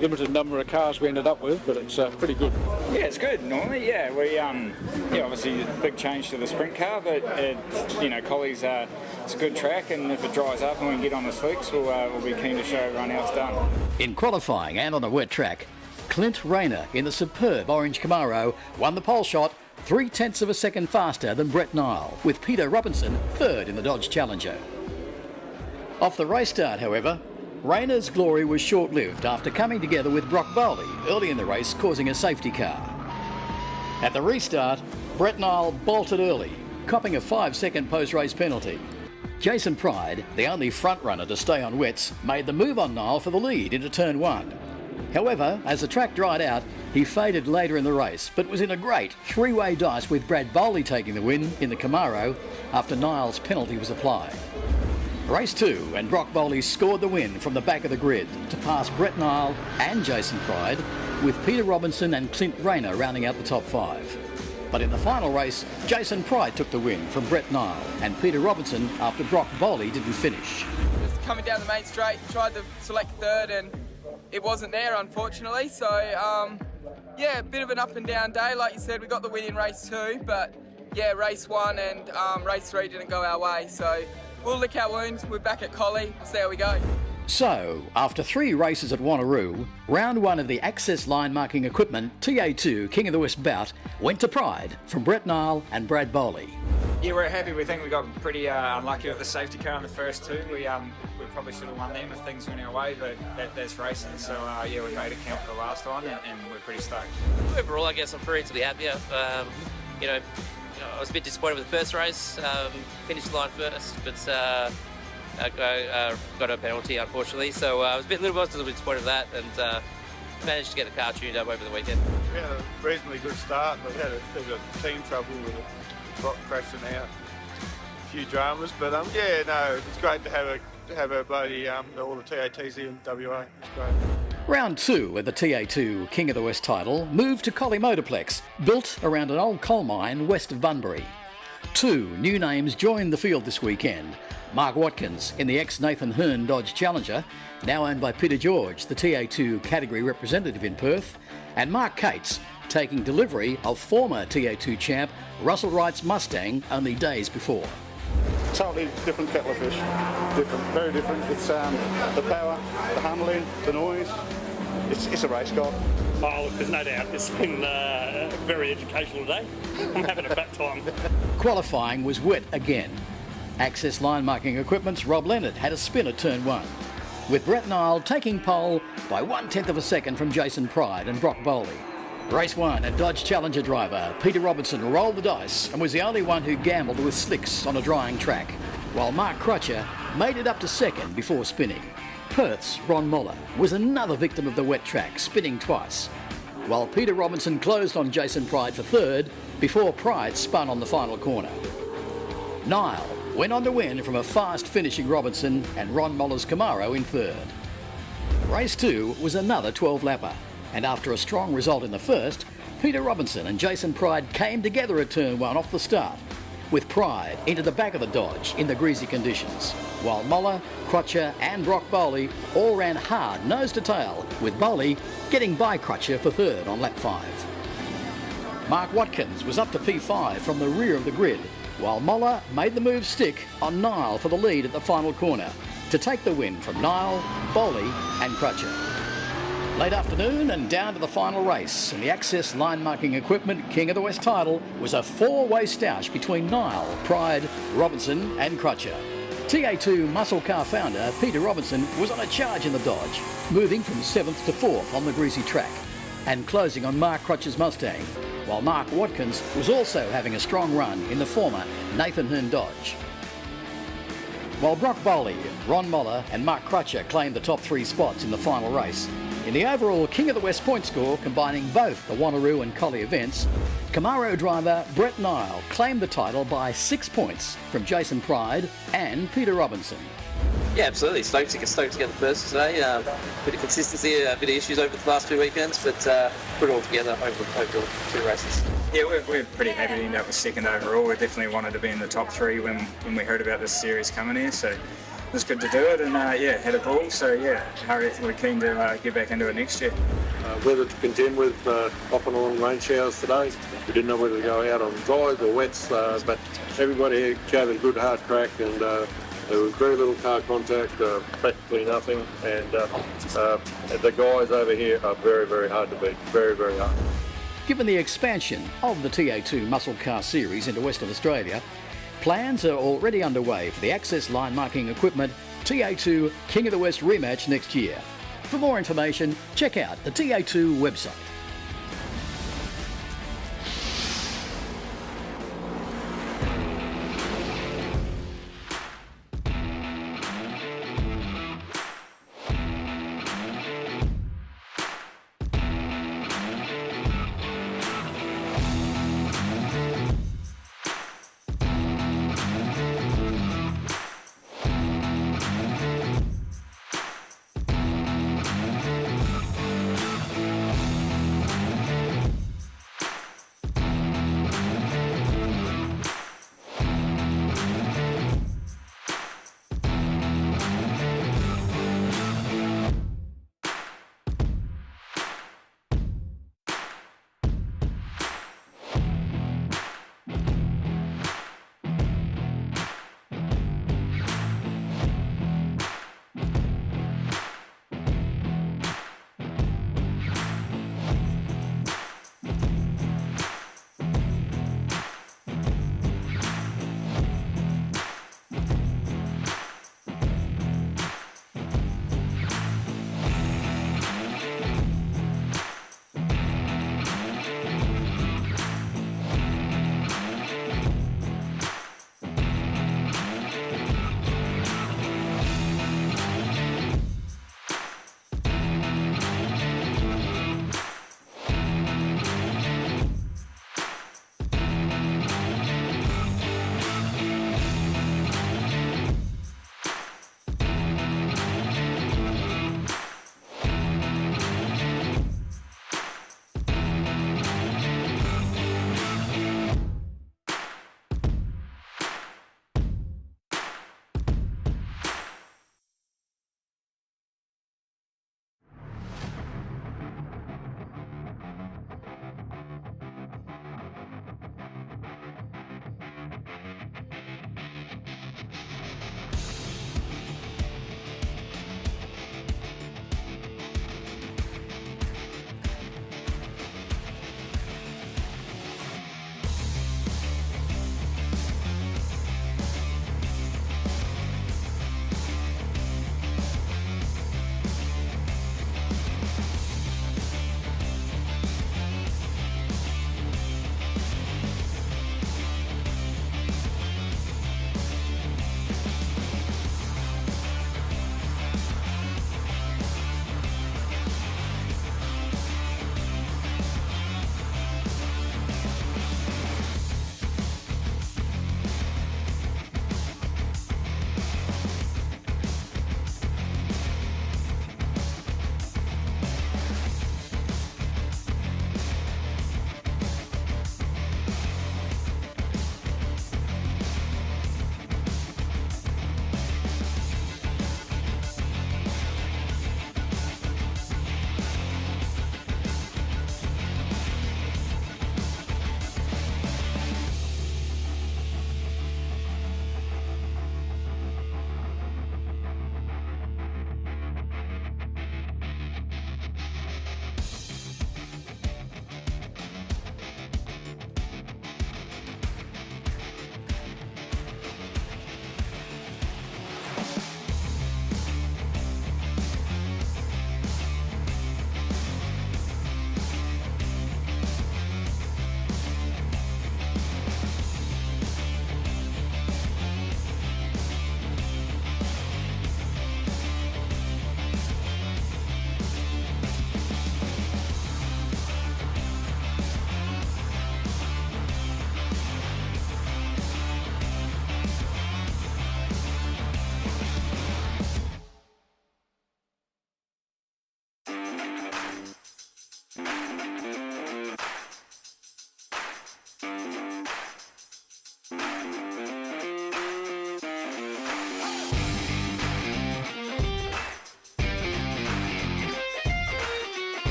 limited number of cars we ended up with, but it's pretty good. Yeah, it's good normally. Yeah, we obviously a big change to the sprint car, but it's, Collie's it's a good track, and if it dries up and we can get on the slicks, we'll be keen to show everyone else done. In qualifying and on a wet track, Clint Rayner in the superb orange Camaro won the pole shot 0.3 of a second faster than Brett Nile, with Peter Robinson third in the Dodge Challenger. Off the race start, however, Rayner's glory was short-lived after coming together with Brock Bowley early in the race, causing a safety car. At the restart, Brett Nile bolted early, copping a 5-second post-race penalty. Jason Pride, the only front-runner to stay on wets, made the move on Nile for the lead into turn 1. However, as the track dried out, he faded later in the race, but was in a great 3-way dice with Brad Bowley taking the win in the Camaro after Nile's penalty was applied. Race 2, and Brock Bowley scored the win from the back of the grid to pass Brett Nile and Jason Pride, with Peter Robinson and Clint Rayner rounding out the top 5. But in the final race, Jason Pride took the win from Brett Nile and Peter Robinson after Brock Bowley didn't finish. Just coming down the main straight, tried to select third and it wasn't there, unfortunately. So, yeah, a bit of an up and down day. Like you said, we got the win in race 2, but yeah, race 1 and race 3 didn't go our way. So we'll lick our wounds. We're back at Collie. We'll see how we go. So, after 3 races at Wanneroo, round 1 of the Access line marking equipment TA2 King of the West bout went to Pride from Brett Nile and Brad Bowley. Yeah, we're happy. We think we got pretty unlucky with the safety car in the first two. We probably should have won them if things went our way, but that's racing. So yeah, we made it count for the last time, and we're pretty stoked. Overall, I guess I'm pretty happier. You know, I was a bit disappointed with the first race. Finished the line first, but I got a penalty unfortunately. So I was a little bit disappointed with that, and managed to get the car tuned up over the weekend. We had a reasonably good start, but we had a bit of team trouble with it. Rock crashing out, a few dramas, but yeah, no, it's great to have a bloody all the TA2s here in WA. It's great. Round 2 of the TA2 King of the West title moved to Collie Motorplex, built around an old coal mine west of Bunbury. 2 new names joined the field this weekend. Mark Watkins in the ex-Nathan Hearn Dodge Challenger, now owned by Peter George, the TA2 category representative in Perth, and Mark Cates, taking delivery of former TA2 champ Russell Wright's Mustang only days before. Totally different kettle of fish. Different, very different. It's the power, the handling, the noise. It's a race car. Oh, look, there's no doubt. It's been a very educational day. I'm having a fat time. Qualifying was wet again. Access line marking equipment's Rob Leonard had a spin at turn 1, with Brett Nile taking pole by 1/10 of a second from Jason Pride and Brock Bowley. Race 1, a Dodge Challenger driver, Peter Robinson, rolled the dice and was the only one who gambled with slicks on a drying track, while Mark Crutcher made it up to second before spinning. Perth's Ron Moller was another victim of the wet track, spinning twice, while Peter Robinson closed on Jason Pride for third before Pride spun on the final corner. Nile went on to win from a fast finishing Robinson and Ron Moller's Camaro in third. Race 2 was another 12-lapper. And after a strong result in the first, Peter Robinson and Jason Pride came together at turn 1 off the start, with Pride into the back of the Dodge in the greasy conditions, while Moller, Crutcher and Brock Bowley all ran hard nose to tail, with Bowley getting by Crutcher for third on lap 5. Mark Watkins was up to P5 from the rear of the grid, while Moller made the move stick on Nile for the lead at the final corner to take the win from Nile, Bowley and Crutcher. Late afternoon and down to the final race, and the Access line marking equipment King of the West title was a 4-way stoush between Nile, Pride, Robinson and Crutcher. TA2 Muscle Car founder Peter Robinson was on a charge in the Dodge, moving from 7th to 4th on the greasy track and closing on Mark Crutcher's Mustang, while Mark Watkins was also having a strong run in the former Nathan Hearn Dodge. While Brock Bowley, Ron Moller and Mark Crutcher claimed the top 3 spots in the final race, in the overall King of the West point score, combining both the Wanneroo and Collie events, Camaro driver Brett Nile claimed the title by 6 points from Jason Pride and Peter Robinson. Yeah, absolutely. Stoked to get the first today. Bit of consistency, a bit of issues over the last 2 weekends, but put it all together over 2 races. Yeah, we're pretty happy to end up with second overall. We definitely wanted to be in the top 3 when we heard about this series coming here, so it was good to do it, and yeah, had a ball, so yeah, we're keen to get back into it next year. Weather to contend with, off and on rain showers today. We didn't know whether to go out on dries or wets, but everybody here gave it a good hard crack, and there was very little car contact, practically nothing, and the guys over here are very, very hard to beat, very, very hard. Given the expansion of the TA2 Muscle Car Series into Western Australia, plans are already underway for the Access line marking equipment TA2 King of the West rematch next year. For more information, check out the TA2 website.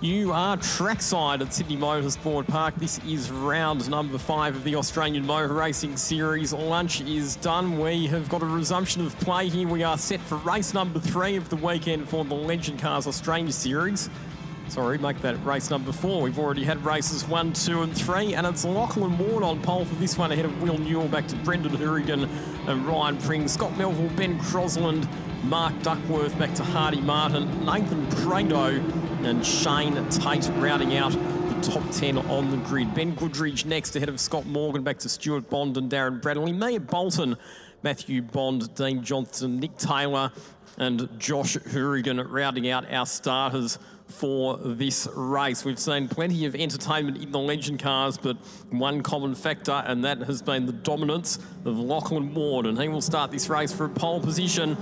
You are trackside at Sydney Motorsport Park. This is round number 5 of the Australian Motor Racing Series. Lunch is done. We have got a resumption of play here. We are set for race number 3 of the weekend for the Legend Cars Australia Series. Sorry, make that race number 4. We've already had races 1, 2 and 3, and it's Lachlan Ward on pole for this one, ahead of Will Newell, back to Brendan Hourigan and Ryan Pring. Scott Melville, Ben Crosland, Mark Duckworth, back to Hardy Martin, Nathan Prado and Shane Tate rounding out the top 10 on the grid. Ben Goodridge next, ahead of Scott Morgan, back to Stuart Bond and Darren Bradley. Mia Bolton, Matthew Bond, Dean Johnson, Nick Taylor and Josh Hourigan rounding out our starters for this race. We've seen plenty of entertainment in the Legend Cars, but one common factor, and that has been the dominance of Lachlan Ward, and he will start this race for a pole position.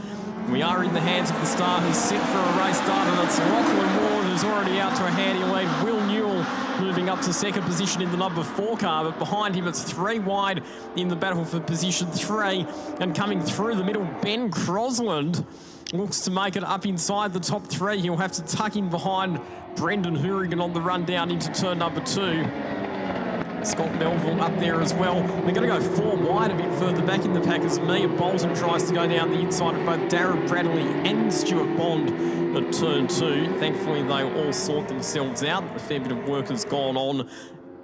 We are in the hands of the starters, set for a race start, and it's Lachlan Ward who's already out to a handy lead. Will Newell moving up to second position in the number 4 car, but behind him it's 3 wide in the battle for position 3, and coming through the middle, Ben Crosland looks to make it up inside the top 3. He'll have to tuck in behind Brendan Hourigan on the run down into turn number 2. Scott Melville up there as well. We're going to go 4 wide a bit further back in the pack as Mia Bolton tries to go down the inside of both Darren Bradley and Stuart Bond at turn 2. Thankfully, they all sort themselves out. A fair bit of work has gone on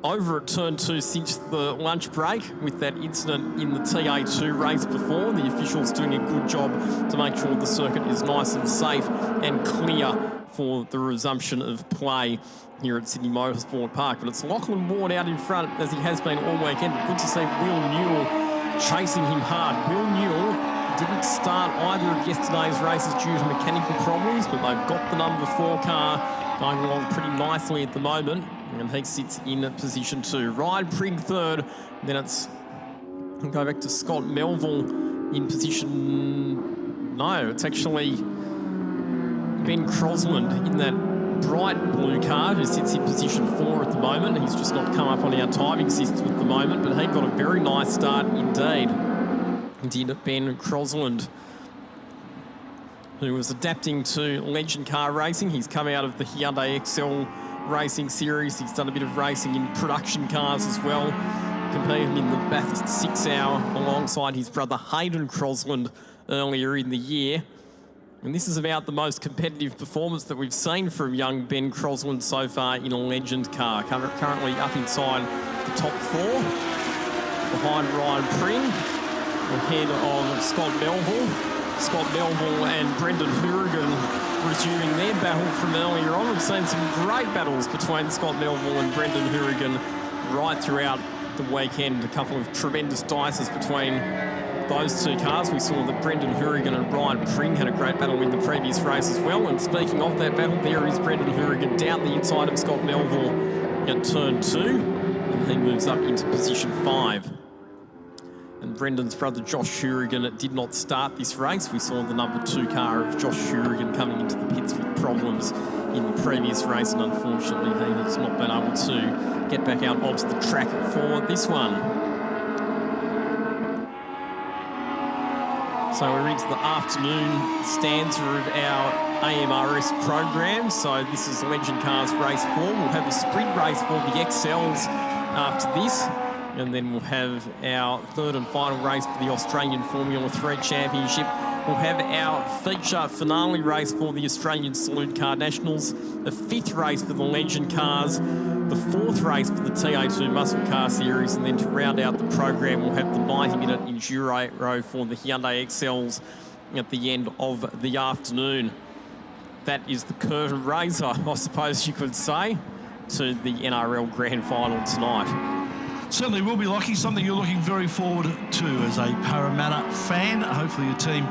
over at turn 2 since the lunch break with that incident in the TA2 race before. The officials doing a good job to make sure the circuit is nice and safe and clear for the resumption of play here at Sydney Motorsport Park. But it's Lachlan Ward out in front, as he has been all weekend. Good to see Will Newell chasing him hard. Will Newell didn't start either of yesterday's races due to mechanical problems, but they've got the number 4 car going along pretty nicely at the moment, and he sits in position 2. Ryan Prig third, then it's, we'll go back to Scott Melville in position, no, it's actually Ben Crosland in that bright blue car who sits in position 4 at the moment. He's just not come up on our timing system at the moment, but he got a very nice start indeed. Did Ben Crosland, who was adapting to Legend Car Racing. He's come out of the Hyundai XL Racing Series. He's done a bit of racing in production cars as well, competing in the Bathurst 6 Hour alongside his brother Hayden Crosland earlier in the year. And this is about the most competitive performance that we've seen from young Ben Crosland so far in a Legend car. Currently up inside the top 4, behind Ryan Pring, ahead of Scott Melville. Scott Melville and Brendan Hourigan resuming their battle from earlier on. We've seen some great battles between Scott Melville and Brendan Hourigan right throughout the weekend. A couple of tremendous dices between those 2 cars. We saw that Brendan Hourigan and Ryan Pring had a great battle in the previous race as well. And speaking of that battle, there is Brendan Hourigan down the inside of Scott Melville at turn 2. And he moves up into position 5. And Brendan's brother Josh Hourigan did not start this race. We saw the number 2 car of Josh Hourigan coming into the pits with problems in the previous race, and unfortunately he has not been able to get back out onto the track for this one. So we're into the afternoon stanza of our AMRS program. So this is Legend Cars Race 4. We'll have a sprint race for the XLs after this. And then we'll have our 3rd and final race for the Australian Formula 3 Championship. We'll have our feature finale race for the Australian Saloon Car Nationals, the 5th race for the Legend Cars, the 4th race for the TA2 Muscle Car Series, and then to round out the program, we'll have the 90-minute Enduro for the Hyundai XLs at the end of the afternoon. That is the curtain raiser, I suppose you could say, to the NRL Grand Final tonight. Certainly will be, Lockie, something you're looking very forward to as a Parramatta fan. Hopefully your team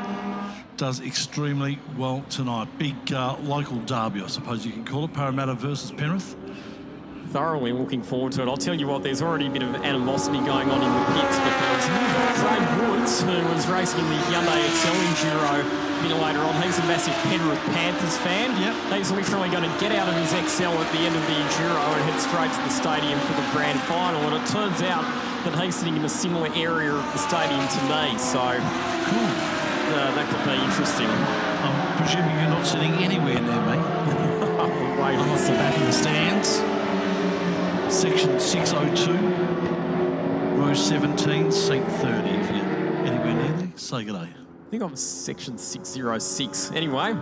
does extremely well tonight. Big local derby, I suppose you can call it, Parramatta versus Penrith. Thoroughly looking forward to it. I'll tell you what, there's already a bit of animosity going on in the pits because Craig Woods, who was racing in the Hyundai XL Enduro a bit later on, he's a massive Penrith Panthers fan. Yep. He's literally going to get out of his XL at the end of the Enduro and head straight to the stadium for the grand final. And it turns out that he's sitting in a similar area of the stadium to me, so that could be interesting. I'm presuming you're not sitting anywhere near me. great off the back of the stands. Section 602, row 17, seat 30. If you're anywhere near there, say good day. I think I'm section 606. Anyway,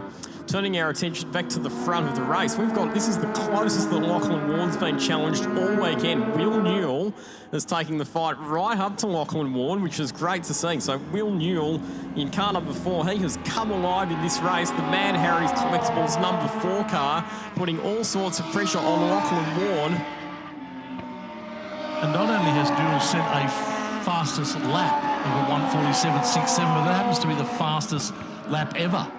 turning our attention back to the front of the race, this is the closest that Lachlan Ward's been challenged all weekend. Will Newell is taking the fight right up to Lachlan Ward, which is great to see. So Will Newell in car number 4, he has come alive in this race. The Man Harry's Collectibles number 4 car, putting all sorts of pressure on Lachlan Ward. And not only has Newell set a fastest lap of a 1:47.67, but that happens to be the fastest lap ever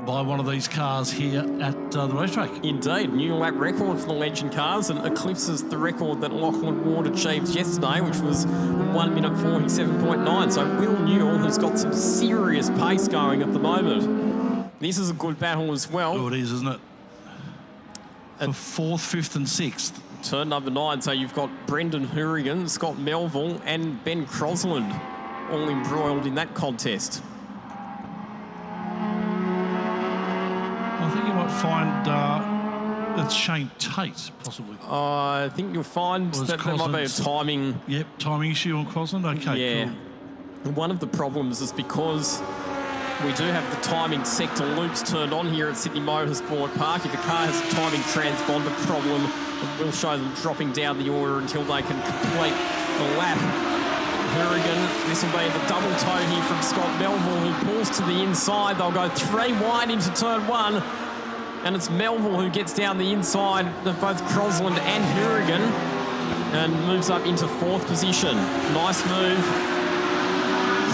by one of these cars here at the racetrack. Indeed, new lap record for the Legend cars and eclipses the record that Lachlan Ward achieved yesterday, which was 1 minute 47.9. So Will Newell has got some serious pace going at the moment. This is a good battle as well. Oh, it is, isn't it? For 4th, 5th and 6th. Turn number 9, so you've got Brendan Hourigan, Scott Melville and Ben Crosland all embroiled in that contest. I think you might find it's Shane Tate, possibly. I think you'll find that there might be a timing... Yep, timing issue on Crosland. Okay, yeah. Cool. One of the problems is because we do have the timing sector loops turned on here at Sydney Motorsport Park. If a car has a timing transponder problem, it will show them dropping down the order until they can complete the lap. Hourigan, this will be the double toe here from Scott Melville, who pulls to the inside. They'll go 3 wide into turn 1, and it's Melville who gets down the inside of both Crosland and Hourigan and moves up into 4th position. Nice move.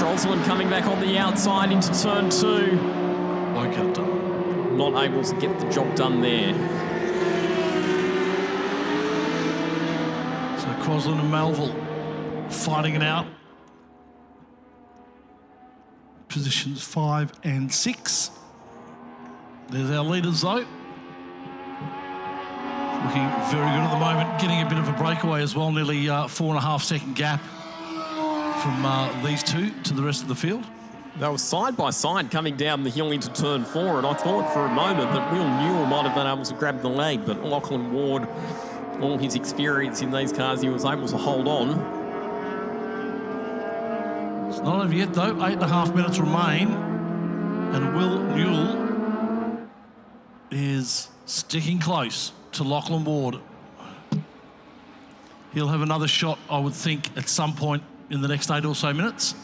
Crosland coming back on the outside into turn 2. Won't get it done. Not able to get the job done there. So Crosland and Melville fighting it out. Positions 5 and 6. There's our leaders though. Looking very good at the moment, getting a bit of a breakaway as well, nearly 4.5 second gap from these two to the rest of the field. They were side by side coming down the hill into turn 4, and I thought for a moment that Will Newell might have been able to grab the leg, but Lachlan Ward, all his experience in these cars, he was able to hold on. It's not over yet though, 8.5 minutes remain, and Will Newell is sticking close to Lachlan Ward. He'll have another shot, I would think, at some point in the next 8 or so minutes.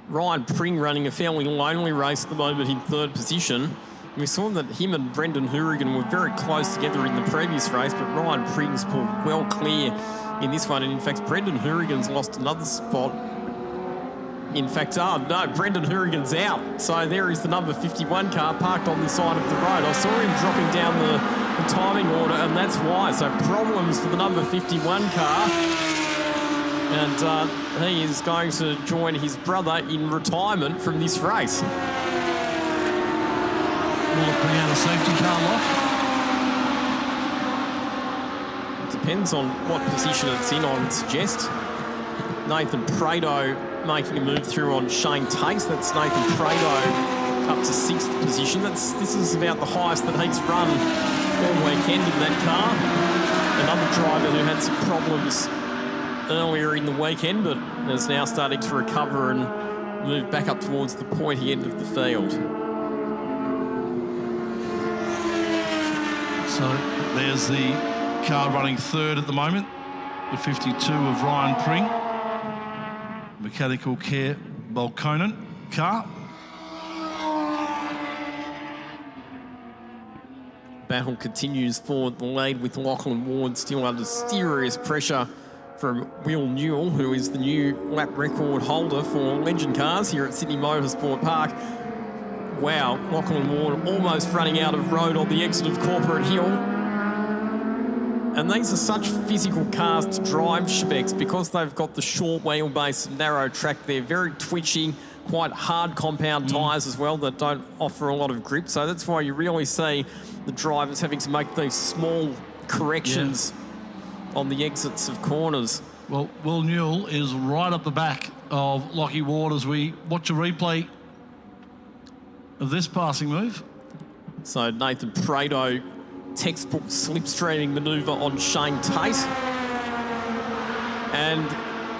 Ryan Pring running a fairly lonely race at the moment in 3rd position. We saw that him and Brendan Hourigan were very close together in the previous race, but Ryan Pring's pulled well clear in this one. And in fact, Brendan Hourigan's lost another spot. In fact, Brendan Hourigan's out. So there is the number 51 car parked on the side of the road. I saw him dropping down the timing order, and that's why. So problems for the number 51 car. And he is going to join his brother in retirement from this race. Will it bring out a safety car lock? It depends on what position it's in, I would suggest. Nathan Prado making a move through on Shane Tate. That's Nathan Prado up to 6th position. This is about the highest that he's run all weekend in that car. Another driver who had some problems earlier in the weekend, but is now starting to recover and move back up towards the pointy end of the field. So there's the car running 3rd at the moment, the 52 of Ryan Pring. Mechanical Care Balconen car. Battle continues for the lead with Lachlan Ward still under serious pressure from Will Newell, who is the new lap record holder for Legend Cars here at Sydney Motorsport Park. Wow, Lachlan Ward almost running out of road on the exit of Corporate Hill. And these are such physical cars to drive, Specs, because they've got the short wheelbase, narrow track. They're very twitchy, quite hard compound tyres as well that don't offer a lot of grip. So that's why you really see the drivers having to make these small corrections on the exits of corners. Well, Will Newell is right up the back of Lockie Ward as we watch a replay of this passing move. So Nathan Prado textbook slipstreaming manoeuvre on Shane Tate. And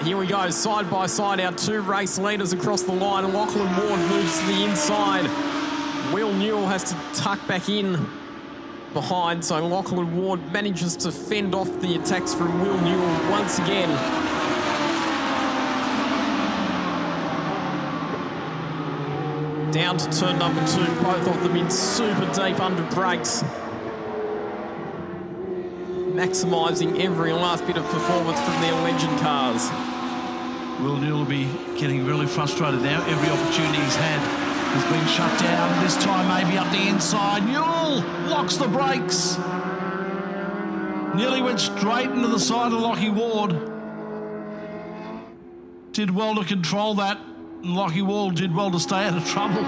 here we go, side by side, our two race leaders across the line. And Lachlan Ward moves to the inside. Will Newell has to tuck back in behind, so Lachlan Ward manages to fend off the attacks from Will Newell once again. Down to turn number 2, both of them in super deep under brakes. Maximising every last bit of performance from their legend cars. Will Newell will be getting really frustrated now. Every opportunity he's had has been shut down. This time maybe up the inside. Newell locks the brakes. Nearly went straight into the side of Lachie Ward. Did well to control that. And Lachie Ward did well to stay out of trouble.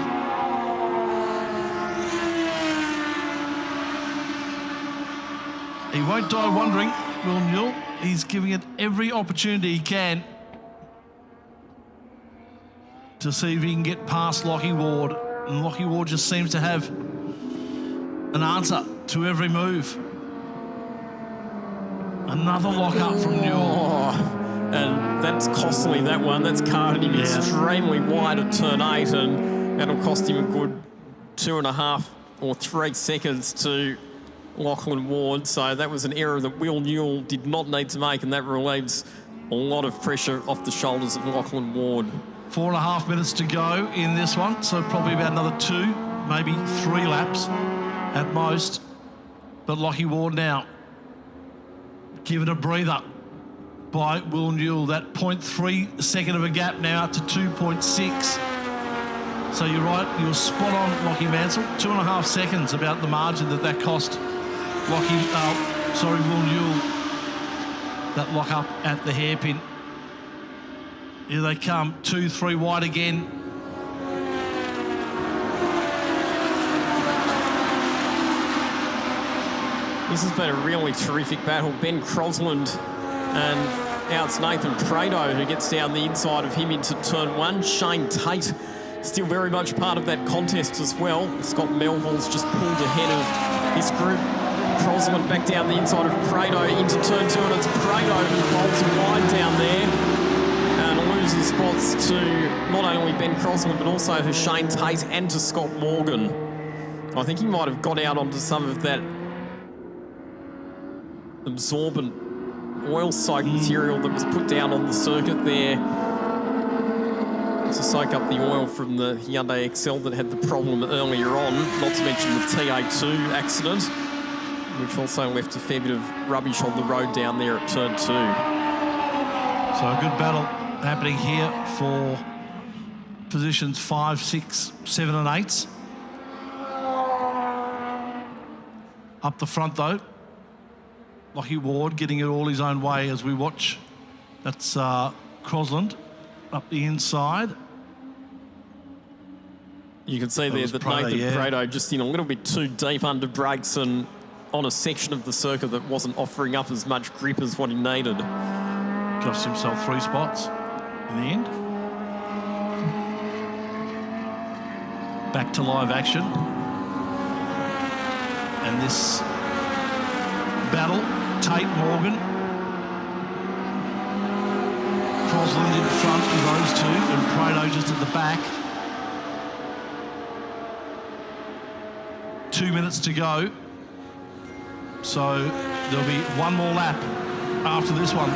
He won't die wondering, Will Newell. He's giving it every opportunity he can to see if he can get past Lachie Ward. And Lachie Ward just seems to have an answer to every move. Another lock-up from Newell. And that's costly, that one. That's carted him extremely wide at turn 8, and that'll cost him a good 2.5 or 3 seconds to Lachlan Ward. So that was an error that Will Newell did not need to make, and that relieves a lot of pressure off the shoulders of Lachlan Ward. 4.5 minutes to go in this one, so probably about another 2, maybe 3 laps at most. But Lachie Ward now given a breather by Will Newell. That 0.3 second of a gap now up to 2.6. So you're right, you're spot on, Lachie Mansell. 2.5 seconds about the margin that cost Will Newell. That lock up at the hairpin. Here they come, 2-3 wide again. This has been a really terrific battle. Ben Crosland, and now it's Nathan Prado who gets down the inside of him into turn 1. Shane Tate still very much part of that contest as well. Scott Melville's just pulled ahead of this group. Crosland back down the inside of Prado into turn 2, and it's Prado who rolls wide down there and loses spots to not only Ben Crosland but also to Shane Tate and to Scott Morgan. I think he might have got out onto some of that absorbent oil-soaked material that was put down on the circuit there to soak up the oil from the Hyundai Excel that had the problem earlier on, not to mention the TA2 accident, which also left a fair bit of rubbish on the road down there at turn 2. So a good battle happening here for positions 5, 6, 7 and 8. Up the front though, Lachie Ward getting it all his own way as we watch. That's Crosland up the inside. You can see there that Nathan Prado just in a little bit too deep under brakes and on a section of the circuit that wasn't offering up as much grip as what he needed. Cost himself 3 spots in the end. Back to live action. And this battle, Tate Morgan. Crosland in front of those two, and Prado just at the back. 2 minutes to go. So there'll be one more lap after this one.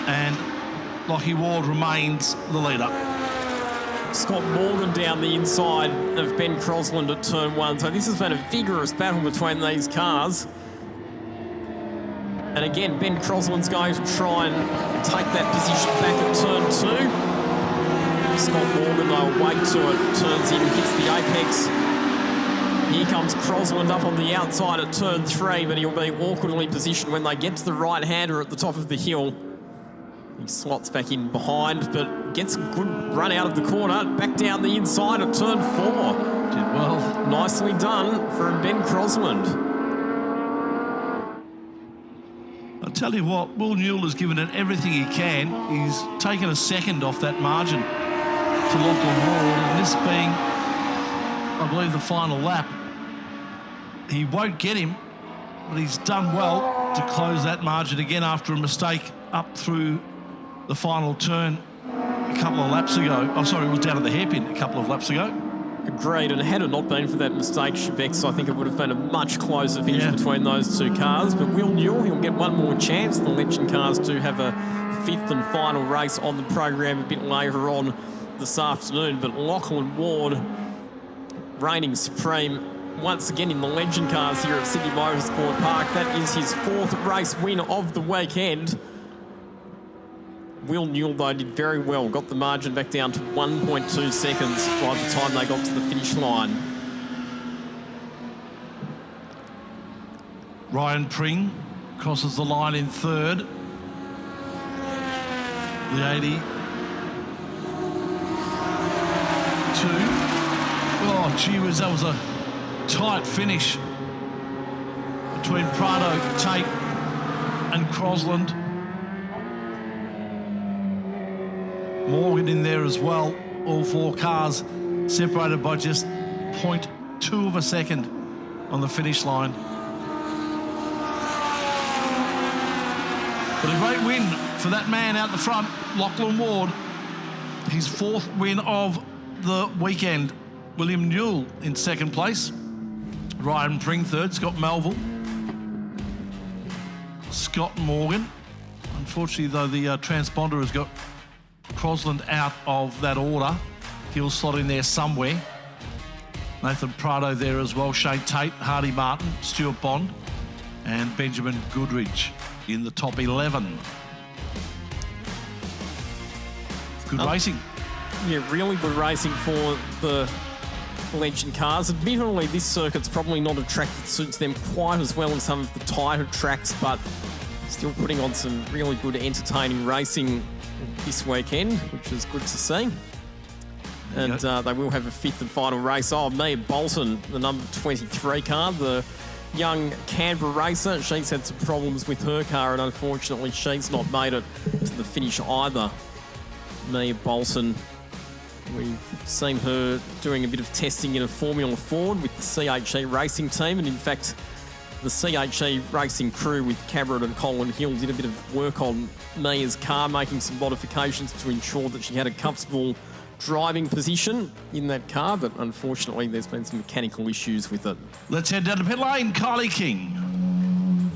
And Lachie Ward remains the leader. Scott Morgan down the inside of Ben Crosland at turn 1. So this has been a vigorous battle between these cars. And again, Ben Crosland's going to try and take that position back at turn 2. Scott Morgan, though, wait to it, turns in, hits the apex. Here comes Crosland up on the outside at turn 3, but he'll be awkwardly positioned when they get to the right-hander at the top of the hill. He slots back in behind, but gets a good run out of the corner. Back down the inside at turn 4. Did well. Nicely done from Ben Crosland. I'll tell you what, Will Newell has given it everything he can. He's taken a second off that margin to Lachlan Ward, and this being I believe, the final lap. He won't get him, but he's done well to close that margin again after a mistake up through the final turn a couple of laps ago. I'm sorry, it was down at the hairpin a couple of laps ago. Agreed, and had it not been for that mistake, Bex, I think it would have been a much closer finish between those two cars. But Will Newell, he'll get one more chance. The Legend cars do have a fifth and final race on the program a bit later on this afternoon. But Lachlan Ward reigning supreme once again in the Legend cars here at Sydney Motorsport Park. That is his fourth race win of the weekend. Will Newell, though, did very well. Got the margin back down to 1.2 seconds by the time they got to the finish line. Ryan Pring crosses the line in third. The 82. Oh, gee whiz, that was a tight finish between Prado, Tate and Crosland. Morgan in there as well. All four cars separated by just 0.2 of a second on the finish line. But a great win for that man out the front, Lachlan Ward. His fourth win of the weekend. William Newell in second place. Ryan Pring third. Scott Melville. Scott Morgan. Unfortunately, though, the transponder has got Crosland out of that order. He'll slot in there somewhere. Nathan Prado there as well. Shane Tate, Hardy Martin, Stuart Bond, and Benjamin Goodridge in the top 11. Good racing. Yeah, really good racing for the Legend cars. Admittedly, this circuit's probably not a track that suits them quite as well as some of the tighter tracks, but still putting on some really good, entertaining racing this weekend, which is good to see. And they will have a fifth and final race. Oh, Mia Bolton, the number 23 car, the young Canberra racer. She's had some problems with her car, and unfortunately, she's not made it to the finish either. Mia Bolton, we've seen her doing a bit of testing in a Formula Ford with the CHE racing team, and in fact, the CHE racing crew with Cameron and Colin Hill did a bit of work on Mia's car, making some modifications to ensure that she had a comfortable driving position in that car, but unfortunately there's been some mechanical issues with it. Let's head down to pit lane. Kylie King.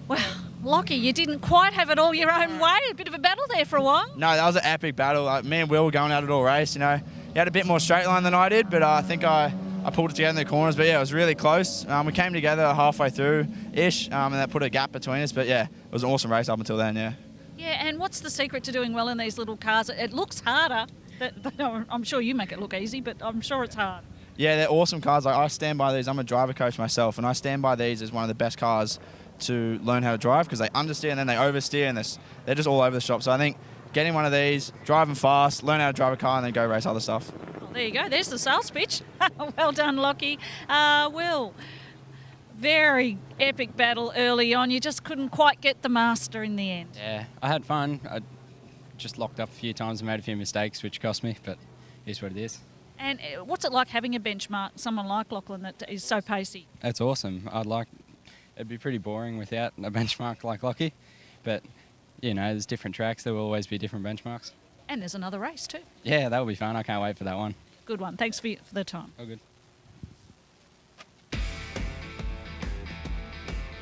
Well, Lockie, you didn't quite have it all your own way. A bit of a battle there for a while. No, that was an epic battle. Me and Will were going at it all race, you know. He had a bit more straight line than I did, but I think I pulled it together in the corners. But yeah, it was really close. We came together halfway through-ish, and that put a gap between us. But yeah, it was an awesome race up until then, yeah. Yeah, and what's the secret to doing well in these little cars? It looks harder. I'm sure you make it look easy, but I'm sure it's hard. Yeah, they're awesome cars. Like, I stand by these. I'm a driver coach myself, and I stand by these as one of the best cars to learn how to drive, because they understeer and then they oversteer, and they're just all over the shop. So I think getting one of these, driving fast, learn how to drive a car, and then go race other stuff. Well, there you go. There's the sales pitch. Well done, Lockie. Will, very epic battle early on. You just couldn't quite get the master in the end. Yeah, I had fun. I just locked up a few times and made a few mistakes, which cost me, but it is what it is. And what's it like having a benchmark, someone like Lachlan that is so pacey? That's awesome. It'd be pretty boring without a benchmark like Lockie, but, you know, there's different tracks. There will always be different benchmarks. And there's another race too. Yeah, that'll be fun. I can't wait for that one. Good one. Thanks for the time. Oh, good.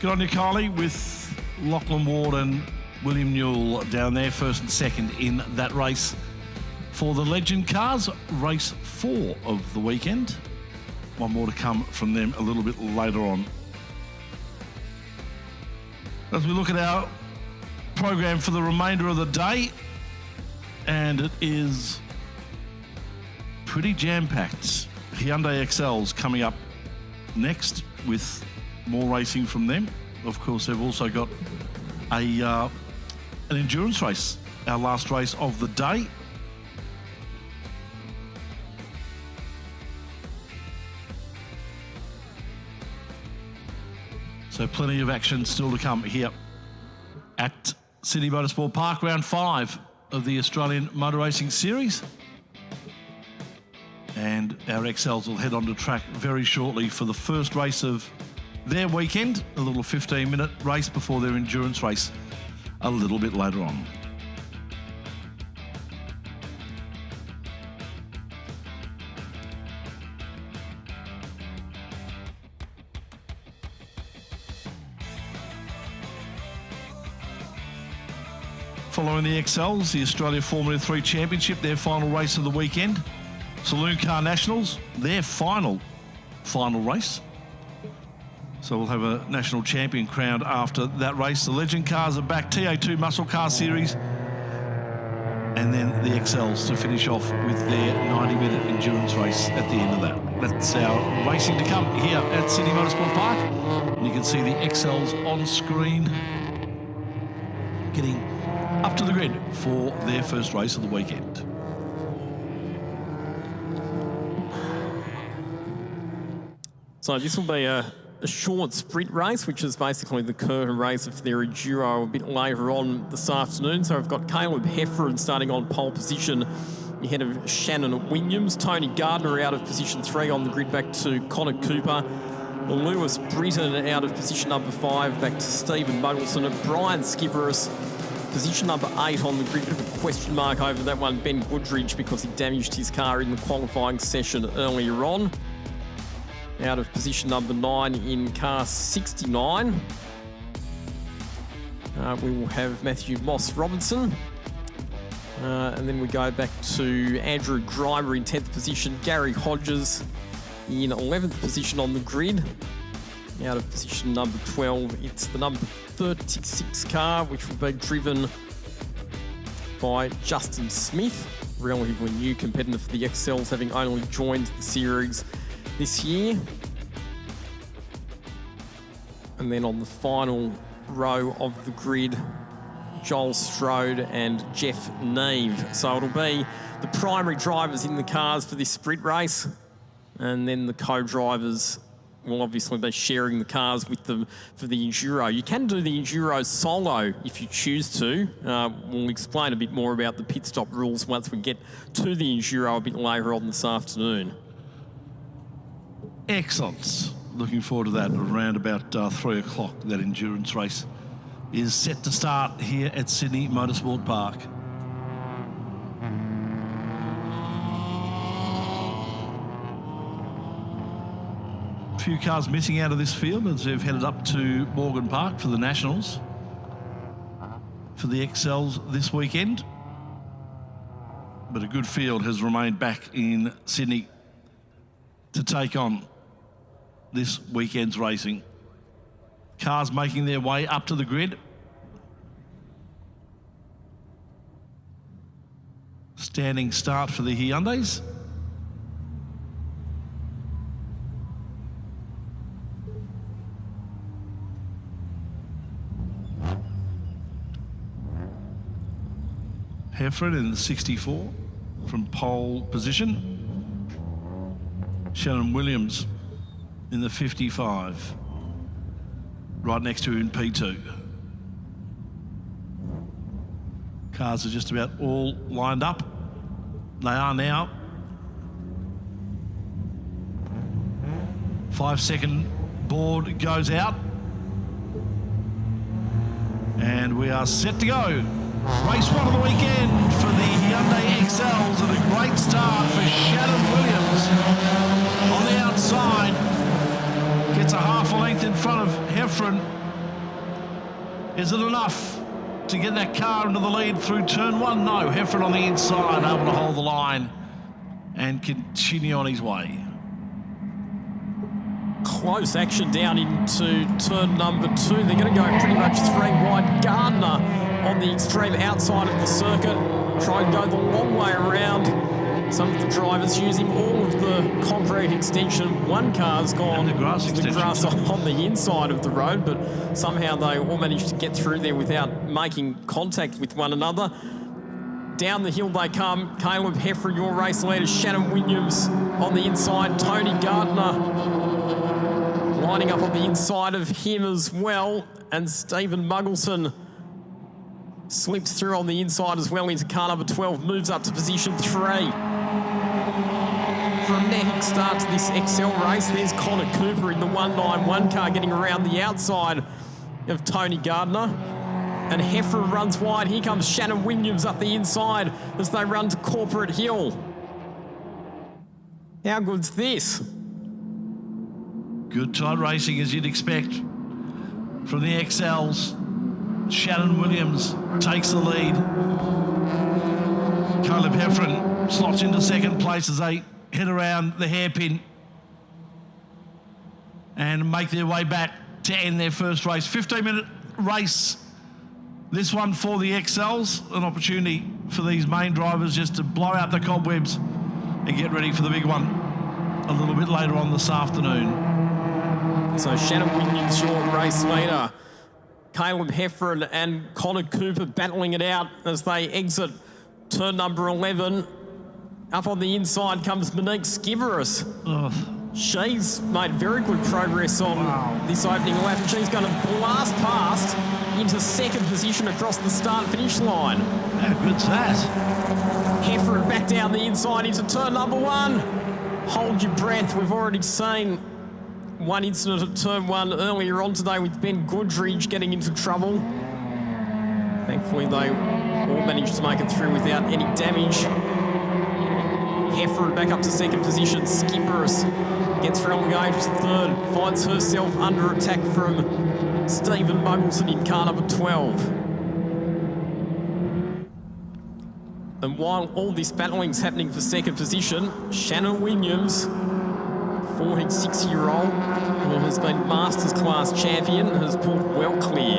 Good on you, Kylie, with Lachlan Ward and William Newell down there, first and second in that race for the Legend cars. Race 4 of the weekend. One more to come from them a little bit later on. As we look at our program for the remainder of the day, and it is pretty jam-packed. Hyundai XL's coming up next with more racing from them. Of course, they've also got an endurance race, our last race of the day. So plenty of action still to come here at Sydney Motorsport Park, round 5 of the Australian Motor Racing Series. And our XLs will head onto track very shortly for the first race of their weekend, a little 15-minute race before their endurance race a little bit later on. Following the XLs, the Australia Formula 3 Championship, their final race of the weekend. Saloon Car Nationals, their final race. So we'll have a national champion crowned after that race. The Legend Cars are back, TA2 Muscle Car Series, and then the XLs to finish off with their 90-minute endurance race at the end of that. That's our racing to come here at Sydney Motorsport Park. And you can see the XLs on screen getting up to the grid for their first race of the weekend. So this will be a short sprint race, which is basically the curtain race of their Enduro a bit later on this afternoon. So I've got Caleb Heffron starting on pole position ahead of Shannon Williams. Tony Gardner out of position 3 on the grid back to Connor Cooper. Lewis Britton out of position number 5 back to Stephen Muggleson. Brian Skipperis, position number 8 on the grid. Bit of a question mark over that one, Ben Goodridge, because he damaged his car in the qualifying session earlier on. Out of position number 9 in car 69. We will have Matthew Moss Robinson. And then we go back to Andrew Grimer in 10th position. Gary Hodges in 11th position on the grid. Out of position number 12, it's the number 36 car, which will be driven by Justin Smith, relatively new competitor for the XLs, having only joined the series this year. And then on the final row of the grid, Joel Strode and Jeff Neve. So it'll be the primary drivers in the cars for this sprint race, and then the co-drivers will obviously be sharing the cars with them for the Enduro. You can do the Enduro solo if you choose to. We'll explain a bit more about the pit stop rules once we get to the Enduro a bit later on this afternoon. Excellent. Looking forward to that around about 3 o'clock. That endurance race is set to start here at Sydney Motorsport Park. A few cars missing out of this field as they've headed up to Morgan Park for the Nationals for the XLs this weekend. But a good field has remained back in Sydney to take on this weekend's racing. Cars making their way up to the grid. Standing start for the Hyundais. Heffron in the 64 from pole position. Shannon Williams in the 55, right next to him in P2. Cars are just about all lined up. They are now. 5-second board goes out. And we are set to go. Race 1 of the weekend for the Hyundai XLs, and a great start for Shannon Williams on the outside. Gets a half a length in front of Heffron. Is it enough to get that car into the lead through turn 1? No, Heffron on the inside, able to hold the line and continue on his way. Close action down into turn number 2. They're going to go pretty much 3 wide. Gardner on the extreme outside of the circuit. Try and go the long way around. Some of the drivers using all of the concrete extension. One car's gone to the grass on the inside of the road, but somehow they all managed to get through there without making contact with one another. Down the hill they come. Caleb Heffron, your race leader. Shannon Williams on the inside. Tony Gardner lining up on the inside of him as well. And Stephen Muggleson slips through on the inside as well into car number 12. Moves up to position 3. for a neck start to this XL race. There's Connor Cooper in the 191 car getting around the outside of Tony Gardner. And Hefferon runs wide. Here comes Shannon Williams up the inside as they run to Corporate Hill. How good's this? Good tight racing as you'd expect from the XLs. Shannon Williams takes the lead. Caleb Hefferon slots into second place as they head around the hairpin and make their way back to end their first race. 15-minute race, this one for the XLs. An opportunity for these main drivers just to blow out the cobwebs and get ready for the big one a little bit later on this afternoon. So Shannon Williams, short race leader. Caleb Hefferon and Connor Cooper battling it out as they exit turn number 11. Up on the inside comes Monique Skiveris. She's made very good progress on this opening lap, and she's going to blast past into second position across the start-finish line. How good's that? Hefferon back down the inside into turn number 1. Hold your breath. We've already seen one incident at turn 1 earlier on today with Ben Goodridge getting into trouble. Thankfully, they all managed to make it through without any damage. Hefferon back up to second position. Skipperus gets from the gauge to third, finds herself under attack from Stephen Muggleson in car number 12. And while all this battling's happening for second position, Shannon Williams, 46-year-old, who has been Masters class champion, has pulled well clear.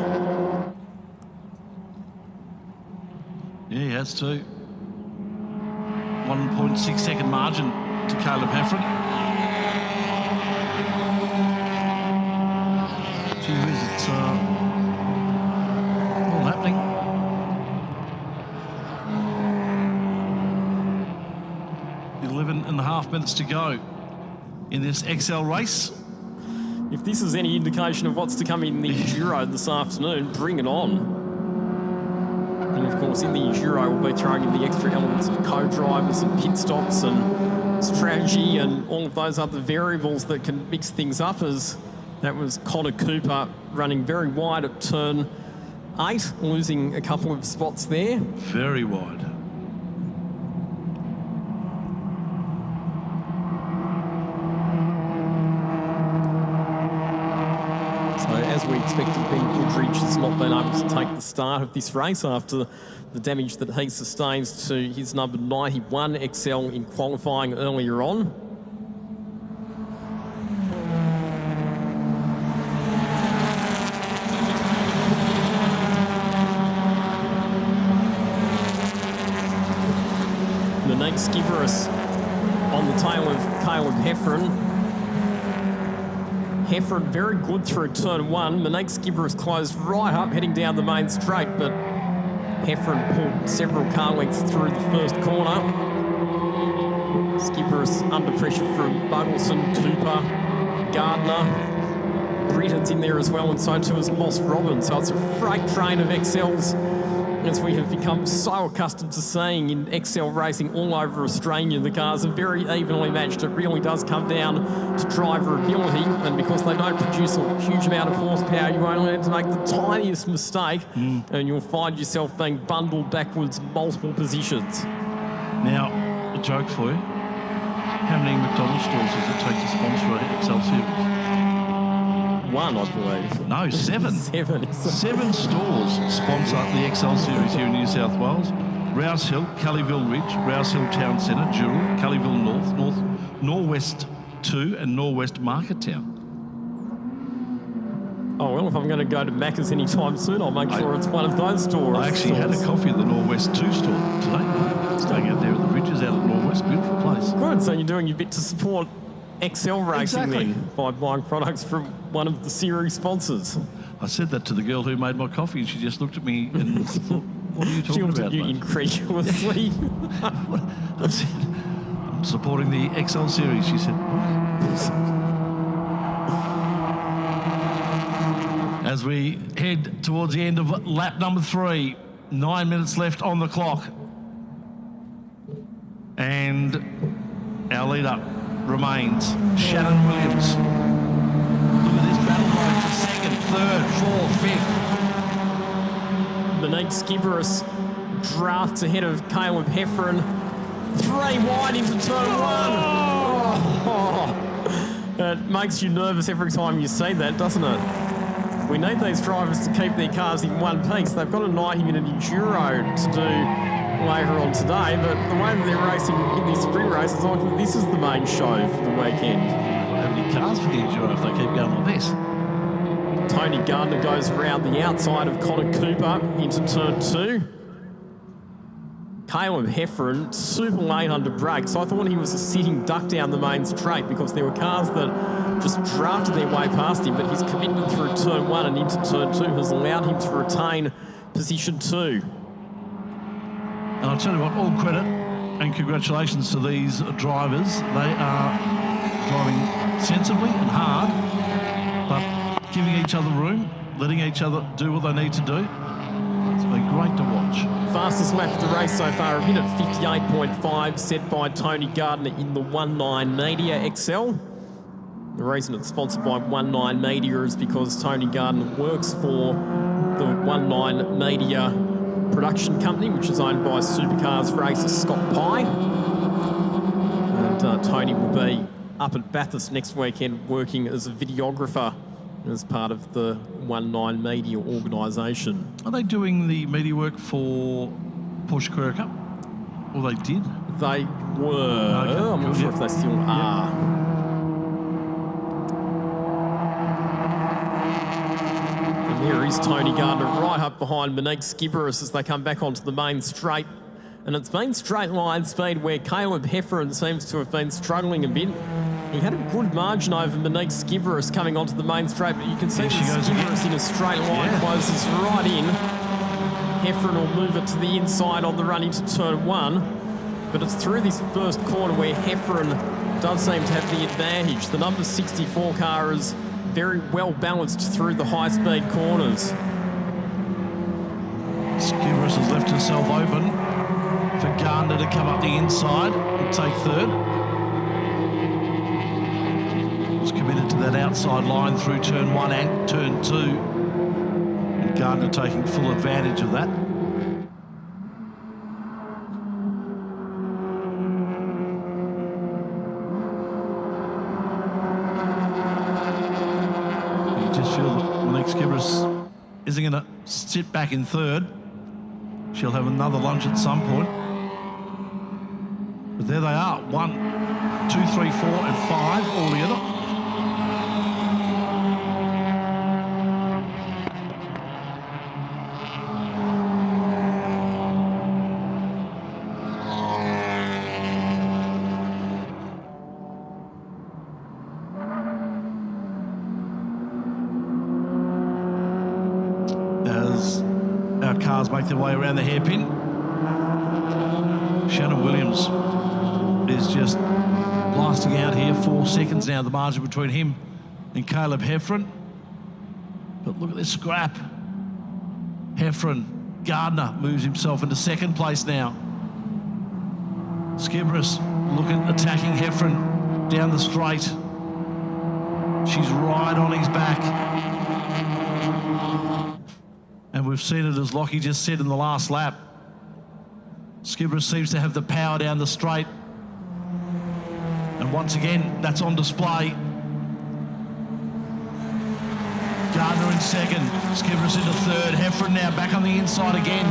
Yeah, he has too. 1.6 second margin to Caleb Hefferon. Gee whiz, it's all happening. And a half minutes to go in this XL race. If this is any indication of what's to come in the Enduro this afternoon, bring it on. And of course, in the Enduro, we'll be throwing in the extra elements of co-drivers and pit stops and strategy and all of those other variables that can mix things up, as that was Connor Cooper running very wide at turn 8, losing a couple of spots there. Very wide. As we expected, Ben Goodridge has not been able to take the start of this race after the damage that he sustains to his number 91 XL in qualifying earlier on. Monique Skiveris on the tail of Caleb Hefferon. Hefferon very good through turn 1. Monique Skiveris closed right up, heading down the main straight, but Hefferon pulled several car lengths through the first corner. Skiveris under pressure from Muggleson, Cooper, Gardner. Britton's in there as well, and so too is Moss Robbins. So it's a freight train of XLs, as we have become so accustomed to seeing in XL racing all over Australia. The cars are very evenly matched. It really does come down to driver ability, and because they don't produce a huge amount of horsepower, you only have to make the tiniest mistake and you'll find yourself being bundled backwards multiple positions. Now, a joke for you. How many McDonald's stores does it take to sponsor an XL series? 1, I believe. No, 7. 7. 7 stores sponsor the XL series here in New South Wales. Rouse Hill, Cullyville Ridge, Rouse Hill Town Centre, Dural, Cullyville North, Norwest 2 and Norwest Market Town. Oh, well, if I'm going to go to Macca's anytime soon, I'll make sure it's one of those stores. I actually had a coffee at the Norwest 2 store today. Staying out there at the Ridges out at Norwest. Beautiful place. Good, so you're doing your bit to support XL racing then by buying products from one of the series sponsors. I said that to the girl who made my coffee, and she just looked at me and thought, what are you talking about? She looked at you incredulously. I said, I'm supporting the XL series. She said, as we head towards the end of lap number 3, 9 minutes left on the clock. And our leader remains Shannon Williams. Look at this battle line for second, third, fourth, fifth. Monique Skiveris drafts ahead of Caleb Hefferon. 3 wide into turn 1. Oh. It makes you nervous every time you see that, doesn't it? We need these drivers to keep their cars in one piece. They've got a 90-minute Enduro to do later on today, but the way that they're racing in these sprint races, I think this is the main show for the weekend. How many cars for the Enduro if they keep going like this? Tony Gardner goes around the outside of Connor Cooper into turn 2. Caleb Hefferon, super late under brakes. I thought he was a sitting duck down the main straight because there were cars that just drafted their way past him, but his commitment through turn 1 and into turn 2 has allowed him to retain position 2. And I'll tell you what, all credit and congratulations to these drivers. They are driving sensibly and hard, but giving each other room, letting each other do what they need to do. It's been great to watch. Fastest lap of the race so far, a minute 58.5, set by Tony Gardner in the 19 Media XL. The reason it's sponsored by 19 Media is because Tony Gardner works for the 19 Media production company, which is owned by supercars racer Scott Pye. And Tony will be up at Bathurst next weekend working as a videographer as part of the 19 Media organisation. Are they doing the media work for Porsche Carrera Cup? Or they did? They were. Okay, I'm not sure if they still are. And here is Tony Gardner right up behind Monique Skiveris as they come back onto the main straight. And it's been straight line speed where Caleb Hefferon seems to have been struggling a bit. He had a good margin over Monique Skiveris coming onto the main straight, but you can see Skiveris in a straight line closes right in. Hefferon will move it to the inside on the run into turn 1, but it's through this first corner where Hefferon does seem to have the advantage. The number 64 car is very well balanced through the high-speed corners. Skiveris has left herself open for Gardner to come up the inside and take third. Was committed to that outside line through turn 1 and turn 2. And Gardner taking full advantage of that. You just feel that Monique Skiveris isn't going to sit back in third. She'll have another lunge at some point. But there they are, 1, 2, 3, 4 and 5 all together. As our cars make their way around the hairpin, Shannon Williams is just blasting out here. 4 seconds now, the margin between him and Caleb Hefferon. But look at this scrap. Hefferon, Gardner moves himself into second place now. Skiveris looking, attacking Hefferon down the straight. She's right on his back. And we've seen it, as Lockie just said in the last lap. Skiveris seems to have the power down the straight. And once again, that's on display. Gardner in second, Skiveris into third. Hefferon now back on the inside again.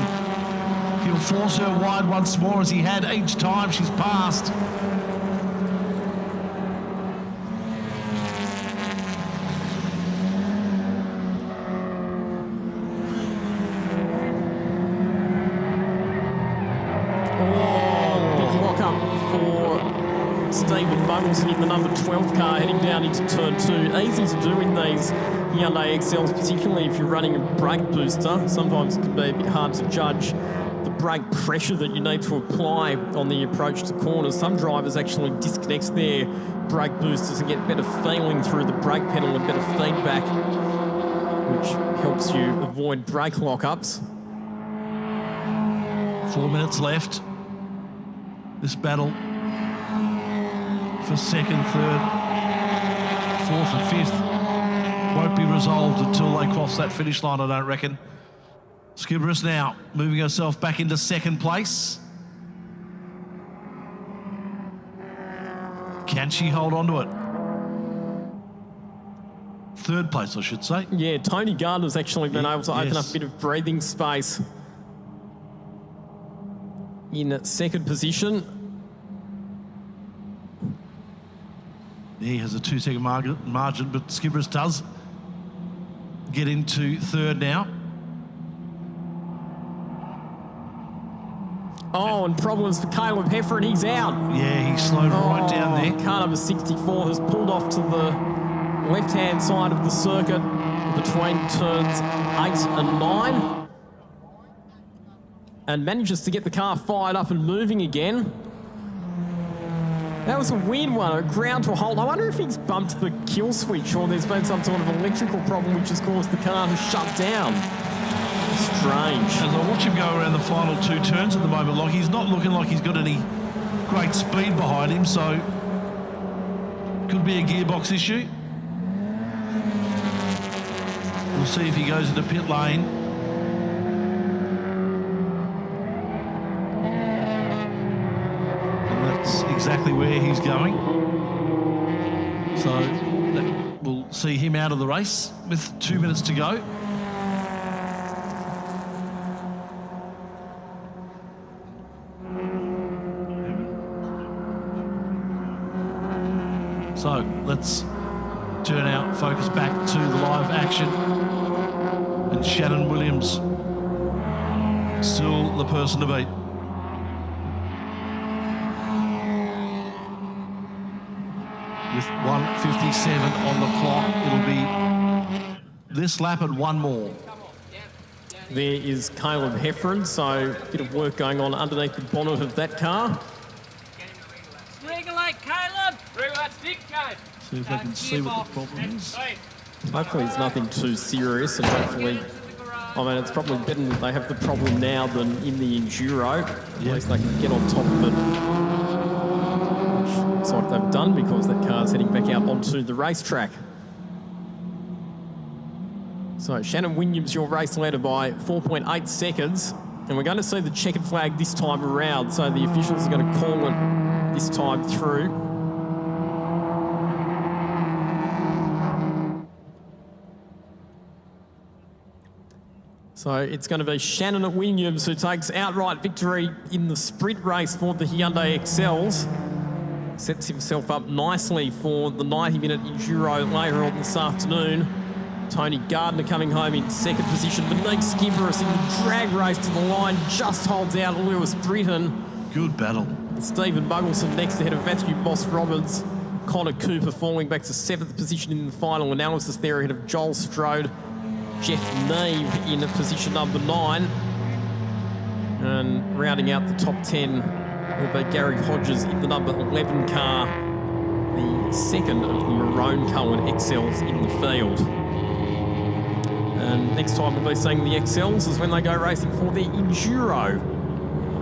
He'll force her wide once more, as he had each time she's passed. In the number 12 car heading down into turn 2. Easy to do in these Hyundai XLs, particularly if you're running a brake booster. Sometimes it can be a bit hard to judge the brake pressure that you need to apply on the approach to corners. Some drivers actually disconnect their brake boosters and get better feeling through the brake pedal and better feedback, which helps you avoid brake lock-ups. 4 minutes left. This battle for second, third, fourth and fifth won't be resolved until they cross that finish line, I don't reckon. Skibberus now moving herself back into second place. Can she hold on to it? Third place, I should say. Yeah, Tony Gardner's actually been able to open up a bit of breathing space in second position. He has a 2-second margin, but Skibberus does get into third now. Oh, and problems for Caleb Heffernan. He's out. Yeah, he slowed right down there. Car number 64 has pulled off to the left-hand side of the circuit between turns 8 and 9 and manages to get the car fired up and moving again. That was a weird one, a ground to a halt. I wonder if he's bumped the kill switch or there's been some sort of electrical problem which has caused the car to shut down. Strange. As I watch him go around the final 2 turns at the moment, like he's not looking like he's got any great speed behind him, so could be a gearbox issue. We'll see if he goes into pit lane. And that's exactly where he's going. So we'll see him out of the race with 2 minutes to go. So let's turn our focus back to the live action. And Shannon Williams, still the person to beat. With 1:57 on the clock, it'll be this lap and one more. There is Caleb Heffernan, so a bit of work going on underneath the bonnet of that car. Regulate, Caleb! Regulate stick, Caleb! See if I can see what the problem is. Hopefully it's nothing too serious, and hopefully, I mean, it's probably better that they have the problem now than in the Enduro. At least they can get on top of it. Which looks like they've done because that car's heading back out onto the racetrack. So Shannon Williams, your race leader by 4.8 seconds. And we're going to see the checkered flag this time around. So the officials are going to call it this time through. So it's going to be Shannon Williams who takes outright victory in the sprint race for the Hyundai XLs. Sets himself up nicely for the 90-minute Enduro later on this afternoon. Tony Gardner coming home in second position. Monique Skibberus in the drag race to the line just holds out Lewis Britton. Good battle. Stephen Muggleson next ahead of Matthew Moss-Roberts. Connor Cooper falling back to 7th position in the final analysis there ahead of Joel Strode. Jeff Neve in position number 9. And rounding out the top 10 will be Gary Hodges in the number 11 car, the second of the maroon-coloured XLs in the field. And next time we'll be seeing the XLs is when they go racing for the Enduro.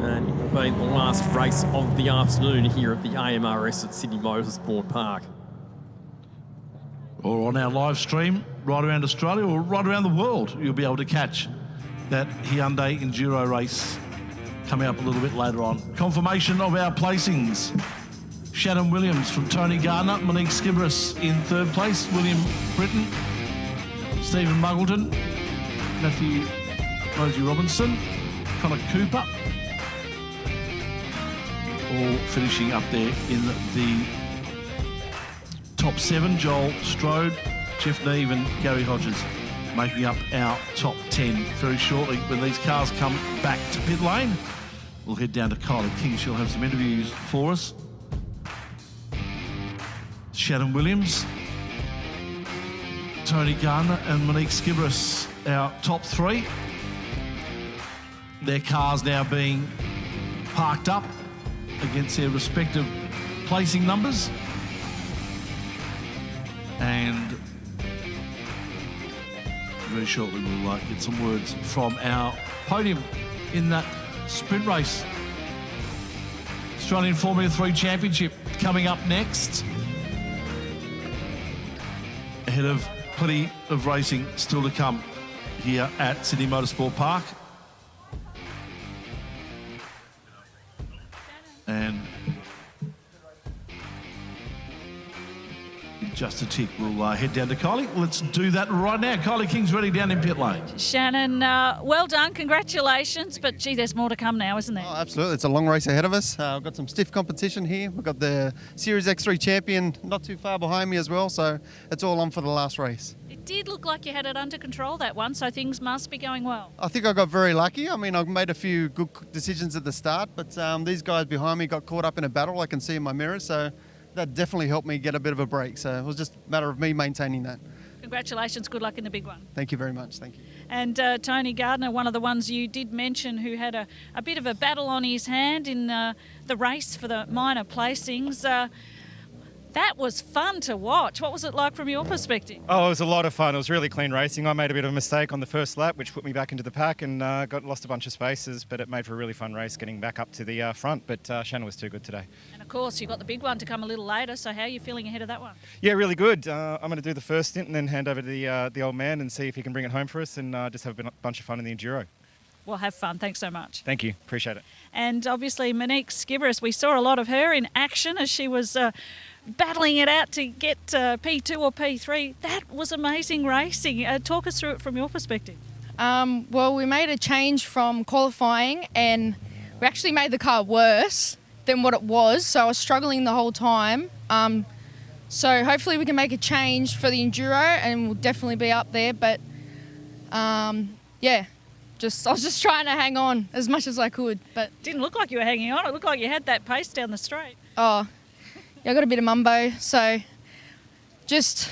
And it will be the last race of the afternoon here at the AMRS at Sydney Motorsport Park. Or on our live stream right around Australia or right around the world, you'll be able to catch that Hyundai Enduro race coming up a little bit later on. Confirmation of our placings. Shannon Williams from Tony Gardner, Monique Skibberus in third place, William Britton, Stephen Muggleton, Matthew Rosie Robinson, Connor Cooper, all finishing up there in the top 7. Joel Strode, Jeff Neve and Gary Hodges making up our top 10. Very shortly, when these cars come back to pit lane, we'll head down to Kylie King. She'll have some interviews for us. Shannon Williams, Tony Gardner and Monique Skibberus, our top 3. Their cars now being parked up against their respective placing numbers. And very shortly we'll get some words from our podium in that sprint race. Australian Formula 3 Championship coming up next. Ahead of plenty of racing still to come here at Sydney Motorsport Park. And in just a tick, we'll head down to Kylie. Let's do that right now. Kylie King's ready down in pit lane. Shannon, well done, congratulations. But gee, there's more to come now, isn't there? Oh, absolutely, it's a long race ahead of us. We've got some stiff competition here. We've got the Series X3 champion not too far behind me as well, so it's all on for the last race. It did look like you had it under control, that one, so things must be going well. I think I got very lucky. I mean, I've made a few good decisions at the start, but these guys behind me got caught up in a battle. I can see in my mirror, so that definitely helped me get a bit of a break. So it was just a matter of me maintaining that. Congratulations, good luck in the big one. Thank you very much, thank you. And Tony Gardner, one of the ones you did mention who had a bit of a battle on his hand in the race for the minor placings. That was fun to watch. What was it like from your perspective? Oh, it was a lot of fun. It was really clean racing. I made a bit of a mistake on the first lap, which put me back into the pack and lost a bunch of spaces, but it made for a really fun race getting back up to the front. But Shannon was too good today. And of course, you've got the big one to come a little later, so how are you feeling ahead of that one? Yeah, really good. I'm going to do the first stint and then hand over to the old man and see if he can bring it home for us and just have a bunch of fun in the Enduro. Well, have fun. Thanks so much. Thank you. Appreciate it. And obviously, Monique Skibberis, we saw a lot of her in action as she was battling it out to get P2 or P3. That was amazing racing. Talk us through it from your perspective. Well, we made a change from qualifying and we actually made the car worse than what it was. So I was struggling the whole time. So hopefully we can make a change for the Enduro and we'll definitely be up there. But yeah. I was just trying to hang on as much as I could, but didn't look like you were hanging on. It looked like you had that pace down the straight. Oh, yeah, I got a bit of mumbo, so just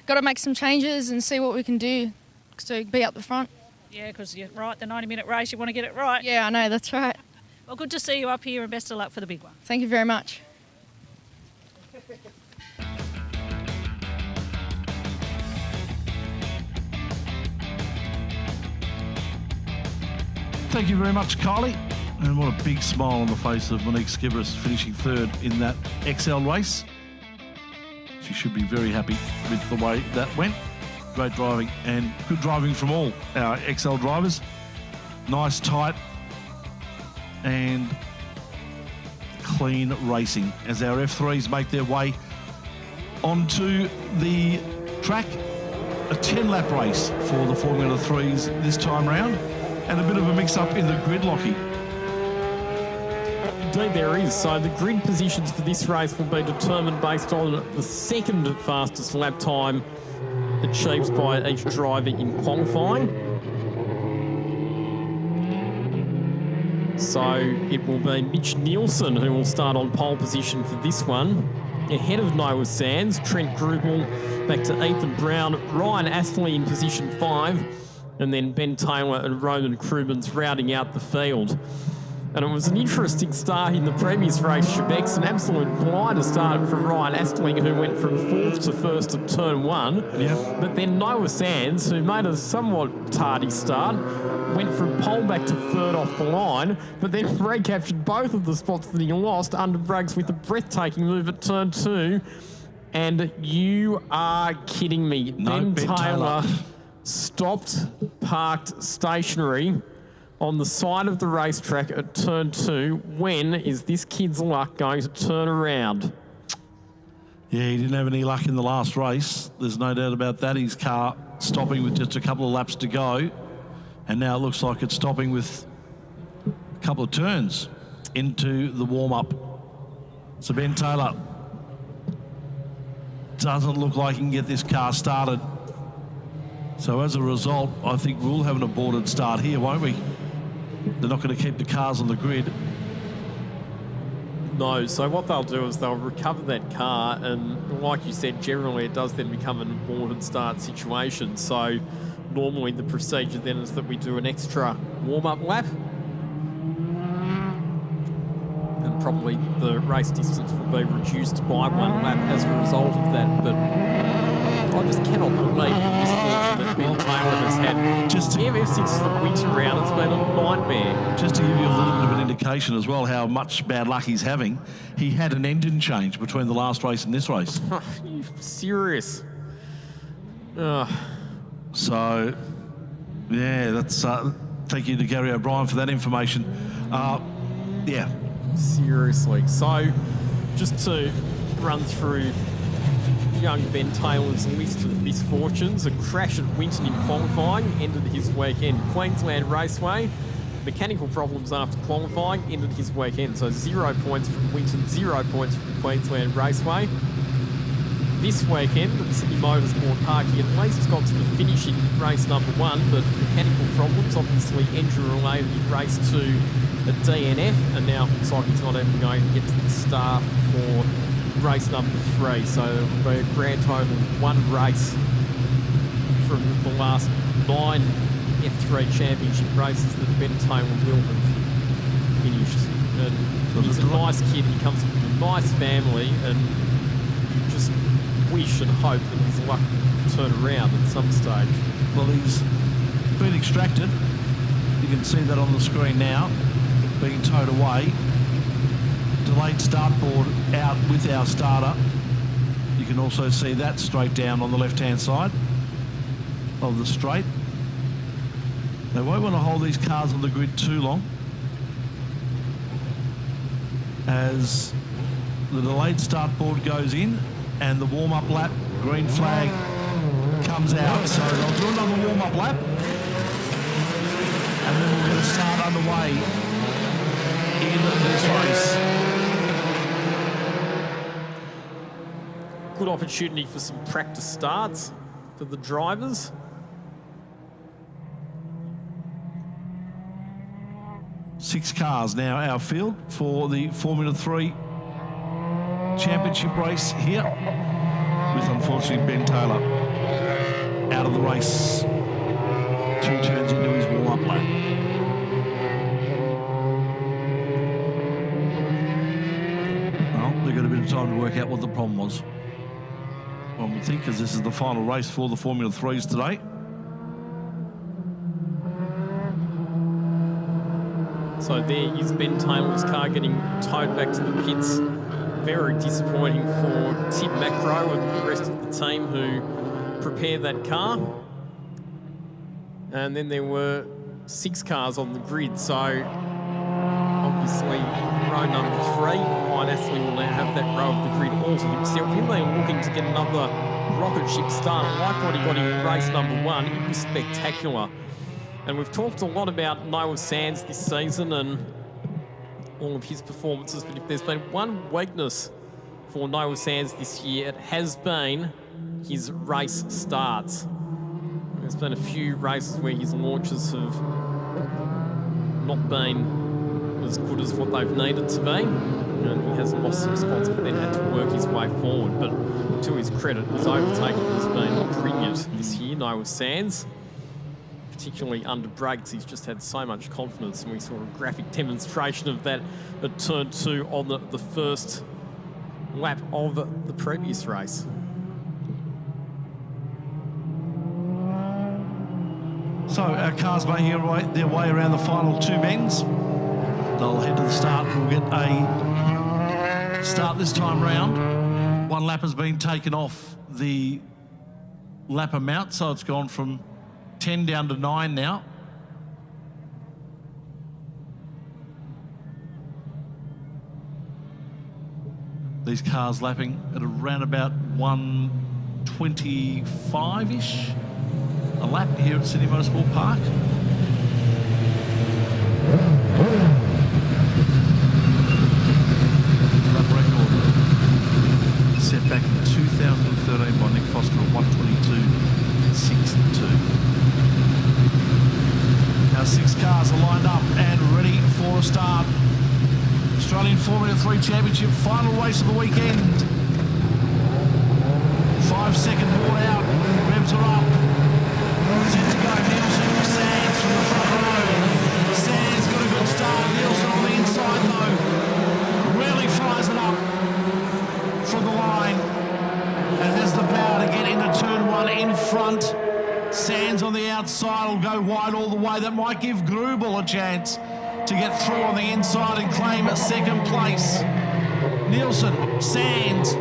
got to make some changes and see what we can do to be up the front. Yeah, because you're right, the 90-minute race, you want to get it right. Yeah, I know, that's right. Well, good to see you up here and best of luck for the big one. Thank you very much. Thank you very much, Kylie. And what a big smile on the face of Monique Skibberis finishing third in that XL race. She should be very happy with the way that went. Great driving and good driving from all our XL drivers. Nice, tight and clean racing as our F3s make their way onto the track. A 10-lap race for the Formula 3s this time round. And a bit of a mix-up in the gridlocking. Indeed there is. So the grid positions for this race will be determined based on the second fastest lap time achieved by each driver in qualifying. So it will be Mitch Nielsen who will start on pole position for this one. Ahead of Noah Sands, Trent Grubel back to Ethan Brown, Ryan Astley in position 5, and then Ben Taylor and Roman Krubens rounding out the field. And it was an interesting start in the previous race, Shebex, an absolute blinder start from Ryan Astley, who went from 4th to 1st at turn 1. Yeah. But then Noah Sands, who made a somewhat tardy start, went from pole back to 3rd off the line, but then recaptured both of the spots that he lost under brakes with a breathtaking move at turn 2. And you are kidding me. No, Ben Taylor stopped, parked stationary on the side of the racetrack at turn 2. When is this kid's luck going to turn around? Yeah, he didn't have any luck in the last race. There's no doubt about that. His car stopping with just a couple of laps to go. And now it looks like it's stopping with a couple of turns into the warm-up. So Ben Taylor doesn't look like he can get this car started. So as a result, I think we'll have an aborted start here, won't we? They're not going to keep the cars on the grid. No, so what they'll do is they'll recover that car, and like you said, generally it does then become an aborted start situation. So normally the procedure then is that we do an extra warm-up lap. And probably the race distance will be reduced by 1 lap as a result of that. But I just cannot believe the misfortune that Ben Taylor has had. Just ever since the winter round, it's been a nightmare. Just to give you a little bit of an indication as well how much bad luck he's having, he had an engine change between the last race and this race. Are you serious? So, yeah, that's thank you to Gary O'Brien for that information. Yeah. Seriously. So, just to run through young Ben Taylor's list of misfortunes: a crash at Winton in qualifying ended his weekend. Queensland Raceway, mechanical problems after qualifying ended his weekend. So 0 points from Winton, 0 points from Queensland Raceway. This weekend at Sydney Motorsport Park, he at least got to the finish in race number 1, but mechanical problems, obviously engine related in race 2 at DNF, and now it looks like he's not even going to get to the start for race number 3. So it'll be a grand total of 1 race from the last 9 F3 championship races that Ben Taylor will have finished. And he's a nice kid, he comes from a nice family, and you just wish and hope that his luck will turn around at some stage. Well, he's been extracted. You can see that on the screen now, being towed away. Delayed start board out with our starter. You can also see that straight down on the left-hand side of the straight. They won't want to hold these cars on the grid too long, as the delayed start board goes in and the warm-up lap, green flag, comes out. So they'll do another warm-up lap, and then we'll get a start underway in this race. Good opportunity for some practice starts for the drivers. Six cars now our field for the Formula 3 championship race here, with unfortunately Ben Taylor out of the race 2 turns into his warm-up lap. Well, they've got a bit of time to work out what the problem was. One would think, because this is the final race for the Formula 3s today. So there is Ben Taylor's car getting towed back to the pits. Very disappointing for Tim Macro and the rest of the team who prepared that car. And then there were 6 cars on the grid, so obviously row number 3, Ryan Astley will now have that row of the grid all to himself. He'll be looking to get another rocket ship start like what he got in race number 1. It was spectacular. And we've talked a lot about Noah Sands this season and all of his performances, but if there's been one weakness for Noah Sands this year, it has been his race starts. There's been a few races where his launches have not been as good as what they've needed to be, and he has lost some spots but then had to work his way forward. But to his credit, his overtaking has been brilliant this year, Noah Sands. Particularly under brakes, he's just had so much confidence, and we saw a graphic demonstration of that at turn 2 on the first lap of the previous race. So our cars making their way around the final 2 bends. They'll head to the start. We'll get a start this time round. 1 lap has been taken off the lap amount, so it's gone from 10 down to 9 now. These cars lapping at around about 125-ish a lap here at Sydney Motorsport Park. Lap record set back in 2013 by Nick Foster at 122.62. Our 6 cars are lined up and ready for a start. Australian Formula 3 Championship, final race of the weekend. 5-second board out, revs are up. Set to go, Nielsen for Sands from the front row. Sands got a good start, Nielsen on the inside though. play that might give Grubel a chance to get through on the inside and claim second place. Nielsen, Sands,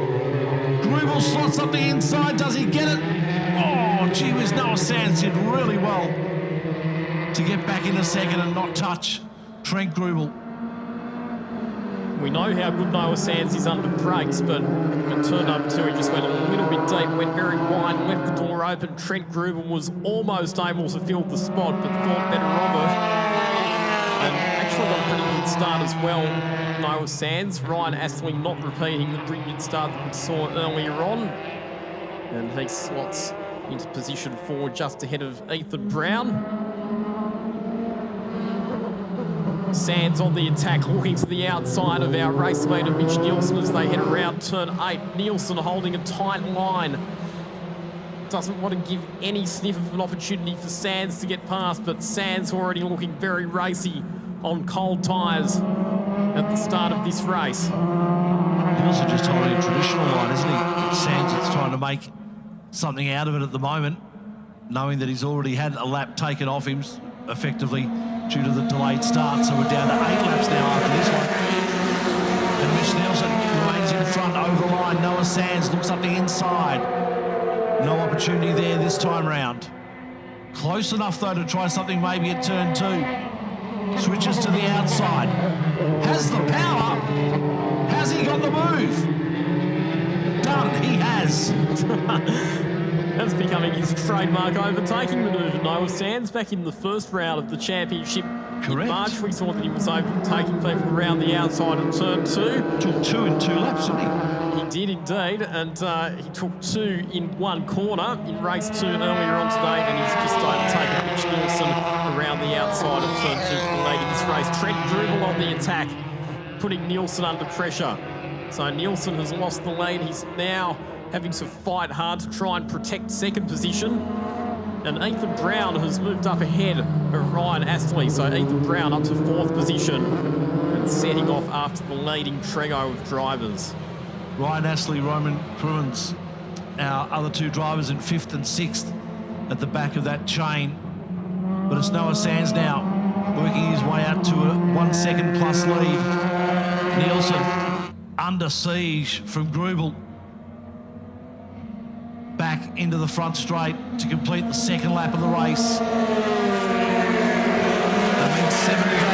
Grubel slots up the inside. Does he get it? Oh, gee whiz, Noah Sands did really well to get back into second and not touch Trent Grubel. We know how good Noah Sands is under brakes, but in turn number 2, he just went a little bit deep, went very wide, left the door open. Trent Grubel was almost able to fill the spot, but thought better of it. And actually got a pretty good start as well, Noah Sands. Ryan Astley not repeating the brilliant start that we saw earlier on. And he slots into position 4 just ahead of Ethan Brown. Sands on the attack, looking to the outside of our race leader, Mitch Nielsen, as they head around turn 8. Nielsen holding a tight line. Doesn't want to give any sniff of an opportunity for Sands to get past, but Sands already looking very racy on cold tyres at the start of this race. Nielsen just holding a traditional line, isn't he? Sands is trying to make something out of it at the moment, knowing that he's already had a lap taken off him, effectively, due to the delayed start. So we're down to 8 laps now after this one. And Mitch Nielsen remains in front over the line. Noah Sands looks up the inside. No opportunity there this time round. Close enough, though, to try something maybe at turn 2. Switches to the outside. Has the power. Has he got the move? Done, he has. That's becoming his trademark overtaking manoeuvre. Noah Sands back in the first round of the championship. Correct. In March, we saw that he was overtaking people around the outside of turn 2. Took 2 in 2 laps, didn't he? He did indeed, and he took 2 in 1 corner in race 2 earlier on today, and he's just overtaken Mitch Nielsen around the outside of turn 2 for the lead in this race. Trent Grubel on the attack, putting Nielsen under pressure. So Nielsen has lost the lead. He's now having to fight hard to try and protect second position. And Ethan Brown has moved up ahead of Ryan Astley. So Ethan Brown up to 4th position and setting off after the leading trio of drivers. Ryan Astley, Roman Crumans, our other 2 drivers in 5th and 6th at the back of that chain. But it's Noah Sands now working his way out to a 1 second plus lead. Nielsen under siege from Grubel. Back into the front straight to complete the second lap of the race. That means 7 to go.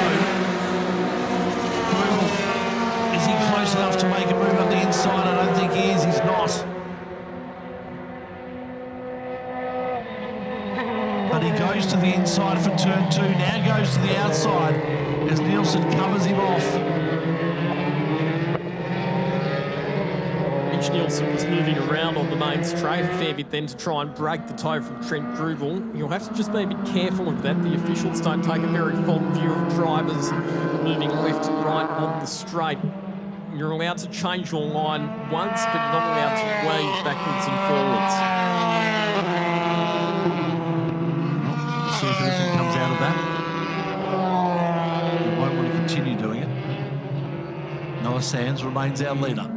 Grubel, is he close enough to make a move up the inside? I don't think he is, he's not. But he goes to the inside for turn 2, now goes to the outside as Nielsen covers him off. Mitch Nielsen was moving around on the main straight a fair bit then to try and break the toe from Trent Grubel. You'll have to just be a bit careful of that. The officials don't take a very fond view of drivers moving left and right on the straight. You're allowed to change your line once, but you're not allowed to weave backwards and forwards. See if anything comes out of that. We won't want to continue doing it. Noah Sands remains our leader.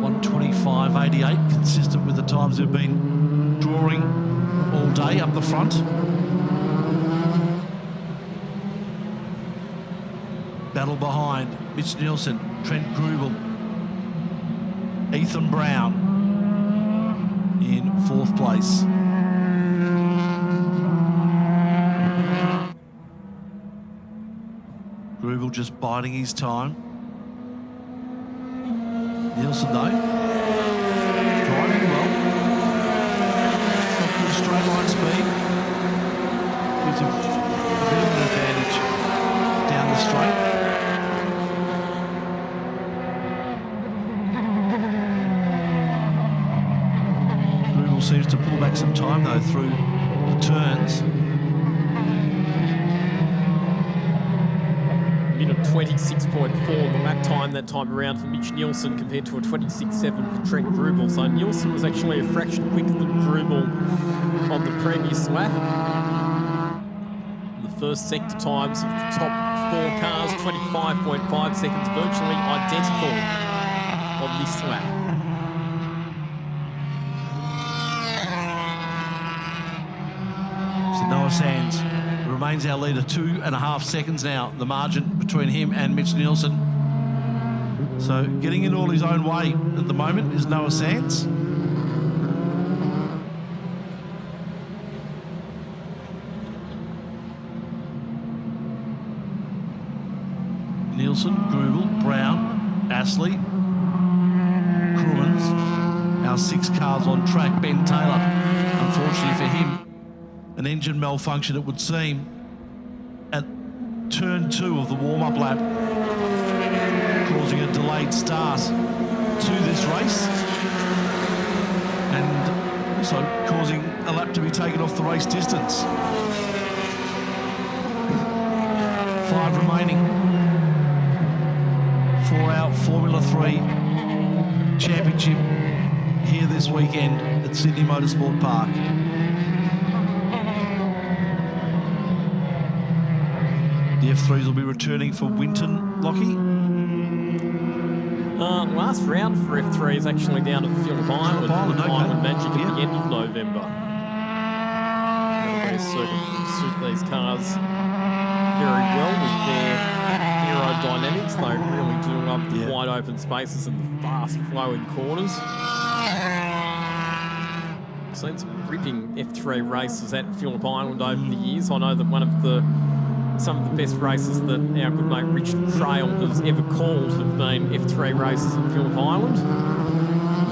1:25.88, consistent with the times we've been drawing all day up the front. Battle behind Mitch Nielsen, Trent Grubel, Ethan Brown in 4th place. Grubel just biding his time. Nielsen, though, driving well. Got good straight line speed. Gives him a bit of an advantage down the straight. Grubel seems to pull back some time, though, through the turns. Minute 26.4 the lap time that time around for Mitch Nielsen compared to a 26.7 for Trent Grubel. So Nielsen was actually a fraction quicker than Grubel on the previous lap. The first sector times of the top 4 cars, 25.5 seconds, virtually identical on this lap. So Noah Sands remains our leader, 2.5 seconds now, the margin between him and Mitch Nielsen. So getting in all his own way at the moment is Noah Sands. Nielsen, Grubel, Brown, Astley, Crummins, our 6 cars on track. Ben Taylor, unfortunately for him, an engine malfunction, it would seem, at turn 2 of the warm-up lap, causing a delayed start to this race and also causing a lap to be taken off the race distance. 5 remaining for our Formula 3 Championship here this weekend at Sydney Motorsport Park. The F3s will be returning for Winton, Lockie. Last round for F3 is actually down at Phillip Island. Island Magic at the end of November. That'll suit these cars very well with their aerodynamics. They really do love the wide open spaces and the fast flowing corners. I've seen some ripping F3 races at Phillip Island over the years. I know that some of the best races that our good mate Richard Trail has ever called have been F3 races at Phillip Island.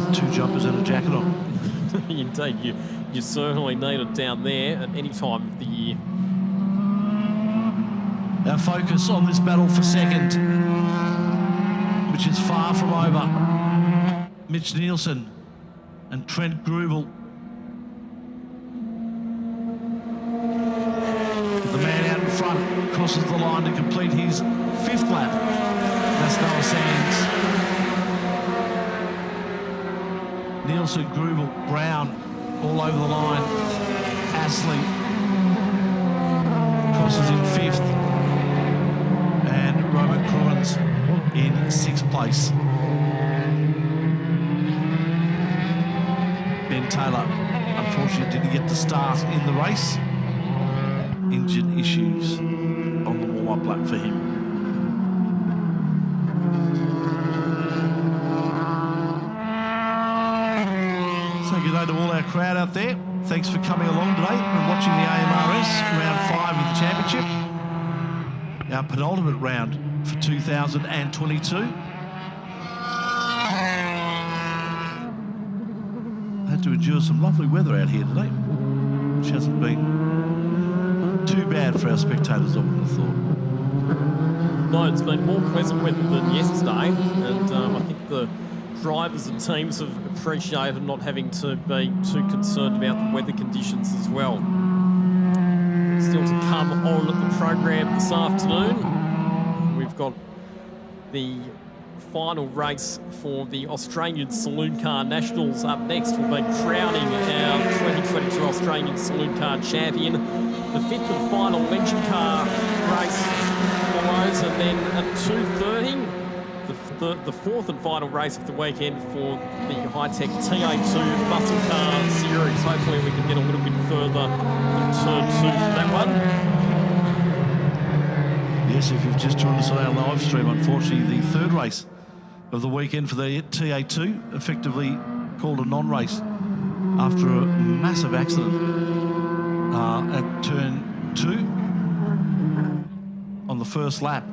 With 2 jumpers and a jacket on. Indeed, you certainly need it down there at any time of the year. Our focus on this battle for second, which is far from over. Mitch Nielsen and Trent Grubel. The man out in front crosses the line to complete his 5th lap. That's Noah Sands. Nielsen, Grubel, Brown all over the line. Astley crosses in 5th. And Roman Crummins in 6th place. Ben Taylor, unfortunately, didn't get to start in the race. Engine issues on the warm-up lap for him. So good day to all our crowd out there. Thanks for coming along today and watching the AMRS round 5 of the championship. Our penultimate round for 2022. Had to endure some lovely weather out here today, which hasn't been too bad for our spectators, I would have thought. No, it's been more pleasant weather than yesterday, and I think the drivers and teams have appreciated not having to be too concerned about the weather conditions as well. Still to come on the program this afternoon, we've got the final race for the Australian Saloon Car Nationals up next. We'll be crowning our 2022 Australian Saloon Car Champion. The 5th and final legend car race follows, and then at 2:30, the 4th and final race of the weekend for the Hi-Tec TA2 Muscle Car Series. Hopefully we can get a little bit further than turn 2 for that one. Yes, if you've just joined us on our live stream, unfortunately the 3rd race of the weekend for the TA2, effectively called a non-race after a massive accident at turn 2 on the first lap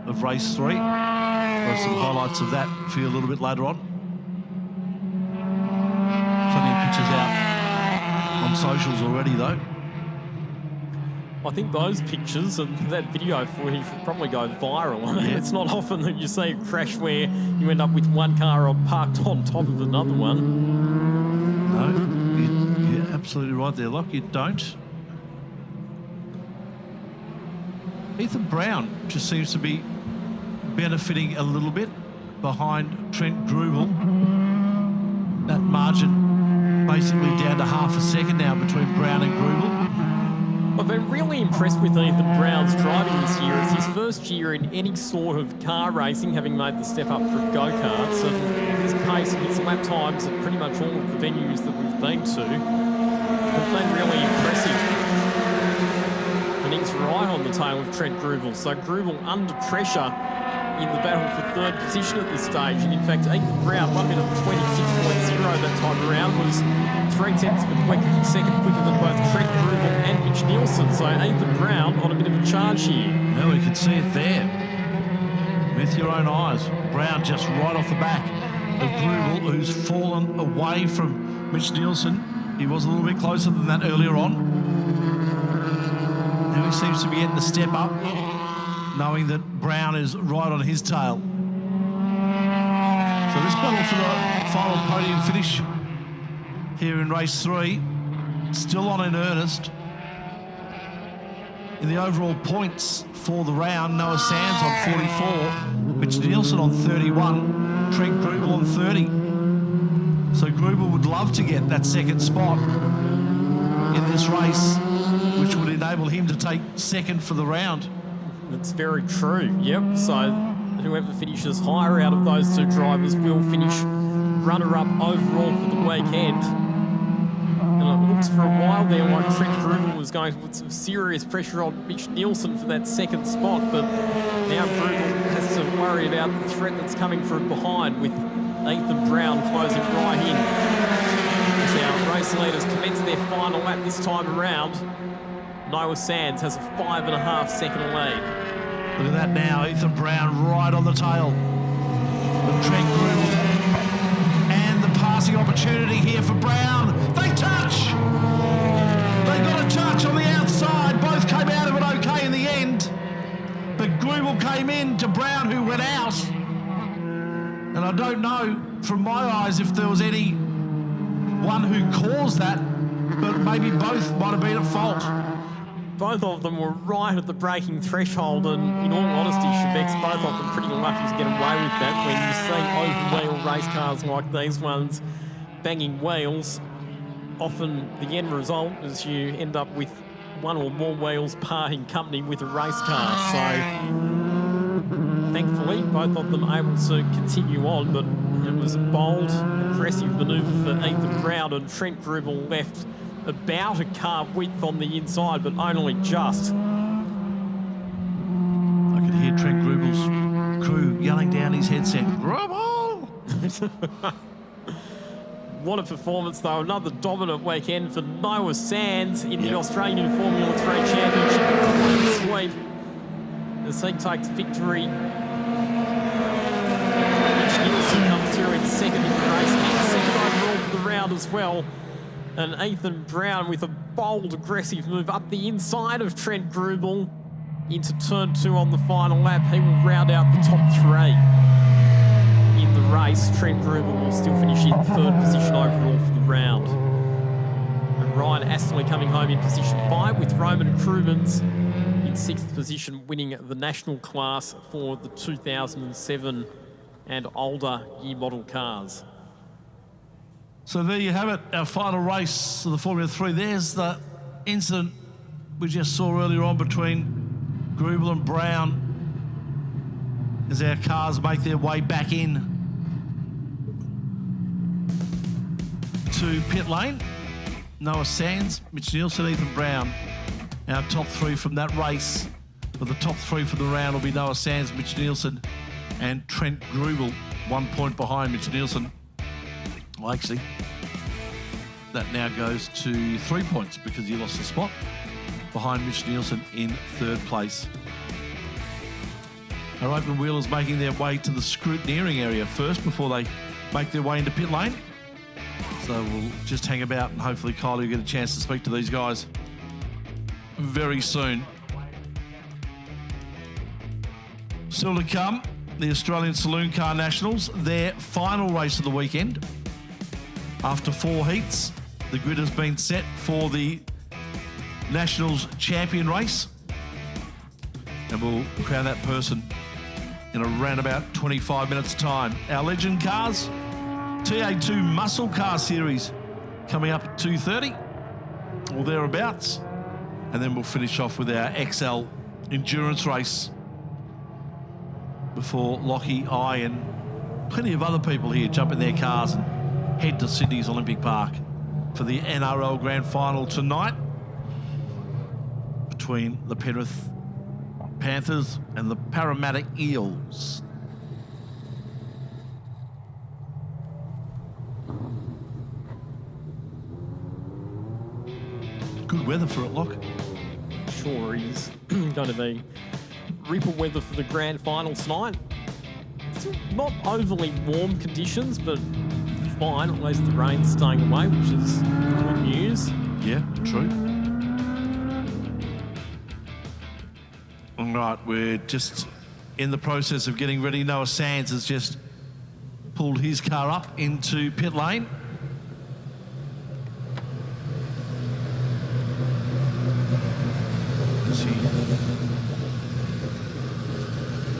of race 3. Got some highlights of that for you a little bit later on. Plenty of pictures out on socials already though. I think those pictures and that video footage will probably go viral. Yeah. It's not often that you see a crash where you end up with one car parked on top of another one. No, you're absolutely right there, Locke. You don't. Ethan Brown just seems to be benefiting a little bit behind Trent Grubel. That margin basically down to half a second now between Brown and Grubel. I've been really impressed with Ethan Brown's driving this year. It's his first year in any sort of car racing, having made the step up for go-karts. And his pace and his lap times at pretty much all of the venues that we've been to have been really impressive. right on the tail of Trent Grubel. So Grubel under pressure in the battle for third position at this stage. And in fact, Ethan Brown, 1 minute 26.0 that time around, was 0.3 of a second quicker than both Trent Grubel and Mitch Nielsen. So Ethan Brown on a bit of a charge here. Now we can see it there with your own eyes. Brown just right off the back of Grubel, who's fallen away from Mitch Nielsen. He was a little bit closer than that earlier on. Now he seems to be getting the step up, knowing that Brown is right on his tail. So this battle for the final podium finish here in race 3, still on in earnest. In the overall points for the round, Noah Sands on 44, Mitch Nielsen on 31, Trent Grubel on 30. So Grubel would love to get that second spot in this race, which would enable him to take second for the round. That's very true, yep. So whoever finishes higher out of those two drivers will finish runner-up overall for the weekend. And it looks for a while there like Trent Grubel was going to put some serious pressure on Mitch Nielsen for that second spot, but now Grubel has to worry about the threat that's coming from behind with Ethan Brown closing right in. As our race leaders commence their final lap this time around, Noah Sands has a 5.5 second lead. Look at that now, Ethan Brown right on the tail of Trent Grubel. And the passing opportunity here for Brown. They touch! They got a touch on the outside. Both came out of it okay in the end. But Grubel came in to Brown, who went out. And I don't know, from my eyes, if there was any one who caused that, but maybe both might have been at fault. Both of them were right at the braking threshold, and in all honesty, Shebeck's both of them pretty lucky to get away with that. When you see open-wheel race cars like these ones banging wheels, often the end result is you end up with one or more wheels parting company with a race car. So thankfully, both of them able to continue on, but it was a bold, aggressive manoeuvre for Ethan Brown, and Trent Grubel left about a car width on the inside, but only just. I could hear Trent Grubel's crew yelling down his headset, Grubel! What a performance, though. Another dominant weekend for Noah Sands in the Australian Formula 3 Championship. Sweep as he takes victory. Mitch Nielsen comes through in second in the race, and second overall for the round as well. And Ethan Brown with a bold, aggressive move up the inside of Trent Grubel into turn 2 on the final lap. He will round out the top 3 in the race. Trent Grubel will still finish in third position overall for the round. And Ryan Astley coming home in position 5 with Roman Krumans in 6th position, winning the national class for the 2007 and older year model cars. So there you have it, our final race of the Formula 3. There's the incident we just saw earlier on between Grubel and Brown as our cars make their way back in to pit lane. Noah Sands, Mitch Nielsen, Ethan Brown, our top 3 from that race. But the top 3 for the round will be Noah Sands, Mitch Nielsen and Trent Grubel, 1 point behind Mitch Nielsen. Well, actually, that now goes to 3 points because he lost a spot behind Mitch Nielsen in third place. Our open wheelers making their way to the scrutineering area first before they make their way into pit lane. So we'll just hang about and hopefully Kylie will get a chance to speak to these guys very soon. Still to come, the Australian Saloon Car Nationals, their final race of the weekend. After 4 heats, the grid has been set for the Nationals champion race. And we'll crown that person in around about 25 minutes' time. Our legend cars, TA2 Muscle Car Series, coming up at 2:30 or thereabouts. And then we'll finish off with our XL endurance race before Lockie, I and plenty of other people here jump in their cars and head to Sydney's Olympic Park for the NRL Grand Final tonight between the Penrith Panthers and the Parramatta Eels. Good weather for it, Locke. Sure is. Going to be ripple weather for the grand final tonight. Still not overly warm conditions, but fine. At least the rain's staying away, which is good news. Yeah, true. All right, we're just in the process of getting ready. Noah Sands has just pulled his car up into pit lane. As he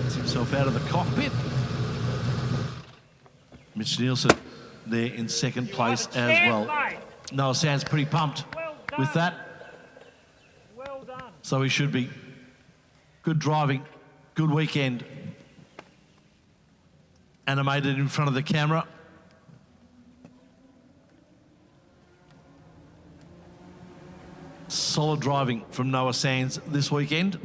gets himself out of the cockpit. Mitch Nielsen there in second place as well. Noah Sands pretty pumped with that. Well done. So he should be. Good driving, good weekend. Animated in front of the camera. Solid driving from Noah Sands this weekend.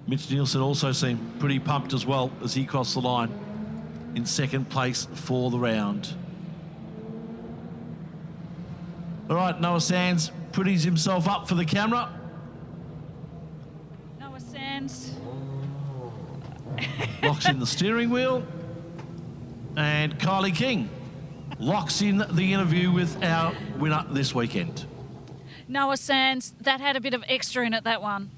Mitch Nielsen also seemed pretty pumped as well as he crossed the line in second place for the round. All right, Noah Sands pretties himself up for the camera. Noah Sands. Locks in the steering wheel. And Kylie King locks in the interview with our winner this weekend. Noah Sands, that had a bit of extra in it, that one.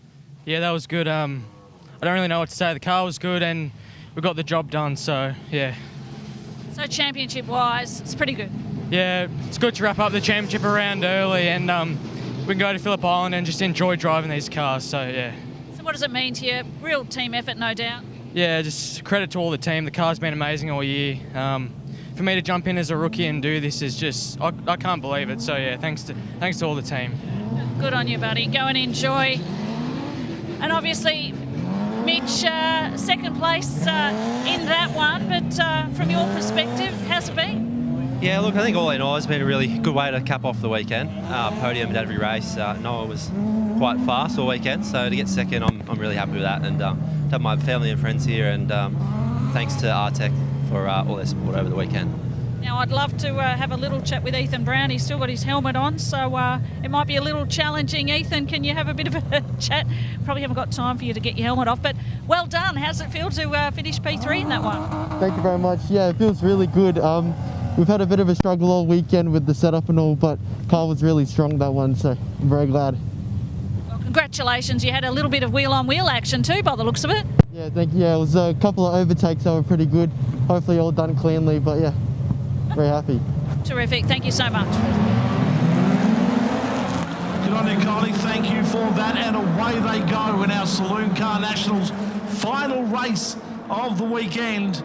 Yeah, that was good. I don't really know what to say. The car was good and we got the job done, so yeah. So championship-wise, it's pretty good. Yeah, it's good to wrap up the championship around early and we can go to Phillip Island and just enjoy driving these cars, so yeah. So what does it mean to you? Real team effort, no doubt. Yeah, just credit to all the team. The car's been amazing all year. For me to jump in as a rookie and do this is just, I can't believe it. So yeah, thanks to all the team. Good on you, buddy. Go and enjoy. And obviously, Mitch, second place in that one, but from your perspective, how's it been? Yeah, look, I think all in all, it's been a really good way to cap off the weekend. Podium at every race. Noah was quite fast all weekend, so to get second, I'm really happy with that. And to have my family and friends here, and thanks to Hi-Tec for all their support over the weekend. Now, I'd love to have a little chat with Ethan Brown. He's still got his helmet on, so it might be a little challenging. Ethan, can you have a bit of a chat? Probably haven't got time for you to get your helmet off, but well done. How's it feel to finish P3 in that one? Thank you very much. Yeah, it feels really good. We've had a bit of a struggle all weekend with the setup and all, but car was really strong that one, so I'm very glad. Well, congratulations. You had a little bit of wheel-on-wheel action too, by the looks of it. Yeah, thank you. Yeah, it was a couple of overtakes that were pretty good. Hopefully all done cleanly, but yeah, very happy. Terrific. Thank you so much. Good on you, Kylie. Thank you for that. And away they go in our Saloon Car Nationals final race of the weekend.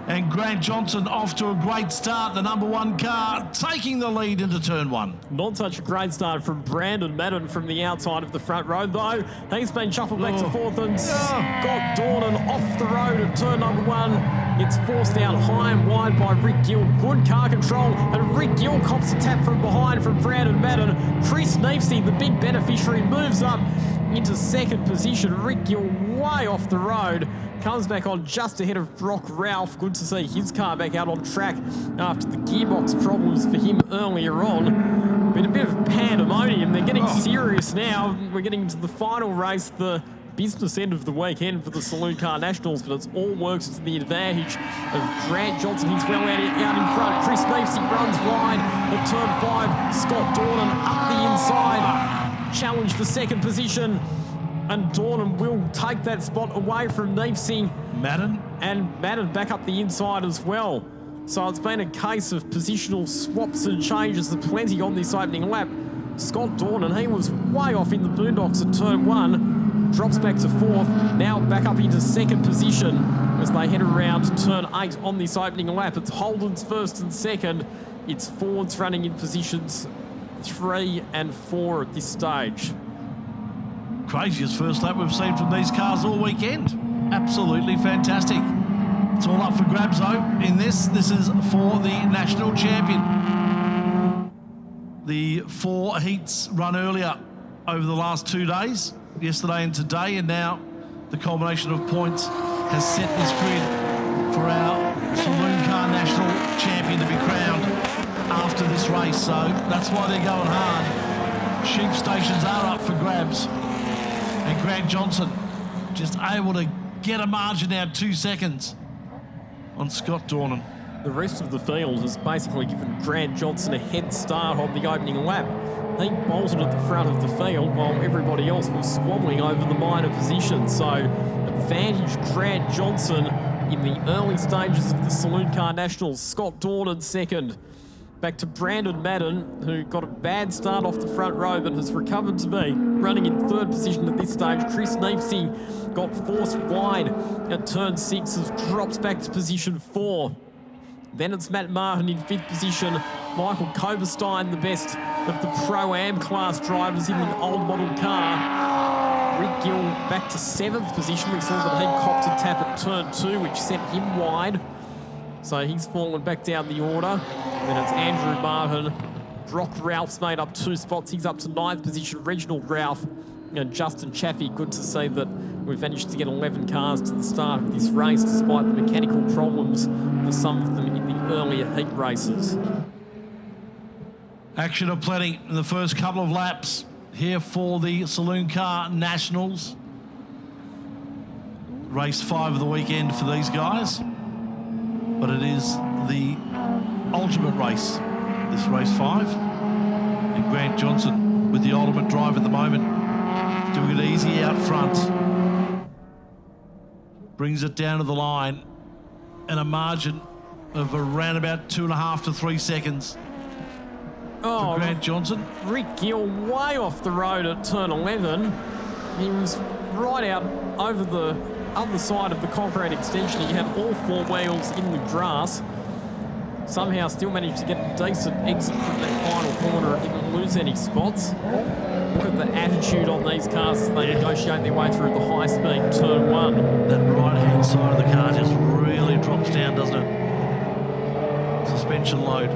And Grant Johnson off to a great start. The number one car taking the lead into turn one. Not such a great start from Brandon Madden from the outside of the front row, though. He's been shuffled back to fourth and Scott Dornan off the road at turn number one. It's forced out high and wide by Rick Gill. Good car control, and Rick Gill cops a tap from behind from Brandon Madden. Chris Neefsey, the big beneficiary, moves up into second position. Rick Gill way off the road. Comes back on just ahead of Brock Ralph. Good to see his car back out on track after the gearbox problems for him earlier on. Been a bit of pandemonium. They're getting serious now. We're getting into the final race, the business end of the weekend for the Saloon Car Nationals, but it's all works to the advantage of Grant Johnson. He's well out in front. Chris Neefsey runs wide at turn 5. Scott Dornan up the inside. Challenge for second position. And Dornan will take that spot away from Neefsey. Madden? And Madden back up the inside as well. So it's been a case of positional swaps and changes. There's plenty on this opening lap. Scott Dornan, he was way off in the boondocks at turn 1. Drops back to fourth. Now back up into second position as they head around to turn 8 on this opening lap. It's Holden's first and second. It's Ford's running in positions 3 and 4 at this stage. Craziest first lap we've seen from these cars all weekend. Absolutely fantastic. It's all up for grabs though in this. This is for the national champion. the 4 heats run earlier over the last 2 days, yesterday and today, and now the culmination of points has set this grid for our Saloon Car National champion to be crowned after this race. So that's why they're going hard. Sheep stations are up for grabs. And Grant Johnson just able to get a margin out 2 seconds on Scott Dornan. The rest of the field has basically given Grant Johnson a head start on the opening lap. He bolted at the front of the field while everybody else was squabbling over the minor position. So advantage Grant Johnson in the early stages of the Saloon Car Nationals. Scott Dornan second. Back to Brandon Madden, who got a bad start off the front row but has recovered to be running in third position at this stage. Chris Neefsey got forced wide at turn 6, has dropped back to position 4. Then it's Matt Martin in 5th position. Michael Koberstein, the best of the Pro-Am class drivers in the old model car. Rick Gill back to 7th position. We saw that he copped a tap at turn 2, which sent him wide. So he's fallen back down the order. Then it's Andrew Martin. Brock Ralph's made up 2 spots. He's up to 9th position. Reginald Ralph and Justin Chaffee. Good to see that we've managed to get 11 cars to the start of this race, despite the mechanical problems for some of them in the earlier heat races. Action aplenty in the first couple of laps here for the Saloon Car Nationals. Race 5 of the weekend for these guys. But it is the ultimate race, this race 5. And Grant Johnson with the ultimate drive at the moment, doing it easy out front. Brings it down to the line and a margin of around about 2.5 to 3 seconds for Grant Johnson. Rick Gill way off the road at turn 11. He was right out over the other side of the concrete extension. He had all 4 wheels in the grass. Somehow still managed to get a decent exit from that final corner and didn't lose any spots. Look at the attitude on these cars as they negotiate their way through the high-speed turn 1. That right-hand side of the car just really drops down, doesn't it? Suspension load.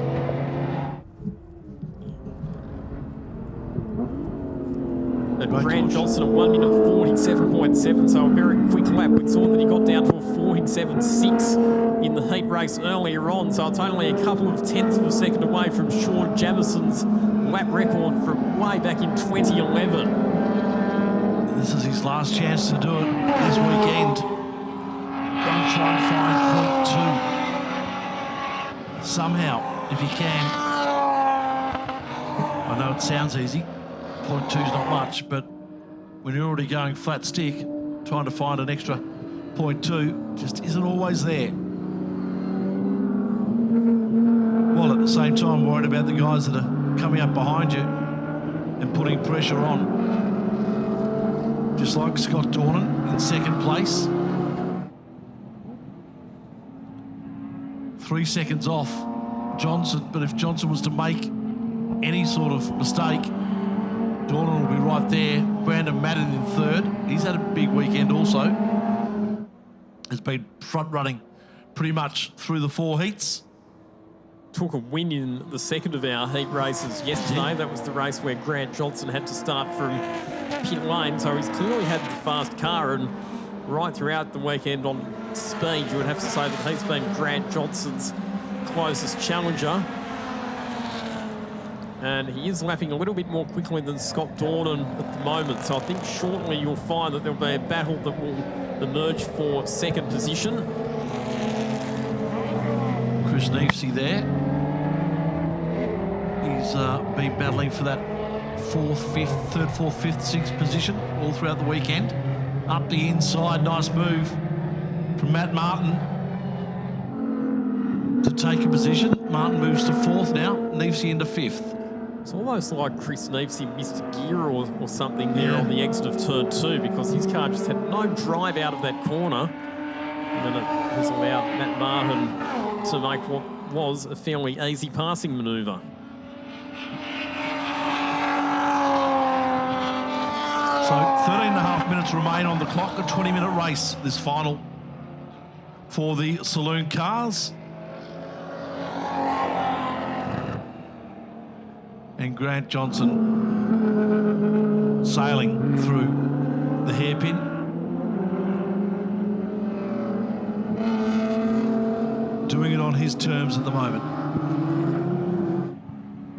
And Grant Johnson at 1 minute 47.7, so a very quick lap. We saw that he got down to a 47.6 in the heat race earlier on, so it's only a couple of tenths of a second away from Sean Jamison's lap record from way back in 2011. This is his last chance to do it this weekend. Got to try and find point 2 somehow, if he can. I know it sounds easy. Point 2's not much, but when you're already going flat stick, trying to find an extra point 2 just isn't always there. While at the same time worried about the guys that are coming up behind you and putting pressure on. Just like Scott Dornan in 2nd place. 3 seconds off Johnson, but if Johnson was to make any sort of mistake, Dornan will be right there. Brandon Madden in 3rd. He's had a big weekend also. Has been front running pretty much through the 4 heats. Took a win in the 2nd of our heat races yesterday. That was the race where Grant Johnson had to start from pit lane, so he's clearly had the fast car, and right throughout the weekend on speed, you would have to say that he's been Grant Johnson's closest challenger. And he is lapping a little bit more quickly than Scott Dornan at the moment. So I think shortly you'll find that there'll be a battle that will emerge for 2nd position. Chris Neefsey there. He's been battling for that 4th, 5th, 3rd, 4th, 5th, 6th position all throughout the weekend. Up the inside, nice move from Matt Martin to take a position. Martin moves to 4th now, Neefsey into 5th. It's almost like Chris Neefsey missed a gear or something there on the exit of turn 2, because his car just had no drive out of that corner. And then it has allowed Matt Martin to make what was a fairly easy passing manoeuvre. So 13.5 minutes remain on the clock, a 20-minute race, this final for the Saloon Cars. And Grant Johnson sailing through the hairpin. Doing it on his terms at the moment.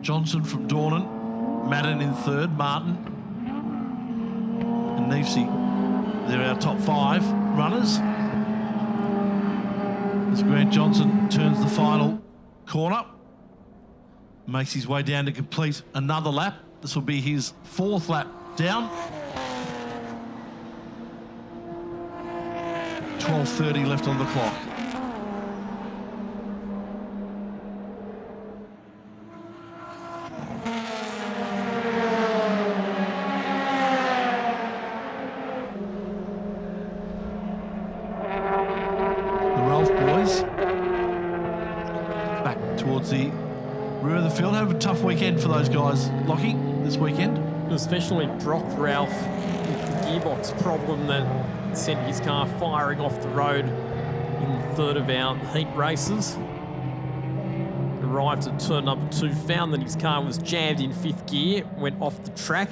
Johnson from Dornan, Madden in third, Martin and Neefsey. They're our top 5 runners. As Grant Johnson turns the final corner, makes his way down to complete another lap. This will be his 4th lap down. 12:30 left on the clock. The rear of the field. Have a tough weekend for those guys, Lockie, this weekend. Especially Brock Ralph with the gearbox problem that sent his car firing off the road in the 3rd of our heat races. Arrived at turn number 2, found that his car was jammed in 5th gear, went off the track,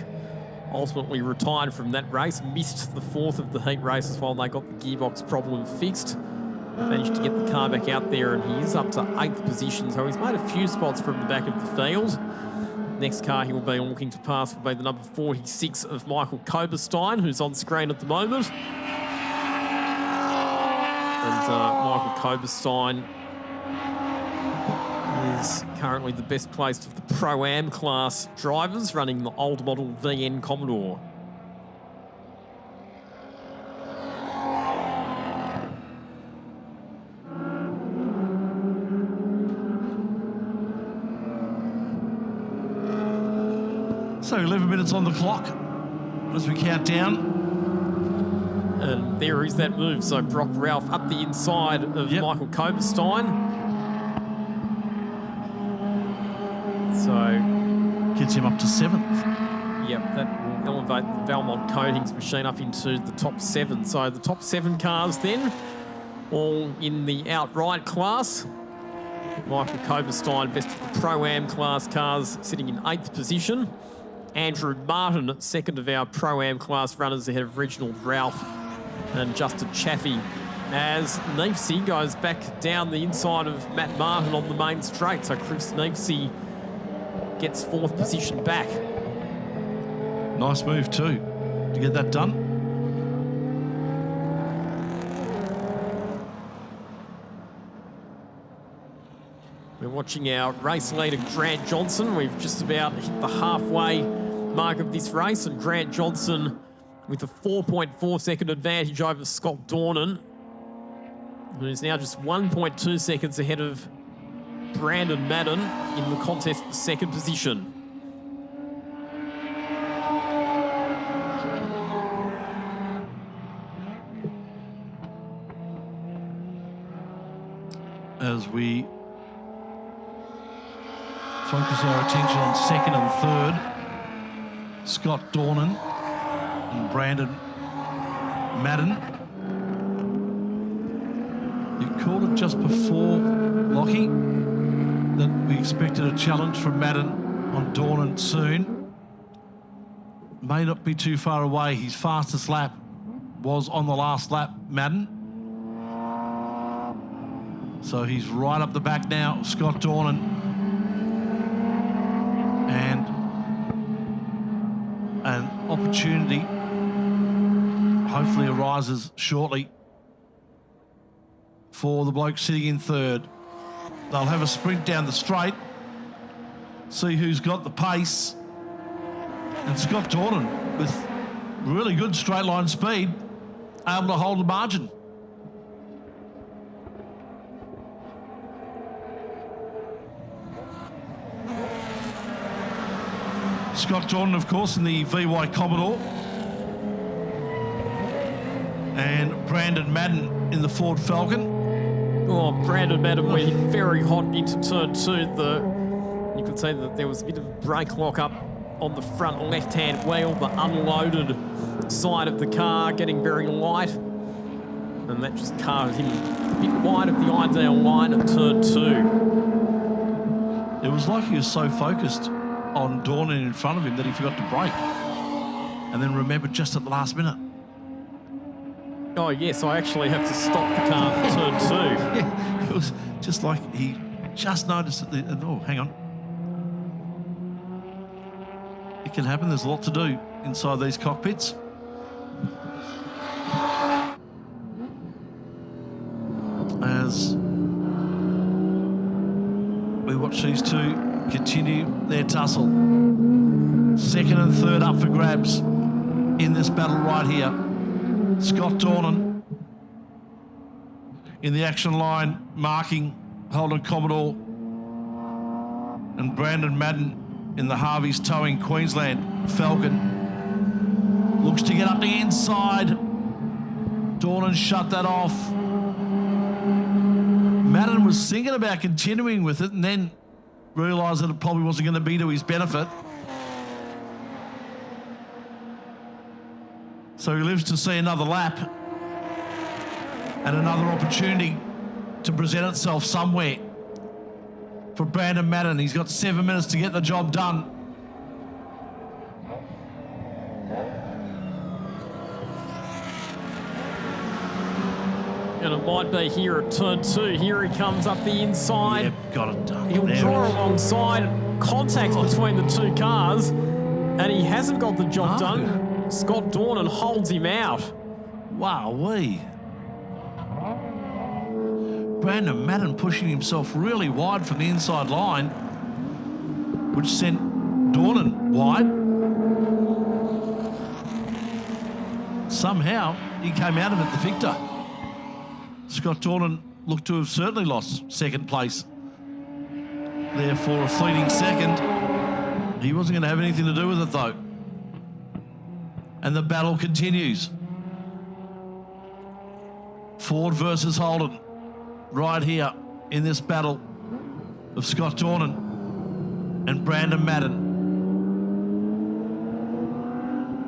ultimately retired from that race, missed the 4th of the heat races while they got the gearbox problem fixed. Managed to get the car back out there, and he is up to 8th position, so he's made a few spots from the back of the field. Next car he will be looking to pass will be the number 46 of Michael Koberstein, who's on screen at the moment. And Michael Koberstein is currently the best placed of the Pro-Am class drivers, running the old model VN Commodore. So 11 minutes on the clock as we count down. And there is that move. So Brock Ralph up the inside of Michael Koberstein. So gets him up to 7th. Yep, that will elevate the Valmont Coatings machine up into the top 7. So the top 7 cars then, all in the outright class. Michael Koberstein, best of the Pro-Am class cars, sitting in 8th position. Andrew Martin, 2nd of our Pro-Am class runners, ahead of Reginald Ralph and Justin Chaffee. As Neefsey goes back down the inside of Matt Martin on the main straight. So Chris Neefsey gets 4th position back. Nice move too, to get that done. We're watching our race leader, Grant Johnson. We've just about hit the halfway mark of this race, and Grant Johnson with a 4.4 second advantage over Scott Dornan, who is now just 1.2 seconds ahead of Brandon Madden in the contest for 2nd position. As we focus our attention on 2nd and 3rd, Scott Dornan and Brandon Madden. You called it just before, Lockie, that we expected a challenge from Madden on Dornan soon. May not be too far away. His fastest lap was on the last lap, Madden. So he's right up the back now, Scott Dornan. And an opportunity hopefully arises shortly for the bloke sitting in 3rd. They'll have a sprint down the straight, see who's got the pace. And Scott Dornan, with really good straight line speed, able to hold the margin. Scott Dornan, of course, in the VY Commodore. And Brandon Madden in the Ford Falcon. Oh, Brandon Madden went very hot into turn 2. You could say that there was a bit of brake lock up on the front left-hand wheel, the unloaded side of the car getting very light. And that just carved him a bit wide of the ideal line at turn 2. It was like he was so focused on Dornan in front of him that he forgot to brake. And then remembered just at the last minute. Oh, yes, I actually have to stop the car for turn 2. Yeah, it was just like he just noticed that, oh, hang on. It can happen, there's a lot to do inside these cockpits. As we watch these two continue their tussle. Second and third up for grabs in this battle right here. Scott Dornan in the action line, marking Holden Commodore, and Brandon Madden in the Harvey's Towing Queensland Falcon. Looks to get up the inside. Dornan shut that off. Madden was thinking about continuing with it and then realised that it probably wasn't going to be to his benefit. So he lives to see another lap and another opportunity to present itself somewhere for Brandon Madden. He's got 7 minutes to get the job done. And it might be here at turn 2. Here he comes up the inside. Yep, got it done. He'll draw alongside. Contact between the two cars. And he hasn't got the job done. Scott Dornan holds him out. Wow-wee. Brandon Madden pushing himself really wide from the inside line, which sent Dornan wide. Somehow, he came out of it the victor. Scott Dornan looked to have certainly lost second place. Therefore, a fleeting second. He wasn't going to have anything to do with it, though. And the battle continues. Ford versus Holden. Right here in this battle of Scott Dornan and Brandon Madden.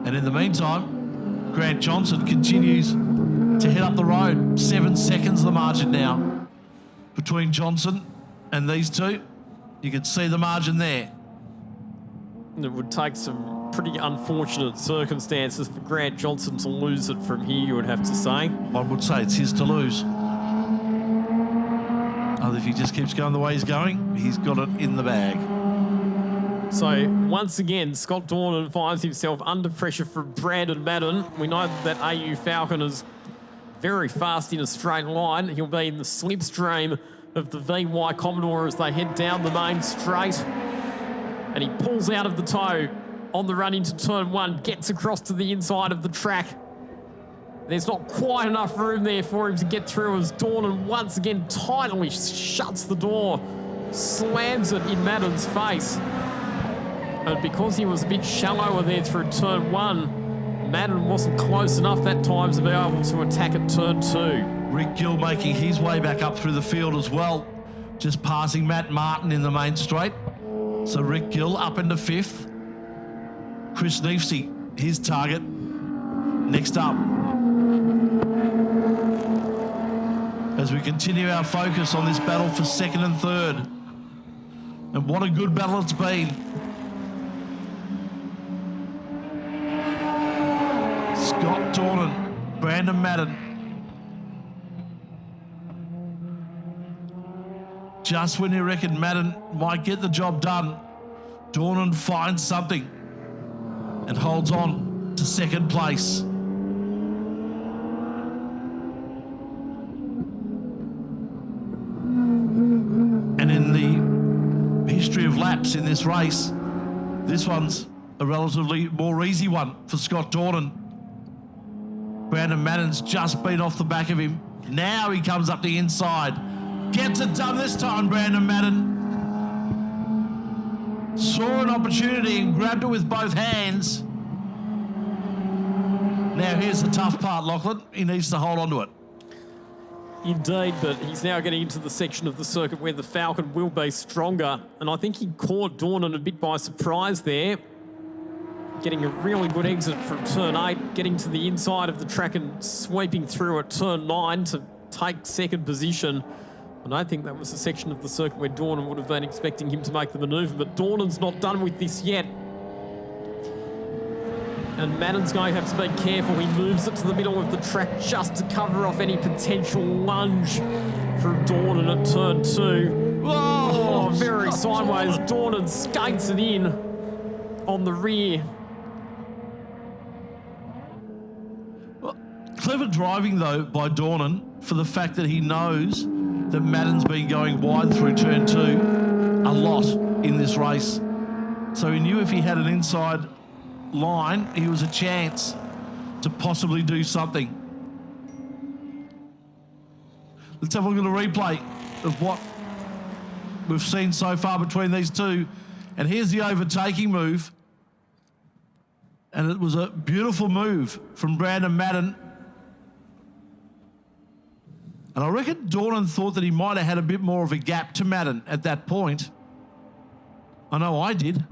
And in the meantime, Grant Johnson continues to head up the road. 7 seconds the margin now between Johnson and these two. You can see the margin there. It would take some pretty unfortunate circumstances for Grant Johnson to lose it from here, you would have to say. One would say it's his to lose. If he just keeps going the way he's going, he's got it in the bag. So, once again, Scott Dornan finds himself under pressure from Brandon Madden. We know that AU Falcon is very fast in a straight line. He'll be in the slipstream of the VY Commodore as they head down the main straight. And he pulls out of the toe on the run into turn 1, gets across to the inside of the track. There's not quite enough room there for him to get through as Dornan once again tightly shuts the door, slams it in Madden's face. And because he was a bit shallower there through turn 1, Madden wasn't close enough that time to be able to attack at turn 2. Rick Gill making his way back up through the field as well, just passing Matt Martin in the main straight. So Rick Gill up into 5th. Chris Neefsey, his target, next up. As we continue our focus on this battle for 2nd and 3rd. And what a good battle it's been. Scott Dornan, Brandon Madden. Just when you reckon Madden might get the job done, Dornan finds something and holds on to 2nd place. And in the history of laps in this race, this one's a relatively more easy one for Scott Dornan. Brandon Madden's just been off the back of him. Now he comes up the inside. Gets it done this time, Brandon Madden. Saw an opportunity and grabbed it with both hands. Now here's the tough part, Lachlan. He needs to hold on to it. Indeed, but he's now getting into the section of the circuit where the Falcon will be stronger. And I think he caught Dornan a bit by surprise there. Getting a really good exit from turn 8, getting to the inside of the track and sweeping through at turn 9 to take 2nd position. I don't think that was the section of the circuit where Dornan would have been expecting him to make the manoeuvre, but Dornan's not done with this yet. And Madden's going to have to be careful. He moves it to the middle of the track just to cover off any potential lunge from Dornan at turn 2. Oh, very sideways. Dornan skates it in on the rear. Well, clever driving, though, by Dornan for the fact that he knows that Madden's been going wide through turn 2 a lot in this race. So he knew if he had an inside line, he was a chance to possibly do something. Let's have a look at a replay of what we've seen so far between these two. And here's the overtaking move. And it was a beautiful move from Brandon Madden. And I reckon Dornan thought that he might have had a bit more of a gap to Madden at that point. I know I did.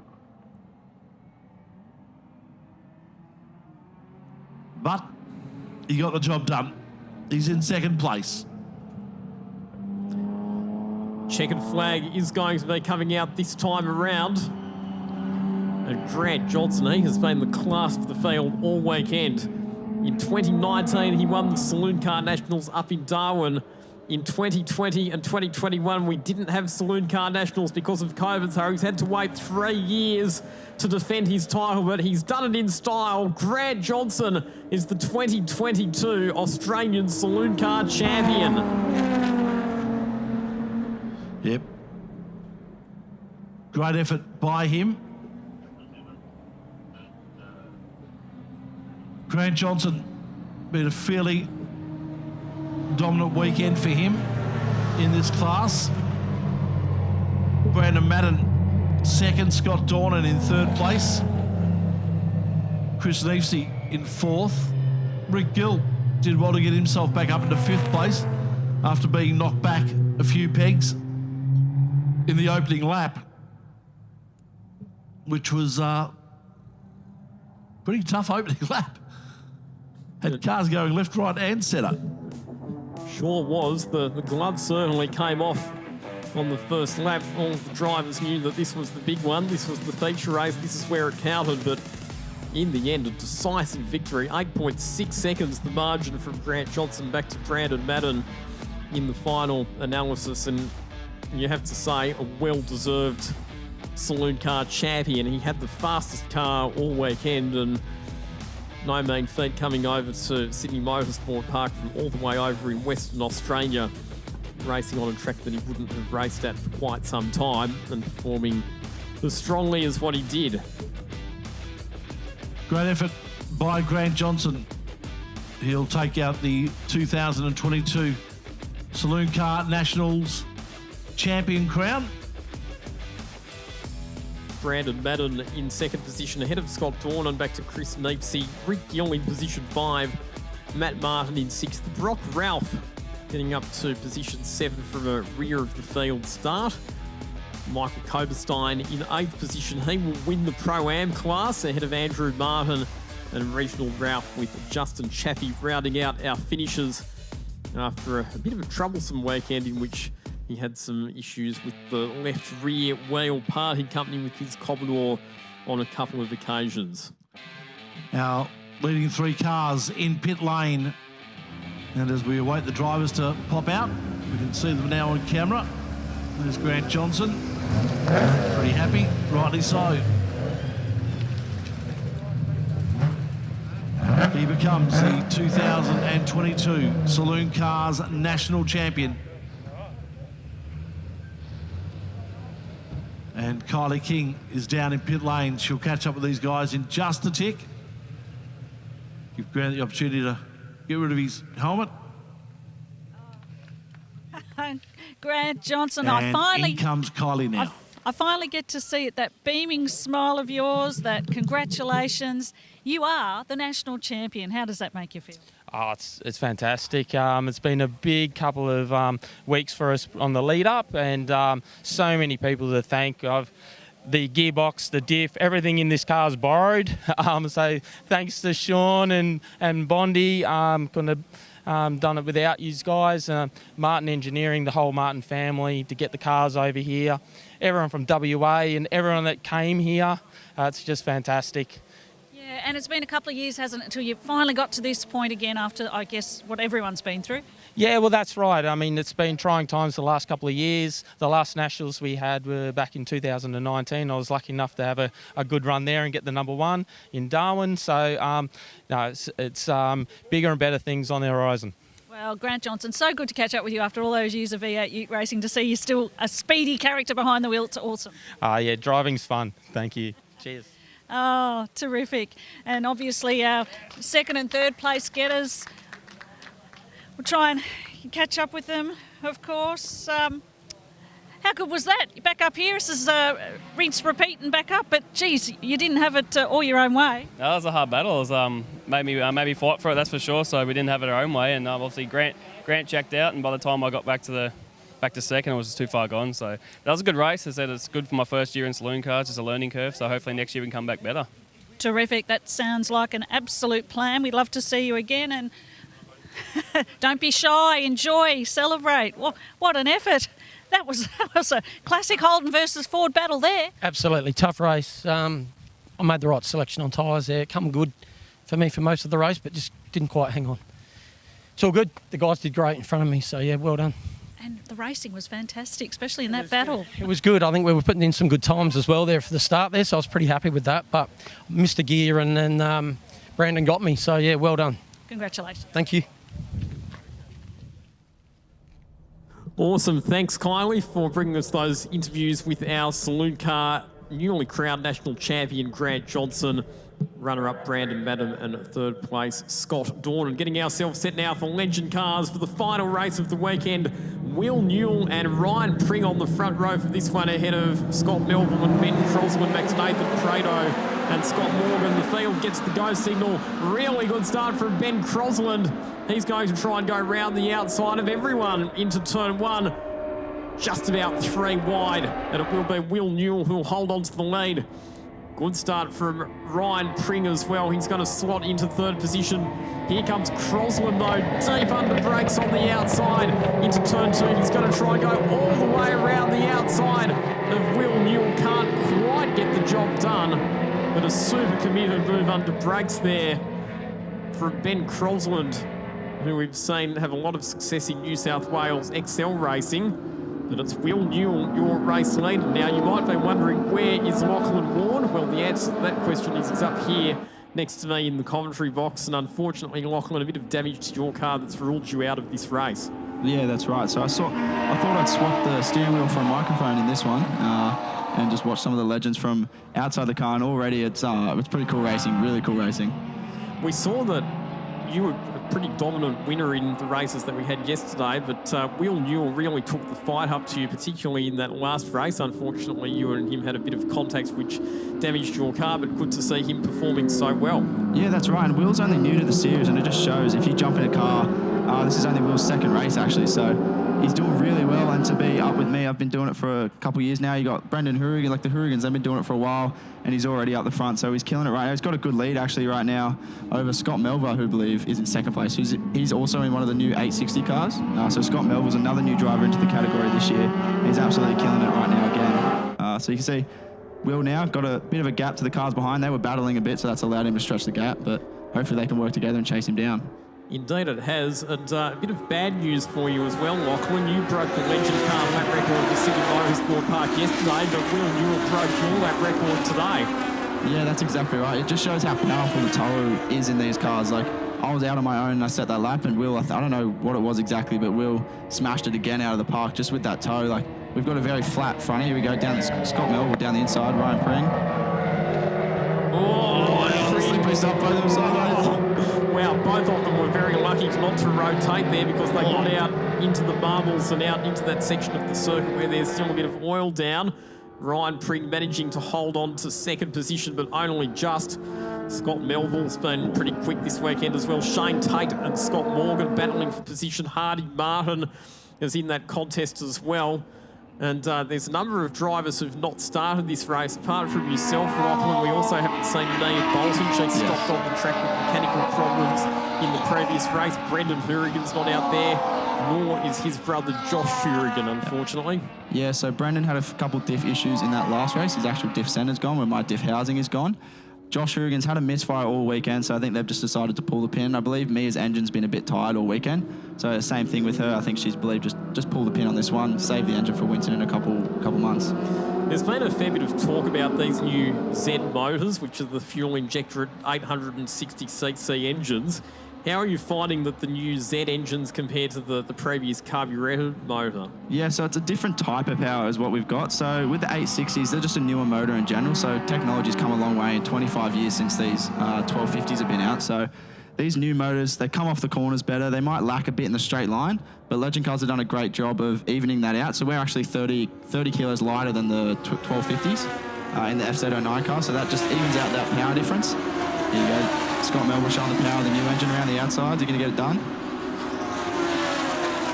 But he got the job done. He's in second place. Checkered flag is going to be coming out this time around. And Grant Johnson, he has been the class of the field all weekend. In 2019, he won the Saloon Car Nationals up in Darwin. In 2020 and 2021, we didn't have Saloon Car Nationals because of COVID, so he's had to wait 3 years to defend his title, but he's done it in style. Grant Johnson is the 2022 Australian Saloon Car Champion. Yep. Great effort by him. Grant Johnson, been a fairly dominant weekend for him in this class. Brandon Madden second, Scott Dornan in third place. Chris Neefsey in fourth. Rick Gill did well to get himself back up into fifth place after being knocked back a few pegs in the opening lap, which was pretty tough opening lap. Had cars going left, right and centre. Sure was. The glove certainly came off on the first lap. All of the drivers knew that this was the big one. This was the feature race. This is where it counted. But in the end, a decisive victory. 8.6 seconds, the margin from Grant Johnson back to Brandon Madden in the final analysis. And you have to say, a well-deserved Saloon Car champion. He had the fastest car all weekend, and no mean feat coming over to Sydney Motorsport Park from all the way over in Western Australia, racing on a track that he wouldn't have raced at for quite some time, and performing as strongly as what he did. Great effort by Grant Johnson. He'll take out the 2022 Saloon Car Nationals champion crown. Brandon Madden in second position, ahead of Scott Dornan, back to Chris Neefsey. Rick Gill in position 5. Matt Martin in 6th. Brock Ralph getting up to position 7 from a rear of the field start. Michael Koberstein in 8th position. He will win the Pro-Am class ahead of Andrew Martin, and Regional Ralph with Justin Chaffee rounding out our finishers after a bit of a troublesome weekend in which he had some issues with the left rear wheel, parting company with his Commodore on a couple of occasions. Our leading 3 cars in pit lane. And as we await the drivers to pop out, we can see them now on camera. There's Grant Johnson. Pretty happy, rightly so. He becomes the 2022 Saloon Cars National Champion. And Kylie King is down in pit lane. She'll catch up with these guys in just a tick. Give Grant the opportunity to get rid of his helmet. Grant Johnson, And in comes Kylie now. I finally get to see it, that beaming smile of yours, that congratulations. You are the national champion. How does that make you feel? Oh, it's fantastic. It's been a big couple of weeks for us on the lead up, and so many people to thank. The gearbox, the diff, everything in this car is borrowed. So thanks to Sean and Bondi, done it without you guys. Martin Engineering, the whole Martin family, to get the cars over here. Everyone from WA and everyone that came here. It's just fantastic. Yeah, and it's been a couple of years, hasn't it, until you finally got to this point again after, I guess, what everyone's been through? Yeah, well, that's right. I mean, it's been trying times the last couple of years. The last Nationals we had were back in 2019. I was lucky enough to have a good run there and get the #1 in Darwin. So, no, it's bigger and better things on the horizon. Well, Grant Johnson, so good to catch up with you after all those years of V8 Ute racing. To see you still a speedy character behind the wheel, it's awesome. Yeah, driving's fun. Thank you. Cheers. Oh, terrific. And obviously our second and third place getters, we'll try and catch up with them, of course. How good was that? Back up here, this is rinse, repeat and back up, but geez, you didn't have it all your own way. That was a hard battle. It was, made me fight for it, that's for sure, so we didn't have it our own way, and obviously Grant jacked out, and by the time I got back to second, it was just too far gone. So that was a good race. As I said, it's good for my first year in Saloon Cars. It's a learning curve, so hopefully next year we can come back better. Terrific. That sounds like an absolute plan. We'd love to see you again, and don't be shy. Enjoy, celebrate. What an effort. That was a classic Holden versus Ford battle there. Absolutely tough race. I made the right selection on tyres there. Come good for me for most of the race, but just didn't quite hang on. It's all good. The guys did great in front of me, so yeah, well done. And the racing was fantastic, especially in that battle. It was good. I think we were putting in some good times as well there for the start there, so I was pretty happy with that. But missed the gear and then Brandon got me, so yeah, well done. Congratulations. Thank you. Awesome. Thanks, Kylie, for bringing us those interviews with our Saloon Car newly crowned national champion, Grant Johnson, runner-up Brandon Madden, and third place Scott Dorn. And getting ourselves set now for Legend Cars for the final race of the weekend. Will Newell and Ryan Pring on the front row for this one, ahead of Scott Melville and Ben Crosman, Max Nathan Prado and Scott Morgan. The field gets the go signal. Really good start from Ben Crosland. He's going to try and go round the outside of everyone into turn one. Just about 3 wide, and it will be Will Newell who will hold on to the lead. Good start from Ryan Pring as well. He's going to slot into third position. Here comes Crosland though, deep under brakes on the outside into turn 2. He's going to try and go all the way around the outside of Will Newell. Can't quite get the job done, but a super committed move under brakes there from Ben Crosland, who we've seen have a lot of success in New South Wales XL racing. But it's Will Newell, your race leader. Now, you might be wondering, where is Lachlan Warren? Well, the answer to that question is up here next to me in the commentary box. And unfortunately, Lachlan, a bit of damage to your car that's ruled you out of this race. Yeah, that's right. So I thought I'd swap the steering wheel for a microphone in this one and just watch some of the legends from outside the car. And already it's pretty cool racing, really cool racing. We saw that you were a pretty dominant winner in the races that we had yesterday, but Will Newell really took the fight up to you, particularly in that last race. Unfortunately, you and him had a bit of contact which damaged your car, but good to see him performing so well. Yeah, that's right. And Will's only new to the series, and it just shows if you jump in a car, this is only Will's second race actually, so he's doing really well. And to be up with me, I've been doing it for a couple of years now. You got Brendan Hourigan, like the Hourigans, they've been doing it for a while, and he's already up the front, so he's killing it right now. He's got a good lead actually right now over Scott Melva, who I believe is in second place. He's also in one of the new 860 cars. So Scott Melva's another new driver into the category this year. He's absolutely killing it right now again. So you can see Will now got a bit of a gap to the cars behind. They were battling a bit, so that's allowed him to stretch the gap, but hopefully they can work together and chase him down. Indeed it has, and a bit of bad news for you as well, Lachlan. You broke the Legend Car lap record for Sydney Motorsport Park yesterday, but Will Newell broke your lap record today. Yeah, that's exactly right. It just shows how powerful the tow is in these cars. Like, I was out on my own and I set that lap, and Will, I don't know what it was exactly, but Will smashed it again out of the park just with that tow. Like, we've got a very flat front. Here we go down Scott Melville down the inside, Ryan Pring. Oh, slippery stuff both of them. Wow, both of them were very lucky not to rotate there because they got out into the marbles and out into that section of the circuit where there's still a bit of oil down. Ryan Pring managing to hold on to second position, but only just. Scott Melville's been pretty quick this weekend as well. Shane Tate and Scott Morgan battling for position. Hardy Martin is in that contest as well. And there's a number of drivers who've not started this race. Apart from yourself, Lachlan, we also haven't seen Nia Bolton. She stopped on the track with mechanical problems in the the previous race. Brendan Hourigan's not out there, nor is his brother Josh Hourigan, unfortunately. Yeah, so Brendan had a couple diff issues in that last race. His actual diff center's gone, where my diff housing is gone. Josh Hourigan's had a misfire all weekend, so I think they've just decided to pull the pin. I believe Mia's engine's been a bit tired all weekend, so same thing with her. I think she's believed just pull the pin on this one, save the engine for Winton in a couple months. There's been a fair bit of talk about these new Z motors, which are the fuel injector at 860cc engines. How are you finding that the new Z engines compare to the previous carburettor motor? Yeah, so it's a different type of power is what we've got. So with the 860s, they're just a newer motor in general. So technology's come a long way in 25 years since these 1250s have been out. So these new motors, they come off the corners better. They might lack a bit in the straight line, but Legend Cars have done a great job of evening that out. So we're actually 30 kilos lighter than the 1250s in the FZ09 car. So that just evens out that power difference. Here you go. Scott Melbourne showing the power of the new engine around the outside. Is he going to get it done?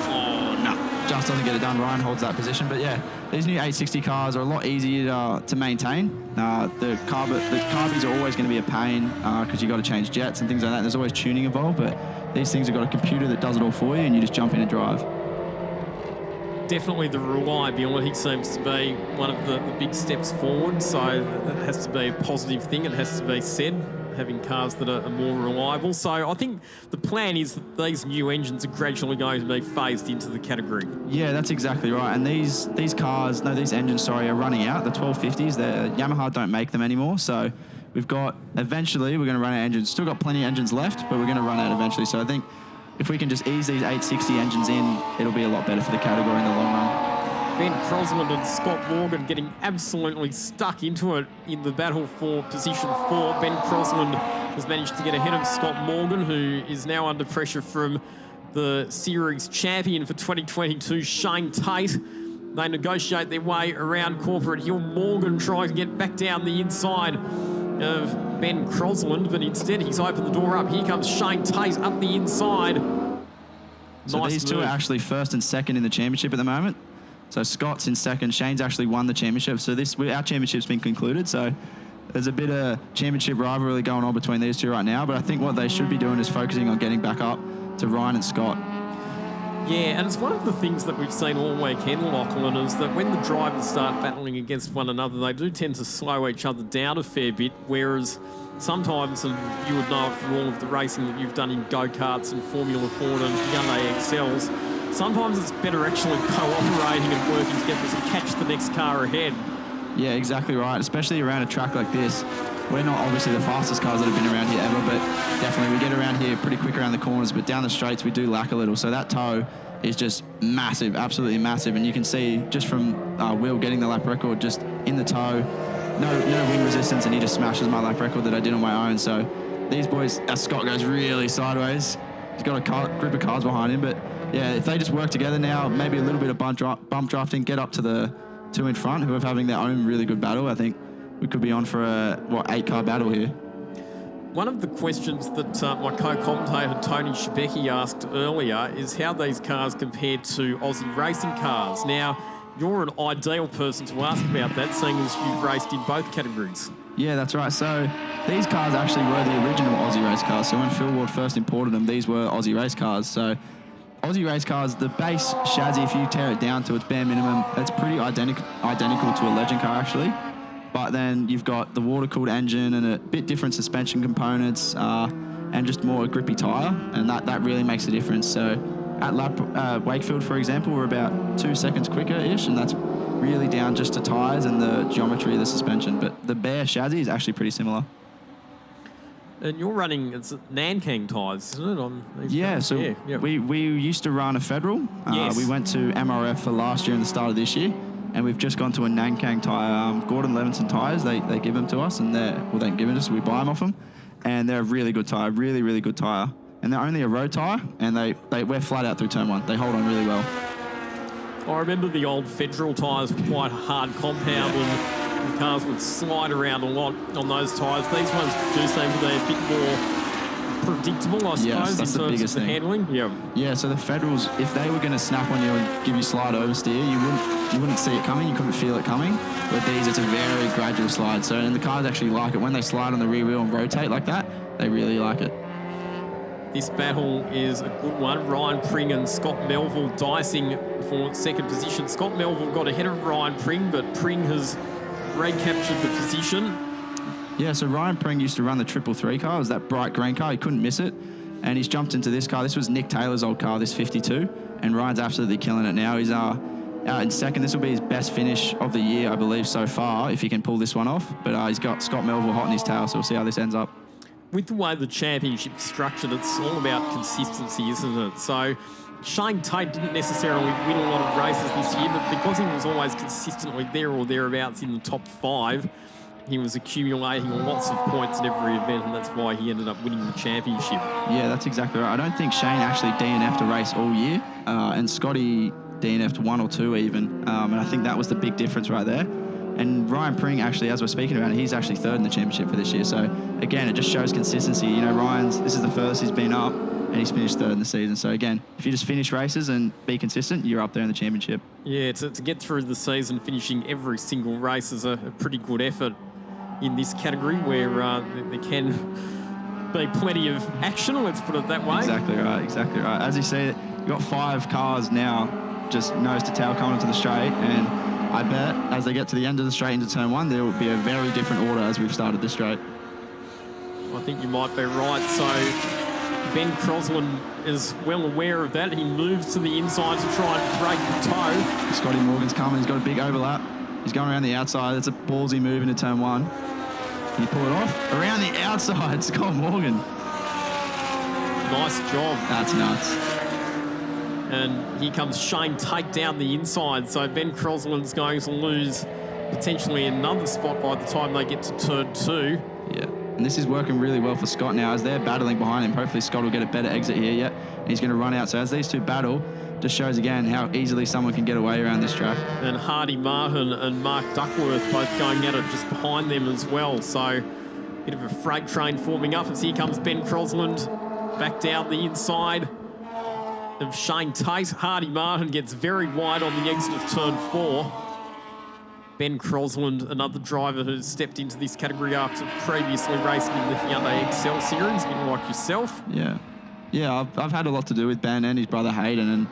Oh, no. Just doesn't get it done. Ryan holds that position. But yeah, these new 860 cars are a lot easier to maintain. The carbies are always going to be a pain because you've got to change jets and things like that. There's always tuning involved, but these things have got a computer that does it all for you and you just jump in and drive. Definitely the reliability seems to be one of the big steps forward, so that has to be a positive thing. It has to be said, having cars that are more reliable. So I think the plan is that these new engines are gradually going to be phased into the category. Yeah, that's exactly right. And these engines, are running out. The 1250s, Yamaha don't make them anymore. So eventually we're going to run out of engines. Still got plenty of engines left, but we're going to run out eventually. So I think if we can just ease these 860 engines in, it'll be a lot better for the category in the long run. Ben Crosland and Scott Morgan getting absolutely stuck into it in the battle for position 4. Ben Crosland has managed to get ahead of Scott Morgan, who is now under pressure from the series champion for 2022, Shane Tate. They negotiate their way around Corporate Hill. Morgan trying to get back down the inside of Ben Crosland, but instead he's opened the door up. Here comes Shane Tate up the inside. So these two are actually first and second in the championship at the moment. So Scott's in second. Shane's actually won the championship. So our championship's been concluded. So there's a bit of championship rivalry going on between these two right now. But I think what they should be doing is focusing on getting back up to Ryan and Scott. Yeah, and it's one of the things that we've seen all weekend, Lachlan, is that when the drivers start battling against one another, they do tend to slow each other down a fair bit, whereas sometimes, and you would know it from all of the racing that you've done in go-karts and Formula Ford and Hyundai XLs, sometimes it's better actually cooperating and working together to catch the next car ahead. Yeah, exactly right, especially around a track like this. We're not obviously the fastest cars that have been around here ever, but definitely we get around here pretty quick around the corners, but down the straights we do lack a little. So that toe is just massive, absolutely massive. And you can see just from Will getting the lap record just in the toe, no wing resistance, and he just smashes my lap record that I did on my own. So these boys, as Scott goes really sideways, he's got a group of cars behind him. But yeah, if they just work together now, maybe a little bit of bump drafting, get up to the two in front who are having their own really good battle, I think we could be on for a 8-car battle here. One of the questions that my co-commentator Tony Shebeki asked earlier is how these cars compare to Aussie racing cars. Now, you're an ideal person to ask about that, seeing as you've raced in both categories. Yeah, that's right. So these cars actually were the original Aussie race cars. So when Phil Ward first imported them, these were Aussie race cars. So Aussie race cars, the base chassis, if you tear it down to its bare minimum, it's pretty identical to a Legend car actually. But then you've got the water-cooled engine and a bit different suspension components and just more a grippy tyre, and that really makes a difference. So at Wakefield, for example, we're about 2 seconds quicker-ish, and that's really down just to tyres and the geometry of the suspension. But the bare chassis is actually pretty similar. And you're running, it's Nankang tyres, isn't it? On these cars? So yeah. We used to run a Federal. Yes. We went to MRF for last year and the start of this year. And we've just gone to a Nankang tyre. Gordon Levinson tyres, they give them to us, and they don't give them to us, we buy them off them. And they're a really good tyre, really, really good tyre. And they're only a road tyre, and we're flat out through turn one. They hold on really well. I remember the old Federal tyres were quite hard compound, and the cars would slide around a lot on those tyres. These ones do seem to be a bit more predictable, I suppose, that's in the terms biggest of the thing. handling. Yeah, so the Federals, if they were going to snap on you and give you slide oversteer, you wouldn't see it coming, you couldn't feel it coming. With these, it's a very gradual slide. So, and the cars actually like it. When they slide on the rear wheel and rotate like that, they really like it. This battle is a good one. Ryan Pring and Scott Melville dicing for second position. Scott Melville got ahead of Ryan Pring, but Pring has recaptured the position. Yeah, so Ryan Pring used to run the 333 car. It was that bright green car. He couldn't miss it. And he's jumped into this car. This was Nick Taylor's old car, this 52. And Ryan's absolutely killing it now. He's out in second. This will be his best finish of the year, I believe, so far, if he can pull this one off. But he's got Scott Melville hot in his tail, so we'll see how this ends up. With the way the championship's structured, it's all about consistency, isn't it? So Shane Tate didn't necessarily win a lot of races this year, but because he was always consistently there or thereabouts in the top 5, he was accumulating lots of points in every event, and that's why he ended up winning the championship. Yeah, that's exactly right. I don't think Shane actually DNF'd a race all year, and Scotty DNF'd 1 or 2 even, and I think that was the big difference right there. And Ryan Pring, actually, as we're speaking about it, he's actually 3rd in the championship for this year. So, again, it just shows consistency. You know, this is the first he's been up, and he's finished 3rd in the season. So, again, if you just finish races and be consistent, you're up there in the championship. Yeah, to get through the season, finishing every single race is a pretty good effort in this category where there can be plenty of action, let's put it that way. Exactly right, exactly right. As you see, you've got 5 cars now just nose to tail coming into the straight, and I bet as they get to the end of the straight into turn 1, there will be a very different order as we've started the straight. I think you might be right. So Ben Crosland is well aware of that. He moves to the inside to try and break the toe. Scotty Morgan's coming. He's got a big overlap. He's going around the outside. It's a ballsy move into turn 1. Can you pull it off? Around the outside, Scott Morgan. Nice job. That's nuts. And here comes Shane Tate down the inside. So Ben Crosland's going to lose potentially another spot by the time they get to turn 2. Yeah. And this is working really well for Scott now as they're battling behind him. Hopefully Scott will get a better exit here yet. And he's going to run out. So as these two battle, just shows again how easily someone can get away around this track. And Hardy Martin and Mark Duckworth both going at it just behind them as well. So bit of a freight train forming up as here comes Ben Crosland back down the inside of Shane Tate. Hardy Martin gets very wide on the exit of turn 4. Ben Crosland, another driver who's stepped into this category after previously racing in the Hyundai XL series, a bit like yourself. Yeah. Yeah, I've had a lot to do with Ben and his brother Hayden, and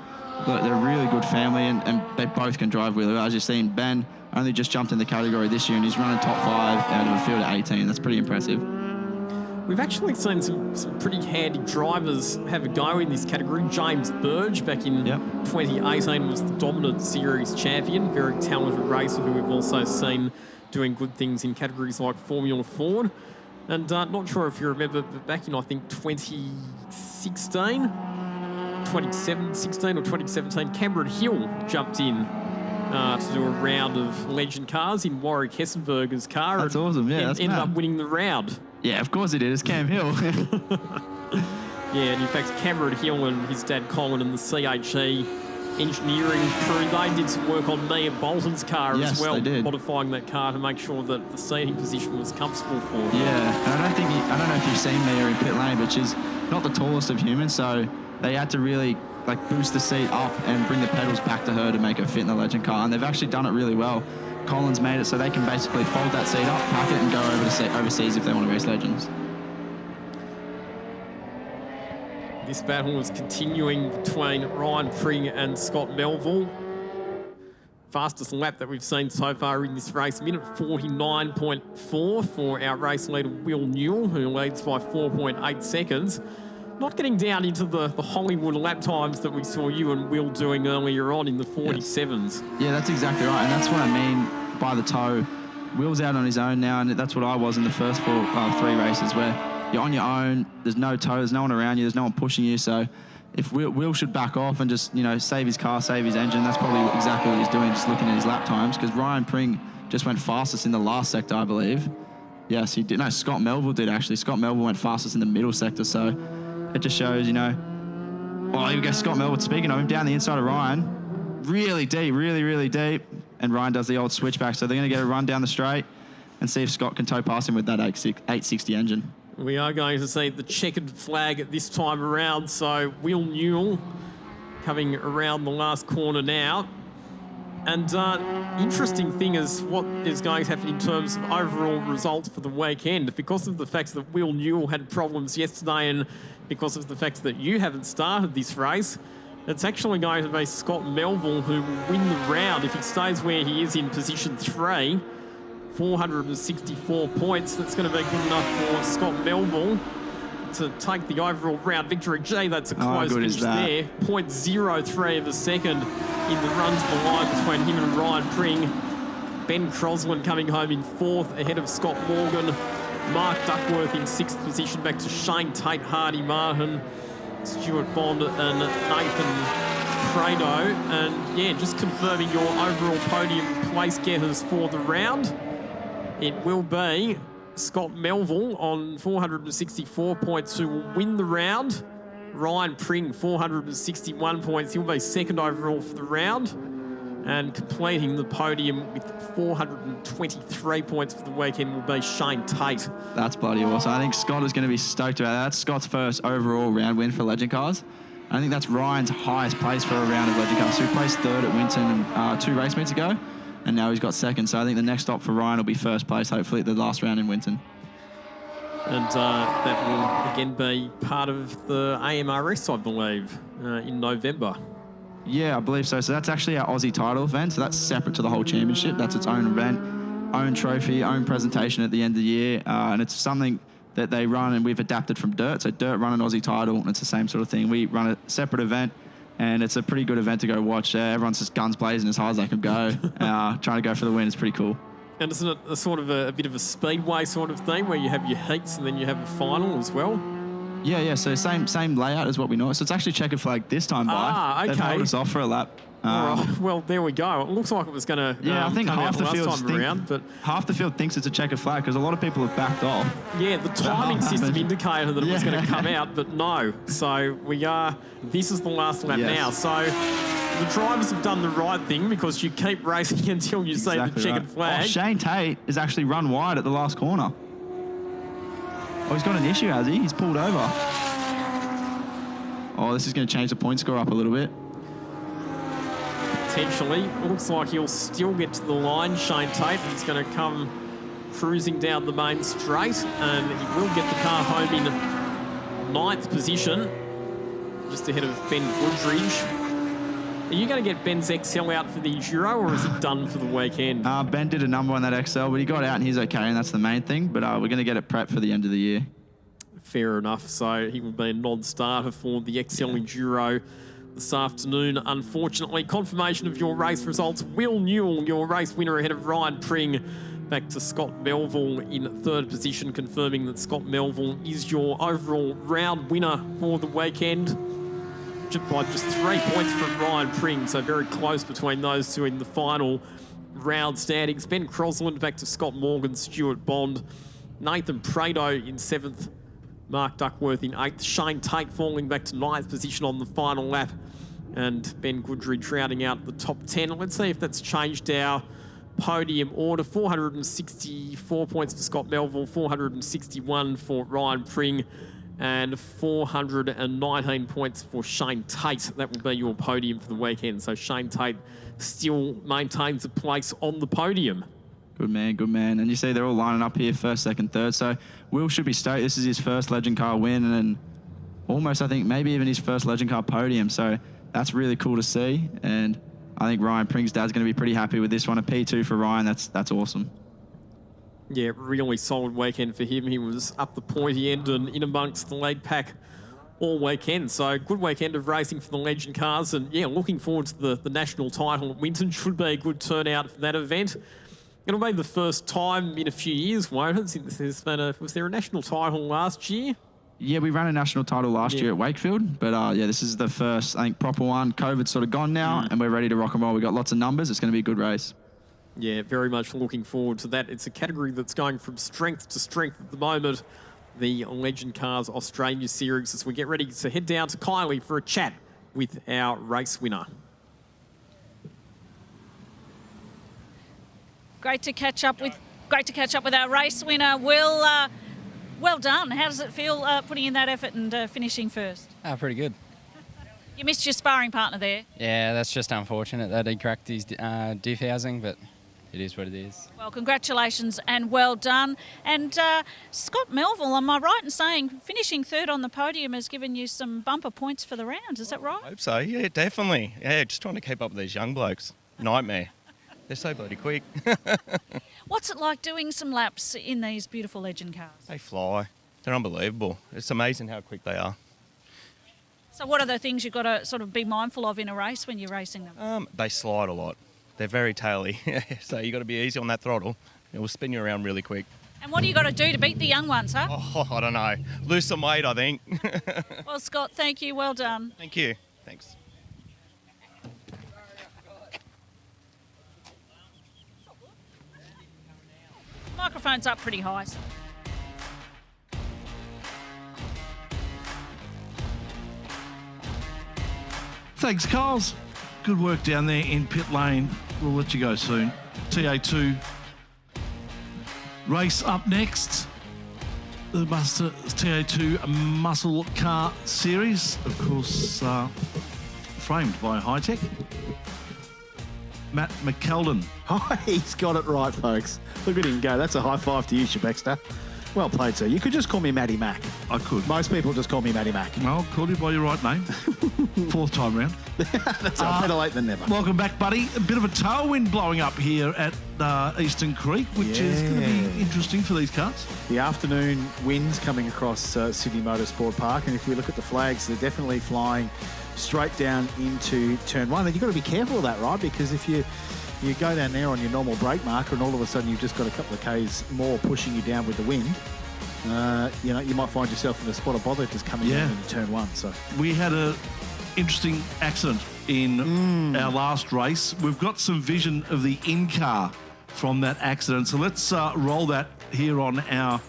look, they're a really good family, and they both can drive really well. As you've seen, Ben only just jumped in the category this year, and he's running top 5 out of a field of 18. That's pretty impressive. We've actually seen some pretty handy drivers have a go in this category. James Burge back in 2018 was the dominant series champion, very talented racer who we've also seen doing good things in categories like Formula Ford. And not sure if you remember, but back in, I think, 2016 or 2017, Cameron Hill jumped in to do a round of legend cars in Warwick Hessenberger's car. That's awesome, yeah. Ended up winning the round. Yeah, of course he did. It's Cam Hill. Yeah, and in fact, Cameron Hill and his dad Colin and the CHE engineering crew, they did some work on Mia Bolton's car as well, modifying that car to make sure that the seating position was comfortable for her. Yeah, and I don't know if you've seen Mia in pit lane, but she's not the tallest of humans, so they had to really boost the seat up and bring the pedals back to her to make her fit in the legend car, and they've actually done it really well. Colin's made it so they can basically fold that seat up, pack it, and go over to overseas if they want to race legends. This battle is continuing between Ryan Pring and Scott Melville. Fastest lap that we've seen so far in this race, minute 49.4 for our race leader Will Newell, who leads by 4.8 seconds. Not getting down into the Hollywood lap times that we saw you and Will doing earlier on in the 47s. Yeah, that's exactly right, and that's what I mean by the toe. Will's out on his own now, and that's what I was in the first 3 races, where you're on your own, there's no toe, there's no one around you, there's no one pushing you, so if Will should back off and just, save his car, save his engine, that's probably exactly what he's doing, just looking at his lap times, because Ryan Pring just went fastest in the last sector, I believe. Yes, he did. No, Scott Melville did, actually. Scott Melville went fastest in the middle sector, so it just shows, well, you guess Scott Melville, speaking of him, down the inside of Ryan, really deep, really deep, and Ryan does the old switchback, so they're going to get a run down the straight and see if Scott can toe past him with that 860 engine. We are going to see the checkered flag at this time around, so Will Newell coming around the last corner now. And interesting thing is what is going to happen in terms of overall results for the weekend. Because of the fact that Will Newell had problems yesterday and because of the fact that you haven't started this race, it's actually going to be Scott Melville who will win the round if he stays where he is in position 3. 464 points. That's going to be good enough for Scott Melville to take the overall round victory. Gee, that's a close finish there. 0.03 of a second in the run to the line between him and Ryan Pring. Ben Crosland coming home in 4th ahead of Scott Morgan. Mark Duckworth in 6th position, back to Shane Tate, Hardy Martin, Stuart Bond and Nathan Prado. And yeah, just confirming your overall podium place getters for the round. It will be Scott Melville on 464 points who will win the round. Ryan Pring, 461 points. He'll be 2nd overall for the round. And completing the podium with 423 points for the weekend will be Shane Tate. That's bloody awesome. I think Scott is going to be stoked about that. That's Scott's first overall round win for Legend Cars. I think that's Ryan's highest place for a round of Legend Cars. So he placed 3rd at Winton 2 race meets ago, and now he's got 2nd. So I think the next stop for Ryan will be 1st place, hopefully at the last round in Winton. And that will again be part of the AMRS, I believe, in November. Yeah, I believe so. So that's actually our Aussie title event. So that's separate to the whole championship. That's its own event, own trophy, own presentation at the end of the year. And it's something that they run and we've adapted from Dirt. So Dirt run an Aussie title and it's the same sort of thing. We run a separate event and it's a pretty good event to go watch. Everyone's just guns blazing as hard as they can go, trying to go for the win. It's pretty cool. And isn't it a sort of a bit of a speedway sort of thing where you have your heats and then you have a final as well? Yeah. So same layout as what we know. So it's actually checkered flag this time by. Okay. They've held us off for a lap. All right. Well, there we go. It looks like it was going to I think half the field thinks it's a checkered flag because a lot of people have backed off. Yeah, the timing system indicated that it was going to come out, but no. So this is the last lap now. So the drivers have done the right thing because you keep racing until you see the checkered flag. Oh, Shane Tate has actually run wide at the last corner. Oh, he's got an issue, has he? He's pulled over. Oh, this is going to change the point score up a little bit. Potentially. Looks like he'll still get to the line, Shane Tate. He's going to come cruising down the main straight and he will get the car home in 9th position, just ahead of Ben Goodridge. Are you going to get Ben's XL out for the Enduro or is he done for the weekend? Ben did a number on that XL, but he got out and he's okay, and that's the main thing. But we're going to get it prepped for the end of the year. Fair enough. So he will be a non-starter for the XL Enduro this afternoon. Unfortunately, confirmation of your race results. Will Newell, your race winner ahead of Ryan Pring. Back to Scott Melville in 3rd position, confirming that Scott Melville is your overall round winner for the weekend. By just 3 points from Ryan Pring, so very close between those two in the final round standings. Ben Crosland back to Scott Morgan, Stuart Bond, Nathan Prado in 7th, Mark Duckworth in 8th, Shane Tate falling back to 9th position on the final lap, and Ben Goodridge rounding out the top 10. Let's see if that's changed our podium order. 464 points for Scott Melville, 461 for Ryan Pring, and 419 points for Shane Tate. That will be your podium for the weekend. So Shane Tate still maintains a place on the podium. Good man, good man. And you see they're all lining up here, 1st, 2nd, 3rd. So Will should be stoked. This is his first Legend Car win and almost, I think, maybe even his first Legend Car podium. So that's really cool to see. And I think Ryan Pring's dad's going to be pretty happy with this one. A P2 for Ryan, that's awesome. Yeah, really solid weekend for him. He was up the pointy end and in amongst the lead pack all weekend. So good weekend of racing for the Legend Cars. And yeah, looking forward to the national title at Winton. Should be a good turnout for that event. It'll be the first time in a few years, won't it? Was there a national title last year? Yeah, we ran a national title last year at Wakefield. But yeah, this is the first, I think, proper one. COVID's sort of gone now and we're ready to rock and roll. We've got lots of numbers. It's going to be a good race. Yeah, very much looking forward to that. It's a category that's going from strength to strength at the moment, the Legend Cars Australia Series, as we get ready to head down to Kylie for a chat with our race winner. Great to catch up with our race winner, Will. Well done. How does it feel putting in that effort and finishing first? Pretty good. You missed your sparring partner there. Yeah, that's just unfortunate that he cracked his diff housing, but it is what it is. Well, congratulations and well done. And Scott Melville, am I right in saying finishing third on the podium has given you some bumper points for the round? Is that right? I hope so, yeah, definitely. Yeah, just trying to keep up with these young blokes. Nightmare. They're so bloody quick. What's it like doing some laps in these beautiful legend cars? They fly. They're unbelievable. It's amazing how quick they are. So what are the things you've got to sort of be mindful of in a race when you're racing them? They slide a lot. They're very taily, so you've got to be easy on that throttle. It will spin you around really quick. And what do you got to do to beat the young ones, huh? Oh, I don't know. Lose some weight, I think. Well, Scott, thank you. Well done. Thank you. Thanks. Microphone's up pretty high. So. Thanks, Carls. Good work down there in pit lane. We'll let you go soon. TA2 race up next. The TA2 Muscle Car Series, of course, framed by Hi-Tec. Matt McKeldin. Oh, he's got it right, folks. Look at him go. That's a high five to you, Shebexter. Well played, sir. You could just call me Matty Mac. I could. Most people just call me Matty Mac. I'll call you by your right name. Fourth time round. That's better late than never. Welcome back, buddy. A bit of a tailwind blowing up here at Eastern Creek, which is going to be interesting for these cars. The afternoon winds coming across Sydney Motorsport Park, and if we look at the flags, they're definitely flying straight down into turn one. And you've got to be careful of that, right? Because if you go down there on your normal brake marker and all of a sudden you've just got a couple of Ks more pushing you down with the wind, you might find yourself in a spot of bother just coming down into turn one. So we had an interesting accident in our last race. We've got some vision of the in-car from that accident. So let's roll that here on our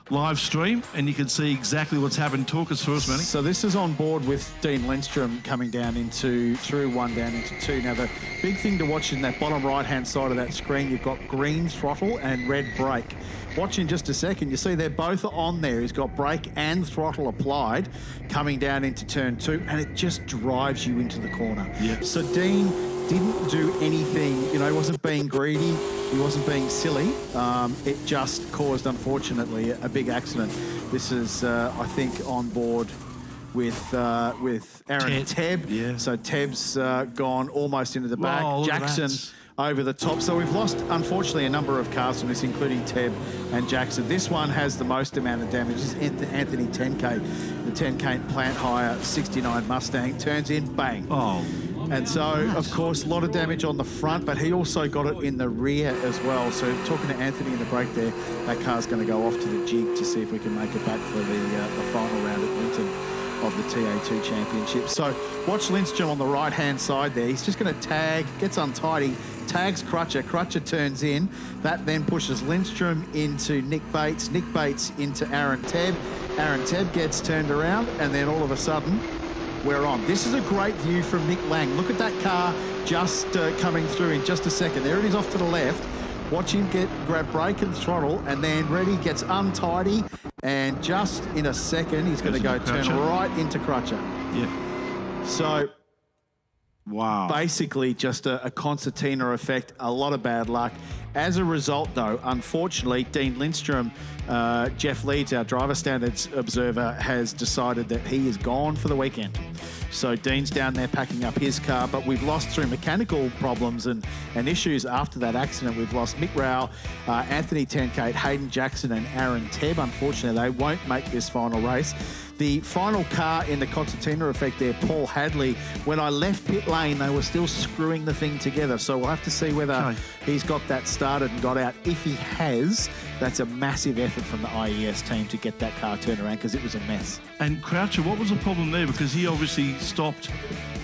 live stream, and you can see exactly what's happened. Talk us through us, Manny. So this is on board with Dean Lindstrom coming down through one down into two. Now the big thing to watch in that bottom right-hand side of that screen, you've got green throttle and red brake. Watch in just a second, you see they're both on there. He's got brake and throttle applied coming down into turn two, and it just drives you into the corner. Yep. So Dean didn't do anything, he wasn't being greedy, he wasn't being silly. It just caused, unfortunately, a big accident. This is, I think, on board with Aaron Tebb. Yeah. So Tebb's gone almost into the back. Whoa, look at Jackson that. Over the top. So we've lost, unfortunately, a number of cars from this, including Tebb and Jackson. This one has the most amount of damage. This is Anthony 10K. The 10K plant hire 69 Mustang turns in, bang. Oh. And so, of course, a lot of damage on the front, but he also got it in the rear as well. So talking to Anthony in the break there, that car's going to go off to the jig to see if we can make it back for the final round at Winton of the TA2 Championship. So watch Lindstrom on the right-hand side there. He's just going to tag, gets untidy, tags Crutcher. Crutcher turns in. That then pushes Lindstrom into Nick Bates. Nick Bates into Aaron Tebb. Aaron Tebb gets turned around, and then all of a sudden, we're on. This is a great view from Nick Lang. Look at that car just coming through in just a second. There it is off to the left. Watch him grab brake and throttle, and then Reddy gets untidy, and just in a second, he's going to go turn right into Crutcher. Yeah. So, wow. Basically, just a concertina effect, a lot of bad luck. As a result, though, unfortunately, Dean Lindstrom, Jeff Leeds, our driver standards observer, has decided that he is gone for the weekend. So Dean's down there packing up his car, but we've lost through mechanical problems and issues after that accident. We've lost Mick Rowell, Anthony 10K, Hayden Jackson and Aaron Tebb. Unfortunately, they won't make this final race. The final car in the concertina effect there, Paul Hadley, when I left pit lane, they were still screwing the thing together. So we'll have to see whether he's got that started and got out. If he has, that's a massive effort from the IES team to get that car turned around because it was a mess. And Croucher, what was the problem there? Because he obviously stopped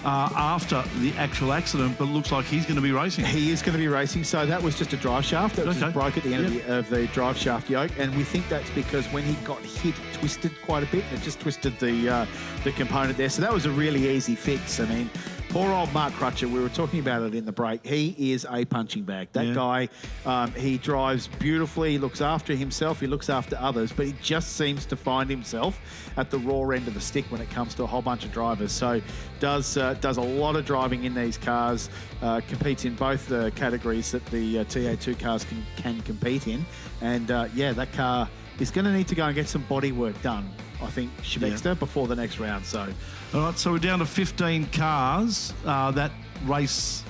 after the actual accident, but looks like he's going to be racing. He is going to be racing, so that was just a drive shaft. That just broke at the end of the drive shaft yoke, and we think that's because when he got hit, it twisted quite a bit. It just twisted the component there, so that was a really easy fix. I mean, Poor old Mark Crutcher, we were talking about it in the break. He is a punching bag. That guy, he drives beautifully, he looks after himself, he looks after others, but he just seems to find himself at the raw end of the stick when it comes to a whole bunch of drivers. So does a lot of driving in these cars, competes in both the categories that the TA2 cars can compete in. And that car is going to need to go and get some body work done, I think, Shebexter, before the next round. So, all right, so we're down to 15 cars. That race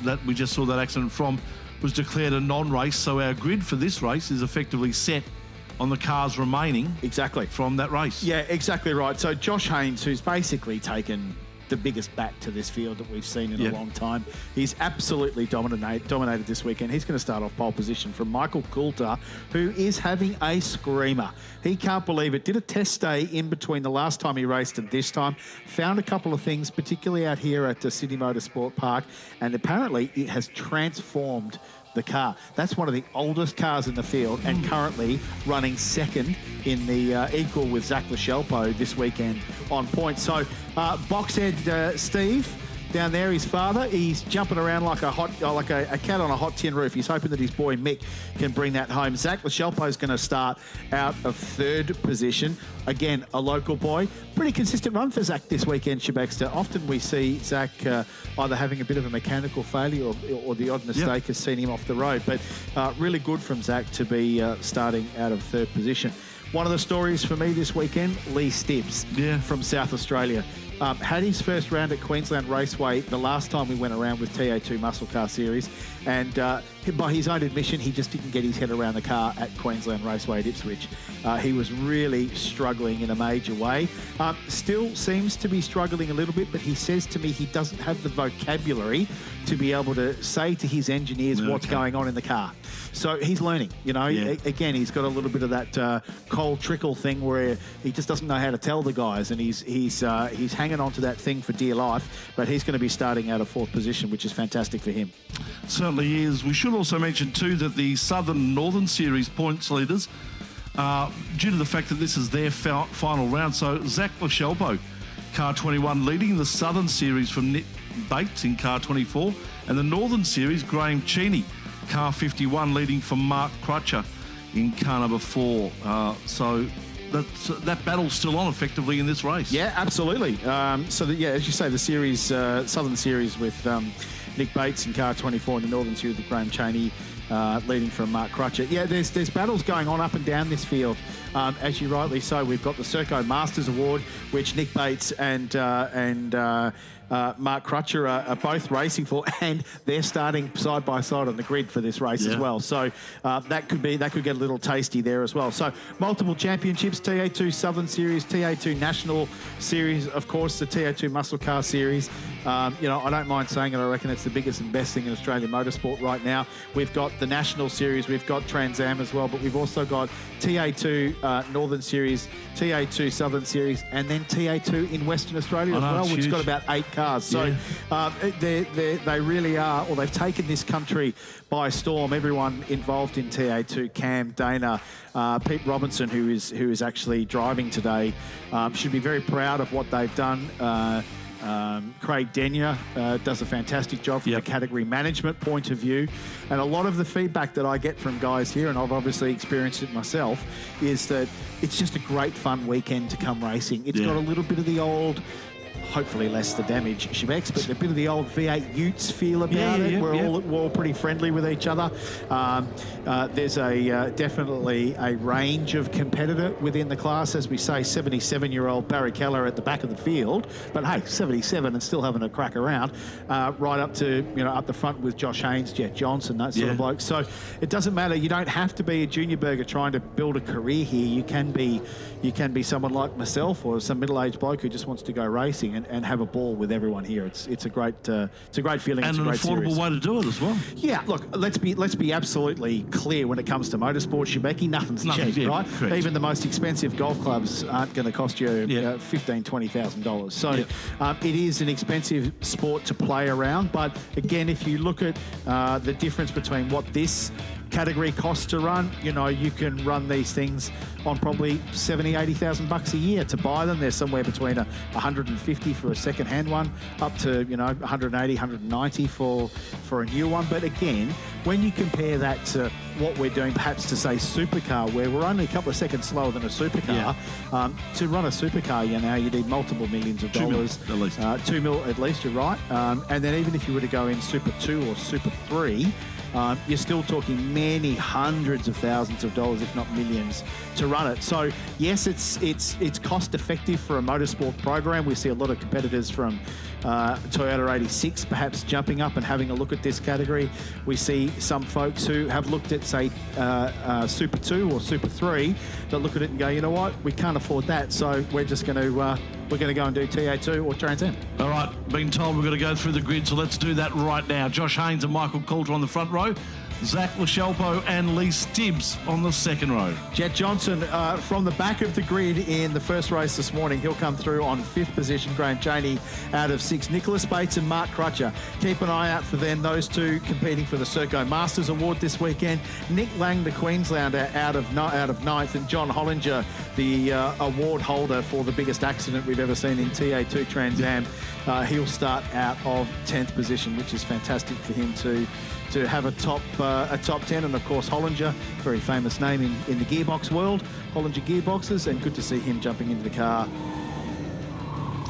that we just saw that accident from was declared a non-race, so our grid for this race is effectively set on the cars remaining from that race. Yeah, exactly right. So Josh Haynes, who's basically taken the biggest bat to this field that we've seen in a long time. He's absolutely dominated this weekend. He's going to start off pole position from Michael Coulter, who is having a screamer. He can't believe it. Did a test day in between the last time he raced and this time. Found a couple of things, particularly out here at the Sydney Motorsport Park, and apparently it has transformed the car. That's one of the oldest cars in the field and currently running second in the equal with Zach Lachelpo this weekend on points. So Boxhead Steve down there, his father, he's jumping around like a cat on a hot tin roof. He's hoping that his boy Mick can bring that home. Zach Lachelpo is going to start out of third position. Again, a local boy. Pretty consistent run for Zach this weekend, Shebexter. Often we see Zach either having a bit of a mechanical failure or the odd mistake has seen him off the road. But really good from Zach to be starting out of third position. One of the stories for me this weekend, Lee Stibbs from South Australia. Had his first round at Queensland Raceway the last time we went around with TA2 Muscle Car Series, and by his own admission, he just didn't get his head around the car at Queensland Raceway at Ipswich. He was really struggling in a major way. Still seems to be struggling a little bit, but he says to me he doesn't have the vocabulary to be able to say to his engineers what's going on in the car. So he's learning, Again, he's got a little bit of that Cole Trickle thing where he just doesn't know how to tell the guys, and he's hanging on to that thing for dear life, but he's going to be starting out of fourth position, which is fantastic for him. Certainly is. We should also mention too that the Southern Northern Series points leaders, due to the fact that this is their final round, so Zach Lachelpo, car 21, leading the Southern Series from Nick Bates in car 24, and the Northern Series, Graham Cheney, car 51, leading from Mark Crutcher in car number 4. So that battle's still on effectively in this race. Yeah, absolutely. As you say, the series, Southern Series with Nick Bates in car 24 and the Northern Series with Graham Cheney leading from Mark Crutcher. Yeah, there's battles going on up and down this field. As you rightly say, we've got the Serco Masters Award, which Nick Bates and Mark Crutcher are both racing for, and they're starting side by side on the grid for this race as well. So that could get a little tasty there as well. So multiple championships, TA2 Southern Series, TA2 National Series, of course, the TA2 Muscle Car Series. I don't mind saying it. I reckon it's the biggest and best thing in Australian motorsport right now. We've got the National Series, we've got Trans Am as well, but we've also got TA2 Northern Series, TA2 Southern Series, and then TA2 in Western Australia as well, which has got about 8 cars. So they really are, or they've taken this country by storm. Everyone involved in TA2, Cam, Dana, Pete Robinson, who is actually driving today, should be very proud of what they've done. Craig Denyer does a fantastic job from a category management point of view. And a lot of the feedback that I get from guys here, and I've obviously experienced it myself, is that it's just a great fun weekend to come racing. It's got a little bit of the old, hopefully less the damage, Shebex, but a bit of the old V8 Utes feel about it. We're all pretty friendly with each other. There's definitely a range of competitor within the class. As we say, 77-year-old Barry Keller at the back of the field, but hey, 77 and still having a crack around, right up to, up the front with Josh Haynes, Jet Johnson, that sort of bloke. So it doesn't matter. You don't have to be a junior burger trying to build a career here. You can be someone like myself or some middle-aged bloke who just wants to go racing and have a ball with everyone here. It's a great feeling. And an affordable way to do it as well. Yeah, look, let's be absolutely clear when it comes to motorsport, Shebeki, nothing's cheap, right? Correct. Even the most expensive golf clubs aren't going to cost you $15,000, $20,000. So it is an expensive sport to play around. But again, if you look at the difference between what this category costs to run, you know, you can run these things on probably 70, 80,000 bucks a year to buy them. They're somewhere between 150 for a second-hand one, up to, you know, 180, 190 for a new one. But again, when you compare that to what we're doing, perhaps to say supercar, where we're only a couple of seconds slower than a supercar, to run a supercar, you know, you need multiple millions of dollars. 2 mil at least. 2 mil at least, you're right. And then even if you were to go in Super 2 or Super 3, you're still talking many hundreds of thousands of dollars, if not millions, to run it. So yes, it's cost effective for a motorsport program. We see a lot of competitors from Toyota 86 perhaps jumping up and having a look at this category. We see some folks who have looked at, say, Super 2 or Super 3 that look at it and go, you know what, we can't afford that, so we're just going to go and do TA2 or Trans Am. All right, being told we're going to go through the grid, so let's do that right now. Josh Haynes and Michael Coulter on the front row. Zach Lachelpo and Lee Stibbs on the second row. Jet Johnson from the back of the grid in the first race this morning. He'll come through on 5th position. Graham Chaney out of 6. Nicholas Bates and Mark Crutcher. Keep an eye out for them. Those two competing for the Serco Masters Award this weekend. Nick Lang, the Queenslander, out of 9th. And John Hollinger, the award holder for the biggest accident we've ever seen in TA2 Trans Am. He'll start out of 10th position, which is fantastic for him to have a top 10. And of course Hollinger, very famous name in the gearbox world, Hollinger Gearboxes, and good to see him jumping into the car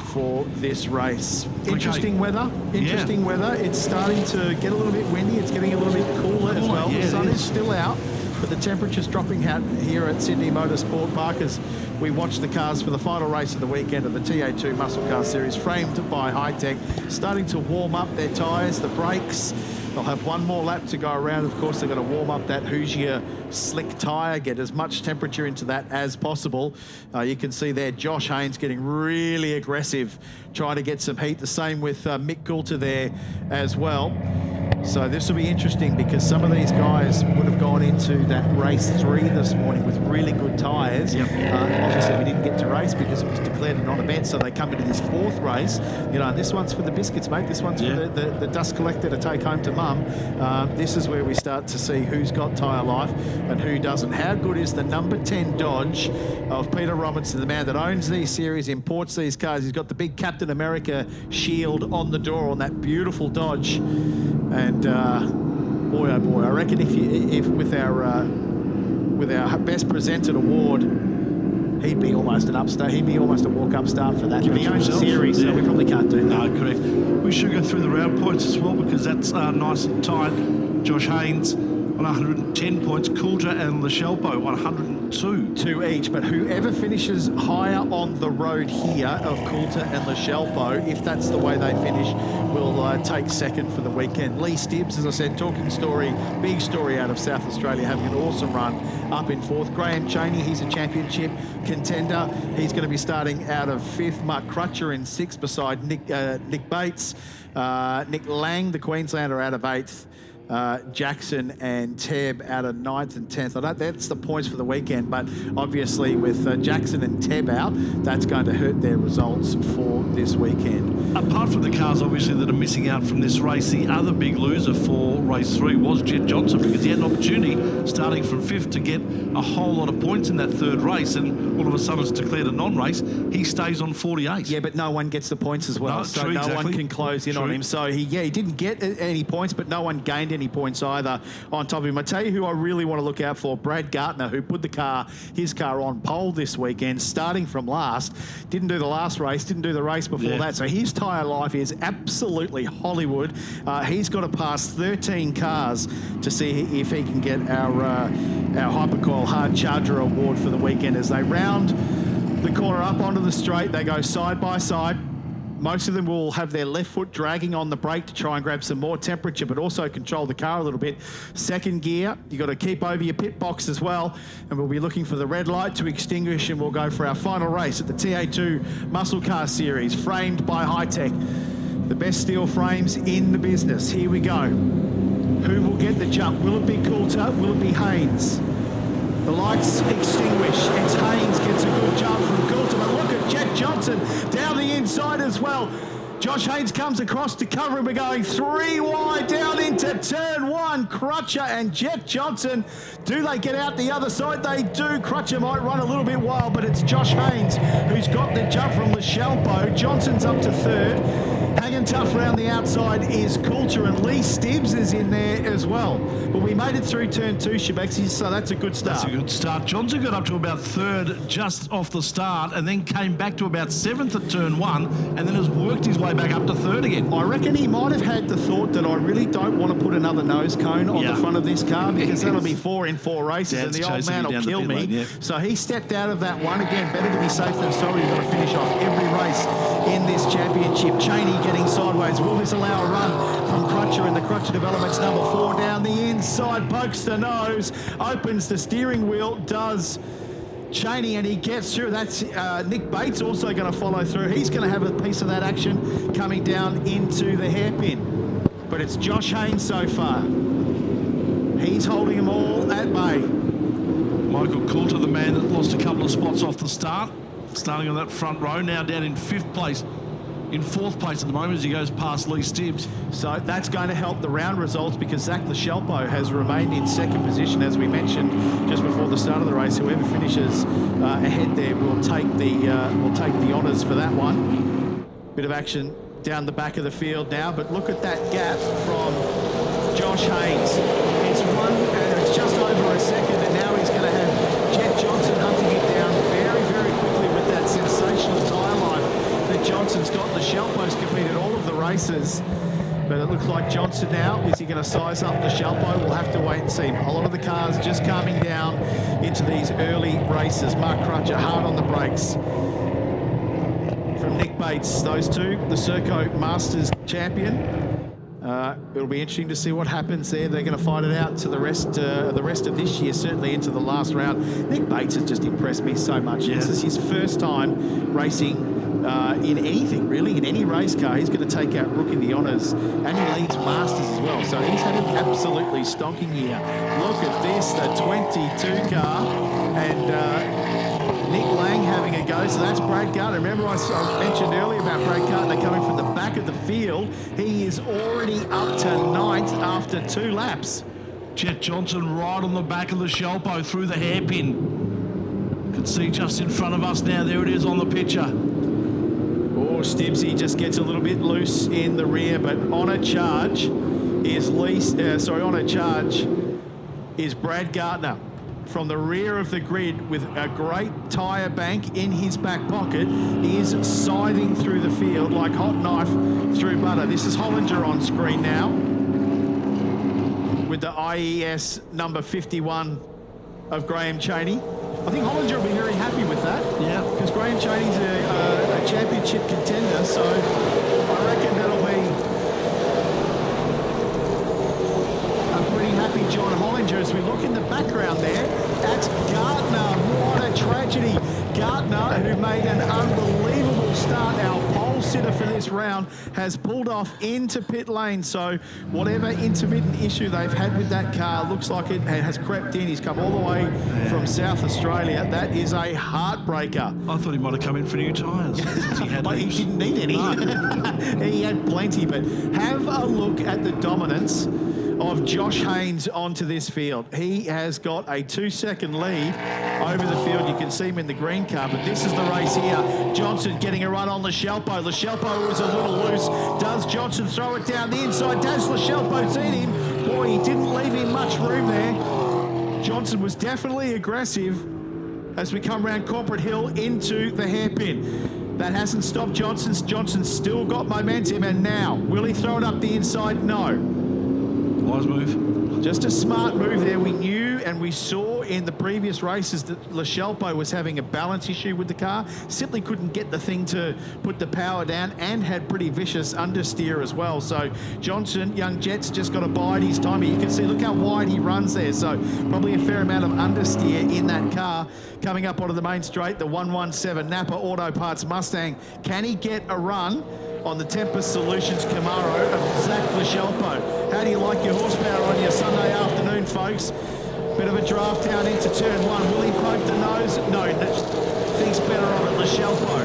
for this race. Interesting weather. It's starting to get a little bit windy. It's getting a little bit cooler as well. The sun is still out, but the temperature's dropping out here at Sydney Motorsport Park as we watch the cars for the final race of the weekend of the TA2 Muscle Car Series, framed by Hi-Tec, starting to warm up their tyres, the brakes. They'll have one more lap to go around. Of course, they're going to warm up that Hoosier slick tyre, get as much temperature into that as possible. You can see there Josh Haynes getting really aggressive, trying to get some heat. The same with Mick Coulter there as well. So this will be interesting because some of these guys would have gone into that race 3 this morning with really good tyres. Obviously, we didn't get to race because it was declared a non-event, so they come into this 4th race. You know, this one's for the biscuits, mate. This one's for the dust collector to take home to mum. This is where we start to see who's got tyre life and who doesn't. How good is the number 10 Dodge of Peter Robinson, the man that owns these series, imports these cars? He's got the big Captain America shield on the door on that beautiful Dodge. And boy, oh boy, I reckon if with our best presented award, he'd be almost an upstart. He'd be almost a walk-up start for that. But he owns the series, so we probably can't do that. No, correct. We should go through the round points as well because that's nice and tight. Josh Haynes on 110 points, Coulter and Lachelpo 102. 2 each, but whoever finishes higher on the road here of Coulter and Lachelpo, if that's the way they finish, will take second for the weekend. Lee Stibbs, as I said, talking story, big story out of South Australia, having an awesome run up in 4th. Graham Chaney, he's a championship contender. He's going to be starting out of 5th. Mark Crutcher in 6th beside Nick Bates. Nick Lang, the Queenslander, out of 8th. Jackson and Tebb out of 9th and 10th. That's the points for the weekend, but obviously with Jackson and Tebb out, that's going to hurt their results for this weekend. Apart from the cars, obviously, that are missing out from this race, the other big loser for race 3 was Jet Johnson because he had an opportunity starting from 5th to get a whole lot of points in that 3rd race, and all of a sudden it's declared a non-race. He stays on 48. Yeah, but no one gets the points as well, so no one can close in on him. So he didn't get any points, but no one gained any points either on top of him. I tell you who I really want to look out for, Brad Gartner, who put his car on pole this weekend, starting from last. Didn't do the last race, didn't do the race before that. So his tyre life is absolutely Hollywood. He's got to pass 13 cars to see if he can get our Hypercoil Hard Charger Award for the weekend. As they round the corner up onto the straight, they go side by side. Most of them will have their left foot dragging on the brake to try and grab some more temperature, but also control the car a little bit. Second gear, you've got to keep over your pit box as well, and we'll be looking for the red light to extinguish, and we'll go for our final race at the TA2 Muscle Car Series, framed by Hi-Tec. The best steel frames in the business. Here we go. Who will get the jump? Will it be Coulter? Will it be Haynes? The lights extinguish. It's Haynes gets a good jump from Coulter, but look at Jet Johnson down the inside as well. Josh Haynes comes across to cover him. We're going 3 wide down into turn 1. Crutcher and Jet Johnson. Do they get out the other side? They do. Crutcher might run a little bit wild, but it's Josh Haynes who's got the jump from Lachelpo. Johnson's up to 3rd. Hanging tough around the outside is Coulter, and Lee Stibbs is in there as well. But we made it through turn 2, Shebexy, so that's a good start. That's a good start. Johnson got up to about 3rd just off the start and then came back to about 7th at turn 1 and then has worked his way back up to 3rd again. I reckon he might have had the thought that I really don't want to put another nose cone on the front of this car because that'll be 4 in 4 races and the old man will kill me. So he stepped out of that one. Again, better to be safe than sorry. You've got to finish off every race in this championship. Cheney getting sideways. Will this allow a run from Crutcher, and the Crutcher Developments number 4 down the inside, pokes the nose, opens the steering wheel, does Cheney, and he gets through. That's Nick Bates also going to follow through. He's going to have a piece of that action coming down into the hairpin. But it's Josh Haynes so far. He's holding them all at bay. Michael Coulter, the man that lost a couple of spots off the start, starting on that front row, now down in 5th place. In 4th place at the moment as he goes past Lee Stibbs. So that's going to help the round results because Zach Lachelpo has remained in 2nd position, as we mentioned just before the start of the race. Whoever finishes ahead there will take the honours for that one. Bit of action down the back of the field now, but look at that gap from Josh Haynes. It's just over a second, and now he's going to have Jet Johnson hunting it down very, very quickly with that sensational tyre life that Johnson's got. Lachelpo's completed all of the races, but it looks like Johnson now, is he going to size up Lachelpo? We'll have to wait and see. A lot of the cars just coming down into these early races. Mark Crutcher hard on the brakes. From Nick Bates, those two, the Serco Masters champion. It'll be interesting to see what happens there. They're going to fight it out to the rest of this year, certainly into the last round. Nick Bates has just impressed me so much. Yeah. This is his first time racing in anything, really, in any race car. He's going to take out Rook in the honours, and he leads Masters as well. So he's had an absolutely stonking year. Look at this, the 22 car, and Nick Lang having a go. So that's Brad Gardner. Remember I mentioned earlier about Brad Gardner coming from the back of the field. He is already up to 9th after 2 laps. Jet Johnson right on the back of the Lachelpo through the hairpin. Can see just in front of us now. There it is on the picture. Oh, Stibbsy just gets a little bit loose in the rear, but on a charge is Brad Gardner from the rear of the grid with a great tyre bank in his back pocket. He is scything through the field like hot knife through butter. This is Hollinger on screen now with the IES number 51 of Graham Cheney. I think Hollinger will be very happy with that. Yeah. Because Graham Cheney's a championship contender, so I reckon that'll be a pretty happy John Hollinger. As we look in the background there, that's Gardner. What a tragedy. Gardner, who made an unbelievable start, our pole sitter for this round, has pulled off into pit lane. So whatever intermittent issue they've had with that car, looks like it has crept in. He's come all the way from South Australia. That is a heartbreaker. I thought he might have come in for new tyres. He didn't need any. No. He had plenty, but have a look at the dominance of Josh Haynes onto this field. He has got a 2-second lead over the field. You can see him in the green car, but this is the race here. Johnson getting a run on Lachelpo. Lachelpo was a little loose. Does Johnson throw it down the inside? Does Lachelpo see him? Boy, he didn't leave him much room there. Johnson was definitely aggressive as we come around Corporate Hill into the hairpin. That hasn't stopped Johnson. Johnson's still got momentum, and now, will he throw it up the inside? No. Wise move. Just a smart move there. We knew and we saw in the previous races that Lachelpo was having a balance issue with the car. Simply couldn't get the thing to put the power down and had pretty vicious understeer as well. So Johnson, young Jet's just got to bide his time. You can see, look how wide he runs there. So probably a fair amount of understeer in that car. Coming up onto the main straight, the 117 Napa Auto Parts Mustang. Can he get a run on the Tempest Solutions Camaro of Zach Lachelpo? How do you like your horsepower on your Sunday afternoon, folks? Bit of a draft down into turn 1. Will he poke the nose? No, thinks better of it. Lachelpo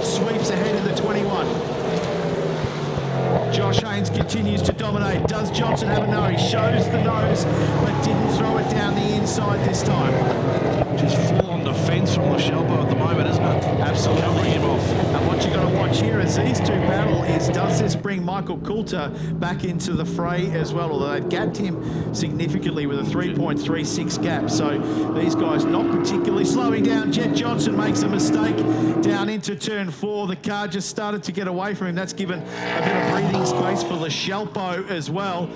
sweeps ahead in the 21. Josh Haynes continues to dominate. Does Johnson have a no? He shows the nose, but didn't throw it down the inside this time. Just full on defence from Lachelpo at the moment, isn't it? Absolutely. Covering him off. And what you've got to watch here as these two battle is, does this bring Michael Coulter back into the fray as well? Although they've gapped him significantly with a 3.36 gap. So these guys not particularly slowing down. Jet Johnson makes a mistake down into turn 4. The car just started to get away from him. That's given a bit of breathing space for Lachelpo as well.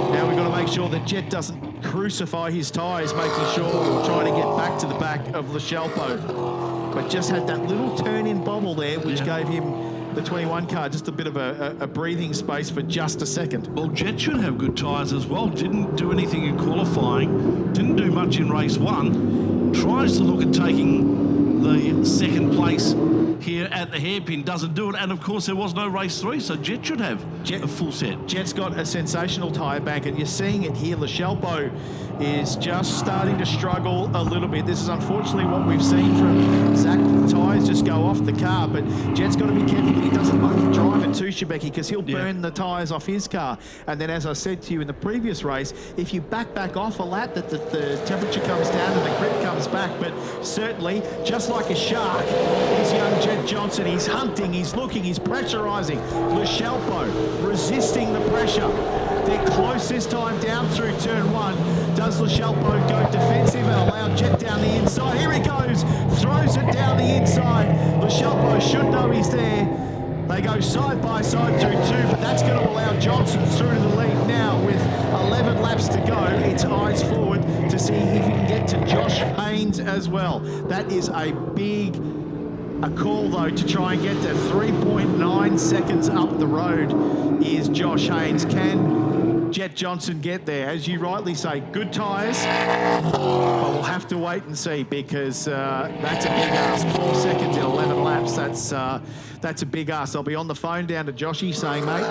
Now we've got to make sure that Jet doesn't crucify his tyres, making sure we're trying to get back to the back of Lachelpo. But just had that little turn-in bobble there, which gave him, the 21 car, just a bit of a breathing space for just a second. Well, Jet should have good tyres as well. Didn't do anything in qualifying, didn't do much in race 1. Tries to look at taking the second place here at the hairpin, doesn't do it, and of course there was no race 3, so Jet should have a full set. Jet's got a sensational tyre bank, and you're seeing it here. Lachelpo is just starting to struggle a little bit. This is unfortunately what we've seen from Zach. The tyres just go off the car, but Jet's got to be careful that he doesn't overdrive it too, Shebeki, because he'll burn the tyres off his car. And then, as I said to you in the previous race, if you back off a lap, that the temperature comes down and the grip comes back. But certainly, just like a shark, this young Jet Johnson, he's hunting, he's looking, he's pressurising. Lachelpo resisting the pressure. They're close this time down through turn 1. Does Lachelpo go defensive and allow Jet down the inside? Here he goes, throws it down the inside. Lachelpo should know he's there. They go side by side through 2, but that's going to allow Johnson through to the lead now with 11 laps to go. It's eyes forward to see if he can get to Josh Haynes as well. That is a call, though, to try and get to 3.9 seconds up the road is Josh Haynes. Can Jet Johnson get there? As you rightly say, good tyres, but we'll have to wait and see, because that's a big ask. 4 seconds in 11 laps, that's a big ask. I'll be on the phone down to Joshy saying, mate,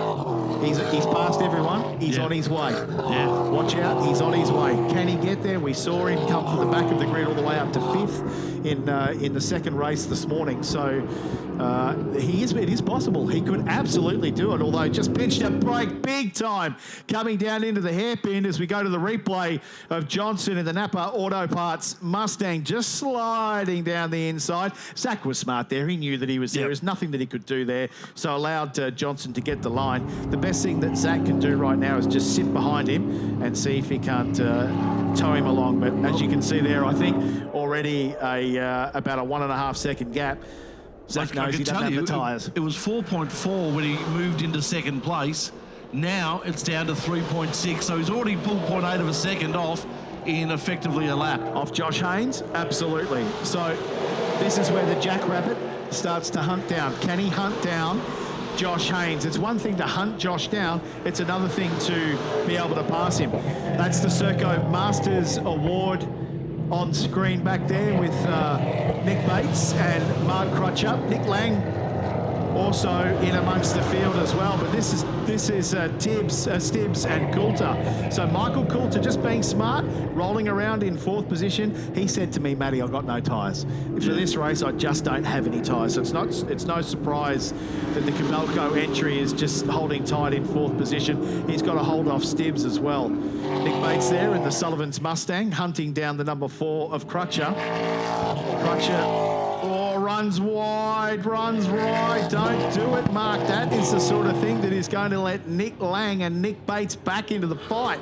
he's passed everyone. He's on his way. Watch out, he's on his way. Can he get there? We saw him come from the back of the grid all the way up to 5th in the second race this morning. So it is possible. He could absolutely do it, although just pinched a brake big time coming down into the hairpin as we go to the replay of Johnson in the Napa Auto Parts Mustang, just sliding down the inside. Zach was smart there. He knew that he was there. There's nothing that he could do there, so allowed Johnson to get the line. The best thing that Zach can do right now is just sit behind him and see if he can't tow him along. But as you can see there, I think already about a 1.5 second gap. Zach knows he doesn't have the tyres. It was 4.4 when he moved into second place. Now it's down to 3.6, so he's already pulled 0.8 of a second off in effectively a lap. Off Josh Haynes? Absolutely. So this is where the Jackrabbit starts to hunt down. Can he hunt down Josh Haynes? It's one thing to hunt Josh down, it's another thing to be able to pass him. That's the Serco Masters Award on screen back there with Nick Bates and Mark Crutchup. Nick Lang also in amongst the field as well, but this is Stibbs and Coulter. So Michael Coulter just being smart, rolling around in 4th position. He said to me, Matty, I've got no tyres. For this race, I just don't have any tyres. So it's no surprise that the Cabelco entry is just holding tight in 4th position. He's got to hold off Stibbs as well. Nick Bates there in the Sullivan's Mustang, hunting down the number 4 of Crutcher. Runs wide, runs right. Don't do it, Mark. That is the sort of thing that is going to let Nick Lang and Nick Bates back into the fight.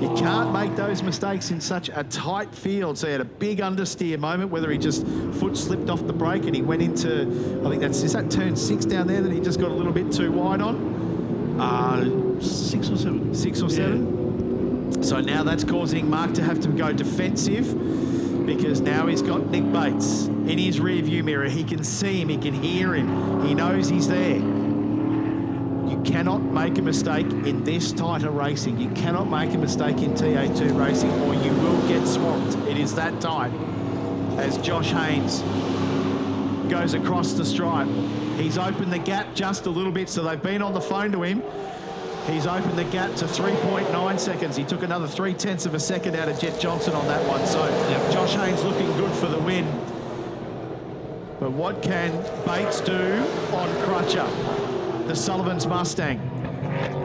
You can't make those mistakes in such a tight field. So he had a big understeer moment, whether he just foot slipped off the brake and he went into, I think is that turn 6 down there that he just got a little bit too wide on? 6 or 7. 6 or 7. So now that's causing Mark to have to go defensive, because now he's got Nick Bates in his rear view mirror. He can see him, he can hear him, he knows he's there. You cannot make a mistake in this tighter racing. You cannot make a mistake in TA2 racing, or you will get swamped. It is that tight. As Josh Haynes goes across the stripe, he's opened the gap just a little bit, so they've been on the phone to him. He's opened the gap to 3.9 seconds. He took another 0.3 of a second out of Jet Johnson on that one. So Josh Haynes looking good for the win. But what can Bates do on Crutcher? the Sullivan's Mustang.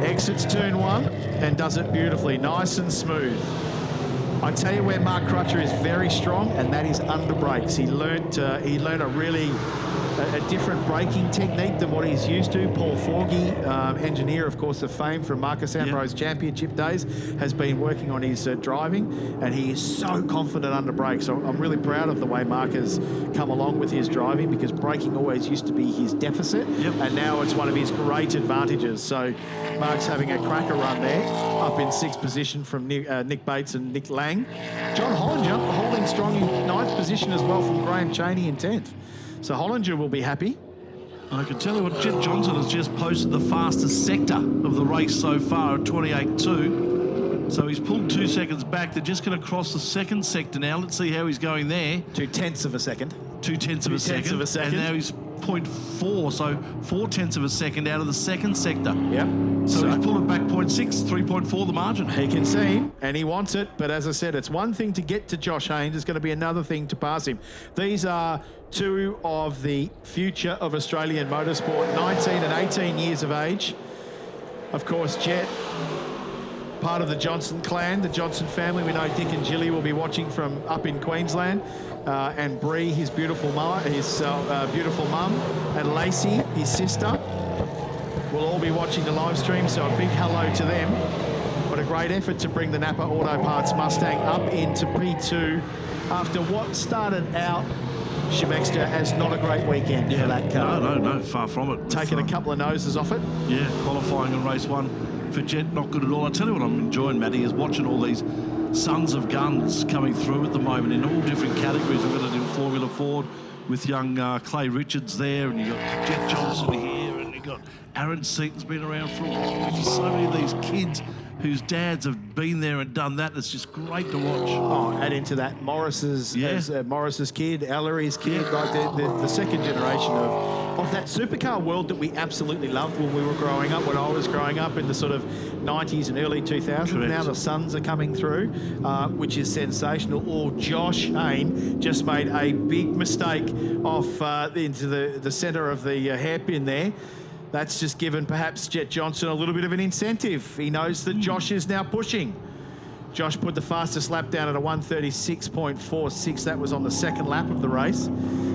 Exits turn 1 and does it beautifully, nice and smooth. I tell you where Mark Crutcher is very strong, and that is under brakes. He learnt a really different braking technique than what he's used to. Paul Forgy, engineer, of course, of fame from Marcus Ambrose Championship days, has been working on his driving, and he is so confident under brakes. So I'm really proud of the way Mark has come along with his driving, because braking always used to be his deficit, and now it's one of his great advantages. So Mark's having a cracker run there, up in 6th position from Nick Bates and Nick Lang. John Hollinger holding strong in 9th position as well from Graham Cheney in 10th. So Hollinger will be happy. I can tell you what, Jet Johnson has just posted the fastest sector of the race so far at 28.2. So he's pulled 2 seconds back. They're just going to cross the 2nd sector now. Let's see how he's going there. 2/10 of a second. 2/10 of a second. of a second. And now he's 0.4, so 0.4 of a second out of the 2nd sector. Yep. So he's pulled it back 0.6, 3.4 the margin. He can see him, and he wants it. But as I said, it's one thing to get to Josh Haynes. It's going to be another thing to pass him. These are two of the future of Australian motorsport, 19 and 18 years of age. Of course, Jet, part of the Johnson clan, the Johnson family. We know Dick and Jilly will be watching from up in Queensland. And Bree, his beautiful mum, and Lacey, his sister, will all be watching the live stream, so a big hello to them. What a great effort to bring the Napa Auto Parts Mustang up into P2 after what started out, Shemexter, as not a great weekend for that car. No, far from it. Taking a couple of noses off it. Yeah, qualifying in race 1 for Jet, not good at all. I tell you what I'm enjoying, Matty, is watching all these sons of guns coming through at the moment in all different categories. We've got it in Formula Ford with young Clay Richards there, and you've got Jet Johnson here, and you've got Aaron Seaton's been around for a while. There's just so many of these kids whose dads have been there and done that. It's just great to watch. Oh, add into that Morris's kid, Ellery's kid, like the second generation of that supercar world that we absolutely loved when we were growing up, when I was growing up in the sort of 90s and early 2000s. Correct. Now the sons are coming through, which is sensational. Oh, Josh Hayne just made a big mistake off into the centre of the hairpin there. That's just given perhaps Jet Johnson a little bit of an incentive. He knows that Josh is now pushing. Josh put the fastest lap down at a 1:36.46. That was on the 2nd lap of the race.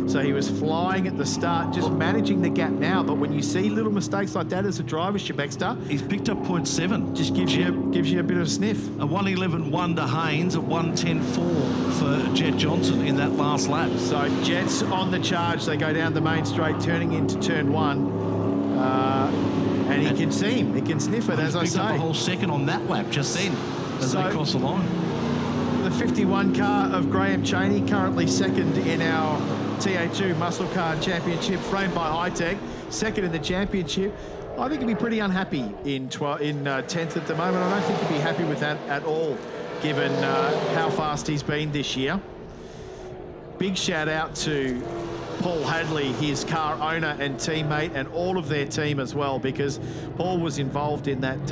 So he was flying at the start, just managing the gap now. But when you see little mistakes like that as a driver, Shebexter, he's picked up 0.7. Just gives you a bit of a sniff. A 1:11.1 to Haynes, a 1:10.4 for Jet Johnson in that last lap. So Jet's on the charge. They go down the main straight, turning into turn 1. And he can see him. He can sniff it, as I say. Picked up a whole second on that lap just then as they cross the line. The 51 car of Graham Cheney, currently 2nd in our TA2 Muscle Car Championship, framed by Hi-Tec, 2nd in the championship. I think he'd be pretty unhappy in 10th at the moment. I don't think he'd be happy with that at all, given how fast he's been this year. Big shout out to Paul Hadley, his car owner and teammate, and all of their team as well, because Paul was involved in that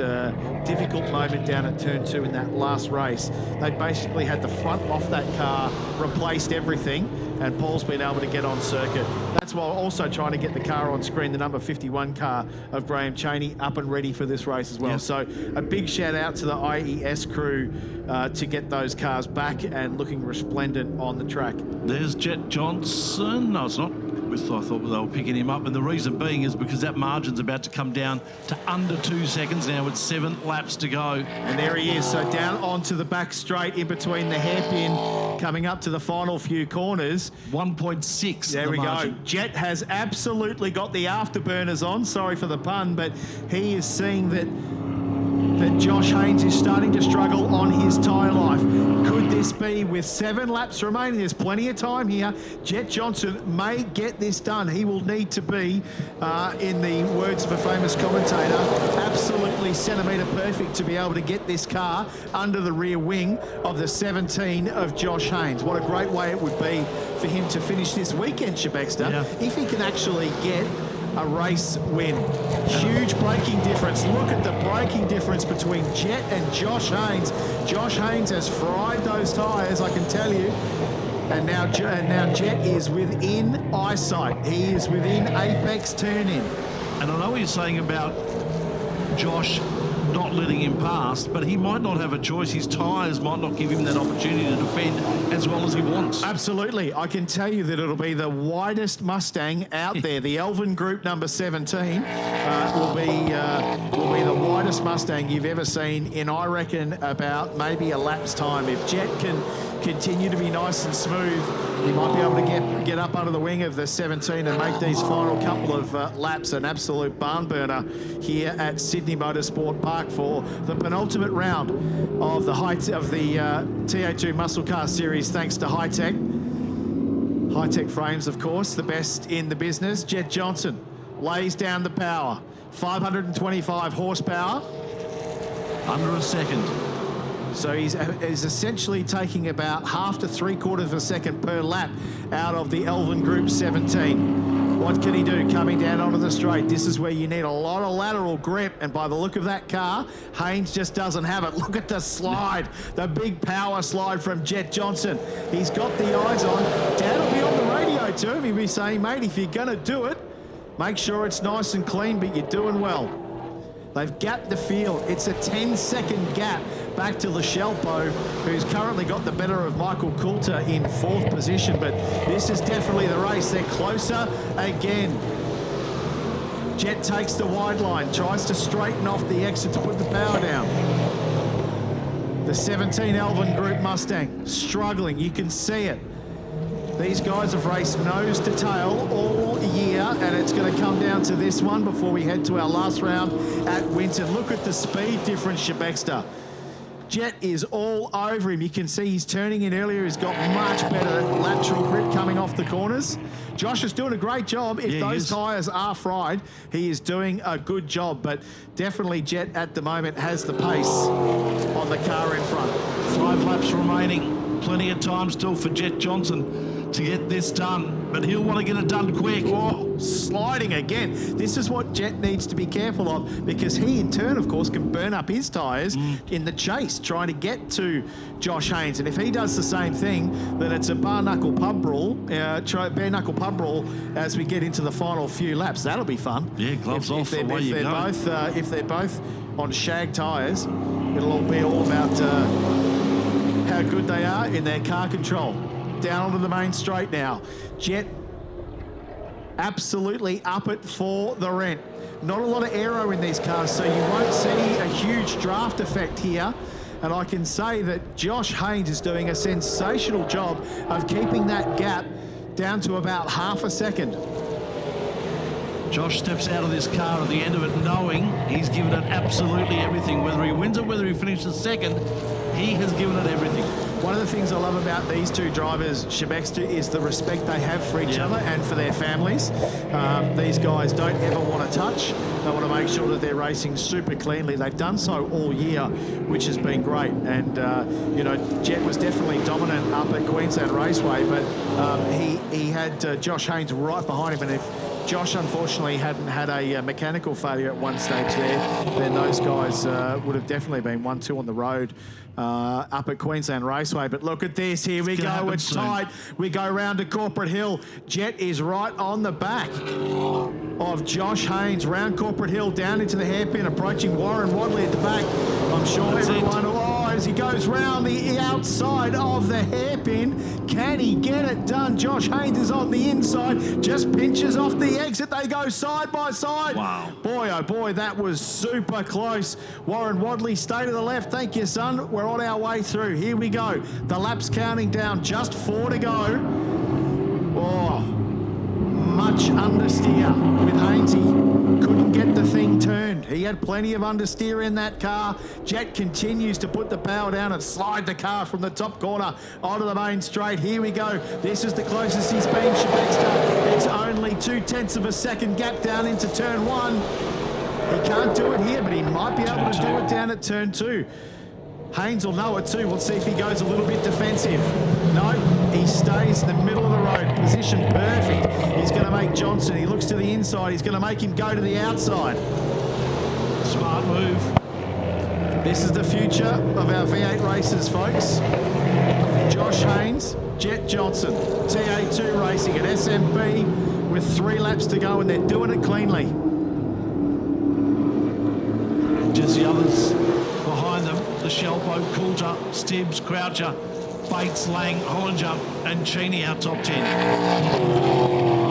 difficult moment down at turn 2 in that last race. They basically had the front off that car, replaced everything, and Paul's been able to get on circuit. That's while also trying to get the car on screen, the number 51 car of Graham Cheney, up and ready for this race as well. Yep. So a big shout out to the IES crew to get those cars back and looking resplendent on the track. There's Jet Johnson. No, it's not. I thought they were picking him up, and the reason being is because that margin's about to come down to under 2 seconds now with 7 laps to go. And there he is, so down onto the back straight in between the hairpin, coming up to the final few corners. 1.6. There we go. Jet has absolutely got the afterburners on, sorry for the pun, but he is seeing that Josh Haynes is starting to struggle on his tyre life. Could this be, with 7 laps remaining, there's plenty of time here, Jet Johnson may get this done. He will need to be, in the words of a famous commentator, absolutely centimetre perfect to be able to get this car under the rear wing of the 17 of Josh Haynes. What a great way it would be for him to finish this weekend, Shebexter, if he can actually get a race win. Huge braking difference. Look at the braking difference between Jet and Josh Haynes. Josh Haynes has fried those tyres, I can tell you. And now Jet is within eyesight. He is within apex turn-in. And I know he's saying about Josh not letting him pass, but he might not have a choice. His tyres might not give him that opportunity to defend as well as he wants. Absolutely. I can tell you that it'll be the widest Mustang out there. The Elvin Group number 17 will be the widest Mustang you've ever seen in, I reckon, about maybe a lap's time. If Jet can continue to be nice and smooth, he might be able to get up under the wing of the 17 and make these final couple of laps an absolute barn burner here at Sydney Motorsport Park for the penultimate round of the TA2 Muscle Car Series, thanks to Hi-Tec. Hi-Tec frames, of course, the best in the business. Jet Johnson lays down the power. 525 horsepower. Under a second. So he's essentially taking about half to 3/4 of a second per lap out of the Elvin Group 17. What can he do coming down onto the straight? This is where you need a lot of lateral grip, and by the look of that car, Haynes just doesn't have it. Look at the slide, the big power slide from Jet Johnson. He's got the eyes on. Dad will be on the radio to him. He'll be saying, mate, if you're going to do it, make sure it's nice and clean, but you're doing well. They've gapped the field. It's a 10-second gap back to Lachelpo, who's currently got the better of Michael Coulter in 4th position, but this is definitely the race. They're closer again. Jet takes the wide line, tries to straighten off the exit to put the power down. The 17 Elvin Group Mustang struggling, you can see it. These guys have raced nose to tail all year, and it's going to come down to this one before we head to our last round at Winton. Look at the speed difference, Shebexter. Jet is all over him. You can see he's turning in earlier. He's got much better lateral grip coming off the corners. Josh is doing a great job. If those tyres are fried, he is doing a good job. But definitely Jet at the moment has the pace on the car in front. 5 laps remaining. Plenty of time still for Jet Johnson to get this done, but he'll want to get it done quick. Oh, sliding again. This is what Jet needs to be careful of, because he in turn, of course, can burn up his tyres in the chase trying to get to Josh Haynes. And if he does the same thing, then it's a bare knuckle pub brawl as we get into the final few laps. That'll be fun. Yeah, gloves off, away you go. If they're both on shag tyres, it'll all be all about how good they are in their car control. Down onto the main straight now. Jet absolutely up it for the rent. Not a lot of aero in these cars, so you won't see a huge draft effect here. And I can say that Josh Haynes is doing a sensational job of keeping that gap down to about half a second. Josh steps out of this car at the end of it knowing he's given it absolutely everything. Whether he wins it, whether he finishes second, he has given it everything. One of the things I love about these two drivers, Shebexter, is the respect they have for each other and for their families. These guys don't ever want to touch. They want to make sure that they're racing super cleanly. They've done so all year, which has been great. And, you know, Jet was definitely dominant up at Queensland Raceway, but he had Josh Haynes right behind him. And if Josh, unfortunately, hadn't had a mechanical failure at one stage there, then those guys would have definitely been 1-2 on the road up at Queensland Raceway. But look at this. Here we go. It's tight. We go round to Corporate Hill. Jet is right on the back of Josh Haynes. Round Corporate Hill, down into the hairpin, approaching Warren Wadley at the back. I'm sure everyone will... as he goes round the outside of the hairpin. Can he get it done? Josh Haynes is on the inside, just pinches off the exit. They go side by side. Wow. Boy, oh boy, that was super close. Warren Wadley, stay to the left. Thank you, son. We're on our way through. Here we go. The lap's counting down, just 4 to go. Oh, much understeer with Hainesy. Couldn't get the thing turned. He had plenty of understeer in that car. Jet continues to put the power down and slide the car from the top corner onto the main straight. Here we go. This is the closest he's been, Shebexter. It's only 0.2 of a second gap down into turn 1. He can't do it here, but he might be able to do it down at turn 2. Haynes will know it too. We'll see if he goes a little bit defensive. No, he stays in the middle of the road. Position perfect. He's going to make Johnson. He looks to the inside. He's going to make him go to the outside. Smart move. This is the future of our V8 races, folks. Josh Haynes, Jet Johnson, TA2 racing at SMP with 3 laps to go, and they're doing it cleanly. Just the others behind them, the Shelpo, Coulter, Stibbs, Croucher, Bates, Lang, Hollinger and Cheney, our top 10.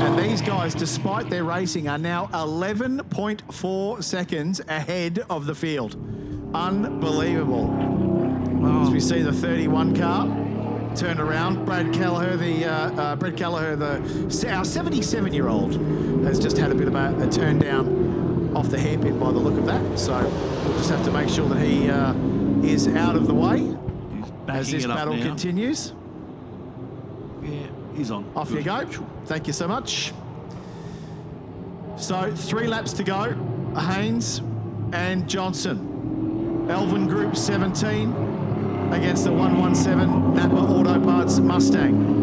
And these guys, despite their racing, are now 11.4 seconds ahead of the field. Unbelievable. As we see the 31 car turn around, Brad Kelleher, our 77-year-old, has just had a bit of a turn down off the hairpin by the look of that. So we'll just have to make sure that he is out of the way as this battle continues. Yeah, he's on. Off you go. Thank you so much. So 3 laps to go. Haynes and Johnson. Elvin Group 17 against the 117 Napa Auto Parts Mustang.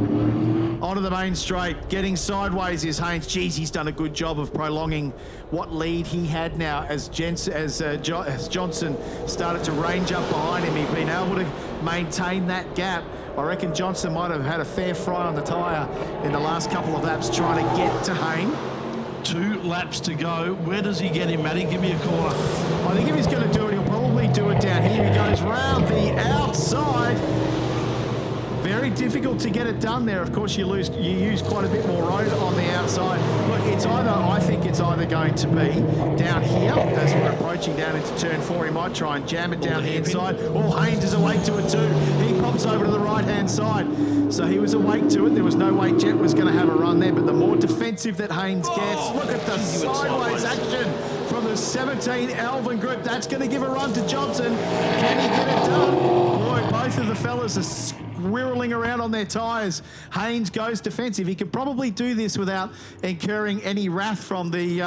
Onto the main straight, getting sideways is Haynes. Geez, he's done a good job of prolonging what lead he had now as Johnson started to range up behind him. He's been able to maintain that gap. I reckon Johnson might have had a fair fry on the tyre in the last couple of laps trying to get to Haynes. 2 laps to go. Where does he get him, Matty? Give me a corner. I think if he's going to do it, he'll probably do it down here. He goes round the outside. Very difficult to get it done there. Of course, you use quite a bit more road on the outside. Look, I think it's either going to be down here as we're approaching down into turn 4. He might try and jam it down the inside. Or Haynes is awake to it too. He pops over to the right-hand side. So he was awake to it. There was no way Jet was going to have a run there, but the more defensive that Haynes gets, look at the sideways action from the 17 Elvin Group. That's going to give a run to Johnson. Can he get it done? Boy, both of the fellas are squirreling around on their tyres. Haynes goes defensive. He could probably do this without incurring any wrath from the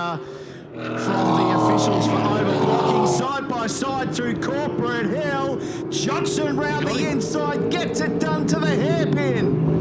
officials for overblocking. Side by side through Corporate Hill. Johnson round the inside, gets it done to the hairpin.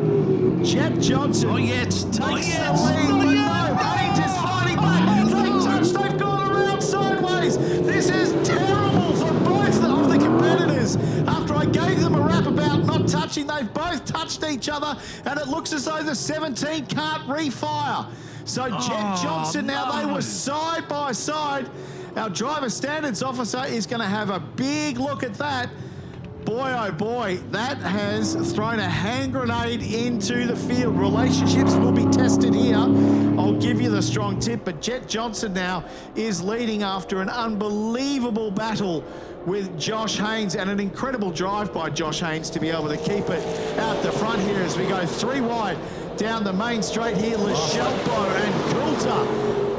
Jet Johnson takes the lead, but no, Haynes is fighting back. They touch, they've gone around sideways. This is terrible for both of the competitors. After I gave them a rap about not touching, they've both touched each other, and it looks as though the 17 can't refire. So Jet Johnson, now they were side by side. Our driver standards officer is going to have a big look at that. Boy, oh boy, that has thrown a hand grenade into the field. Relationships will be tested here. I'll give you the strong tip, but Jet Johnson now is leading after an unbelievable battle with Josh Haynes, and an incredible drive by Josh Haynes to be able to keep it out the front here as we go 3 wide down the main straight here. Lechelpo and Coulter.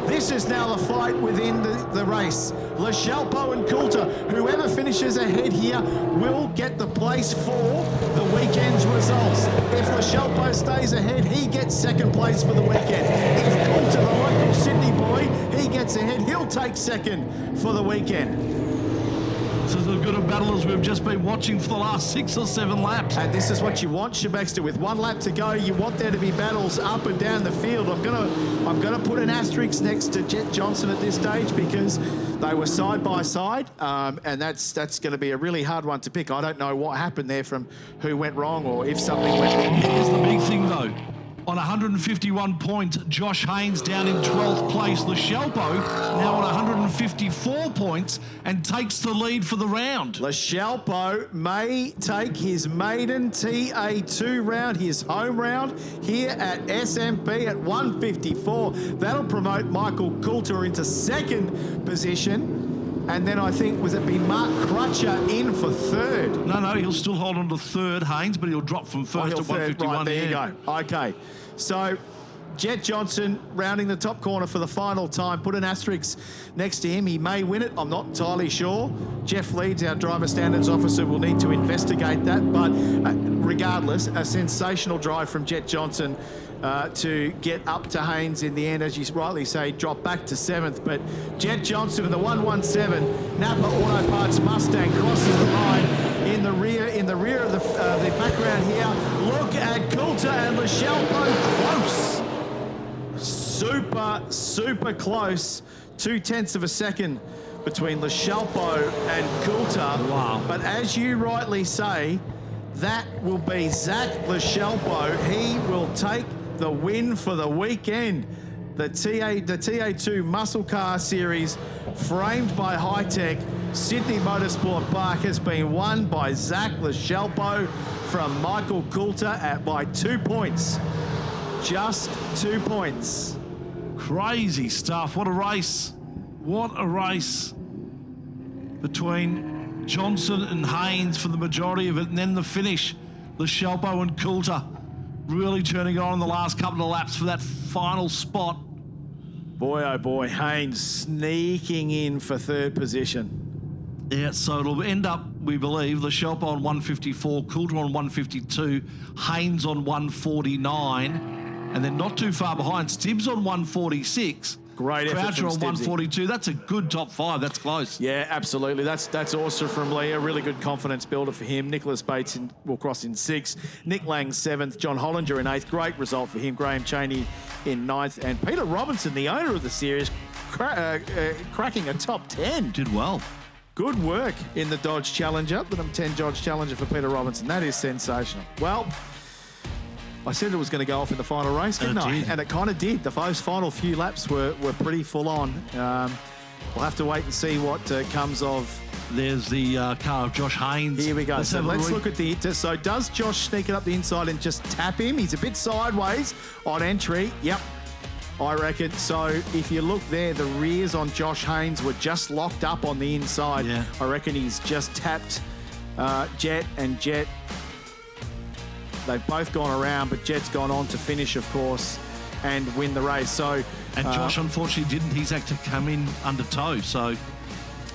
This is now the fight within the race. Lechelpo and Coulter, whoever finishes ahead here will get the place for the weekend's results. If Lechelpo stays ahead, he gets second place for the weekend. If Coulter, the local Sydney boy, he gets ahead, he'll take second for the weekend. This is as good a battle as we've just been watching for the last 6 or 7 laps. And this is what you want, Shebexter. With 1 lap to go, you want there to be battles up and down the field. I'm gonna put an asterisk next to Jet Johnson at this stage because they were side by side, and that's going to be a really hard one to pick. I don't know what happened there from who went wrong or if something went wrong. Here's the big thing though. On 151 points, Josh Haynes down in 12th place. Lechelpo now on 154 points and takes the lead for the round. Lechelpo may take his maiden TA2 round, his home round, here at SMP at 154. That'll promote Michael Coulter into second position. And then I think, was it be Mark Crutcher in for third? No, he'll still hold on to third, Haynes, but he'll drop from first to 151. Right, there you go. Okay. So Jet Johnson rounding the top corner for the final time. Put an asterisk next to him. He may win it. I'm not entirely sure. Jeff Leeds, our driver standards officer, will need to investigate that. But regardless, a sensational drive from Jet Johnson to get up to Haynes in the end, as you rightly say, drop back to 7th. But Jet Johnson in the 117 Napa Auto Parts Mustang crosses the line in the rear of the background here. Look at Coulter and Lechelpo close. Super close. 0.2 of a second between Lechelpo and Coulter. Wow. But as you rightly say, that will be Zach Lechelpo. He will take the win for the weekend. The TA2 Muscle Car Series, framed by Hi-Tec, Sydney Motorsport Park, has been won by Zach Lascelpo from Michael Coulter by 2 points. Just 2 points. Crazy stuff. What a race. What a race between Johnson and Haynes for the majority of it, and then the finish, Lascelpo and Coulter really turning on in the last couple of laps for that final spot. Boy, oh boy, Haynes sneaking in for third position. Yeah, so it'll end up, we believe, Lascelpo on 154, Coulter on 152, Haynes on 149, and then not too far behind, Stibbs on 146. Great effort Croucher from on Stibbsy. 142. That's a good top 5. That's close. Yeah, absolutely. That's awesome from Lee. A really good confidence builder for him. Nicholas Bates will cross in 6th. Nick Lang 7th. John Hollinger in 8th. Great result for him. Graham Cheney in 9th. And Peter Robinson, the owner of the series, cracking a top 10. Did well. Good work in the Dodge Challenger. The number 10 Dodge Challenger for Peter Robinson. That is sensational. Well, I said it was going to go off in the final race, didn't I? And it kind of did. Those final few laps were pretty full on. We'll have to wait and see what comes of. There's the car of Josh Haynes. Here we go. Let's look at the... So does Josh sneak it up the inside and just tap him? He's a bit sideways on entry. Yep, I reckon. So if you look there, the rears on Josh Haynes were just locked up on the inside. Yeah. I reckon he's just tapped Jet, and Jet... They've both gone around, but Jet's gone on to finish, of course, and win the race. So, and Josh unfortunately didn't. He's had to come in under tow. So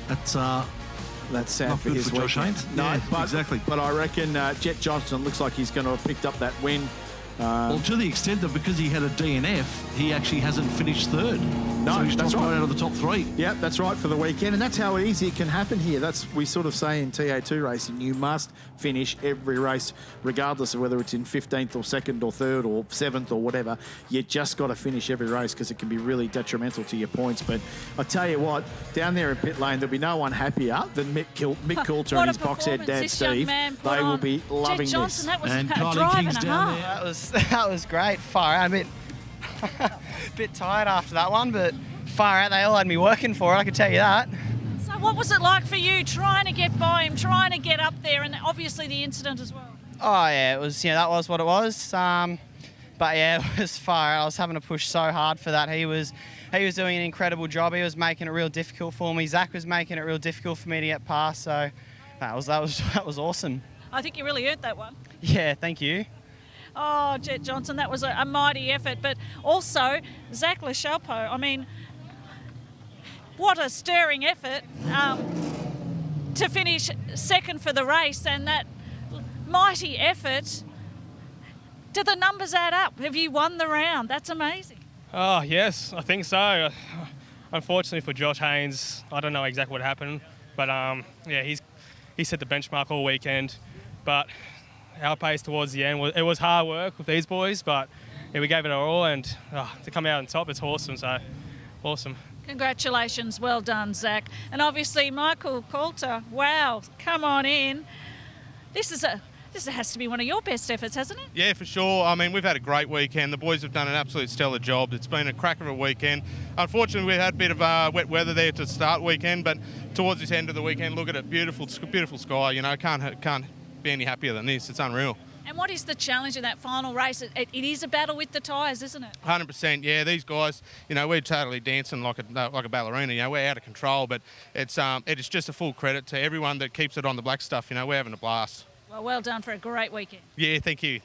that's sad for his Josh Haynes. No, yeah, exactly. But I reckon Jet Johnson looks like he's going to have picked up that win. Well, to the extent that because he had a DNF, he actually hasn't finished third. No, so he's that's right. out of the top 3. Yeah, that's right for the weekend, and that's how easy it can happen here. We sort of say in TA2 racing, you must finish every race, regardless of whether it's in 15th or 2nd or 3rd or 7th or whatever. You just got to finish every race because it can be really detrimental to your points. But I tell you what, down there in pit lane, therell be no one happier than Mick Coulter and his boxhead dad Steve. They will be loving Jet Johnson, this. That was and a Kylie drive King's and a down half. there. That was great. Far out. A bit tired after that one, but far out. They all had me working for it, I can tell you that. So what was it like for you trying to get by him, trying to get up there, and obviously the incident as well? Oh yeah, it was. That was what it was. But yeah, it was far out. I was having to push so hard for that. He was doing an incredible job. He was making it real difficult for me. Zach was making it real difficult for me to get past. So that was awesome. I think you really earned that one. Yeah, thank you. Oh, Jet Johnson, that was a mighty effort. But also, Zach Lascelpo, I mean, what a stirring effort to finish second for the race, and that mighty effort. Do the numbers add up? Have you won the round? That's amazing. Oh, yes, I think so. Unfortunately for Josh Haynes, I don't know exactly what happened, but yeah, he set the benchmark all weekend. But our pace towards the end, it was hard work with these boys, but yeah, we gave it our all, and to come out on top, it's awesome. So, awesome. Congratulations, well done, Zach. And obviously, Michael Coulter, wow, come on in. This has to be one of your best efforts, hasn't it? Yeah, for sure. I mean, we've had a great weekend. The boys have done an absolute stellar job. It's been a cracker of a weekend. Unfortunately, we had a bit of wet weather there to start weekend, but towards this end of the weekend, look at it, beautiful sky. Can't be any happier than this. It's unreal. And what is the challenge in that final race? It is a battle with the tyres, isn't it? 100%. Yeah, these guys, we're totally dancing like a ballerina. We're out of control, but it is just a full credit to everyone that keeps it on the black stuff. We're having a blast. Well done for a great weekend. Yeah, thank you.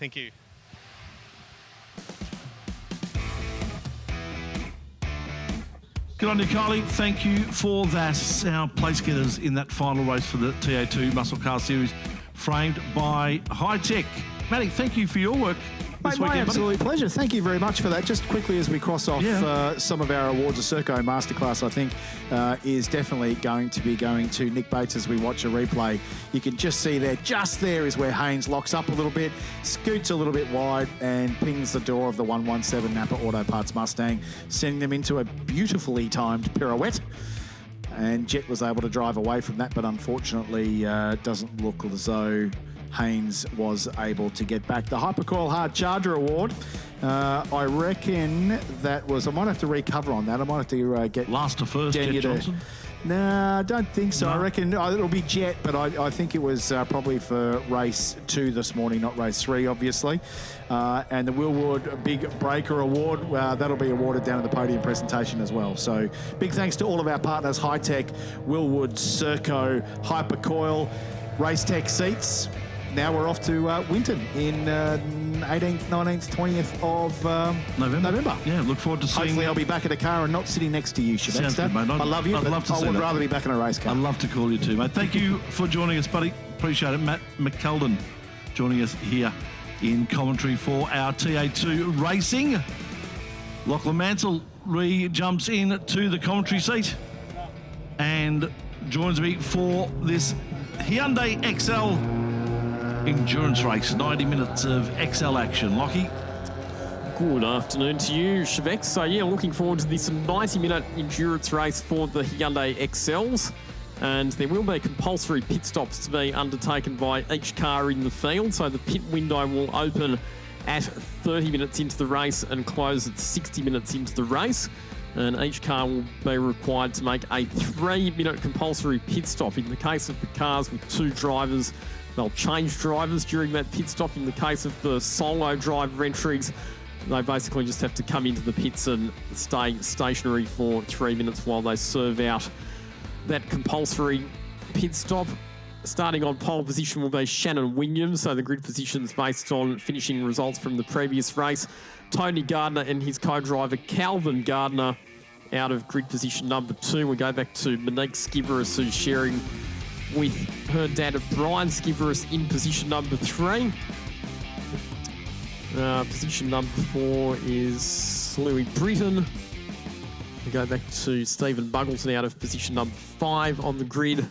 Good on you, Kylie. Thank you for that. Our place getters in that final race for the TA2 Muscle Car Series, framed by Hi-Tec. Matty, thank you for your work this My weekend, absolute pleasure. Thank you very much for that. Just quickly as we cross off some of our awards, the Serco Masterclass, I think, is definitely going to be going to Nick Bates as we watch a replay. You can just see there is where Haynes locks up a little bit, scoots a little bit wide, and pings the door of the 117 Napa Auto Parts Mustang, sending them into a beautifully timed pirouette. And Jet was able to drive away from that, but unfortunately doesn't look as though Haynes was able to get back. The Hypercoil Hard Charger Award, I reckon that was, I might have to recover on that. I might have to get... Last to first, Jet Johnson? No, I don't think so. No. I reckon it'll be Jet, but I think it was probably for race 2 this morning, not race 3, obviously. And the Willwood Big Breaker Award, that'll be awarded down in the podium presentation as well. So big thanks to all of our partners, Hi-Tec, Willwood, Serco, Hypercoil, Race Tech Seats. Now we're off to Winton in 18th, 19th, 20th of November. Yeah, look forward to seeing. Hopefully I'll be back in a car and not sitting next to you, Sounds good, mate. I love you, I'd love to I see would that. rather be back in a race car. I'd love to call you too, mate. Thank you for joining us, buddy. Appreciate it. Matt McKeldin joining us here in commentary for our TA2 racing. Lachlan Mansell jumps in to the commentary seat and joins me for this Hyundai XL endurance race. 90 minutes of XL action. Lockie. Good afternoon to you, Chevex. So yeah, looking forward to this 90-minute endurance race for the Hyundai XLs. And there will be compulsory pit stops to be undertaken by each car in the field. So the pit window will open at 30 minutes into the race and close at 60 minutes into the race. And each car will be required to make a 3-minute compulsory pit stop. In the case of the cars with 2 drivers, they'll change drivers during that pit stop. In the case of the solo driver entries, they basically just have to come into the pits and stay stationary for 3 minutes while they serve out that compulsory pit stop. Starting on pole position will be Shannon Williams, so the grid positions based on finishing results from the previous race. Tony Gardner and his co-driver Calvin Gardner out of grid position number 2. We go back to Monique Skiveris, who's sharing with her dad Brian Skiveris in position number 3. Position number 4 is Louis Britton. We go back to Stephen Buggleton out of position number 5 on the grid.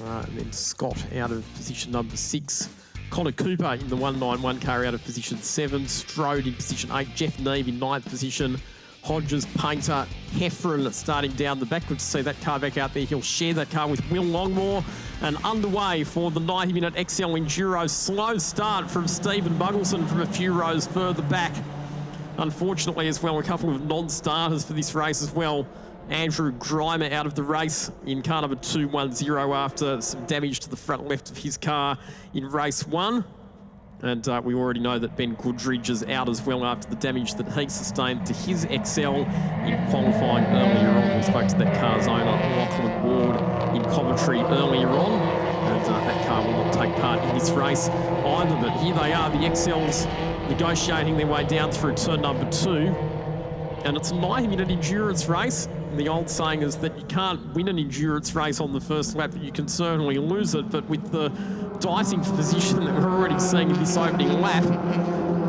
And then Scott out of position number 6. Connor Cooper in the 191 car out of position 7. Strode in position 8. Jeff Neve in 9th position. Hodges, Painter, Heffron starting down the back. Good to see that car back out there. He'll share that car with Will Longmore. And underway for the 90-minute XL Enduro. Slow start from Stephen Buggleson from a few rows further back. Unfortunately as well, a couple of non-starters for this race as well. Andrew Grimer out of the race in car number 210 after some damage to the front left of his car in race 1. And we already know that Ben Goodridge is out as well after the damage that he sustained to his XL in qualifying earlier on. We spoke to that car's owner, Lachlan Ward, in commentary earlier on. And that car will not take part in this race either. But here they are, the XLs negotiating their way down through turn number 2. And it's a 90-minute endurance race. And the old saying is that you can't win an endurance race on the first lap, but you can certainly lose it. But with the dicing position that we're already seeing in this opening lap,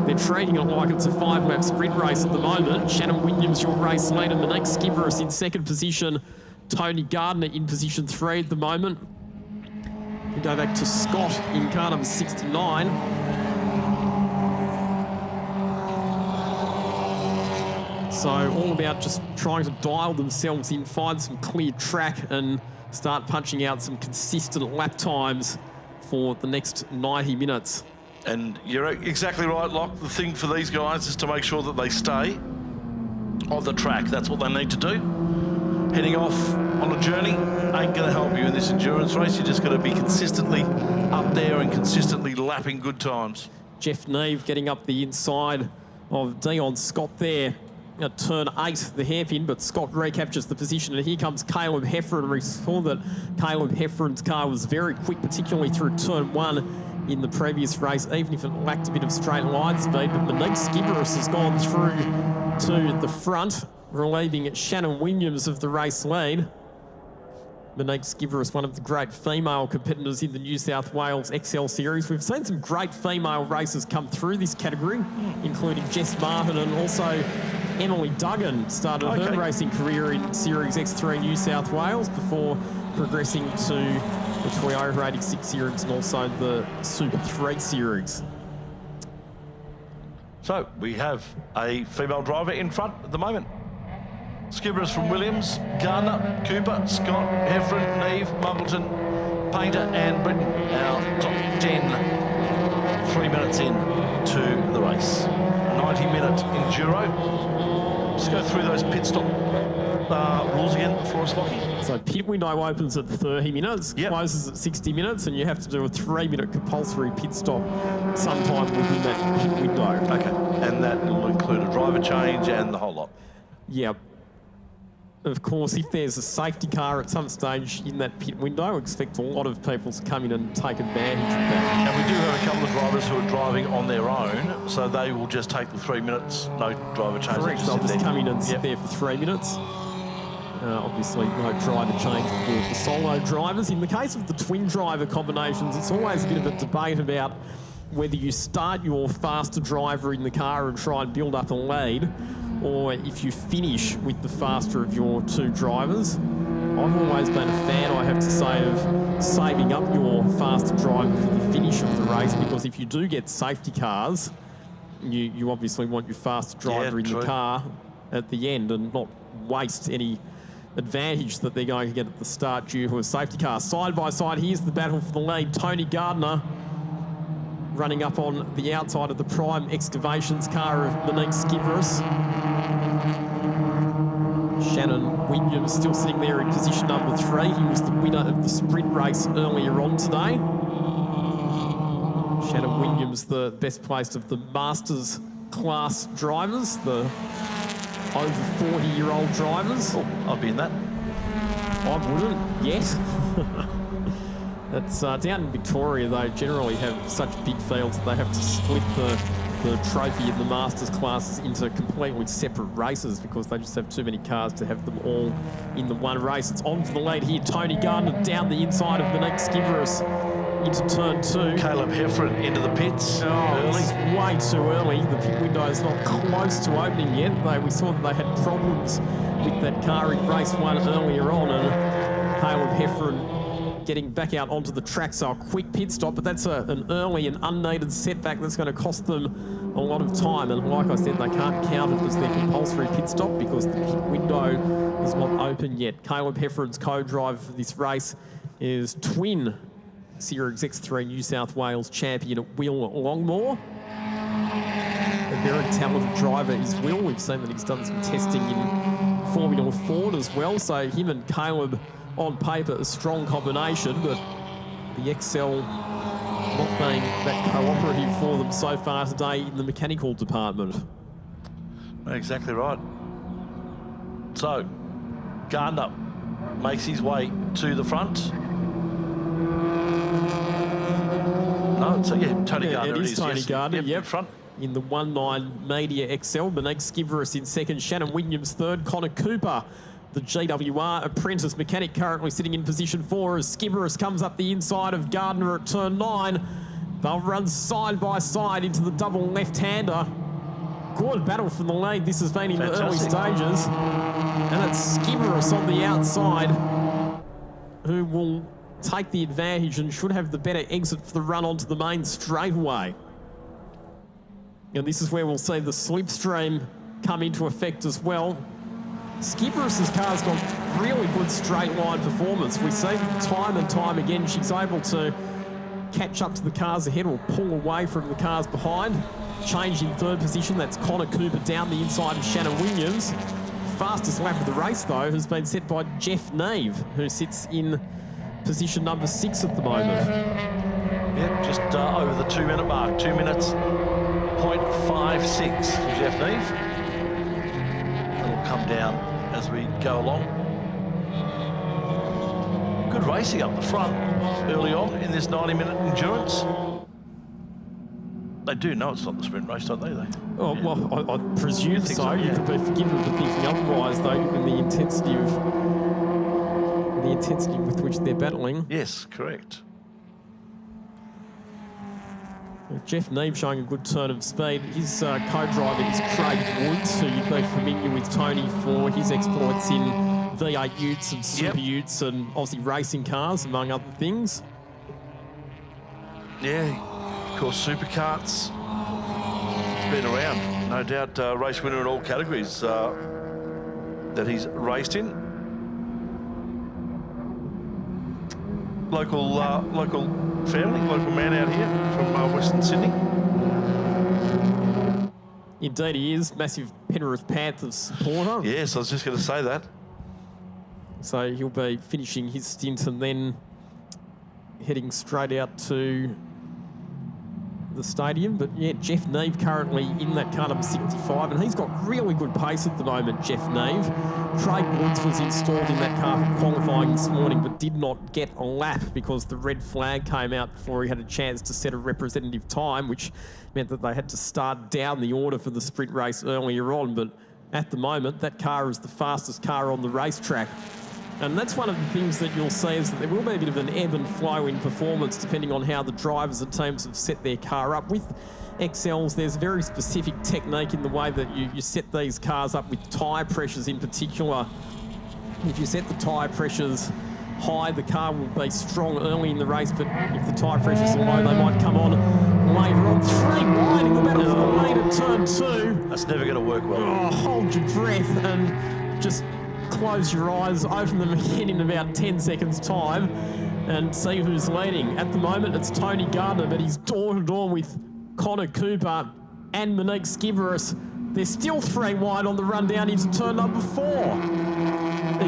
they're treating it like it's a 5-lap sprint race at the moment. Shannon Williams, your race leader. Monique Skiveris in 2nd position. Tony Gardner in position 3 at the moment. We go back to Scott in car number 69. So all about just trying to dial themselves in, find some clear track and start punching out some consistent lap times for the next 90 minutes. And you're exactly right, Locke. The thing for these guys is to make sure that they stay on the track. That's what they need to do. Heading off on a journey ain't going to help you in this endurance race. You're just going to be consistently up there and consistently lapping good times. Jeff Neve getting up the inside of Dion Scott there. At turn 8, the hairpin, but Scott recaptures the position, and here comes Caleb Heffron. We saw that Caleb Heffron's car was very quick, particularly through turn 1 in the previous race, even if it lacked a bit of straight line speed. But Monique Skiveris has gone through to the front, relieving Shannon Williams of the race lead. Monique Skiveris, one of the great female competitors in the New South Wales XL Series. We've seen some great female racers come through this category, including Jess Martin and also Emily Duggan started her racing career in Series X3 New South Wales before progressing to the Toyota 86 Series and also the Super 3 Series. So we have a female driver in front at the moment. Skiveris from Williams, Gardner, Cooper, Scott, Heffron, Neve, Muggleton, Painter and Britton, our top 10, 3 minutes in to the race. 90-minute enduro. Just go through those pit stop rules again for us, Lockie. So pit window opens at 30 minutes, closes at 60 minutes, and you have to do a 3-minute compulsory pit stop sometime within that pit window. Okay, and that will include a driver change and the whole lot. Yeah. Of course, if there's a safety car at some stage in that pit window, expect a lot of people to come in and take advantage of that. And we do have a couple of drivers who are driving on their own, so they will just take the 3 minutes, no driver change. Correct, they'll just come in and sit there for 3 minutes. Obviously, no driver change for the solo drivers. In the case of the twin driver combinations, it's always a bit of a debate about whether you start your faster driver in the car and try and build up a lead, or if you finish with the faster of your two drivers. I've always been a fan, I have to say, of saving up your faster driver for the finish of the race, because if you do get safety cars, you obviously want your faster driver in the car at the end and not waste any advantage that they're going to get at the start due to a safety car. Side by side, here's the battle for the lead. Tony Gardner running up on the outside of the Prime Excavations car of Monique Skiveris. Shannon Williams still sitting there in position number 3. He was the winner of the sprint race earlier on today. Shannon Williams, the best placed of the Masters class drivers, the over 40-year-old drivers. Oh, I'll be in that. I wouldn't yet. That's down in Victoria, they generally have such big fields that they have to split the trophy in the Masters classes into completely separate races because they just have too many cars to have them all in the one race. It's on for the lead here. Tony Gardner down the inside of Monique Skiveris into turn 2. Caleb Heffron into the pits early. It's way too early. The pit window is not close to opening yet. We saw that they had problems with that car in race 1 earlier on, and Caleb Heffron getting back out onto the track, so a quick pit stop, but that's an early and unneeded setback that's going to cost them a lot of time. And like I said, they can't count it as their compulsory pit stop because the pit window is not open yet. Caleb Heffron's co-driver for this race is twin Series X3 New South Wales champion Will Longmore. A very talented driver is Will. We've seen that he's done some testing in Formula Ford as well, so him and Caleb on paper a strong combination, but the XL not being that cooperative for them so far today in the mechanical department. Exactly right. So, Gardner makes his way to the front. No, so yeah, Tony Gardner. It is Tony Gardner, yep. Front. In the 1.9 Media XL, Monique Skiveris in second, Shannon Williams third, Connor Cooper, the GWR apprentice mechanic, currently sitting in position 4 as Skiveris comes up the inside of Gardner at turn 9. They'll run side by side into the double left-hander. Good battle from the lead. This has been in the early stages. And it's Skiveris on the outside who will take the advantage and should have the better exit for the run onto the main straightaway. And this is where we'll see the slipstream come into effect as well. Skiveris' car's got really good straight line performance. We see time and time again she's able to catch up to the cars ahead or pull away from the cars behind. Change in third position, that's Connor Cooper down the inside of Shannon Williams. Fastest lap of the race, though, has been set by Jeff Neve, who sits in position number 6 at the moment. Yep, just over the 2 minute mark. 2 minutes, 0.56 for Jeff Neve. It'll come down as we go along. Good racing up the front early on in this 90-minute endurance. They do know it's not the sprint race, don't they? Oh, yeah. Well, I presume so. You could be forgiven for thinking otherwise, though, given the intensity with which they're battling. Yes, correct. Jeff Neve showing a good turn of speed. His co-driver is Craig Woods, who you'd be familiar with, Tony, for his exploits in V8 utes and Super Utes and Aussie racing cars, among other things. Yeah, of course, supercarts. Been around, no doubt. Race winner in all categories that he's raced in. local family, local man out here from Western Sydney. Indeed he is. Massive Penrith Panthers supporter. Yes, I was just going to say that. So he'll be finishing his stint and then heading straight out to the stadium. But yeah, Jeff Neve currently in that car number 65, and he's got really good pace at the moment, Jeff Neve. Craig Woods was installed in that car for qualifying this morning, but did not get a lap because the red flag came out before he had a chance to set a representative time, which meant that they had to start down the order for the sprint race earlier on. But at the moment, that car is the fastest car on the racetrack. And that's one of the things that you'll see is that there will be a bit of an ebb and flow in performance depending on how the drivers and teams have set their car up. With XLs, there's a very specific technique in the way that you set these cars up with tyre pressures in particular. If you set the tyre pressures high, the car will be strong early in the race, but if the tyre pressures are low, they might come on later on. 3 wide in the battle for the lead at turn 2. That's never going to work well. Oh, hold your breath and just close your eyes, open them again in about 10 seconds time and see who's leading. At the moment, it's Tony Gardner, but he's door-to-door with Connor Cooper and Monique Skiveris. They're still 3 wide on the run down into turn number 4.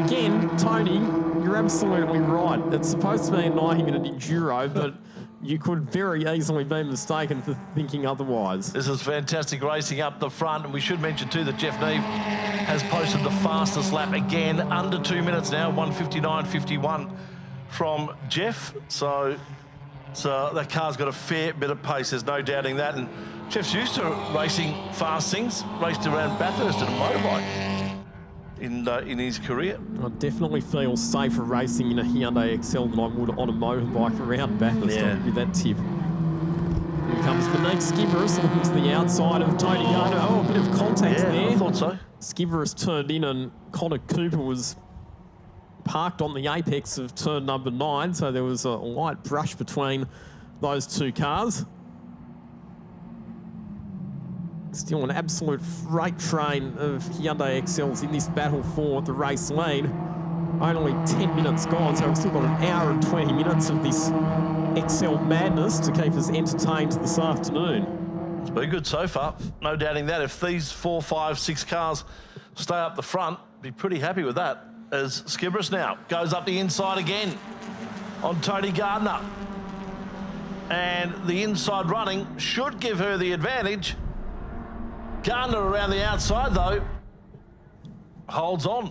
Again, Tony, you're absolutely right. It's supposed to be a 90-minute enduro, but you could very easily be mistaken for thinking otherwise. This is fantastic racing up the front, and we should mention too that Jeff Neve has posted the fastest lap again, under 2 minutes now, 1:59.51 from Jeff. So that car's got a fair bit of pace, there's no doubting that. And Jeff's used to racing fast things, raced around Bathurst in a motorbike in his career. I definitely feel safer racing in a Hyundai XL than I would on a motorbike around Bathurst. Yeah. I'll give you that tip. Here comes Monique Skiveris looking to the outside of Tony Gardner. Oh, a bit of contact there. I thought so. Skiveris turned in and Connor Cooper was parked on the apex of turn number 9, so there was a light brush between those 2 cars. Still an absolute freight train of Hyundai XLs in this battle for the race lead. Only 10 minutes gone, so we've still got an hour and 20 minutes of this XL madness to keep us entertained this afternoon. It's been good so far, no doubting that. If these 4, 5, 6 cars stay up the front, be pretty happy with that. As Skiveris now goes up the inside again on Tony Gardner. And the inside running should give her the advantage. Gardner around the outside, though, holds on.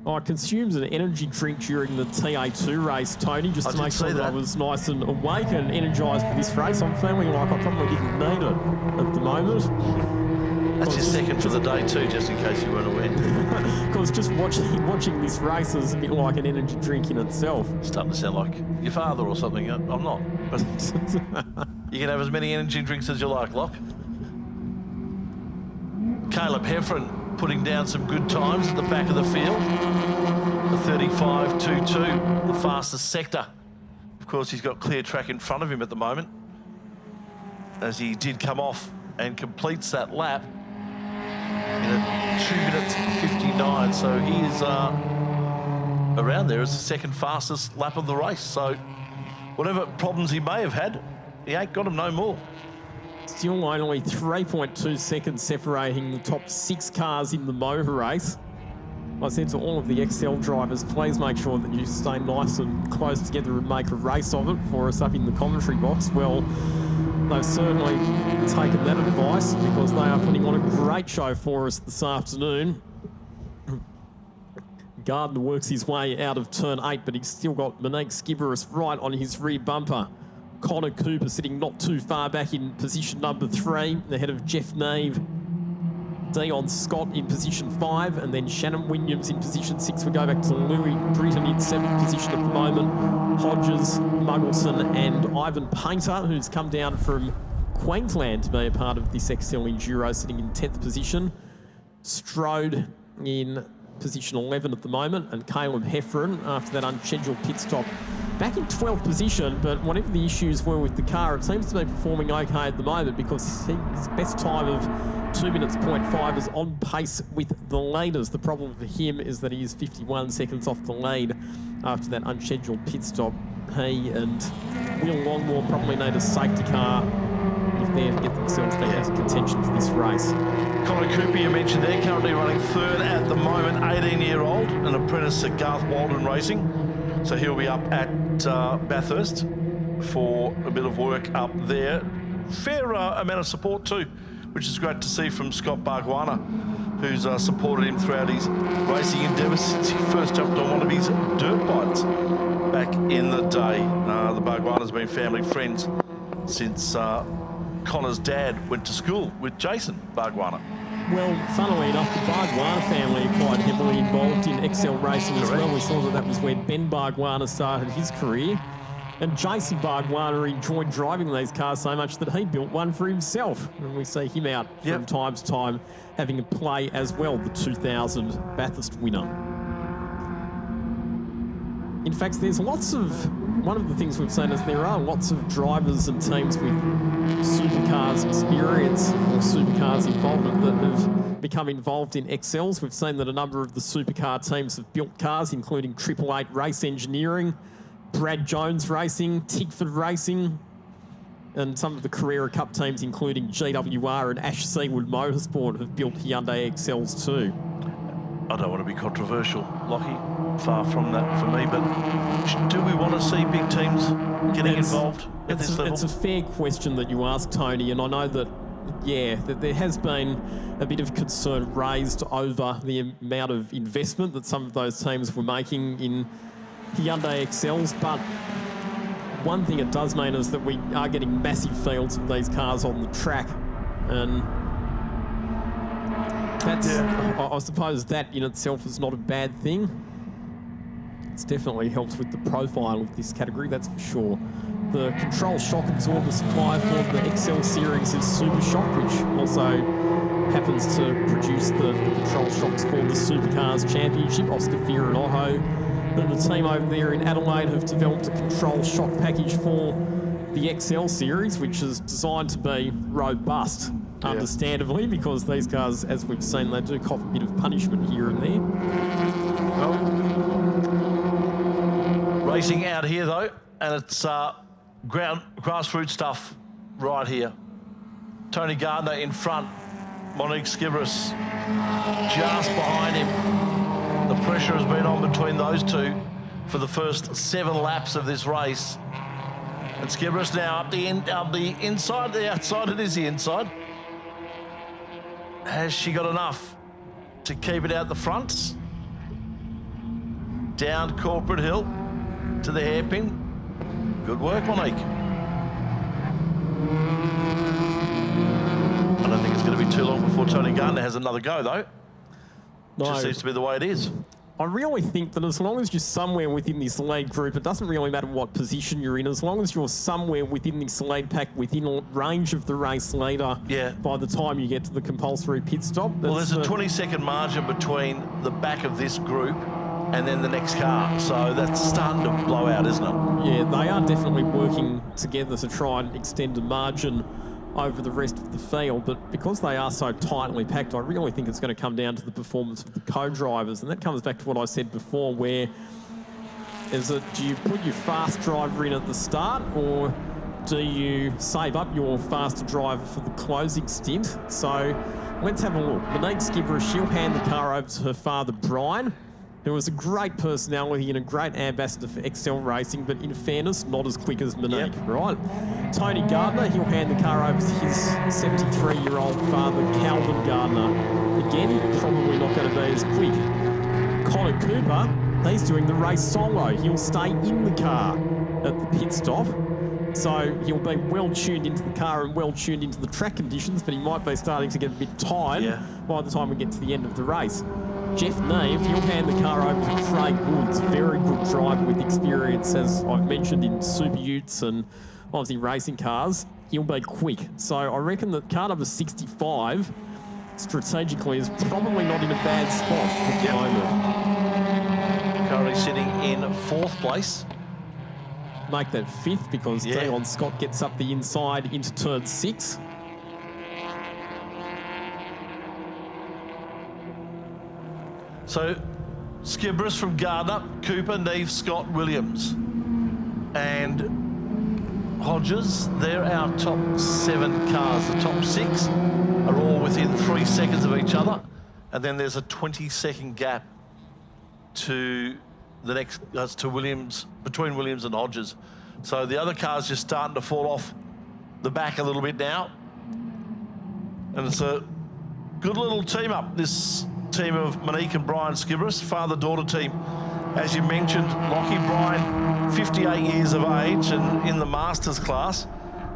I consumed an energy drink during the TA2 race, Tony, just to make sure that I was nice and awake and energised for this race. I'm feeling like I probably didn't need it at the moment. That's your second for the day too, just in case you weren't aware. Because just watching this race is a bit like an energy drink in itself. Starting to sound like your father or something. I'm not. But you can have as many energy drinks as you like, Locke. Caleb Heffron putting down some good times at the back of the field. The 35.22, the fastest sector. Of course, he's got clear track in front of him at the moment, as he did come off and completes that lap in a 2 minutes 59. So he is around there as the second fastest lap of the race. So whatever problems he may have had, he ain't got them no more. Still only 3.2 seconds separating the top 6 cars in the motor race. I said to all of the XL drivers, please make sure that you stay nice and close together and make a race of it for us up in the commentary box. Well, they've certainly taken that advice because they are putting on a great show for us this afternoon. Gardner works his way out of turn 8, but he's still got Monique Skiveris right on his rear bumper. Connor Cooper sitting not too far back in position number 3, ahead of Jeff Neve. Dion Scott in position 5, and then Shannon Williams in position 6. We go back to Louis Britton in 7th position at the moment. Hodges, Muggleson and Ivan Painter, who's come down from Queensland to be a part of this XL Enduro, sitting in 10th position. Strode in position 11 at the moment, and Caleb Heffron, after that unscheduled pit stop, back in 12th position, but whatever the issues were with the car, it seems to be performing okay at the moment because his best time of 2 minutes 0.5 is on pace with the leaders. The problem for him is that he is 51 seconds off the lead after that unscheduled pit stop. He and Will Longmore probably need a safety car if they're to get themselves back into contention for this race. Connor Cooper, you mentioned there, currently running third at the moment, 18-year-old, an apprentice at Garth Walden Racing. So he'll be up at Bathurst for a bit of work up there. Fair amount of support too, which is great to see from Scott Bargwanna, who's supported him throughout his racing endeavours since he first jumped on one of his dirt bikes back in the day. The Bargwanna's been family friends since Connor's dad went to school with Jason Bargwanna. Well, funnily enough, the Bargwanna family are quite heavily involved in XL racing as well. We saw that was where Ben Bargwanna started his career. And Jason Bargwanna enjoyed driving these cars so much that he built one for himself. And we see him out from time to time having a play as well, the 2000 Bathurst winner. In fact, there's lots of... One of the things we've seen is there are lots of drivers and teams with supercars experience or supercars involvement that have become involved in XLs. We've seen that a number of the supercar teams have built cars, including 888 Race Engineering, Brad Jones Racing, Tigford Racing, and some of the Carrera Cup teams, including GWR and Ash Seawood Motorsport, have built Hyundai XLs too. I don't want to be controversial, Lockie, far from that for me, but do we want to see big teams getting involved at this level? It's a fair question that you ask, Tony, and I know that, that there has been a bit of concern raised over the amount of investment that some of those teams were making in Hyundai XLs, but one thing it does mean is that we are getting massive fields of these cars on the track, and that's, I suppose that in itself is not a bad thing. It's definitely helps with the profile of this category, that's for sure. The control shock absorber supply for the XL series is Super Shock, which also happens to produce the control shocks for the Supercars Championship, Oscar Fear and Otto. And the team over there in Adelaide have developed a control shock package for the XL series, which is designed to be robust, understandably, because these cars, as we've seen, they do cop a bit of punishment here and there. Racing out here, though, and it's grassroots stuff right here. Tony Gardner in front, Monique Skibberus just behind him. The pressure has been on between those two for the first 7 laps of this race. And Skibberus now up the inside, the outside, it is the inside. Has she got enough to keep it out the front? Down Corporate Hill to the hairpin. Good work, Monique. I don't think it's going to be too long before Tony Gardner has another go, though. No. Just seems to be the way it is. I really think that as long as you're somewhere within this lead group, it doesn't really matter what position you're in, as long as you're somewhere within this lead pack, within range of the race leader, by the time you get to the compulsory pit stop. Well, there's a 20-second margin between the back of this group and then the next car, so that's starting to blow out, isn't it? Yeah, they are definitely working together to try and extend a margin over the rest of the field, but because they are so tightly packed, I really think it's going to come down to the performance of the co-drivers, and that comes back to what I said before, where do you put your fast driver in at the start, or do you save up your faster driver for the closing stint? So let's have a look. Monique Skibberus, she'll hand the car over to her father, Brian, who was a great personality and a great ambassador for XL Racing, but in fairness, not as quick as Monique, right? Tony Gardner, he'll hand the car over to his 73-year-old father, Calvin Gardner. Again, probably not going to be as quick. Connor Cooper, he's doing the race solo. He'll stay in the car at the pit stop. So he'll be well tuned into the car and well tuned into the track conditions, but he might be starting to get a bit tired by the time we get to the end of the race. Jeff Neve, he'll hand the car over to Craig Woods, very good driver with experience, as I've mentioned, in Super Utes and obviously racing cars. He'll be quick. So I reckon that car number 65, strategically, is probably not in a bad spot at the moment. Currently sitting in 4th place make that 5th because Dion Scott gets up the inside into turn 6. So, Skibberus from Gardner, Cooper, Neve, Scott, Williams. And Hodges, they're our top 7 cars. The top 6 are all within 3 seconds of each other. And then there's a 20-second gap to the next, to Williams, between Williams and Hodges. So the other car's just starting to fall off the back a little bit now. And it's a good little team up, this team of Monique and Brian Skibberus, father-daughter team. As you mentioned, Lockie Brian, 58 years of age and in the Masters class,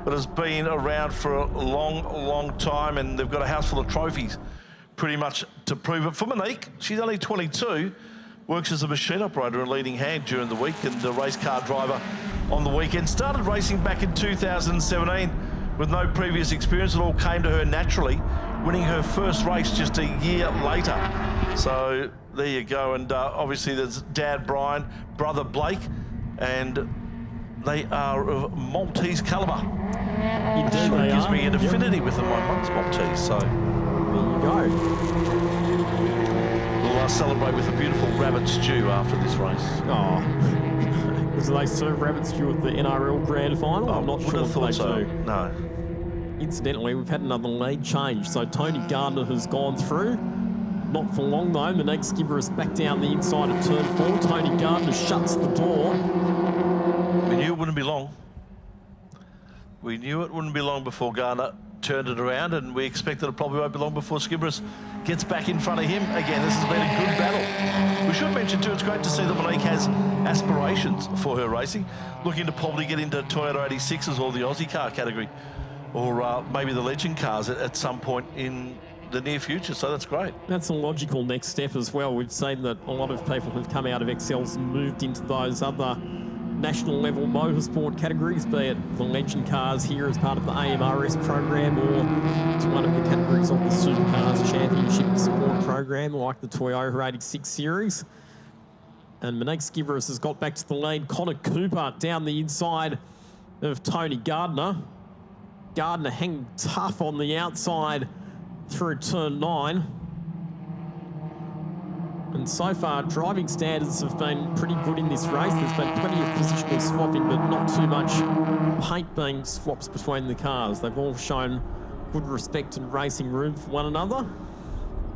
but has been around for a long, long time, and they've got a house full of trophies pretty much to prove it. For Monique, she's only 22, works as a machine operator and leading hand during the week and a race car driver on the weekend. Started racing back in 2017 with no previous experience. It all came to her naturally, winning her first race just a year later. So there you go. And obviously there's Dad Brian, brother Blake, and they are of Maltese calibre. Indeed, sure they gives are. me an affinity with them. My mum's Maltese, so there you go. We'll celebrate with a beautiful rabbit stew after this race. Oh, because they serve rabbit stew at the NRL Grand Final? I'm not sure if they do. No. Incidentally, we've had another lead change. So Tony Gardner has gone through. Not for long though. Monique Skibberus back down the inside of turn 4. Tony Gardner shuts the door. We knew it wouldn't be long. We knew it wouldn't be long before Gardner turned it around, and we expected it probably won't be long before Skibberus gets back in front of him. Again, this has been a good battle. We should mention too, it's great to see that Monique has aspirations for her racing, looking to probably get into Toyota 86s or the Aussie car category, or maybe the Legend cars at some point in the near future, so that's great. That's a logical next step as well. We've seen that a lot of people have come out of XLs and moved into those other national level motorsport categories, be it the Legend cars here as part of the AMRS program, or to one of the categories of the Supercars Championship support program, like the Toyota 86 series. And Monique Skibberus has got back to the lead. Connor Cooper down the inside of Tony Gardner. Gardner hanging tough on the outside through turn 9. And so far, driving standards have been pretty good in this race. There's been plenty of positional swapping, but not too much paint being swapped between the cars. They've all shown good respect and racing room for one another.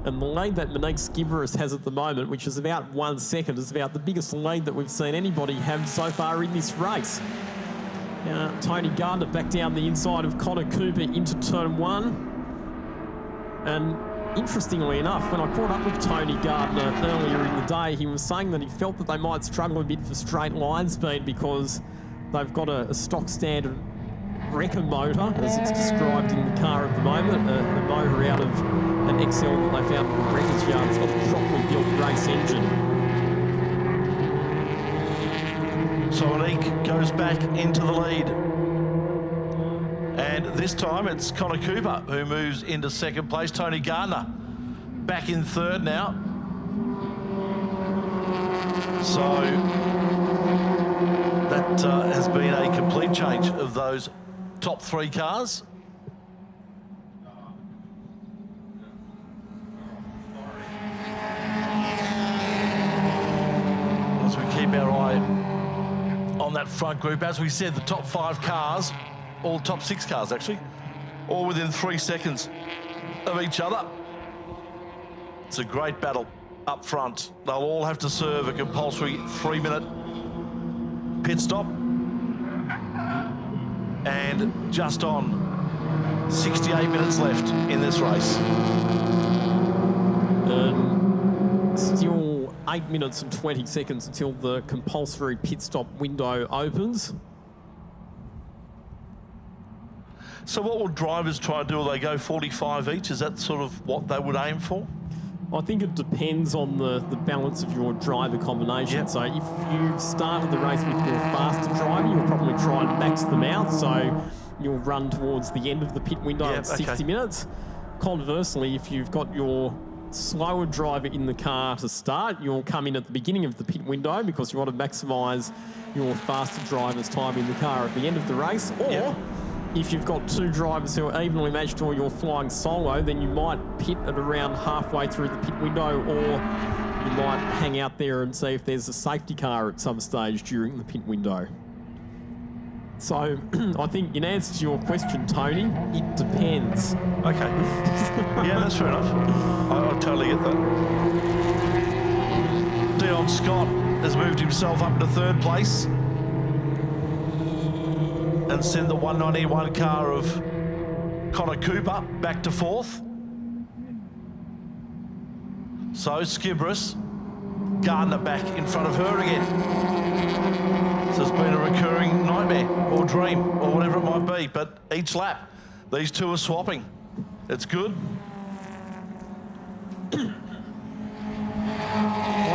And the lead that Monique Skibberus has at the moment, which is about 1 second, is about the biggest lead that we've seen anybody have so far in this race. Tony Gardner back down the inside of Connor Cooper into turn 1. And interestingly enough, when I caught up with Tony Gardner earlier in the day, he was saying that he felt that they might struggle a bit for straight line speed because they've got a stock standard wrecker motor, as it's described in the car at the moment, a motor out of an XL that they found in the wrecker's yard. It's got a properly built race engine. So Monique goes back into the lead. And this time it's Connor Cooper who moves into second place. Tony Gardner back in third now. So that has been a complete change of those top 3 cars. As we keep our eye on that front group, as we said, the top 5 cars, all top 6 cars actually, all within 3 seconds of each other. It's a great battle up front. They'll all have to serve a compulsory 3-minute pit stop. And just on 68 minutes left in this race. Still 8 minutes and 20 seconds until the compulsory pit stop window opens. So what will drivers try and do? Will they go 45 each? Is that sort of what they would aim for? I think it depends on the balance of your driver combination. Yep. So if you started the race with your faster driver, you'll probably try and max them out. So you'll run towards the end of the pit window at 60 minutes. Conversely, if you've got your slower driver in the car to start, you'll come in at the beginning of the pit window because you want to maximise your faster driver's time in the car at the end of the race. Or if you've got two drivers who are evenly matched or you're flying solo, then you might pit at around halfway through the pit window, or you might hang out there and see if there's a safety car at some stage during the pit window. So I think in answer to your question, Tony, it depends. Okay. Yeah, that's fair enough. I totally get that. Dion Scott has moved himself up to third place and sent the 191 car of Connor Cooper back to fourth. So Skibberus, Gardner back in front of her again. So it's been a recurring nightmare or dream or whatever it might be, but each lap, these two are swapping. It's good. Like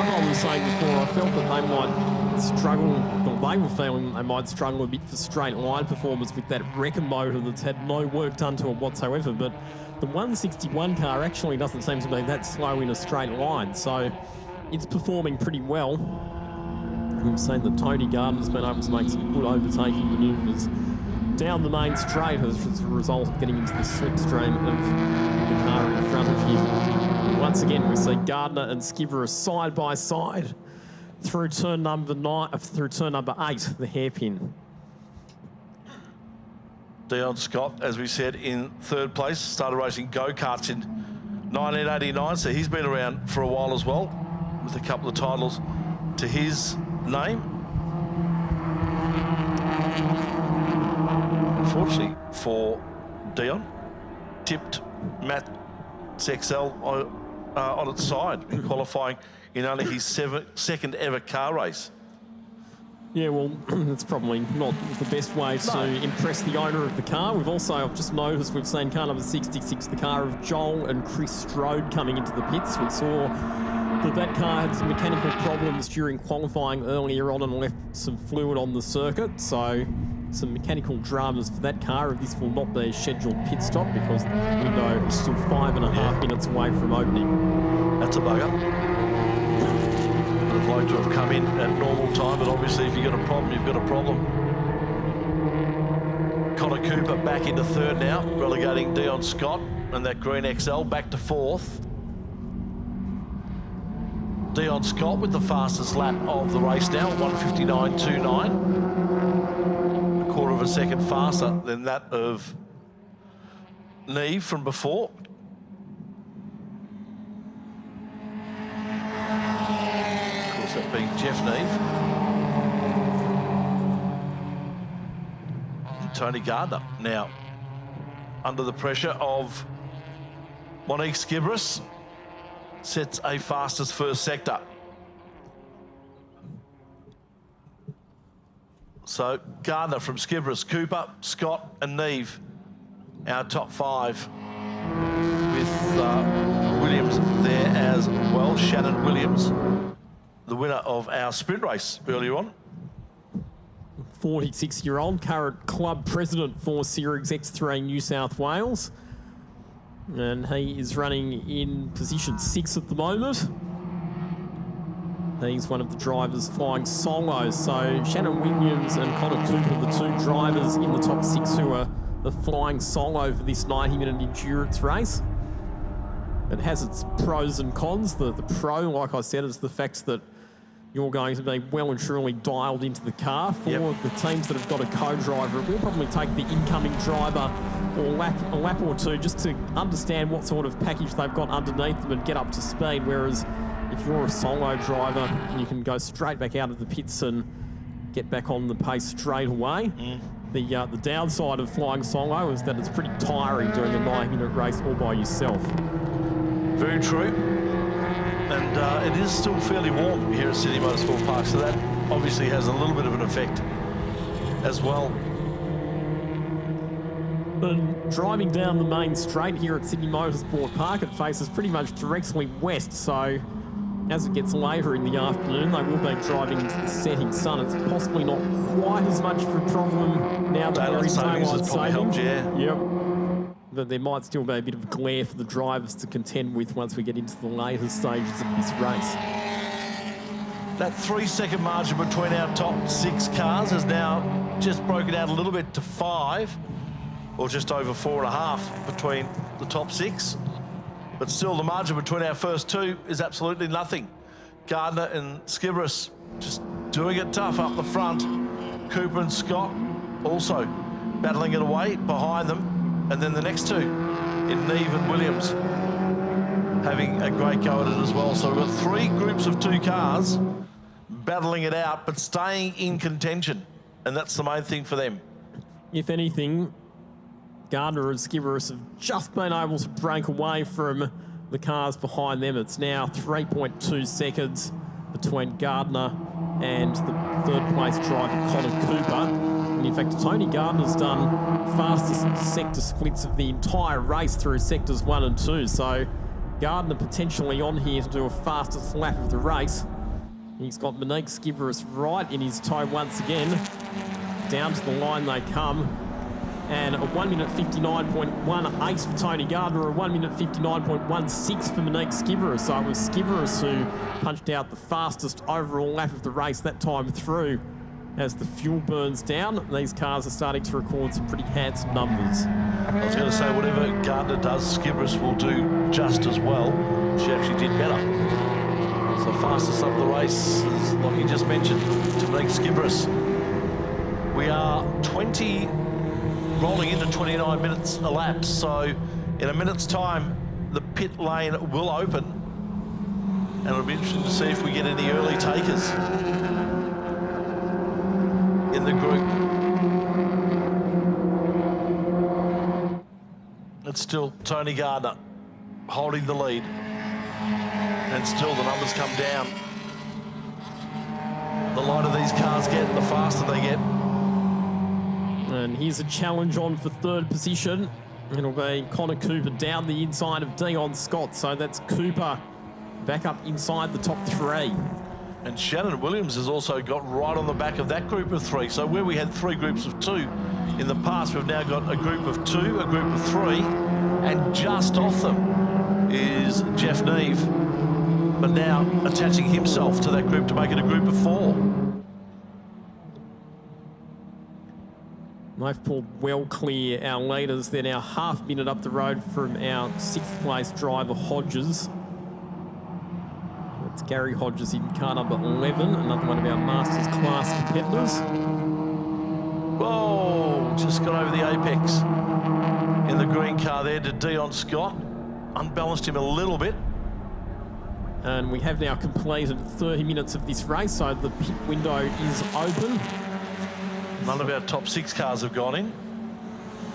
I was saying before, I felt that they might struggle, or they were feeling they might struggle a bit for straight line performance with that wrecker motor that's had no work done to it whatsoever, but the 161 car actually doesn't seem to be that slow in a straight line, so it's performing pretty well. We've seen that Tony Gardner's been able to make some good overtaking manoeuvres down the main straight as a result of getting into the slipstream of the car in front of him. Once again, we see Gardner and Skibberus side by side through turn number 8, the hairpin. Dion Scott, as we said, in third place, started racing go-karts in 1989, so he's been around for a while as well, with a couple of titles to his name. Unfortunately for Dion, tipped Matt XL on its side, qualifying in only his second ever car race. Yeah, well, that's probably not the best way to impress the owner of the car. We've also, I've just noticed, we've seen car number 66, the car of Joel and Chris Strode coming into the pits. We saw that car had some mechanical problems during qualifying earlier on and left some fluid on the circuit. So some mechanical dramas for that car. This will not be a scheduled pit stop because the window is still 5.5 minutes away from opening. That's a bugger. I'd like to have come in at normal time, but obviously if you've got a problem, you've got a problem. Connor Cooper back into third now, relegating Dion Scott and that green XL back to fourth. Dion Scott with the fastest lap of the race now, 1:59.29. A quarter of a second faster than that of Neve from before. Of course, that being Jeff Neve. And Tony Gardner now under the pressure of Monique Skibberus. Sets a fastest first sector. So Gardner from Skibberus, Cooper, Scott and Neve, our top five, with Williams there as well. Shannon Williams, the winner of our sprint race earlier on. 46-year-old, current club president for Series X3 New South Wales. And he is running in position 6 at the moment. He's one of the drivers flying solos. So Shannon Williams and Connor Cooper, the two drivers in the top 6 who are flying solo for this 90-minute endurance race. It has its pros and cons. The pro, like I said, is the fact that you're going to be well and truly dialed into the car. For the teams that have got a co-driver, it will probably take the incoming driver a lap or two just to understand what sort of package they've got underneath them and get up to speed. Whereas if you're a solo driver, you can go straight back out of the pits and get back on the pace straight away. The downside of flying solo is that it's pretty tiring doing a 90-minute race all by yourself. Very true. And it is still fairly warm here at Sydney Motorsport Park, so that obviously has a little bit of an effect as well. And driving down the main straight here at Sydney Motorsport Park, it faces pretty much directly west, so as it gets later in the afternoon, they will be driving into the setting sun. It's possibly not quite as much of a problem now that there is daylight saving. Yep. that there might still be a bit of glare for the drivers to contend with once we get into the later stages of this race. That 3-second margin between our top 6 cars has now just broken out a little bit to 5, or just over 4.5 between the top 6. But still, the margin between our first 2 is absolutely nothing. Gardner and Skiveris just doing it tough up the front. Cooper and Scott also battling it away behind them. And then the next 2 in Neve and Williams having a great go at it as well. So we've got 3 groups of 2 cars battling it out, but staying in contention. And that's the main thing for them. If anything, Gardner and Skiveris have just been able to break away from the cars behind them. It's now 3.2 seconds between Gardner and the third place driver, Connor Cooper. And in fact, Tony Gardner's done fastest sector splits of the entire race through sectors 1 and 2. So Gardner potentially on here to do a fastest lap of the race. He's got Monique Skiveris right in his toe once again. Down to the line they come. And a 1 minute 59.18 for Tony Gardner, a 1 minute 59.16 for Monique Skiveris. So it was Skiveris who punched out the fastest overall lap of the race that time through. As the fuel burns down, these cars are starting to record some pretty handsome numbers. I was going to say, whatever Gardner does, Skiveris will do just as well. She actually did better. So fastest up the race, as Lockie just mentioned, to Monique Skiveris. We are 20... rolling into 29 minutes elapsed, so in a minute's time the pit lane will open, and it'll be interesting to see if we get any early takers in the group. It's still Tony Gardner holding the lead, and still the numbers come down. The lighter these cars get, the faster they get. And here's a challenge on for third position. It'll be Connor Cooper down the inside of Dion Scott. So that's Cooper back up inside the top 3. And Shannon Williams has also got right on the back of that group of 3. So where we had 3 groups of 2 in the past, we've now got a group of 2, a group of 3, and just off them is Jeff Neve. But now attaching himself to that group to make it a group of 4. They've pulled well clear our leaders. They're now half minute up the road from our 6th place driver, Hodges. That's Gary Hodges in car number 11, another one of our Masters class competitors. Whoa, just got over the apex in the green car there to Dion Scott. Unbalanced him a little bit. And we have now completed 30 minutes of this race, so the pit window is open. None of our top 6 cars have gone in.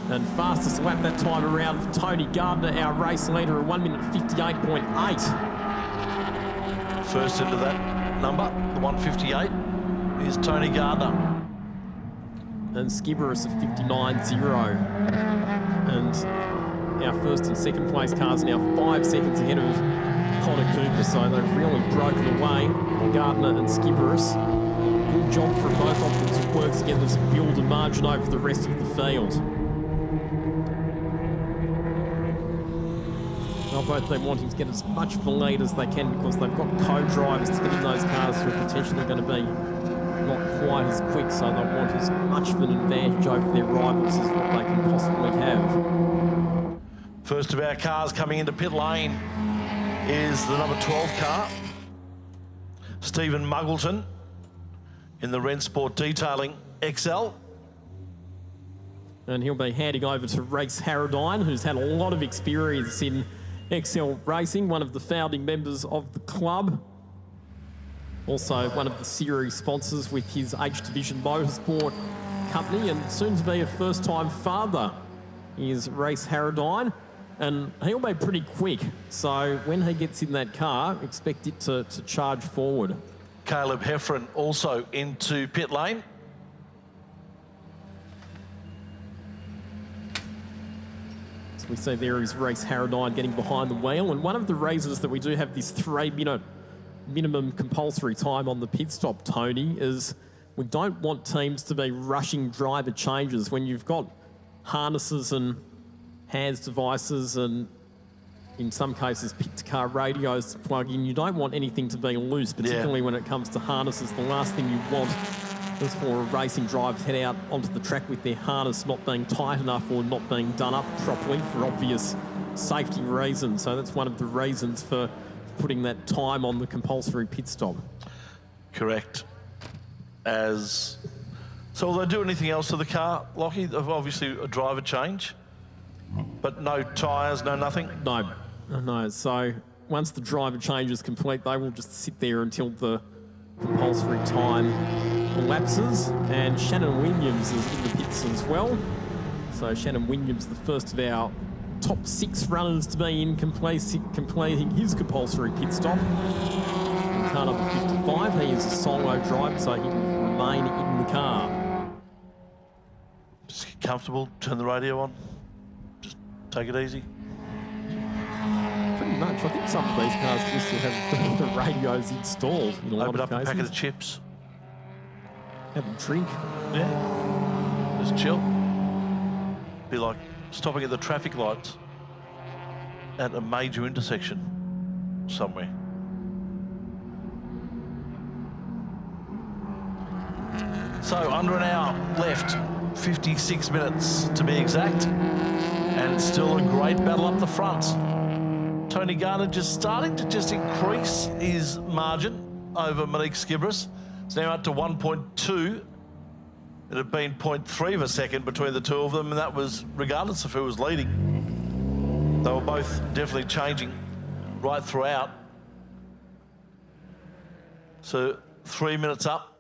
And fastest lap that time around for Tony Gardner, our race leader, at 1 minute 58.8. First into that number, the 158, is Tony Gardner. And Skiveris at 59.0. And our first and second place cars are now 5 seconds ahead of Connor Cooper, so they've really broken away, Gardner and Skiveris. Good job from both of them to work together to build a margin over the rest of the field. They'll both be wanting to get as much of the lead as they can because they've got co-drivers to get in those cars who are potentially going to be not quite as quick, so they'll want as much of an advantage over their rivals as what they can possibly have. First of our cars coming into pit lane is the number 12 car, Stephen Muggleton, in the Rensport Detailing XL. And he'll be handing over to Rex Harradine, who's had a lot of experience in XL racing, one of the founding members of the club. Also one of the series sponsors with his H Division Motorsport company, and soon to be a first-time father is Rex Harradine. And he'll be pretty quick, so when he gets in that car, expect it to charge forward. Caleb Heffron also into pit lane. So we see there is Rex Harradine getting behind the wheel, and one of the reasons that we do have this 3-minute minimum compulsory time on the pit stop, Tony, is we don't want teams to be rushing driver changes when you've got harnesses and has devices and in some cases pit-to-car radios to plug in. You don't want anything to be loose, particularly when it comes to harnesses. The last thing you want is for racing drivers head out onto the track with their harness not being tight enough or not being done up properly for obvious safety reasons. So that's one of the reasons for putting that time on the compulsory pit stop. Correct. So will they do anything else to the car, Lockie? Obviously a driver change, but no tyres, no nothing? No. So once the driver change is complete, they will just sit there until the compulsory time elapses. And Shannon Williams is in the pits as well. So Shannon Williams, the first of our top 6 runners to be in completing his compulsory pit stop. In car number 55, he is a solo driver, so he will remain in the car. Just get comfortable, turn the radio on, just take it easy. Pretty much. I think some of these cars just still have the radios installed in a lot Open of up cases. a packet of chips. Have a drink. Yeah. Just chill. Be like stopping at the traffic lights at a major intersection somewhere. So under an hour left, 56 minutes to be exact, and still a great battle up the front. Tony Garner just starting to increase his margin over Monique Skibris. It's now up to 1.2. It had been 0.3 of a second between the two of them, and that was regardless of who was leading. They were both definitely changing right throughout. So 3 minutes up,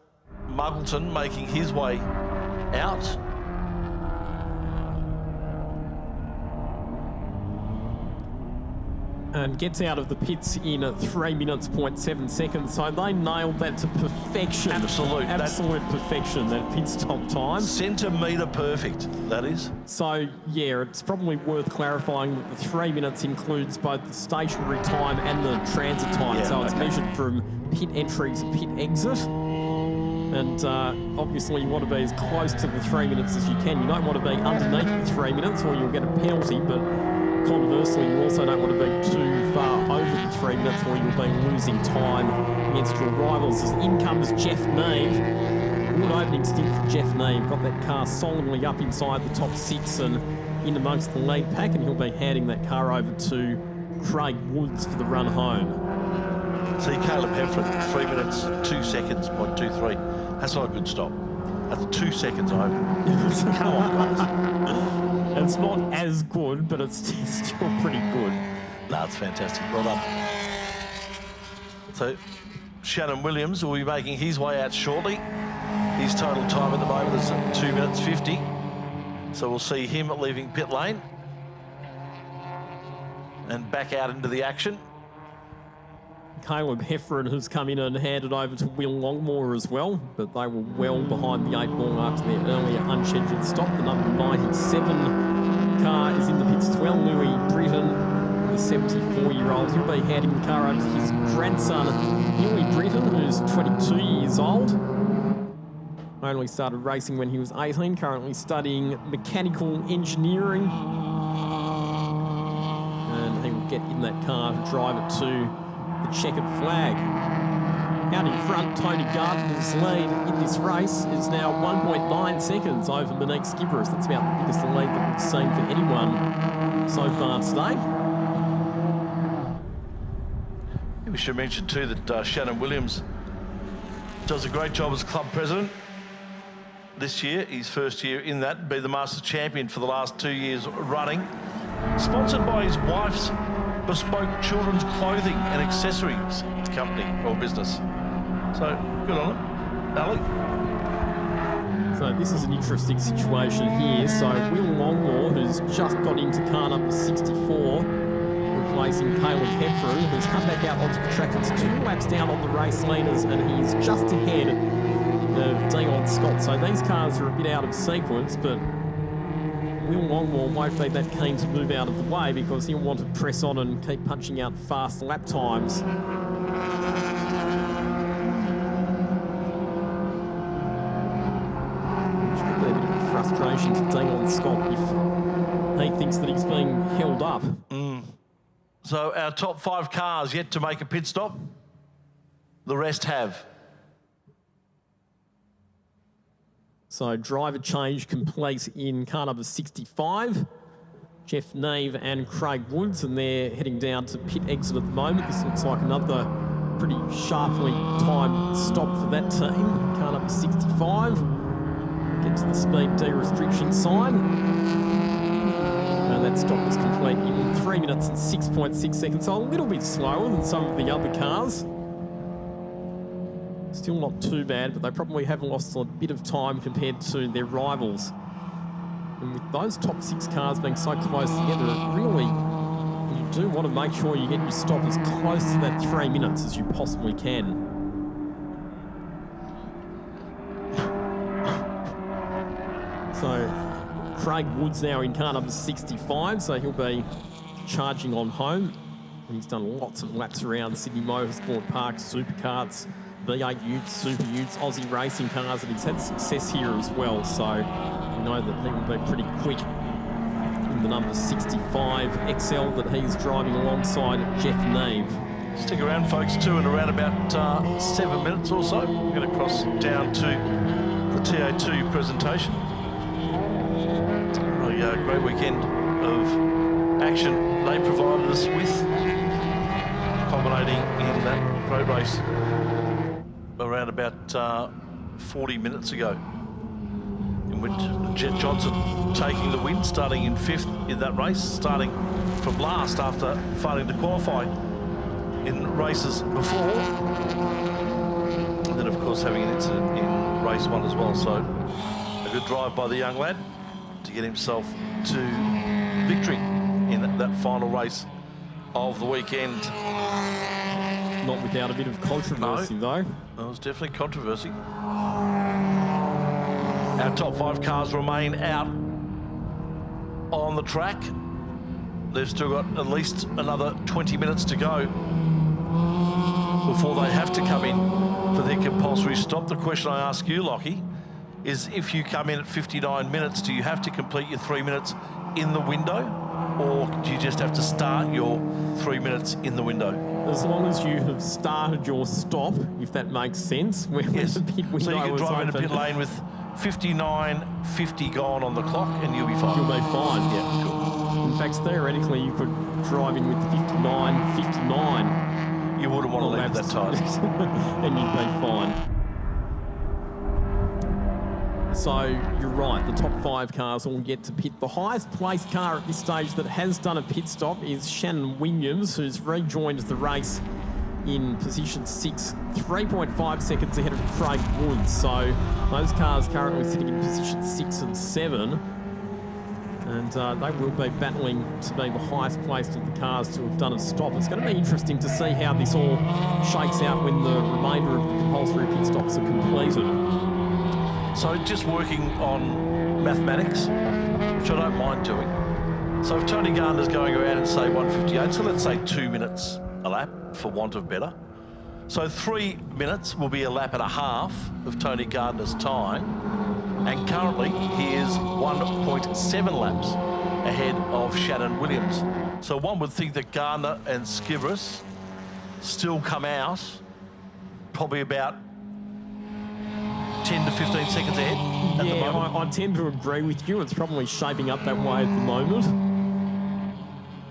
Muggleton making his way out. And gets out of the pits in 3 minutes, 0.7 seconds. So they nailed that to perfection. Absolute perfection, that pit stop time. Centimetre perfect, that is. So, yeah, it's probably worth clarifying that the 3 minutes includes both the stationary time and the transit time. So it's measured from pit entry to pit exit. And obviously you want to be as close to the 3 minutes as you can. You don't want to be underneath the 3 minutes or you'll get a penalty, but conversely, you also don't want to be too far over the 3 minutes or you'll be losing time against your rivals. As in comes Jeff Neve. Good opening stint for Jeff Neve. Got that car solidly up inside the top 6 and in amongst the lead pack, and he'll be handing that car over to Craig Woods for the run home. See, Caleb Heffron, 3 minutes, 2 seconds, 0.23. That's not a good stop. That's 2 seconds over. Come on, guys. It's not as good, but it's still pretty good. No, it's fantastic. Well done. So, Shannon Williams will be making his way out shortly. His total time at the moment is 2 minutes 50. So we'll see him leaving pit lane and back out into the action. Caleb Heffron has come in and handed over to Will Longmore as well, but they were well behind the 8 ball after their earlier unscheduled stop. The number 97 car is in the pits as well. Louis Britton, the 74-year-old, he'll be handing the car over to his grandson, Louis Britton, who's 22 years old. Only started racing when he was 18, currently studying mechanical engineering. And he will get in that car to drive it to the checkered flag. Out in front, Tony Gardner's lead in this race is now 1.9 seconds over Monique Skibris. That's about the biggest lead that we've seen for anyone so far today. We should mention too that Shannon Williams does a great job as club president this year, his first year in that, be the Masters champion for the last 2 years running. Sponsored by his wife's bespoke children's clothing and accessories company or business. So, good on him. Ali? So this is an interesting situation here. So Will Longmore, who's just got into car number 64, replacing Caleb Heffron, who's come back out onto the track. It's 2 laps down on the race leaders, and he's just ahead of Dion Scott. So these cars are a bit out of sequence, but Will Longmore won't be that keen to move out of the way because he'll want to press on and keep punching out fast lap times. Which could be a bit of a frustration to Dion Scott if he thinks that he's being held up. So our top 5 cars yet to make a pit stop. The rest have. So driver change complete in car number 65. Jeff Nave and Craig Woods, and they're heading down to pit exit at the moment. This looks like another pretty sharply timed stop for that team. Car number 65. Get to the speed de-restriction sign. And that stop was complete in 3 minutes and 6.6 seconds, so a little bit slower than some of the other cars. Still not too bad, but they probably have lost a bit of time compared to their rivals. And with those top 6 cars being so close together, really, you do want to make sure you get your stop as close to that 3 minutes as you possibly can. So Craig Woods now in car number 65, so he'll be charging on home. And he's done lots of laps around Sydney Motorsport Park, supercarts, V8 utes, super utes, Aussie racing cars, and he's had success here as well. So we know that he will be pretty quick in the number 65 XL that he's driving alongside Jeff Nave. Stick around, folks, too, in around about 7 minutes or so. We're going to cross down to the TA2 presentation. Really great weekend of action they provided us with, culminating in that road race around about 40 minutes ago, in which Jet Johnson taking the win, starting in 5th in that race, starting from last after failing to qualify in races before. And then, of course, having an incident in race 1 as well. So a good drive by the young lad to get himself to victory in that final race of the weekend. Not without a bit of controversy, though. There was definitely controversy. Our top 5 cars remain out on the track. They've still got at least another 20 minutes to go before they have to come in for their compulsory stop. The question I ask you, Lockie, is if you come in at 59 minutes, do you have to complete your 3 minutes in the window, or do you just have to start your 3 minutes in the window? As long as you have started your stop, if that makes sense. Yes. The pit window So you can drive into pit lane with 59.50 gone on the clock and you'll be fine. You'll be fine. Yeah, cool. In fact, theoretically, you could drive in with 59.59. You wouldn't want to leave that time. And you'd be fine. So you're right, the top 5 cars all get to pit. The highest placed car at this stage that has done a pit stop is Shannon Williams, who's rejoined the race in position 6, 3.5 seconds ahead of Craig Woods. So those cars currently sitting in position 6 and 7. And they will be battling to be the highest placed of the cars to have done a stop. It's going to be interesting to see how this all shakes out when the remainder of the compulsory pit stops are completed. So just working on mathematics, which I don't mind doing. So if Tony Gardner's going around and say 1:58, so let's say 2 minutes a lap, for want of better. So 3 minutes will be a lap and a half of Tony Gardner's time. And currently he is 1.7 laps ahead of Shannon Williams. So one would think that Gardner and Skivris still come out probably about 10 to 15 seconds ahead at the moment. I tend to agree with you. It's probably shaping up that way at the moment.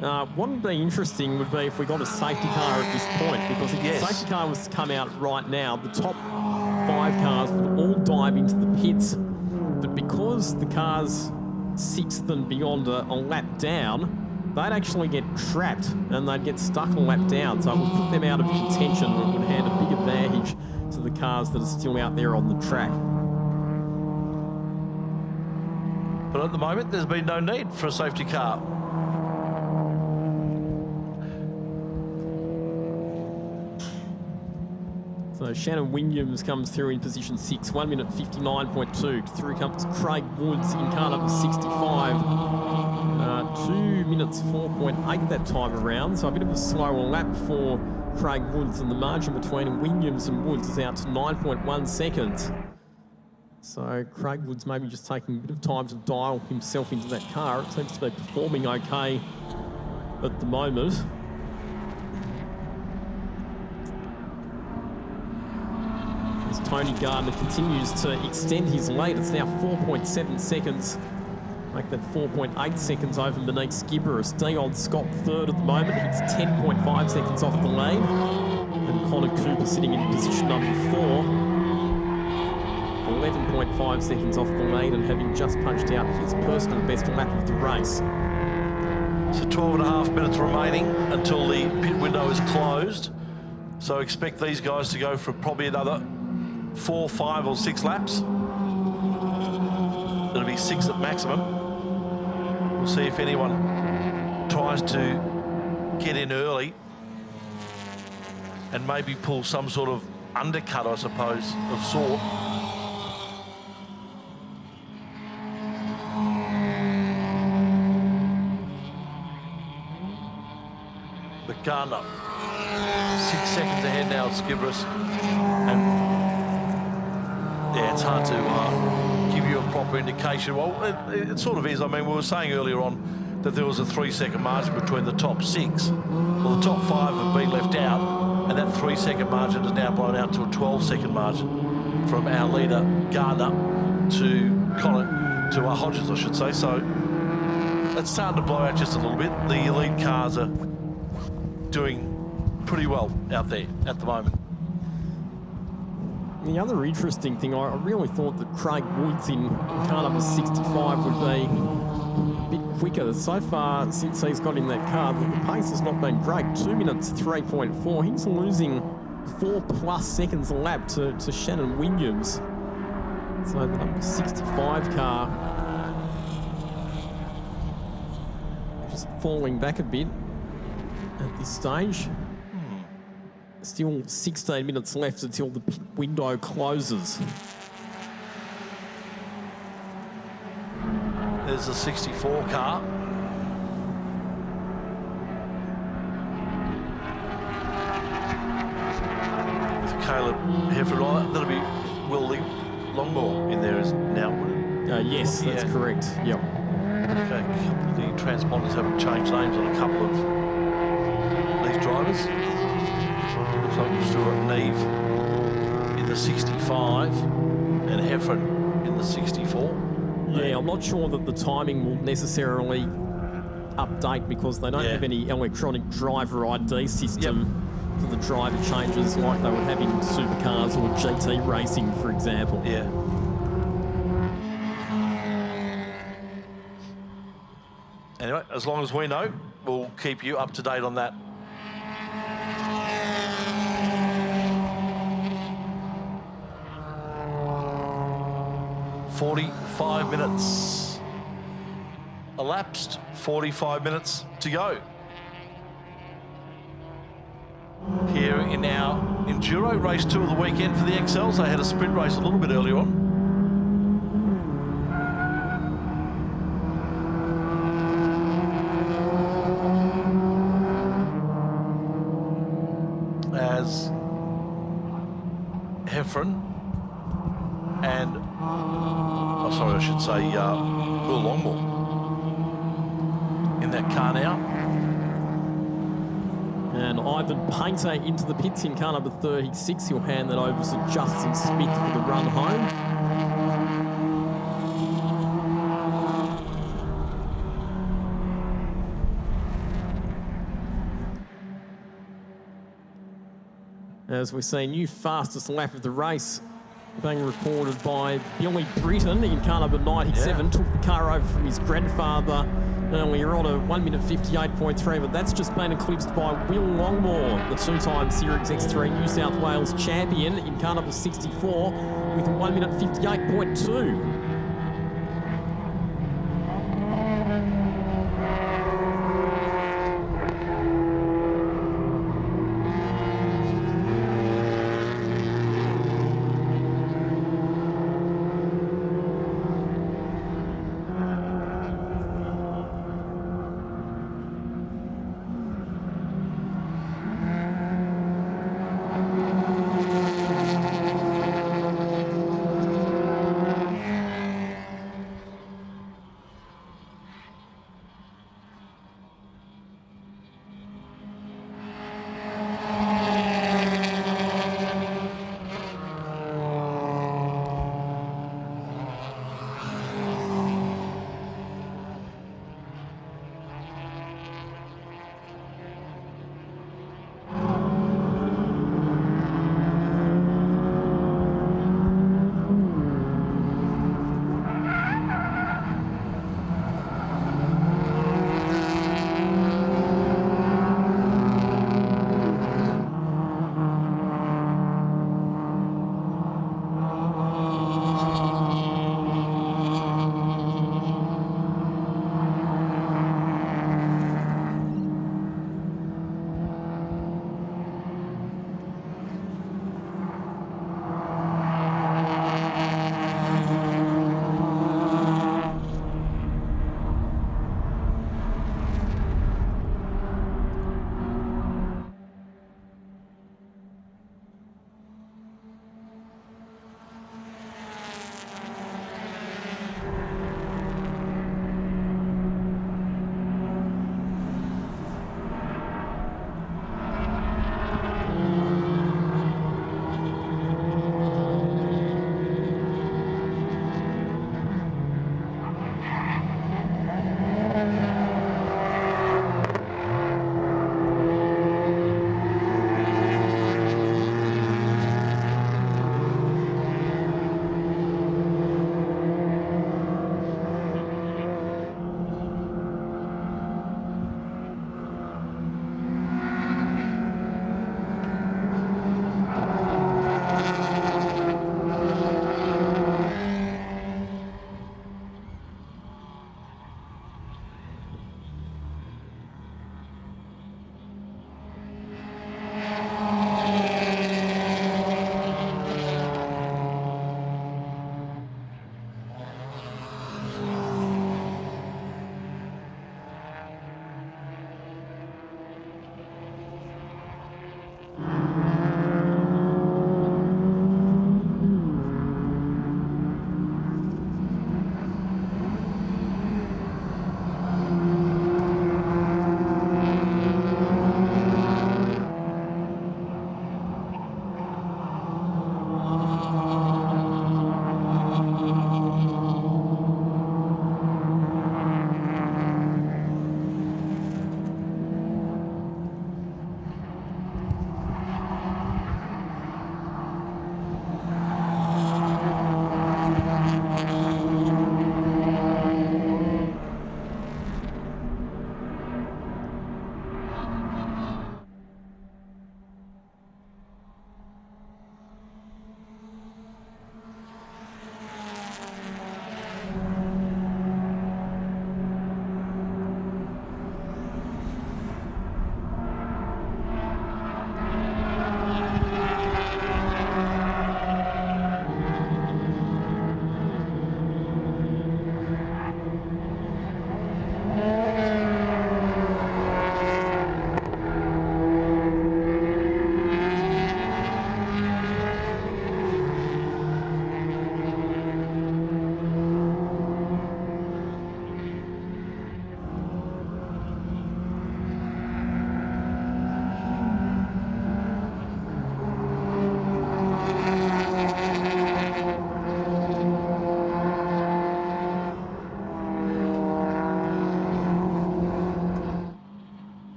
What would be interesting would be if we got a safety car at this point, because if the safety car was to come out right now, the top 5 cars would all dive into the pits. But because the cars 6th and beyond are a lap down, they'd actually get trapped and they'd get stuck a lap down. So it would put them out of contention and it would hand a big advantage to the cars that are still out there on the track. But at the moment, there's been no need for a safety car. So Shannon Williams comes through in position 6, 1 minute 59.2. Through comes Craig Woods in car number 65. 2 minutes 4.8 that time around, so a bit of a slower lap for Craig Woods, and the margin between Williams and Woods is out to 9.1 seconds. So Craig Wood's maybe just taking a bit of time to dial himself into that car. It seems to be performing okay at the moment. As Tony Gardner continues to extend his lead, it's now 4.7 seconds. Make that 4.8 seconds over beneath Skibberus. Dion Scott third at the moment. It's 10.5 seconds off the lead. And Connor Cooper sitting in position number 4. 11.5 seconds off the lead and having just punched out his personal best lap of the race. So 12.5 minutes remaining until the pit window is closed. So expect these guys to go for probably another 4, 5 or 6 laps. It'll be 6 at maximum. We'll see if anyone tries to get in early and maybe pull some sort of undercut, I suppose, of sort. But Gardner, 6 seconds ahead now at Skibberus. And yeah, it's hard to give you a proper indication. Well, it sort of is. I mean, we were saying earlier on that there was a 3-second margin between the top 6. Well, the top 5 have been left out, and that 3-second margin is now blown out to a 12-second margin from our leader Gardner to Connor, to Hodges, I should say. So it's starting to blow out just a little bit. The elite cars are doing pretty well out there at the moment. The other interesting thing, I really thought that Craig Woods in car number 65 would be a bit quicker. So far, since he's got in that car, the pace has not been great. 2 minutes 3.4. He's losing 4+ seconds a lap to Shannon Williams. So the number 65 car just falling back a bit at this stage. Still 16 minutes left until the pit window closes. There's a 64 car. With Caleb Hefferon. That'll be Will Longmore in there as now. Yes, that's correct. Yep. Okay. The transponders haven't changed names on a couple of these drivers. Looks like we've still got Neve in the 65 and Heffron in the 64. Yeah, I'm not sure that the timing will necessarily update because they don't have any electronic driver ID system for the driver changes like they would have in supercars or GT racing, for example. Yeah. Anyway, as long as we know, we'll keep you up to date on that. "45 minutes elapsed, 45 minutes to go. Here in our Enduro race 2 of the weekend for the XLs. They had a sprint race a little bit earlier on. As Heffron and, oh sorry, I should say Will Longmore in that car now. And Ivan Painter into the pits in car number 36. He'll hand that over to Justin Smith for the run home. As we see, new fastest lap of the race being recorded by Billy Britton in car number 97. Took the car over from his grandfather earlier on, a 1 minute 58.3, but that's just been eclipsed by Will Longmore, the two-time Series X3 New South Wales champion in car number 64 with a 1 minute 58.2.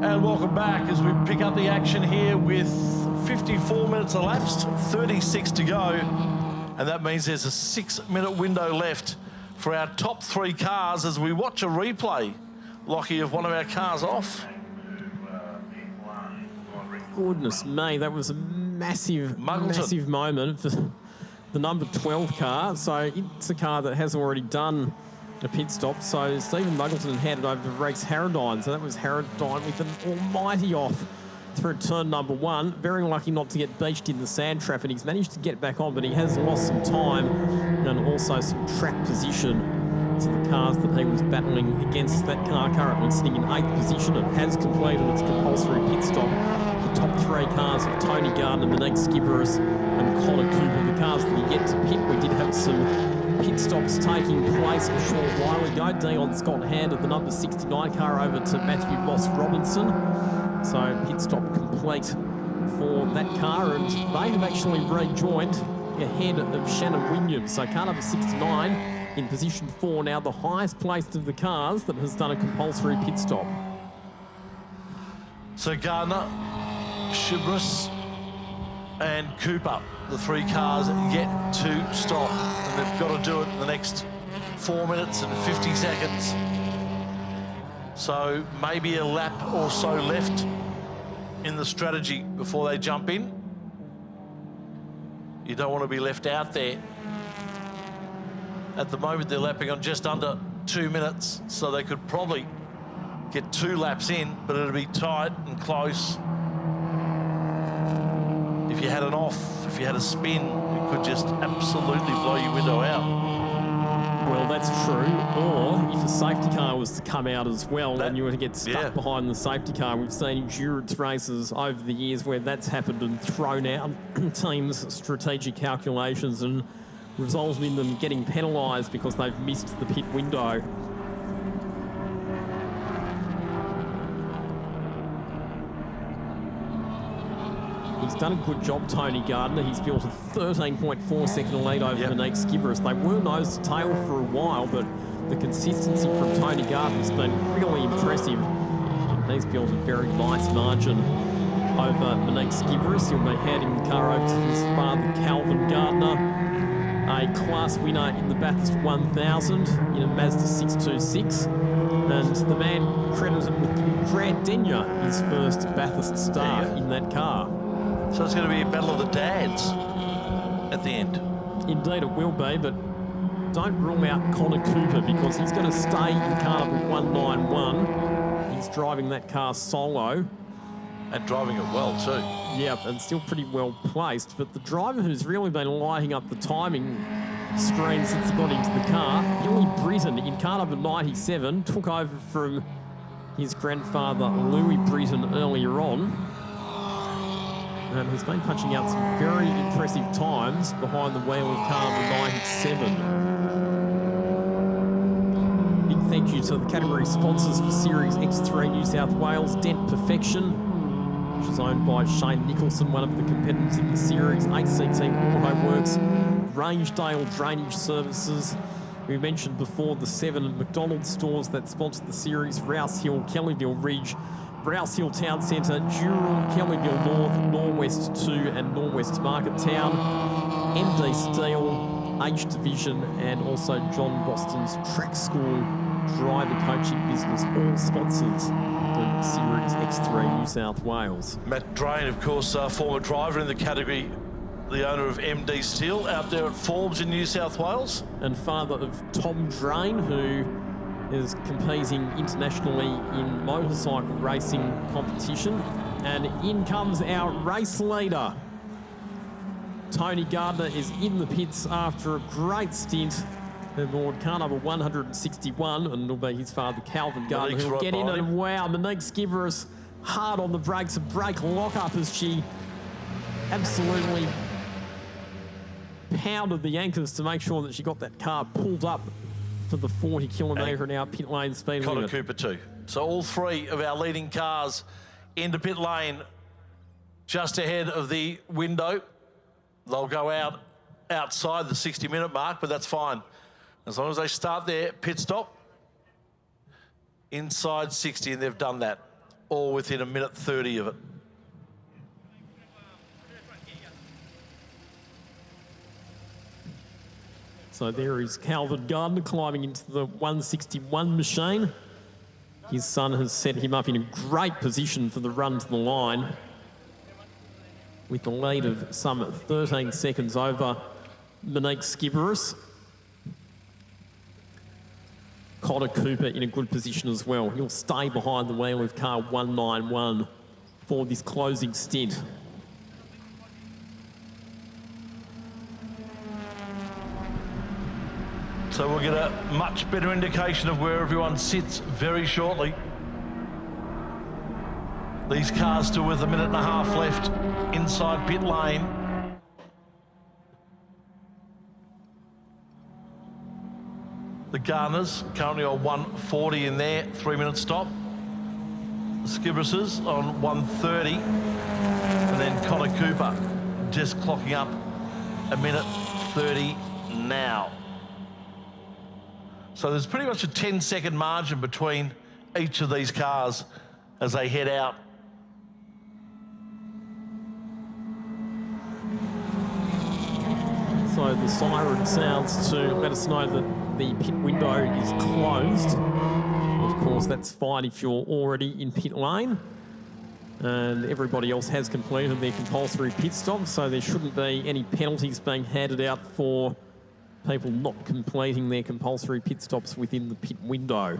And welcome back as we pick up the action here with 54 minutes elapsed, 36 to go. And that means there's a 6-minute window left for our top 3 cars as we watch a replay, Lockie, of one of our cars off. Goodness me, that was a massive moment for the number 12 car. So it's a car that has already done a pit stop. So Stephen Muggleton handed over to Rex Harradine. So that was Harradine with an almighty off through turn number 1. Very lucky not to get beached in the sand trap, and he's managed to get back on, but he has lost some time and also some track position to the cars that he was battling against. That car currently sitting in 8th position and has completed its compulsory pit stop. The top 3 cars of Tony Gardner, Monique Skibberus and Connor Cooper. The cars that are yet to pit, we did have some pit stops taking place a short while ago. Dion Scott handed the number 69 car over to Matthew Moss Robinson. So pit stop complete for that car, and they have actually rejoined ahead of Shannon Williams. So car number 69 in position 4, now the highest placed of the cars that has done a compulsory pit stop. So Gardner, Shibris and Cooper, the 3 cars yet to stop, and they've got to do it in the next 4 minutes and 50 seconds. So maybe a lap or so left in the strategy before they jump in. You don't want to be left out there. At the moment, they're lapping on just under 2 minutes, so they could probably get 2 laps in, but it'll be tight and close. If you had an off, if you had a spin, it could just absolutely blow your window out. Well, that's true. Or if a safety car was to come out as well and you were to get stuck behind the safety car, we've seen endurance races over the years where that's happened and thrown out teams' strategic calculations and resulted in them getting penalised because they've missed the pit window. He's done a good job, Tony Gardner. He's built a 13.4 second lead over Monique Skibberus. They were nose to tail for a while, but the consistency from Tony Gardner has been really impressive. And he's built a very nice margin over Monique Skibberus. He'll be handing the car over to his father, Calvin Gardner, a class winner in the Bathurst 1000 in a Mazda 626. And the man credited with giving Grant Denyer his first Bathurst start in that car. So it's going to be a battle of the dads at the end. Indeed it will be, but don't rule out Connor Cooper because he's going to stay in car number 191. He's driving that car solo. And driving it well too. Yeah, and still pretty well placed. But the driver who's really been lighting up the timing screen since he got into the car, Billy Britton in car number 97, took over from his grandfather Louis Britton earlier on. And has been punching out some very impressive times behind the wheel of car number 97. Big thank you to the category sponsors for Series X3 New South Wales, Dent Perfection, which is owned by Shane Nicholson, one of the competitors in the series, ACT Auto Works, Rangedale Drainage Services. We mentioned before the 7 McDonald's stores that sponsored the series, Rouse Hill, Kellyville Ridge, Rouse Hill Town Centre, Dural, Kellyville North, Norwest 2 and Norwest Market Town, MD Steel, H Division and also John Boston's Track School driver coaching business, all sponsors of Series X3 New South Wales. Matt Drain, of course, former driver in the category, the owner of MD Steel out there at Forbes in New South Wales. And father of Tom Drain, who is competing internationally in motorcycle racing competition. And in comes our race leader. Tony Gardner is in the pits after a great stint aboard car number 161, and it'll be his father, Calvin Gardner, who'll get in. And wow, Monique Skibberus hard on the brakes, a brake lock-up as she absolutely pounded the anchors to make sure that she got that car pulled up for the 40 kilometre an hour pit lane speed Connor limit. Cooper too. So all 3 of our leading cars into pit lane just ahead of the window. They'll go out outside the 60-minute mark, but that's fine. As long as they start their pit stop inside 60, and they've done that. all within a minute 30 of it. So there is Calvin Gardner climbing into the 161 machine. His son has set him up in a great position for the run to the line, with a lead of some 13 seconds over Monique Skiveris. Connor Cooper in a good position as well. He'll stay behind the wheel of car 191 for this closing stint. So we'll get a much better indication of where everyone sits very shortly. These cars still with a minute and a half left inside pit lane. The Garners currently on 140 in there, 3-minute stop. The Skiverises on 130. And then Connor Cooper just clocking up a minute 30 now. So there's pretty much a 10-second margin between each of these cars as they head out. So the siren sounds to let us know that the pit window is closed. Of course, that's fine if you're already in pit lane. And everybody else has completed their compulsory pit stop, so there shouldn't be any penalties being handed out for people not completing their compulsory pit stops within the pit window.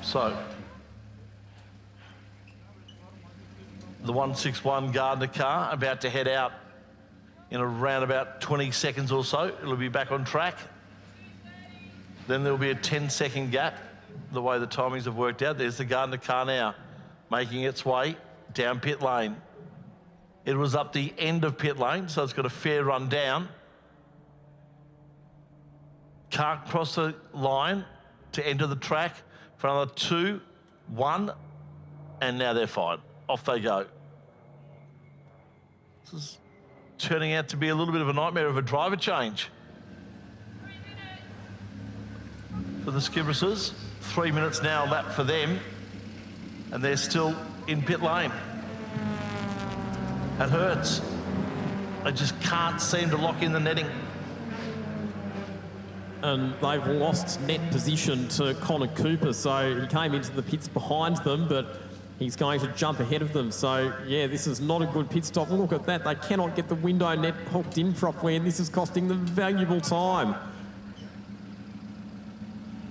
So, the 161 Gardner car about to head out in around about 20 seconds or so. It'll be back on track. Then there'll be a 10-second gap, the way the timings have worked out. There's the Gardner car now, making its way down pit lane. It was up the end of pit lane, so it's got a fair run down. Can't cross the line to enter the track for another 2, 1, and now they're fine. Off they go. This is turning out to be a little bit of a nightmare of a driver change for the Skiverises. 3 minutes now lap for them, and they're still in pit lane. It hurts. They just can't seem to lock in the netting. And they've lost net position to Connor Cooper, so he came into the pits behind them, but he's going to jump ahead of them. So, yeah, this is not a good pit stop. Look at that. They cannot get the window net hooked in properly, and this is costing them valuable time.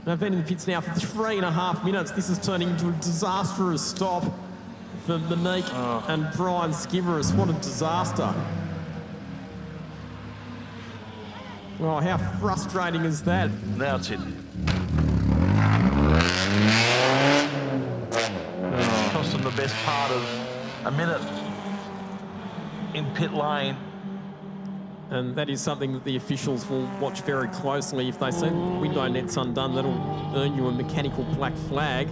They've been in the pits now for 3.5 minutes. This is turning into a disastrous stop for Monique and Brian Skiveris. What a disaster. Oh, how frustrating is that? Now it's in. Cost them the best part of a minute in pit lane. And that is something that the officials will watch very closely. If they see the window net's undone, that'll earn you a mechanical black flag.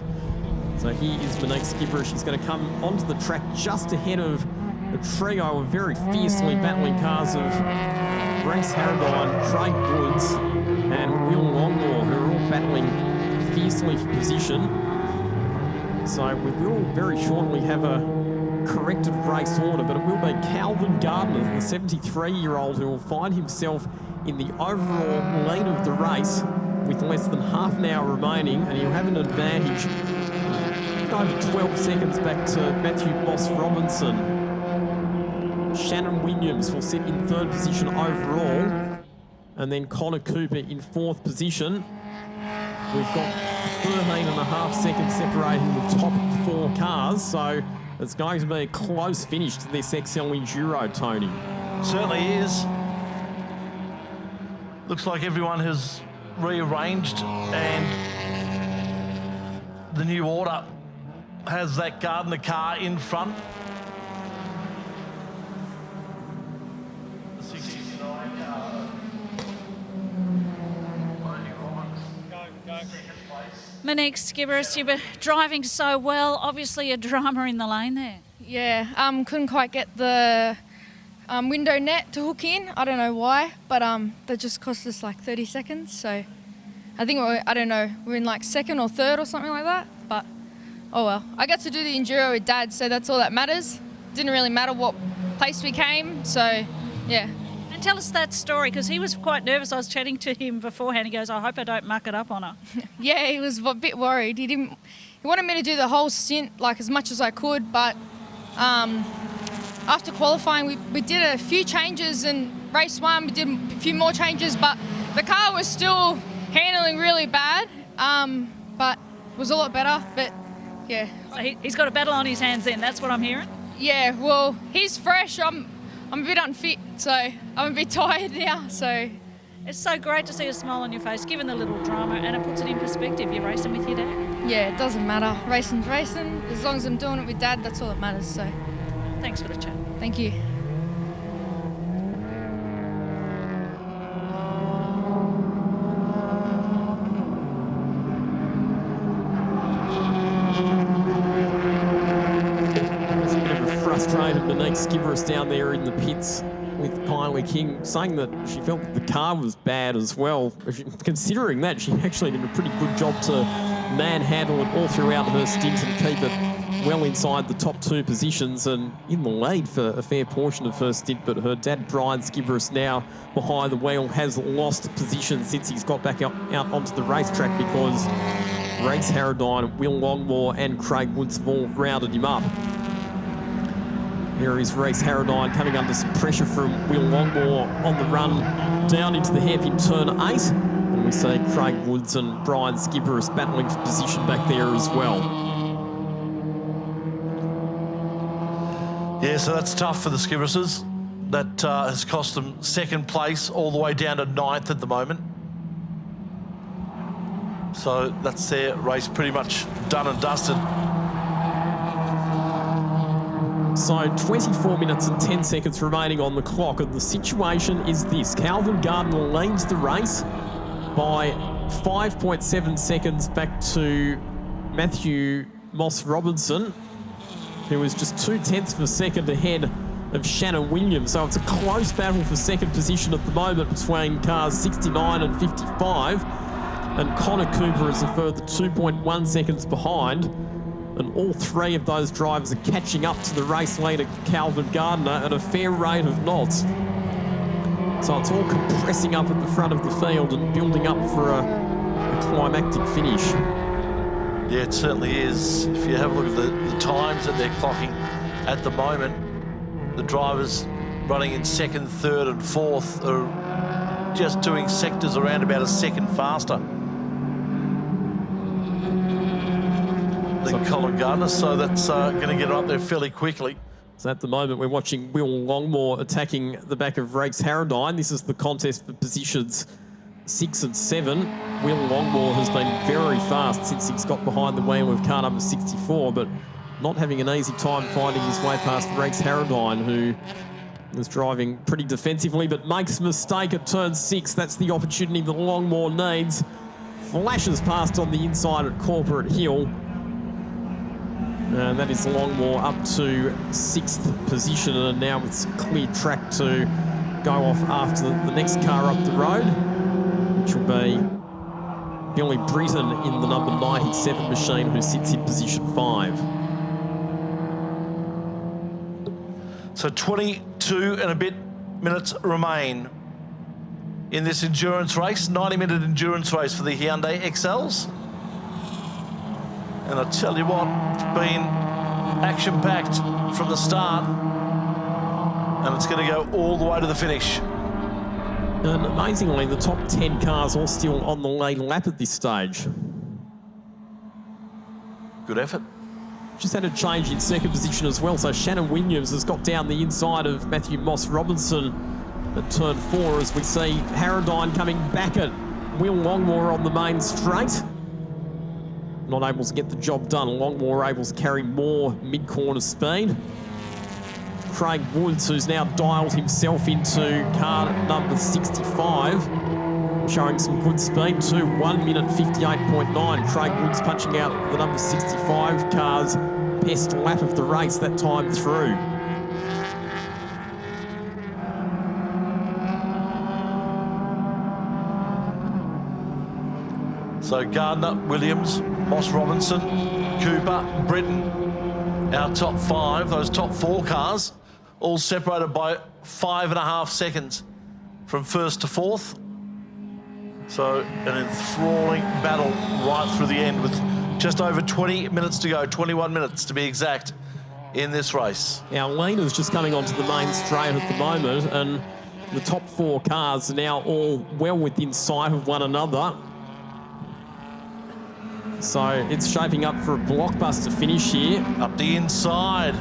So here is Monique Skiveris. She's going to come onto the track just ahead of a trio of very fiercely battling cars of Reese Harradine, Craig Woods and Will Longmore, who are all battling fiercely for position. So we will very shortly have a corrected race order, but it will be Calvin Gardner, the 73-year-old, who will find himself in the overall lead of the race with less than half an hour remaining, and he'll have an advantage over 12 seconds back to Matthew Moss Robinson. Shannon Williams will sit in 3rd position overall, and then Connor Cooper in 4th position. We've got 13.5 seconds separating the top 4 cars, so it's going to be a close finish to this XL Enduro, Tony. Certainly is. Looks like everyone has rearranged, and the new order has that Gardner car in front. The 69 car. Monique Skiveris, you were driving so well. Obviously a drama in the lane there. Yeah, couldn't quite get the window net to hook in. I don't know why, but that just cost us like 30 seconds. So I think I don't know, we're in like second or third or something like that. But oh well, I got to do the enduro with Dad, so that's all that matters. Didn't really matter what place we came, so yeah. And tell us that story, because he was quite nervous. I was chatting to him beforehand. He goes, I hope I don't muck it up on her. Yeah, he was a bit worried. He wanted me to do the whole stint like as much as I could, but after qualifying we did a few changes, and race 1 we did a few more changes, but the car was still handling really bad, but it was a lot better. But yeah. So he's got a battle on his hands then, that's what I'm hearing? Yeah, well, he's fresh. I'm a bit unfit, so I'm a bit tired now. So it's so great to see a smile on your face, given the little drama, and it puts it in perspective. You're racing with your dad. Yeah, it doesn't matter. Racing's racing. As long as I'm doing it with Dad, that's all that matters. So thanks for the chat. Thank you. Frustrated Monique Skiveris down there in the pits with Kylie King, saying that she felt that the car was bad as well. Considering that, she actually did a pretty good job to manhandle it all throughout her stint and keep it well inside the top 2 positions and in the lead for a fair portion of her stint. But her dad, Brian Skiveris, now behind the wheel, has lost position since he's got back out onto the racetrack because Race Harradine, Will Longmore and Craig Woods have all rounded him up. Here is Race Harradine coming under some pressure from Will Longmore on the run down into the hairpin turn 8. And we see Craig Woods and Brian Skiveris battling for position back there as well. Yeah, so that's tough for the Skiverises. That has cost them 2nd place all the way down to 9th at the moment. So that's their race pretty much done and dusted. So 24 minutes and 10 seconds remaining on the clock, and the situation is this. Calvin Gardner leads the race by 5.7 seconds back to Matthew Moss Robinson, who was just 0.2 of a second ahead of Shannon Williams. So it's a close battle for 2nd position at the moment between cars 69 and 55. And Connor Cooper is a further 2.1 seconds behind. And all 3 of those drivers are catching up to the race leader, Calvin Gardner, at a fair rate of knots. So it's all compressing up at the front of the field and building up for a climactic finish. Yeah, it certainly is. If you have a look at the times that they're clocking at the moment, the drivers running in 2nd, 3rd and 4th are just doing sectors around about a second faster than Colin Gardner, so that's going to get up there fairly quickly. So at the moment, we're watching Will Longmore attacking the back of Race Harradine. This is the contest for positions 6 and 7. Will Longmore has been very fast since he's got behind the wheel of car number 64, but not having an easy time finding his way past Race Harradine, who is driving pretty defensively, but makes a mistake at turn 6. That's the opportunity that Longmore needs. Flashes past on the inside at Corporate Hill. And that is Longmore up to 6th position, and now it's a clear track to go off after the next car up the road, which will be Billy Britton in the number 97 machine, who sits in position 5. So 22 and a bit minutes remain in this endurance race, 90-minute endurance race for the Hyundai XLs. And I tell you what, it's been action-packed from the start, and it's going to go all the way to the finish. And amazingly, the top 10 cars all still on the lead lap at this stage. Good effort. Just had a change in 2nd position as well, so Shannon Williams has got down the inside of Matthew Moss Robinson at turn 4, as we see Harradine coming back at Will Longmore on the main straight. Not able to get the job done. Longmore able to carry more mid-corner speed. Craig Woods, who's now dialed himself into car number 65, showing some good speed too. 1 minute 58.9. Craig Woods punching out the number 65 car's best lap of the race that time through. So Gardner, Williams, Moss Robinson, Cooper, Britton, our top 5, those top 4 cars, all separated by 5.5 seconds from first to fourth. So an enthralling battle right through the end with just over 20 minutes to go, 21 minutes to be exact, in this race. Our leader's just coming onto the main straight at the moment, and the top 4 cars are now all well within sight of one another. So it's shaping up for a blockbuster finish here. Up the inside,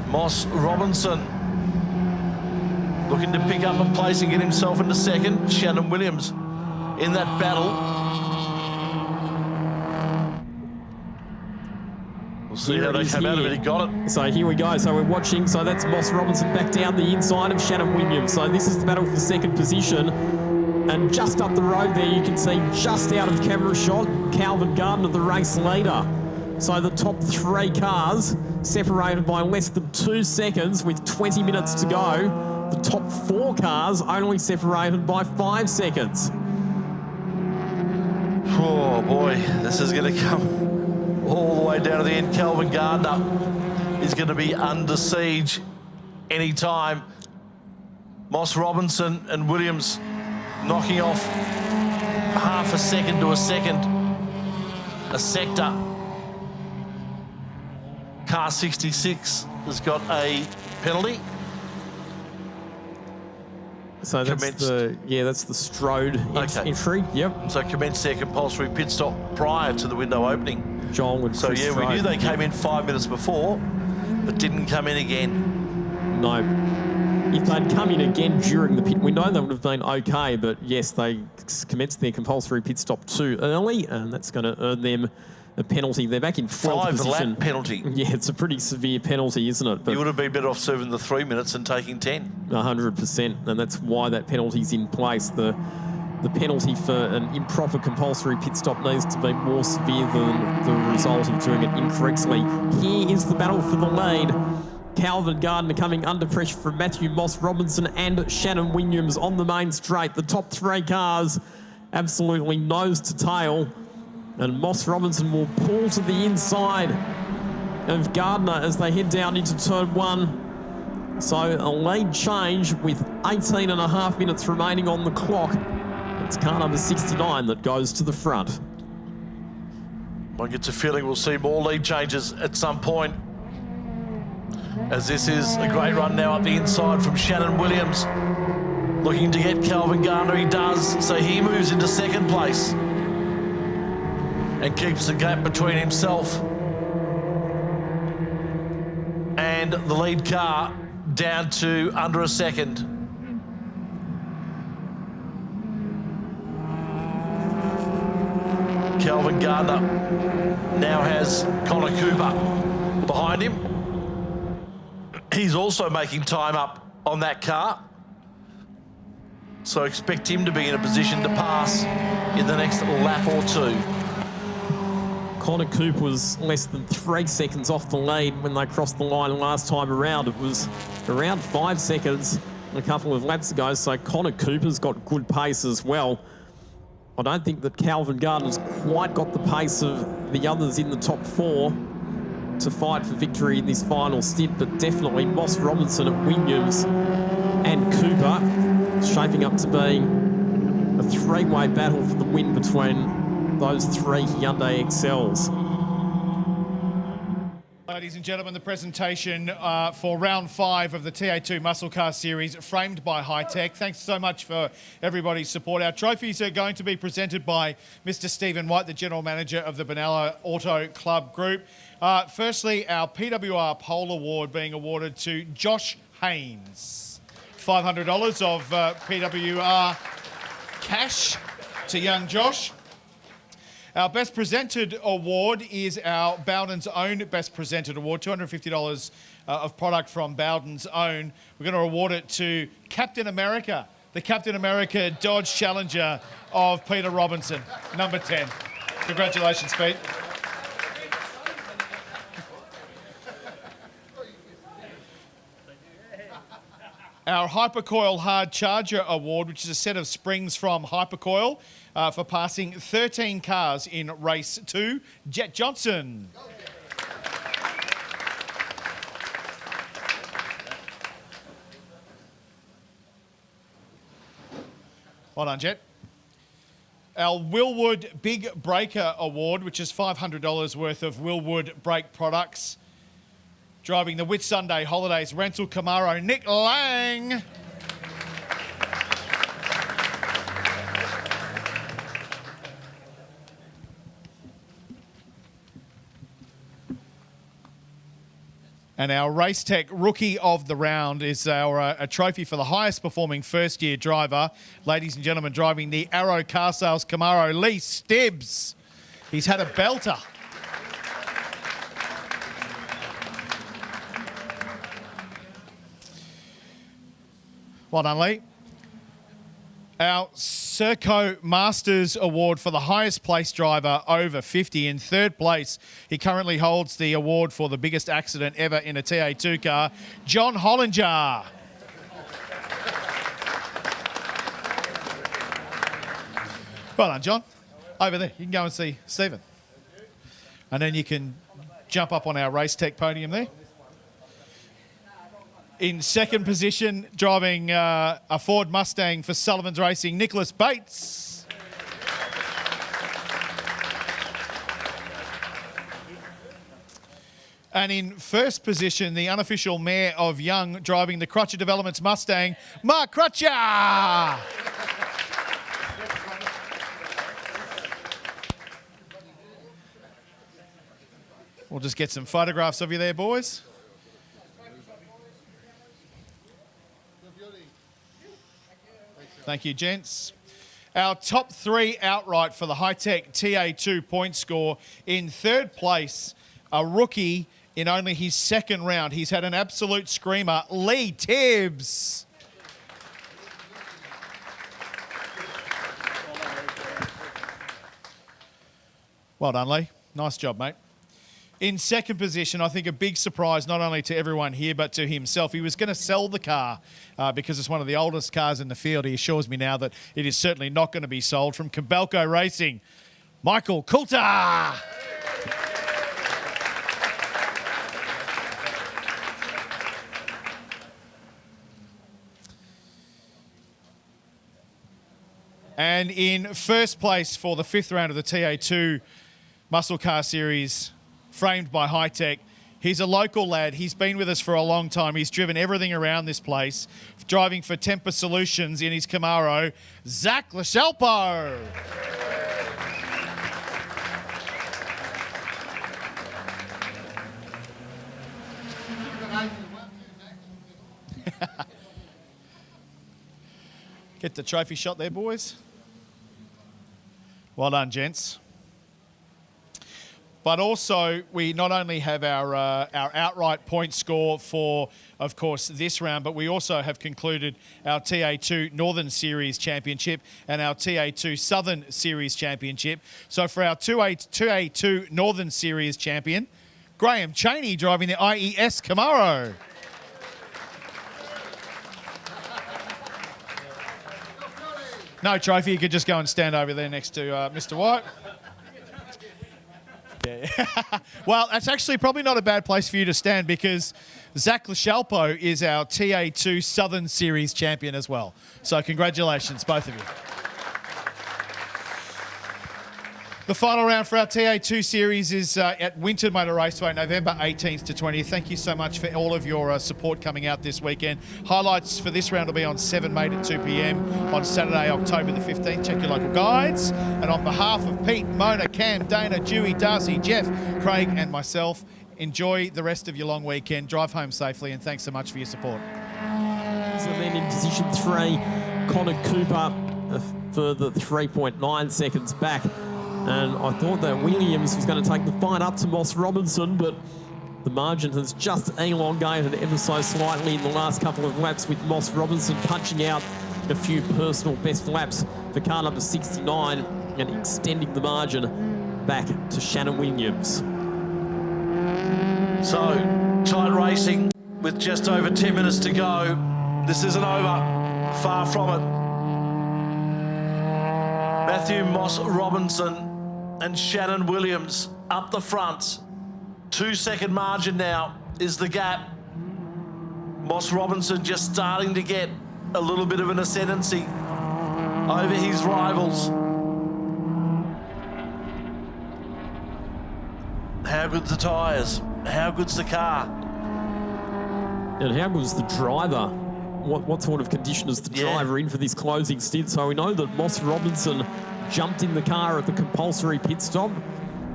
Moss Robinson looking to pick up a place and get himself into second. Shannon Williams in that battle. We'll see how they come out of it. He got it. So here we go. So we're watching. So that's Moss Robinson back down the inside of Shannon Williams. So this is the battle for second position. And just up the road there, you can see just out of camera shot, Calvin Gardner, the race leader. So the top 3 cars separated by less than 2 seconds with 20 minutes to go. The top 4 cars only separated by 5 seconds. Oh boy, this is going to come all the way down to the end. Calvin Gardner is going to be under siege anytime. Moss Robinson and Williams knocking off half a second to a second, a sector. Car 66 has got a penalty. So that's that's the Strode entry. Yep. So commenced their compulsory pit stop prior to the window opening. John would. So yeah, we knew they came in 5 minutes before, but didn't come in again. No. If they'd come in again during the pit window, that would have been okay. But yes, they commenced their compulsory pit stop too early, and that's going to earn them a penalty. They're back in 12th position. 5-lap penalty. Yeah, it's a pretty severe penalty, isn't it? But you would have been better off serving the 3 minutes and taking 10. 100%, and that's why that penalty's in place. The penalty for an improper compulsory pit stop needs to be more severe than the result of doing it incorrectly. Here is the battle for the lead. Calvin Gardner coming under pressure from Matthew Moss Robinson and Shannon Williams on the main straight. The top 3 cars absolutely nose to tail. And Moss Robinson will pull to the inside of Gardner as they head down into turn 1. So a lead change with 18.5 minutes remaining on the clock. It's car number 69 that goes to the front. One gets a feeling we'll see more lead changes at some point, as this is a great run now up the inside from Shannon Williams. Looking to get Calvin Gardner, he does, so he moves into second place and keeps the gap between himself and the lead car down to under a second. Calvin Gardner now has Connor Cooper behind him. He's also making time up on that car, so expect him to be in a position to pass in the next lap or 2. Connor Coop was less than 3 seconds off the lead when they crossed the line last time around. It was around 5 seconds a couple of laps ago, so Connor Cooper's got good pace as well. I don't think that Calvin Gardner's quite got the pace of the others in the top 4 to fight for victory in this final stint, but definitely Moss Robinson at Williams and Cooper shaping up to being a 3-way battle for the win between those 3 Hyundai XLs. Ladies and gentlemen, the presentation for round 5 of the TA2 Muscle Car Series, framed by Hi-Tec. Thanks so much for everybody's support. Our trophies are going to be presented by Mr. Stephen White, the General Manager of the Benalla Auto Club Group. Firstly, our PWR Pole Award being awarded to Josh Haynes. $500 of PWR cash to young Josh. Our Best Presented Award is our Bowden's Own Best Presented Award, $250 of product from Bowden's Own. We're going to award it to Captain America, the Captain America Dodge Challenger of Peter Robinson, number 10. Congratulations, Pete. Our Hypercoil Hard Charger Award, which is a set of springs from Hypercoil for passing 13 cars in race 2. Jet Johnson. Well done, Jet. Our Willwood Big Breaker Award, which is $500 worth of Willwood brake products. Driving the Whitsunday Holidays rental Camaro, Nick Lang. And our Racetech Rookie of the Round is a trophy for the highest performing first-year driver. Ladies and gentlemen, driving the Arrow Car Sales Camaro, Lee Stibbs. He's had a belter. Well done, Lee. Our Serco Masters Award for the highest placed driver over 50. In third place, he currently holds the award for the biggest accident ever in a TA2 car, John Hollinger. Well done, John. Over there, you can go and see Stephen. And then you can jump up on our Racetech podium there. In second position, driving a Ford Mustang for Sullivan's Racing, Nicholas Bates. And in first position, the unofficial mayor of Young, driving the Crutcher Developments Mustang, Mark Crutcher. We'll just get some photographs of you there, boys. Thank you, gents. Our top 3 outright for the Hi-Tec TA2 point score. In third place, a rookie in only his second round. He's had an absolute screamer, Lee Tibbs. Well done, Lee. Nice job, mate. In second position, I think a big surprise not only to everyone here but to himself. He was going to sell the car because it's one of the oldest cars in the field. He assures me now that it is certainly not going to be sold. From Cabelco Racing, Michael Coulter. And in first place for the 5th round of the TA2 Muscle Car Series, framed by Hi-Tec. He's a local lad. He's been with us for a long time. He's driven everything around this place, driving for Temper Solutions in his Camaro, Zach LaChalpo. Get the trophy shot there, boys. Well done, gents. But also, we not only have our outright point score for, of course, this round, but we also have concluded our TA2 Northern Series Championship and our TA2 Southern Series Championship. So for our TA2 Northern Series champion, Graham Cheney driving the IES Camaro. No trophy, you could just go and stand over there next to Mr. White. Yeah. Well, that's actually probably not a bad place for you to stand because Zach LaChalpo is our TA2 Southern Series champion as well. So congratulations, both of you. The final round for our TA2 series is at Winton Motor Raceway, November 18th to 20th. Thank you so much for all of your support coming out this weekend. Highlights for this round will be on 7 May at 2 p.m. on Saturday, October the 15th. Check your local guides. And on behalf of Pete, Mona, Cam, Dana, Dewey, Darcy, Jeff, Craig and myself, enjoy the rest of your long weekend. Drive home safely and thanks so much for your support. So then in position 3, Connor Cooper, a further 3.9 seconds back. And I thought that Williams was going to take the fight up to Moss Robinson, but the margin has just elongated ever so slightly in the last couple of laps, with Moss Robinson punching out a few personal best laps for car number 69 and extending the margin back to Shannon Williams. So, tight racing with just over 10 minutes to go. This isn't over. Far from it. Matthew Moss Robinson and Shannon Williams up the front. 2-second margin now is the gap. Moss Robinson just starting to get a little bit of an ascendancy over his rivals. How good's the tyres? How good's the car? And how good's the driver? What sort of condition is the driver in for this closing stint? So we know that Moss Robinson jumped in the car at the compulsory pit stop.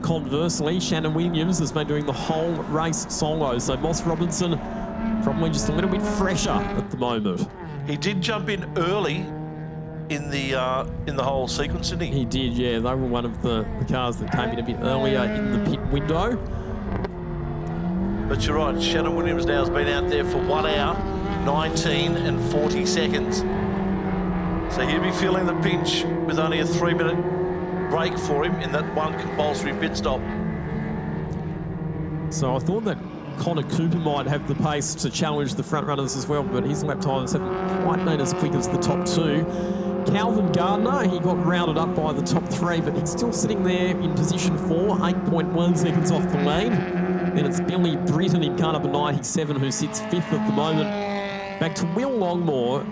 Conversely, Shannon Williams has been doing the whole race solo. So Moss Robinson probably just a little bit fresher at the moment. He did jump in early in the whole sequence, didn't he? He did, yeah. They were one of the cars that came in a bit earlier in the pit window. But you're right, Shannon Williams now has been out there for 1 hour, 19 and 40 seconds. So he'll be feeling the pinch with only a 3-minute break for him in that one compulsory pit stop. So I thought that Connor Cooper might have the pace to challenge the front runners as well, but his lap times haven't quite been as quick as the top two. Calvin Gardner, he got rounded up by the top three, but he's still sitting there in position 4, 8.1 seconds off the lead. Then it's Billy Britton in car number 97, who sits 5th at the moment. Back to Will Longmore,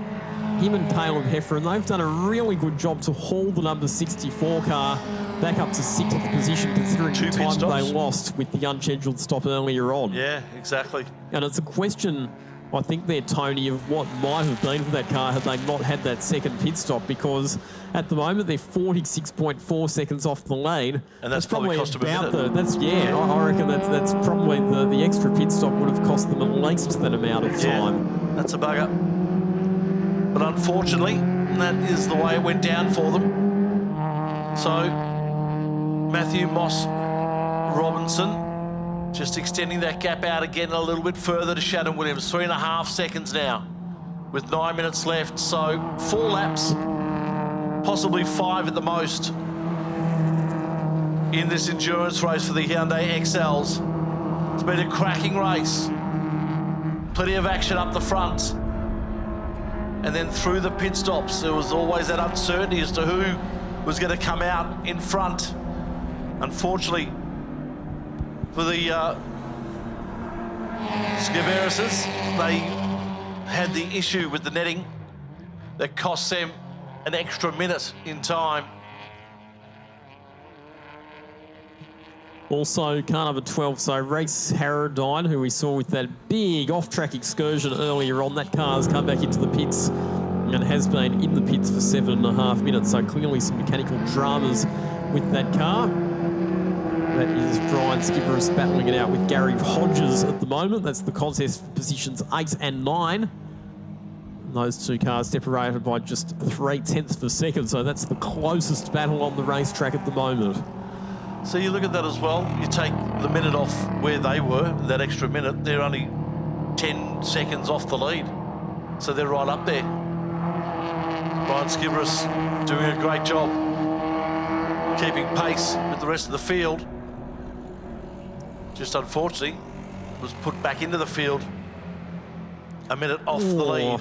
him and Caleb Heffernan, they've done a really good job to haul the number 64 car back up to 6th position, considering the time they lost with the unscheduled stop earlier on. Yeah, exactly. And it's a question, I think there, Tony, of what might have been for that car had they not had that second pit stop, because at the moment they're 46.4 seconds off the lead. And that's probably cost them a minute. I reckon that's probably the extra pit stop would have cost them at least that amount of time. That's a bugger. But unfortunately, that is the way it went down for them. So, Matthew Moss Robinson just extending that gap out again a little bit further to Shannon Williams. 3.5 seconds now with 9 minutes left. So 4 laps, possibly 5 at the most in this endurance race for the Hyundai XLs. It's been a cracking race. Plenty of action up the front. And then through the pit stops, there was always that uncertainty as to who was going to come out in front. Unfortunately, for the Skiverises, they had the issue with the netting that cost them an extra minute in time. Also, car number 12, so Reece Harradine, who we saw with that big off-track excursion earlier on, that car's come back into the pits and has been in the pits for 7.5 minutes, so clearly some mechanical dramas with that car. That is Brian Skipperis battling it out with Gary Hodges at the moment. That's the contest for positions 8 and 9. And those two cars separated by just 0.3 of a second, so that's the closest battle on the racetrack at the moment. So you look at that as well, you take the minute off where they were, that extra minute, they're only 10 seconds off the lead. So they're right up there. Brian Skibberis doing a great job keeping pace with the rest of the field. Just unfortunately was put back into the field a minute off the lead.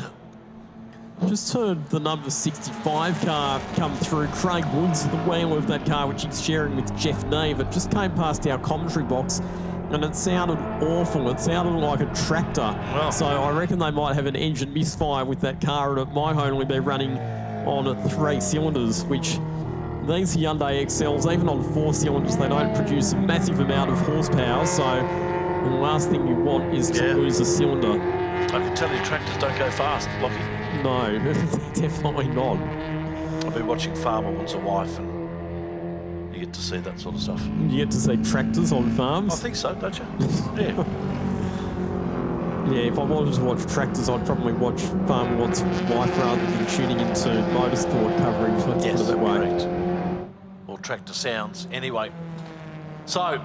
Just heard the number 65 car come through. Craig Woods, the wheeler of that car, which he's sharing with Jeff Neve. It just came past our commentary box and it sounded awful. It sounded like a tractor. Wow. So I reckon they might have an engine misfire with that car, and it might only be running on 3 cylinders, which these Hyundai XLs, even on 4 cylinders, they don't produce a massive amount of horsepower. So the last thing you want is to lose a cylinder. I can tell you tractors don't go fast, Lockie. No, definitely not. I've been watching Farmer Wants a Wife, and you get to see that sort of stuff. You get to see tractors on farms? I think so, don't you? Yeah. Yeah, if I wanted to watch tractors, I'd probably watch Farmer Wants a Wife rather than tuning into motorsport coverage. Let's put it that way. Correct. Or tractor sounds. Anyway, so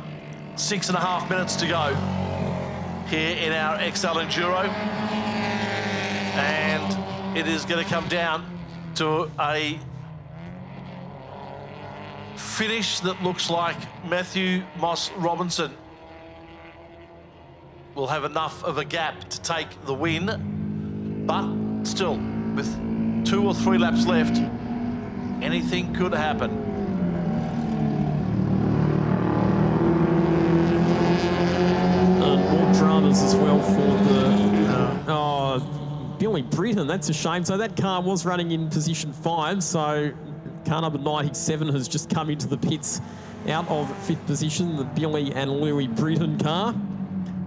6.5 minutes to go here in our XL Enduro, and it is going to come down to a finish that looks like Matthew Moss Robinson will have enough of a gap to take the win, but still, with 2 or 3 laps left, anything could happen. And more dramas as well for the Billy Britton. That's a shame. So that car was running in position 5. So car number 97 has just come into the pits out of 5th position, the Billy and Louis Britton car.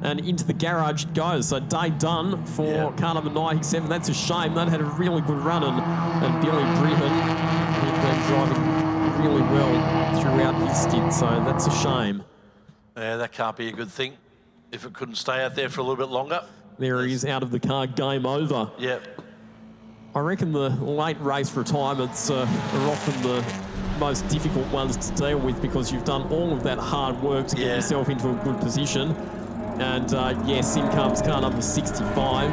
And into the garage it goes. So day done for car number 97. That's a shame. That had a really good run, and Billy Britton had been driving really well throughout his stint. So that's a shame. Yeah, that can't be a good thing if it couldn't stay out there for a little bit longer. There he is out of the car, game over. Yep. I reckon the late race retirements are often the most difficult ones to deal with because you've done all of that hard work to get yourself into a good position. And yes, in comes car number 65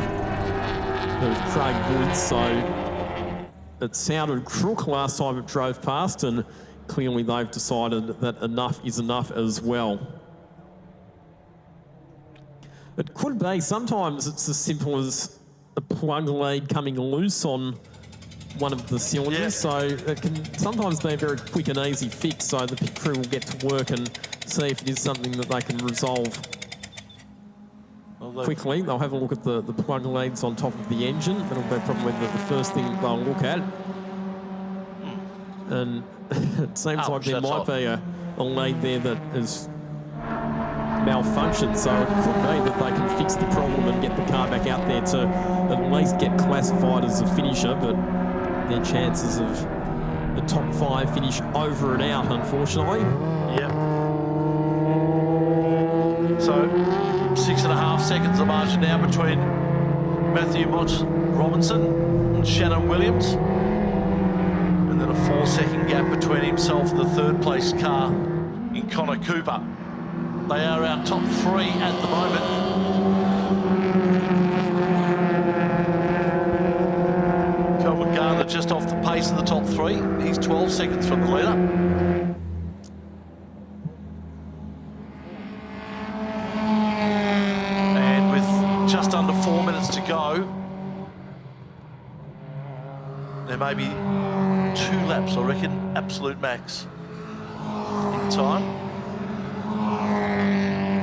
of Craig Woods. So it sounded crook last time it drove past, and clearly they've decided that enough is enough as well. It could be, sometimes it's as simple as a plug lead coming loose on one of the cylinders, so it can sometimes be a very quick and easy fix, so the pit crew will get to work and see if it is something that they can resolve quickly. They'll have a look at the plug leads on top of the engine. That'll be probably the first thing they'll look at. And it seems like there might be a lead there that is malfunctioned, so it could be that they can fix the problem and get the car back out there to at least get classified as a finisher, but their chances of the top 5 finish over and out, unfortunately. Yep. So 6.5 seconds of margin now between Matthew Robinson and Shannon Williams, and then a 4-second gap between himself and the 3rd place car in Connor Cooper. They are our top 3 at the moment. Kelvin Garner just off the pace of the top 3. He's 12 seconds from the leader. And with just under 4 minutes to go, there may be 2 laps, I reckon, absolute max in time.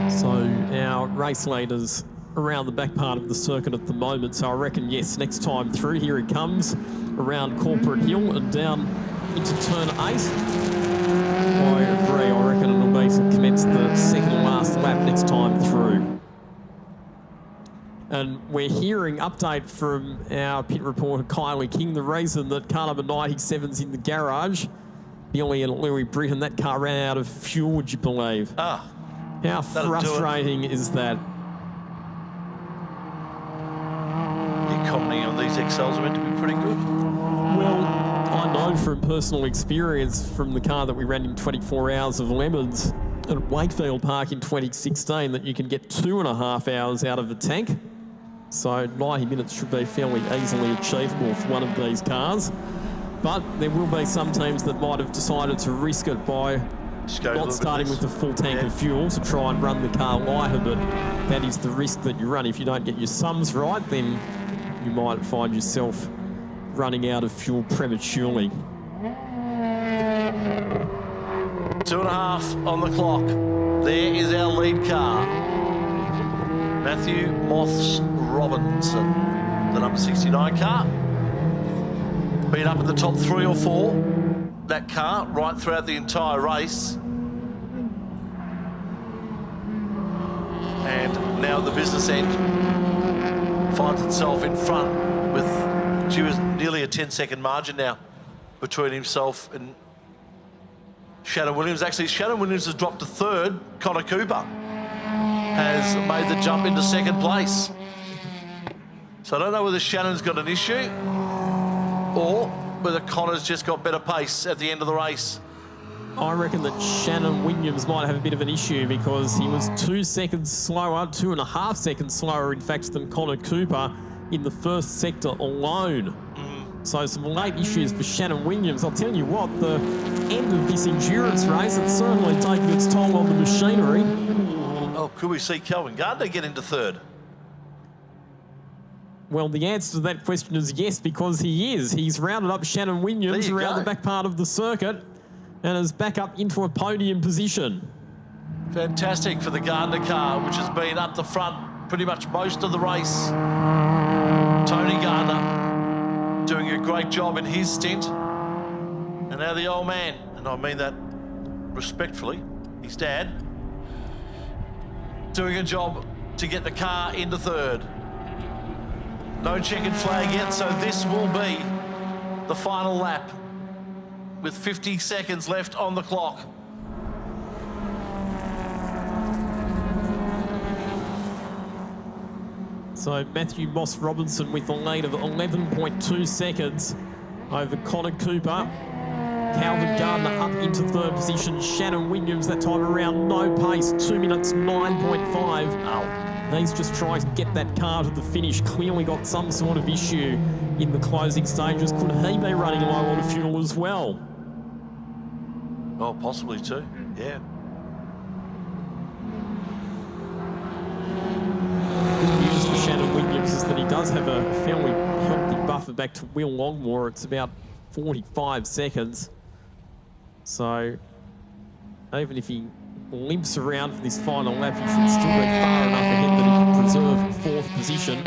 So our race leaders around the back part of the circuit at the moment. So I reckon, yes, next time through, here it comes around Corporate Hill and down into turn 8. I agree. I reckon it'll be to commence the 2nd last lap next time through. And we're hearing update from our pit reporter, Kylie King. The reason that car number 97's in the garage, Billy and Louis Britton, that car ran out of fuel, would you believe? How frustrating is that? The economy on these XLs are meant to be pretty good. Well, I know from personal experience from the car that we ran in 24 hours of lemons at Wakefield Park in 2016 that you can get 2.5 hours out of a tank. So 90 minutes should be fairly easily achievable for one of these cars. But there will be some teams that might have decided to risk it by not starting with a full tank of fuel to try and run the car lighter, but that is the risk that you run. If you don't get your sums right, then you might find yourself running out of fuel prematurely. 2.5 on the clock. There is our lead car. Matthew Moths Robinson, the number 69 car. Been up in the top 3 or 4. That car right throughout the entire race. And now at the business end, finds itself in front with nearly a 10-second margin now between himself and Shannon Williams. Actually, Shannon Williams has dropped to 3rd. Connor Cooper has made the jump into 2nd place. So I don't know whether Shannon's got an issue or whether Connor's just got better pace at the end of the race. I reckon that Shannon Williams might have a bit of an issue because he was 2 seconds slower, 2.5 seconds slower, in fact, than Connor Cooper in the 1st sector alone. So some late issues for Shannon Williams. I'll tell you what, the end of this endurance race, it's certainly taking its toll on the machinery. Oh, could we see Kelvin Gardner get into 3rd? Well, the answer to that question is yes, because he is. He's rounded up Shannon Williams around the back part of the circuit and is back up into a podium position. Fantastic for the Gardner car, which has been up the front pretty much most of the race. Tony Gardner doing a great job in his stint. And now the old man, and I mean that respectfully, his dad, doing a job to get the car into third. No checkered flag yet, so this will be the final lap with 50 seconds left on the clock. So Matthew Moss Robinson with a lead of 11.2 seconds over Connor Cooper. Calvin Gardner up into third position. Shannon Williams that time around, no pace, 2 minutes 9.5. He's just trying to get that car to the finish. Clearly got some sort of issue in the closing stages. Could he be running low on fuel as well? Oh, possibly too, yeah. Good news for Shannon Williams is that he does have a fairly healthy buffer back to Will Longmore. It's about 45 seconds. So even if he limps around for this final lap, he should still be far enough ahead that he can preserve fourth position.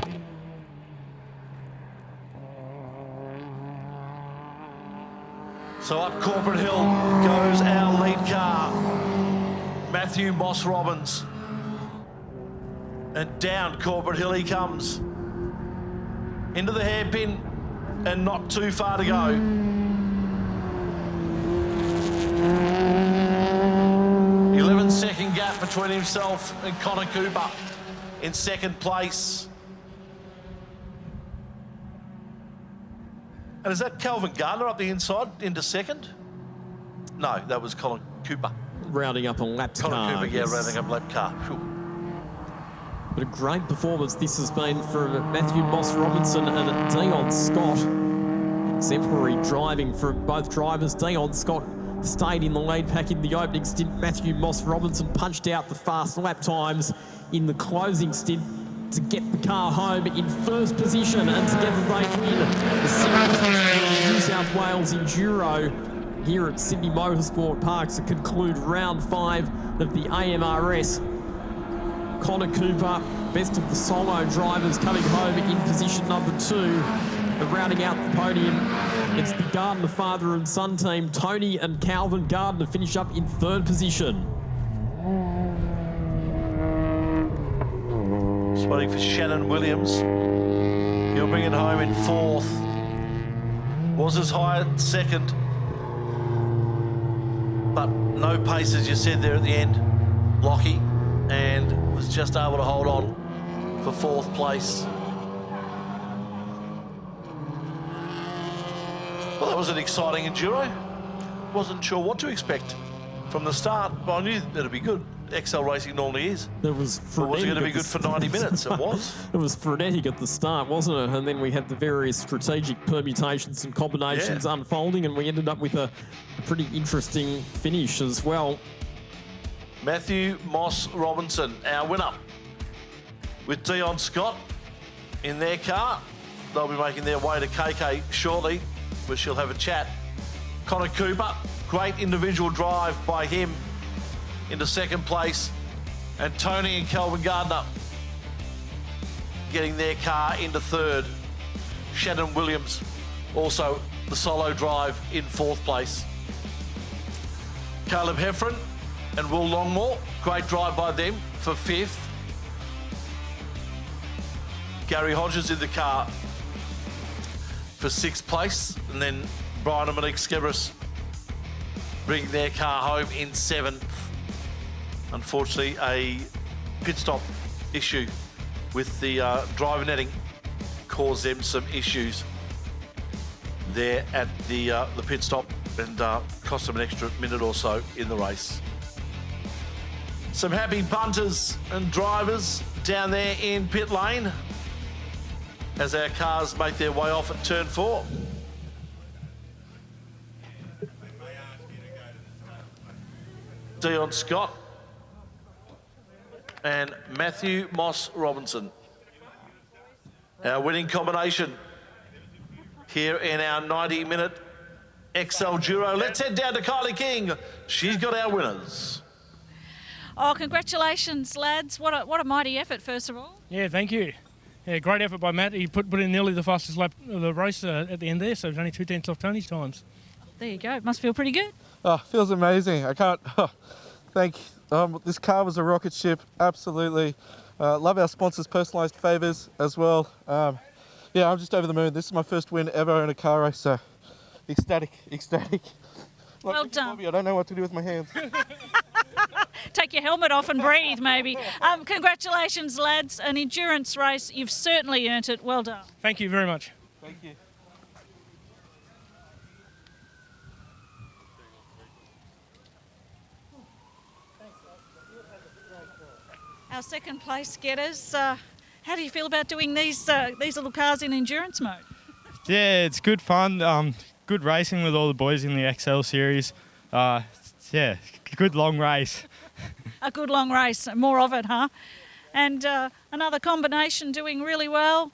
So up Corbett Hill goes our lead car, Matthew Moss Robbins. And down Corbett Hill he comes. Into the hairpin and not too far to go. 11-second gap between himself and Connor Cooper in second place. And is that Calvin Gardner up the inside into second? No, that was Colin Cooper. Rounding up a lap car. Colin Cooper, yeah, yes. rounding up a lap car. Sure. But a great performance this has been from Matthew Moss Robinson and Dion Scott. Exemplary driving from both drivers. Dion Scott stayed in the lead pack in the opening stint. Matthew Moss Robinson punched out the fast lap times in the closing stint to get the car home in first position, and together they win the Sydney New South Wales Enduro here at Sydney Motorsport Park to conclude round 5 of the AMRS. Connor Cooper, best of the solo drivers, coming home in position number 2. And rounding out the podium, it's the Gardner father and son team. Tony and Calvin Gardner finish up in third position. Just waiting for Shannon Williams. He'll bring it home in fourth. Was as high at second. But no pace, as you said there at the end, Lockie, and was just able to hold on for fourth place. Well, that was an exciting enduro. Wasn't sure what to expect from the start, but I knew that'd be good. XL Racing normally is. It was but was it going to be good for 90 minutes? It was. It was frenetic at the start, wasn't it? And then we had the various strategic permutations and combinations unfolding, and we ended up with a pretty interesting finish as well. Matthew Moss Robinson, our winner, with Dion Scott in their car. They'll be making their way to KK shortly, where she'll have a chat. Connor Cooper, great individual drive by him into second place, and Tony and Calvin Gardner getting their car into third. Shannon Williams also the solo drive in fourth place. Caleb Heffron and Will Longmore, great drive by them for fifth. Gary Hodges in the car for sixth place, and then Brian and Monique Skebris bring their car home in seventh. Unfortunately, a pit stop issue with the driver netting caused them some issues there at the pit stop, and cost them an extra minute or so in the race. Some happy punters and drivers down there in pit lane as our cars make their way off at turn 4. Dion Scott and Matthew Moss Robinson. Our winning combination here in our 90-minute XL Enduro. Let's head down to Kylie King. She's got our winners. Oh, congratulations, lads. What a mighty effort, first of all. Yeah, thank you. Yeah, great effort by Matt. He put in nearly the fastest lap of the race at the end there, so it was only 2/10 off Tony's times. There you go. It must feel pretty good. Oh, feels amazing. I can't thank. This car was a rocket ship. Absolutely. Love our sponsors' personalised favours as well. Yeah, I'm just over the moon. This is my first win ever in a car race, so ecstatic. Well done. Bobby, I don't know what to do with my hands. Take your helmet off and breathe, maybe. Congratulations, lads. An endurance race. You've certainly earned it. Well done. Thank you very much. Thank you. Our second place getters. How do you feel about doing these little cars in endurance mode? Yeah, it's good fun. Good racing with all the boys in the XL series. Yeah, good long race. A good long race, more of it, huh? And another combination doing really well.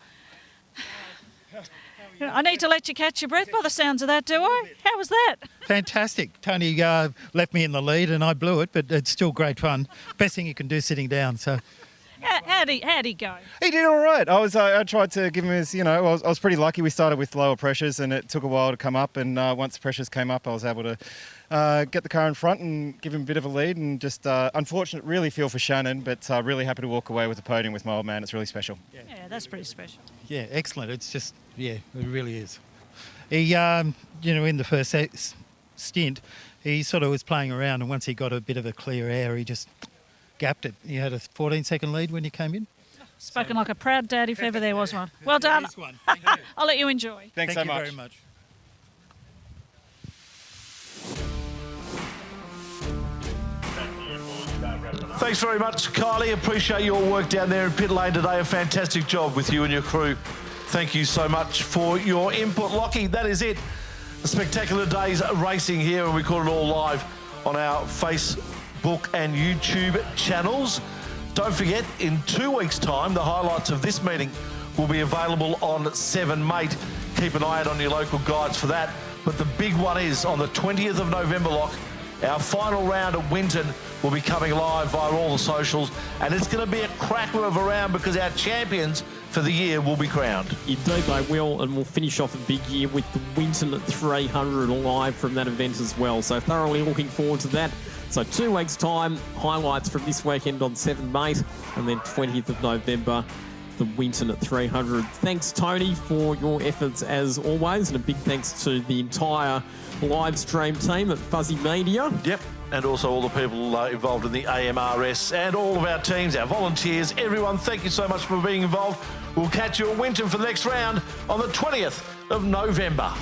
I need to let you catch your breath by the sounds of that, do I? How was that? Fantastic. Tony left me in the lead and I blew it, but it's still great fun. Best thing you can do sitting down. So. How'd he go? He did all right. I tried to give him his, I was pretty lucky. We started with lower pressures and it took a while to come up. And once the pressures came up, I was able to get the car in front and give him a bit of a lead. And just unfortunate, really feel for Shannon, but really happy to walk away with the podium with my old man. It's really special. Yeah, that's pretty special. Yeah, excellent. It's just, yeah, it really is. He, in the first stint, he sort of was playing around, and once he got a bit of a clear air, he just gapped it. He had a 14-second lead when you came in. Spoken like a proud dad if ever there was one. Well done. I'll let you enjoy. Thanks so much. Thank you very much. Thanks very much, Kylie. Appreciate your work down there in pit lane today. A fantastic job with you and your crew. Thank you so much for your input. Lockie, that is it. A spectacular day's racing here, and we call it all live on our Facebook and YouTube channels. Don't forget, in 2 weeks' time, the highlights of this meeting will be available on 7 Mate. Keep an eye out on your local guides for that. But the big one is on the 20th of November, Lock. Our final round at Winton will be coming live via all the socials, and it's going to be a cracker of a round because our champions for the year will be crowned. Indeed they will, and we'll finish off a big year with the Winton 300 live from that event as well. So thoroughly looking forward to that. So 2 weeks' time, highlights from this weekend on 7 Mate, and then 20th of November, the Winton 300. Thanks, Tony, for your efforts as always, and a big thanks to the entire live stream team at Fuzzy Media. Yep, and also all the people involved in the AMRS and all of our teams, our volunteers, everyone, thank you so much for being involved. We'll catch you at Winton for the next round on the 20th of November.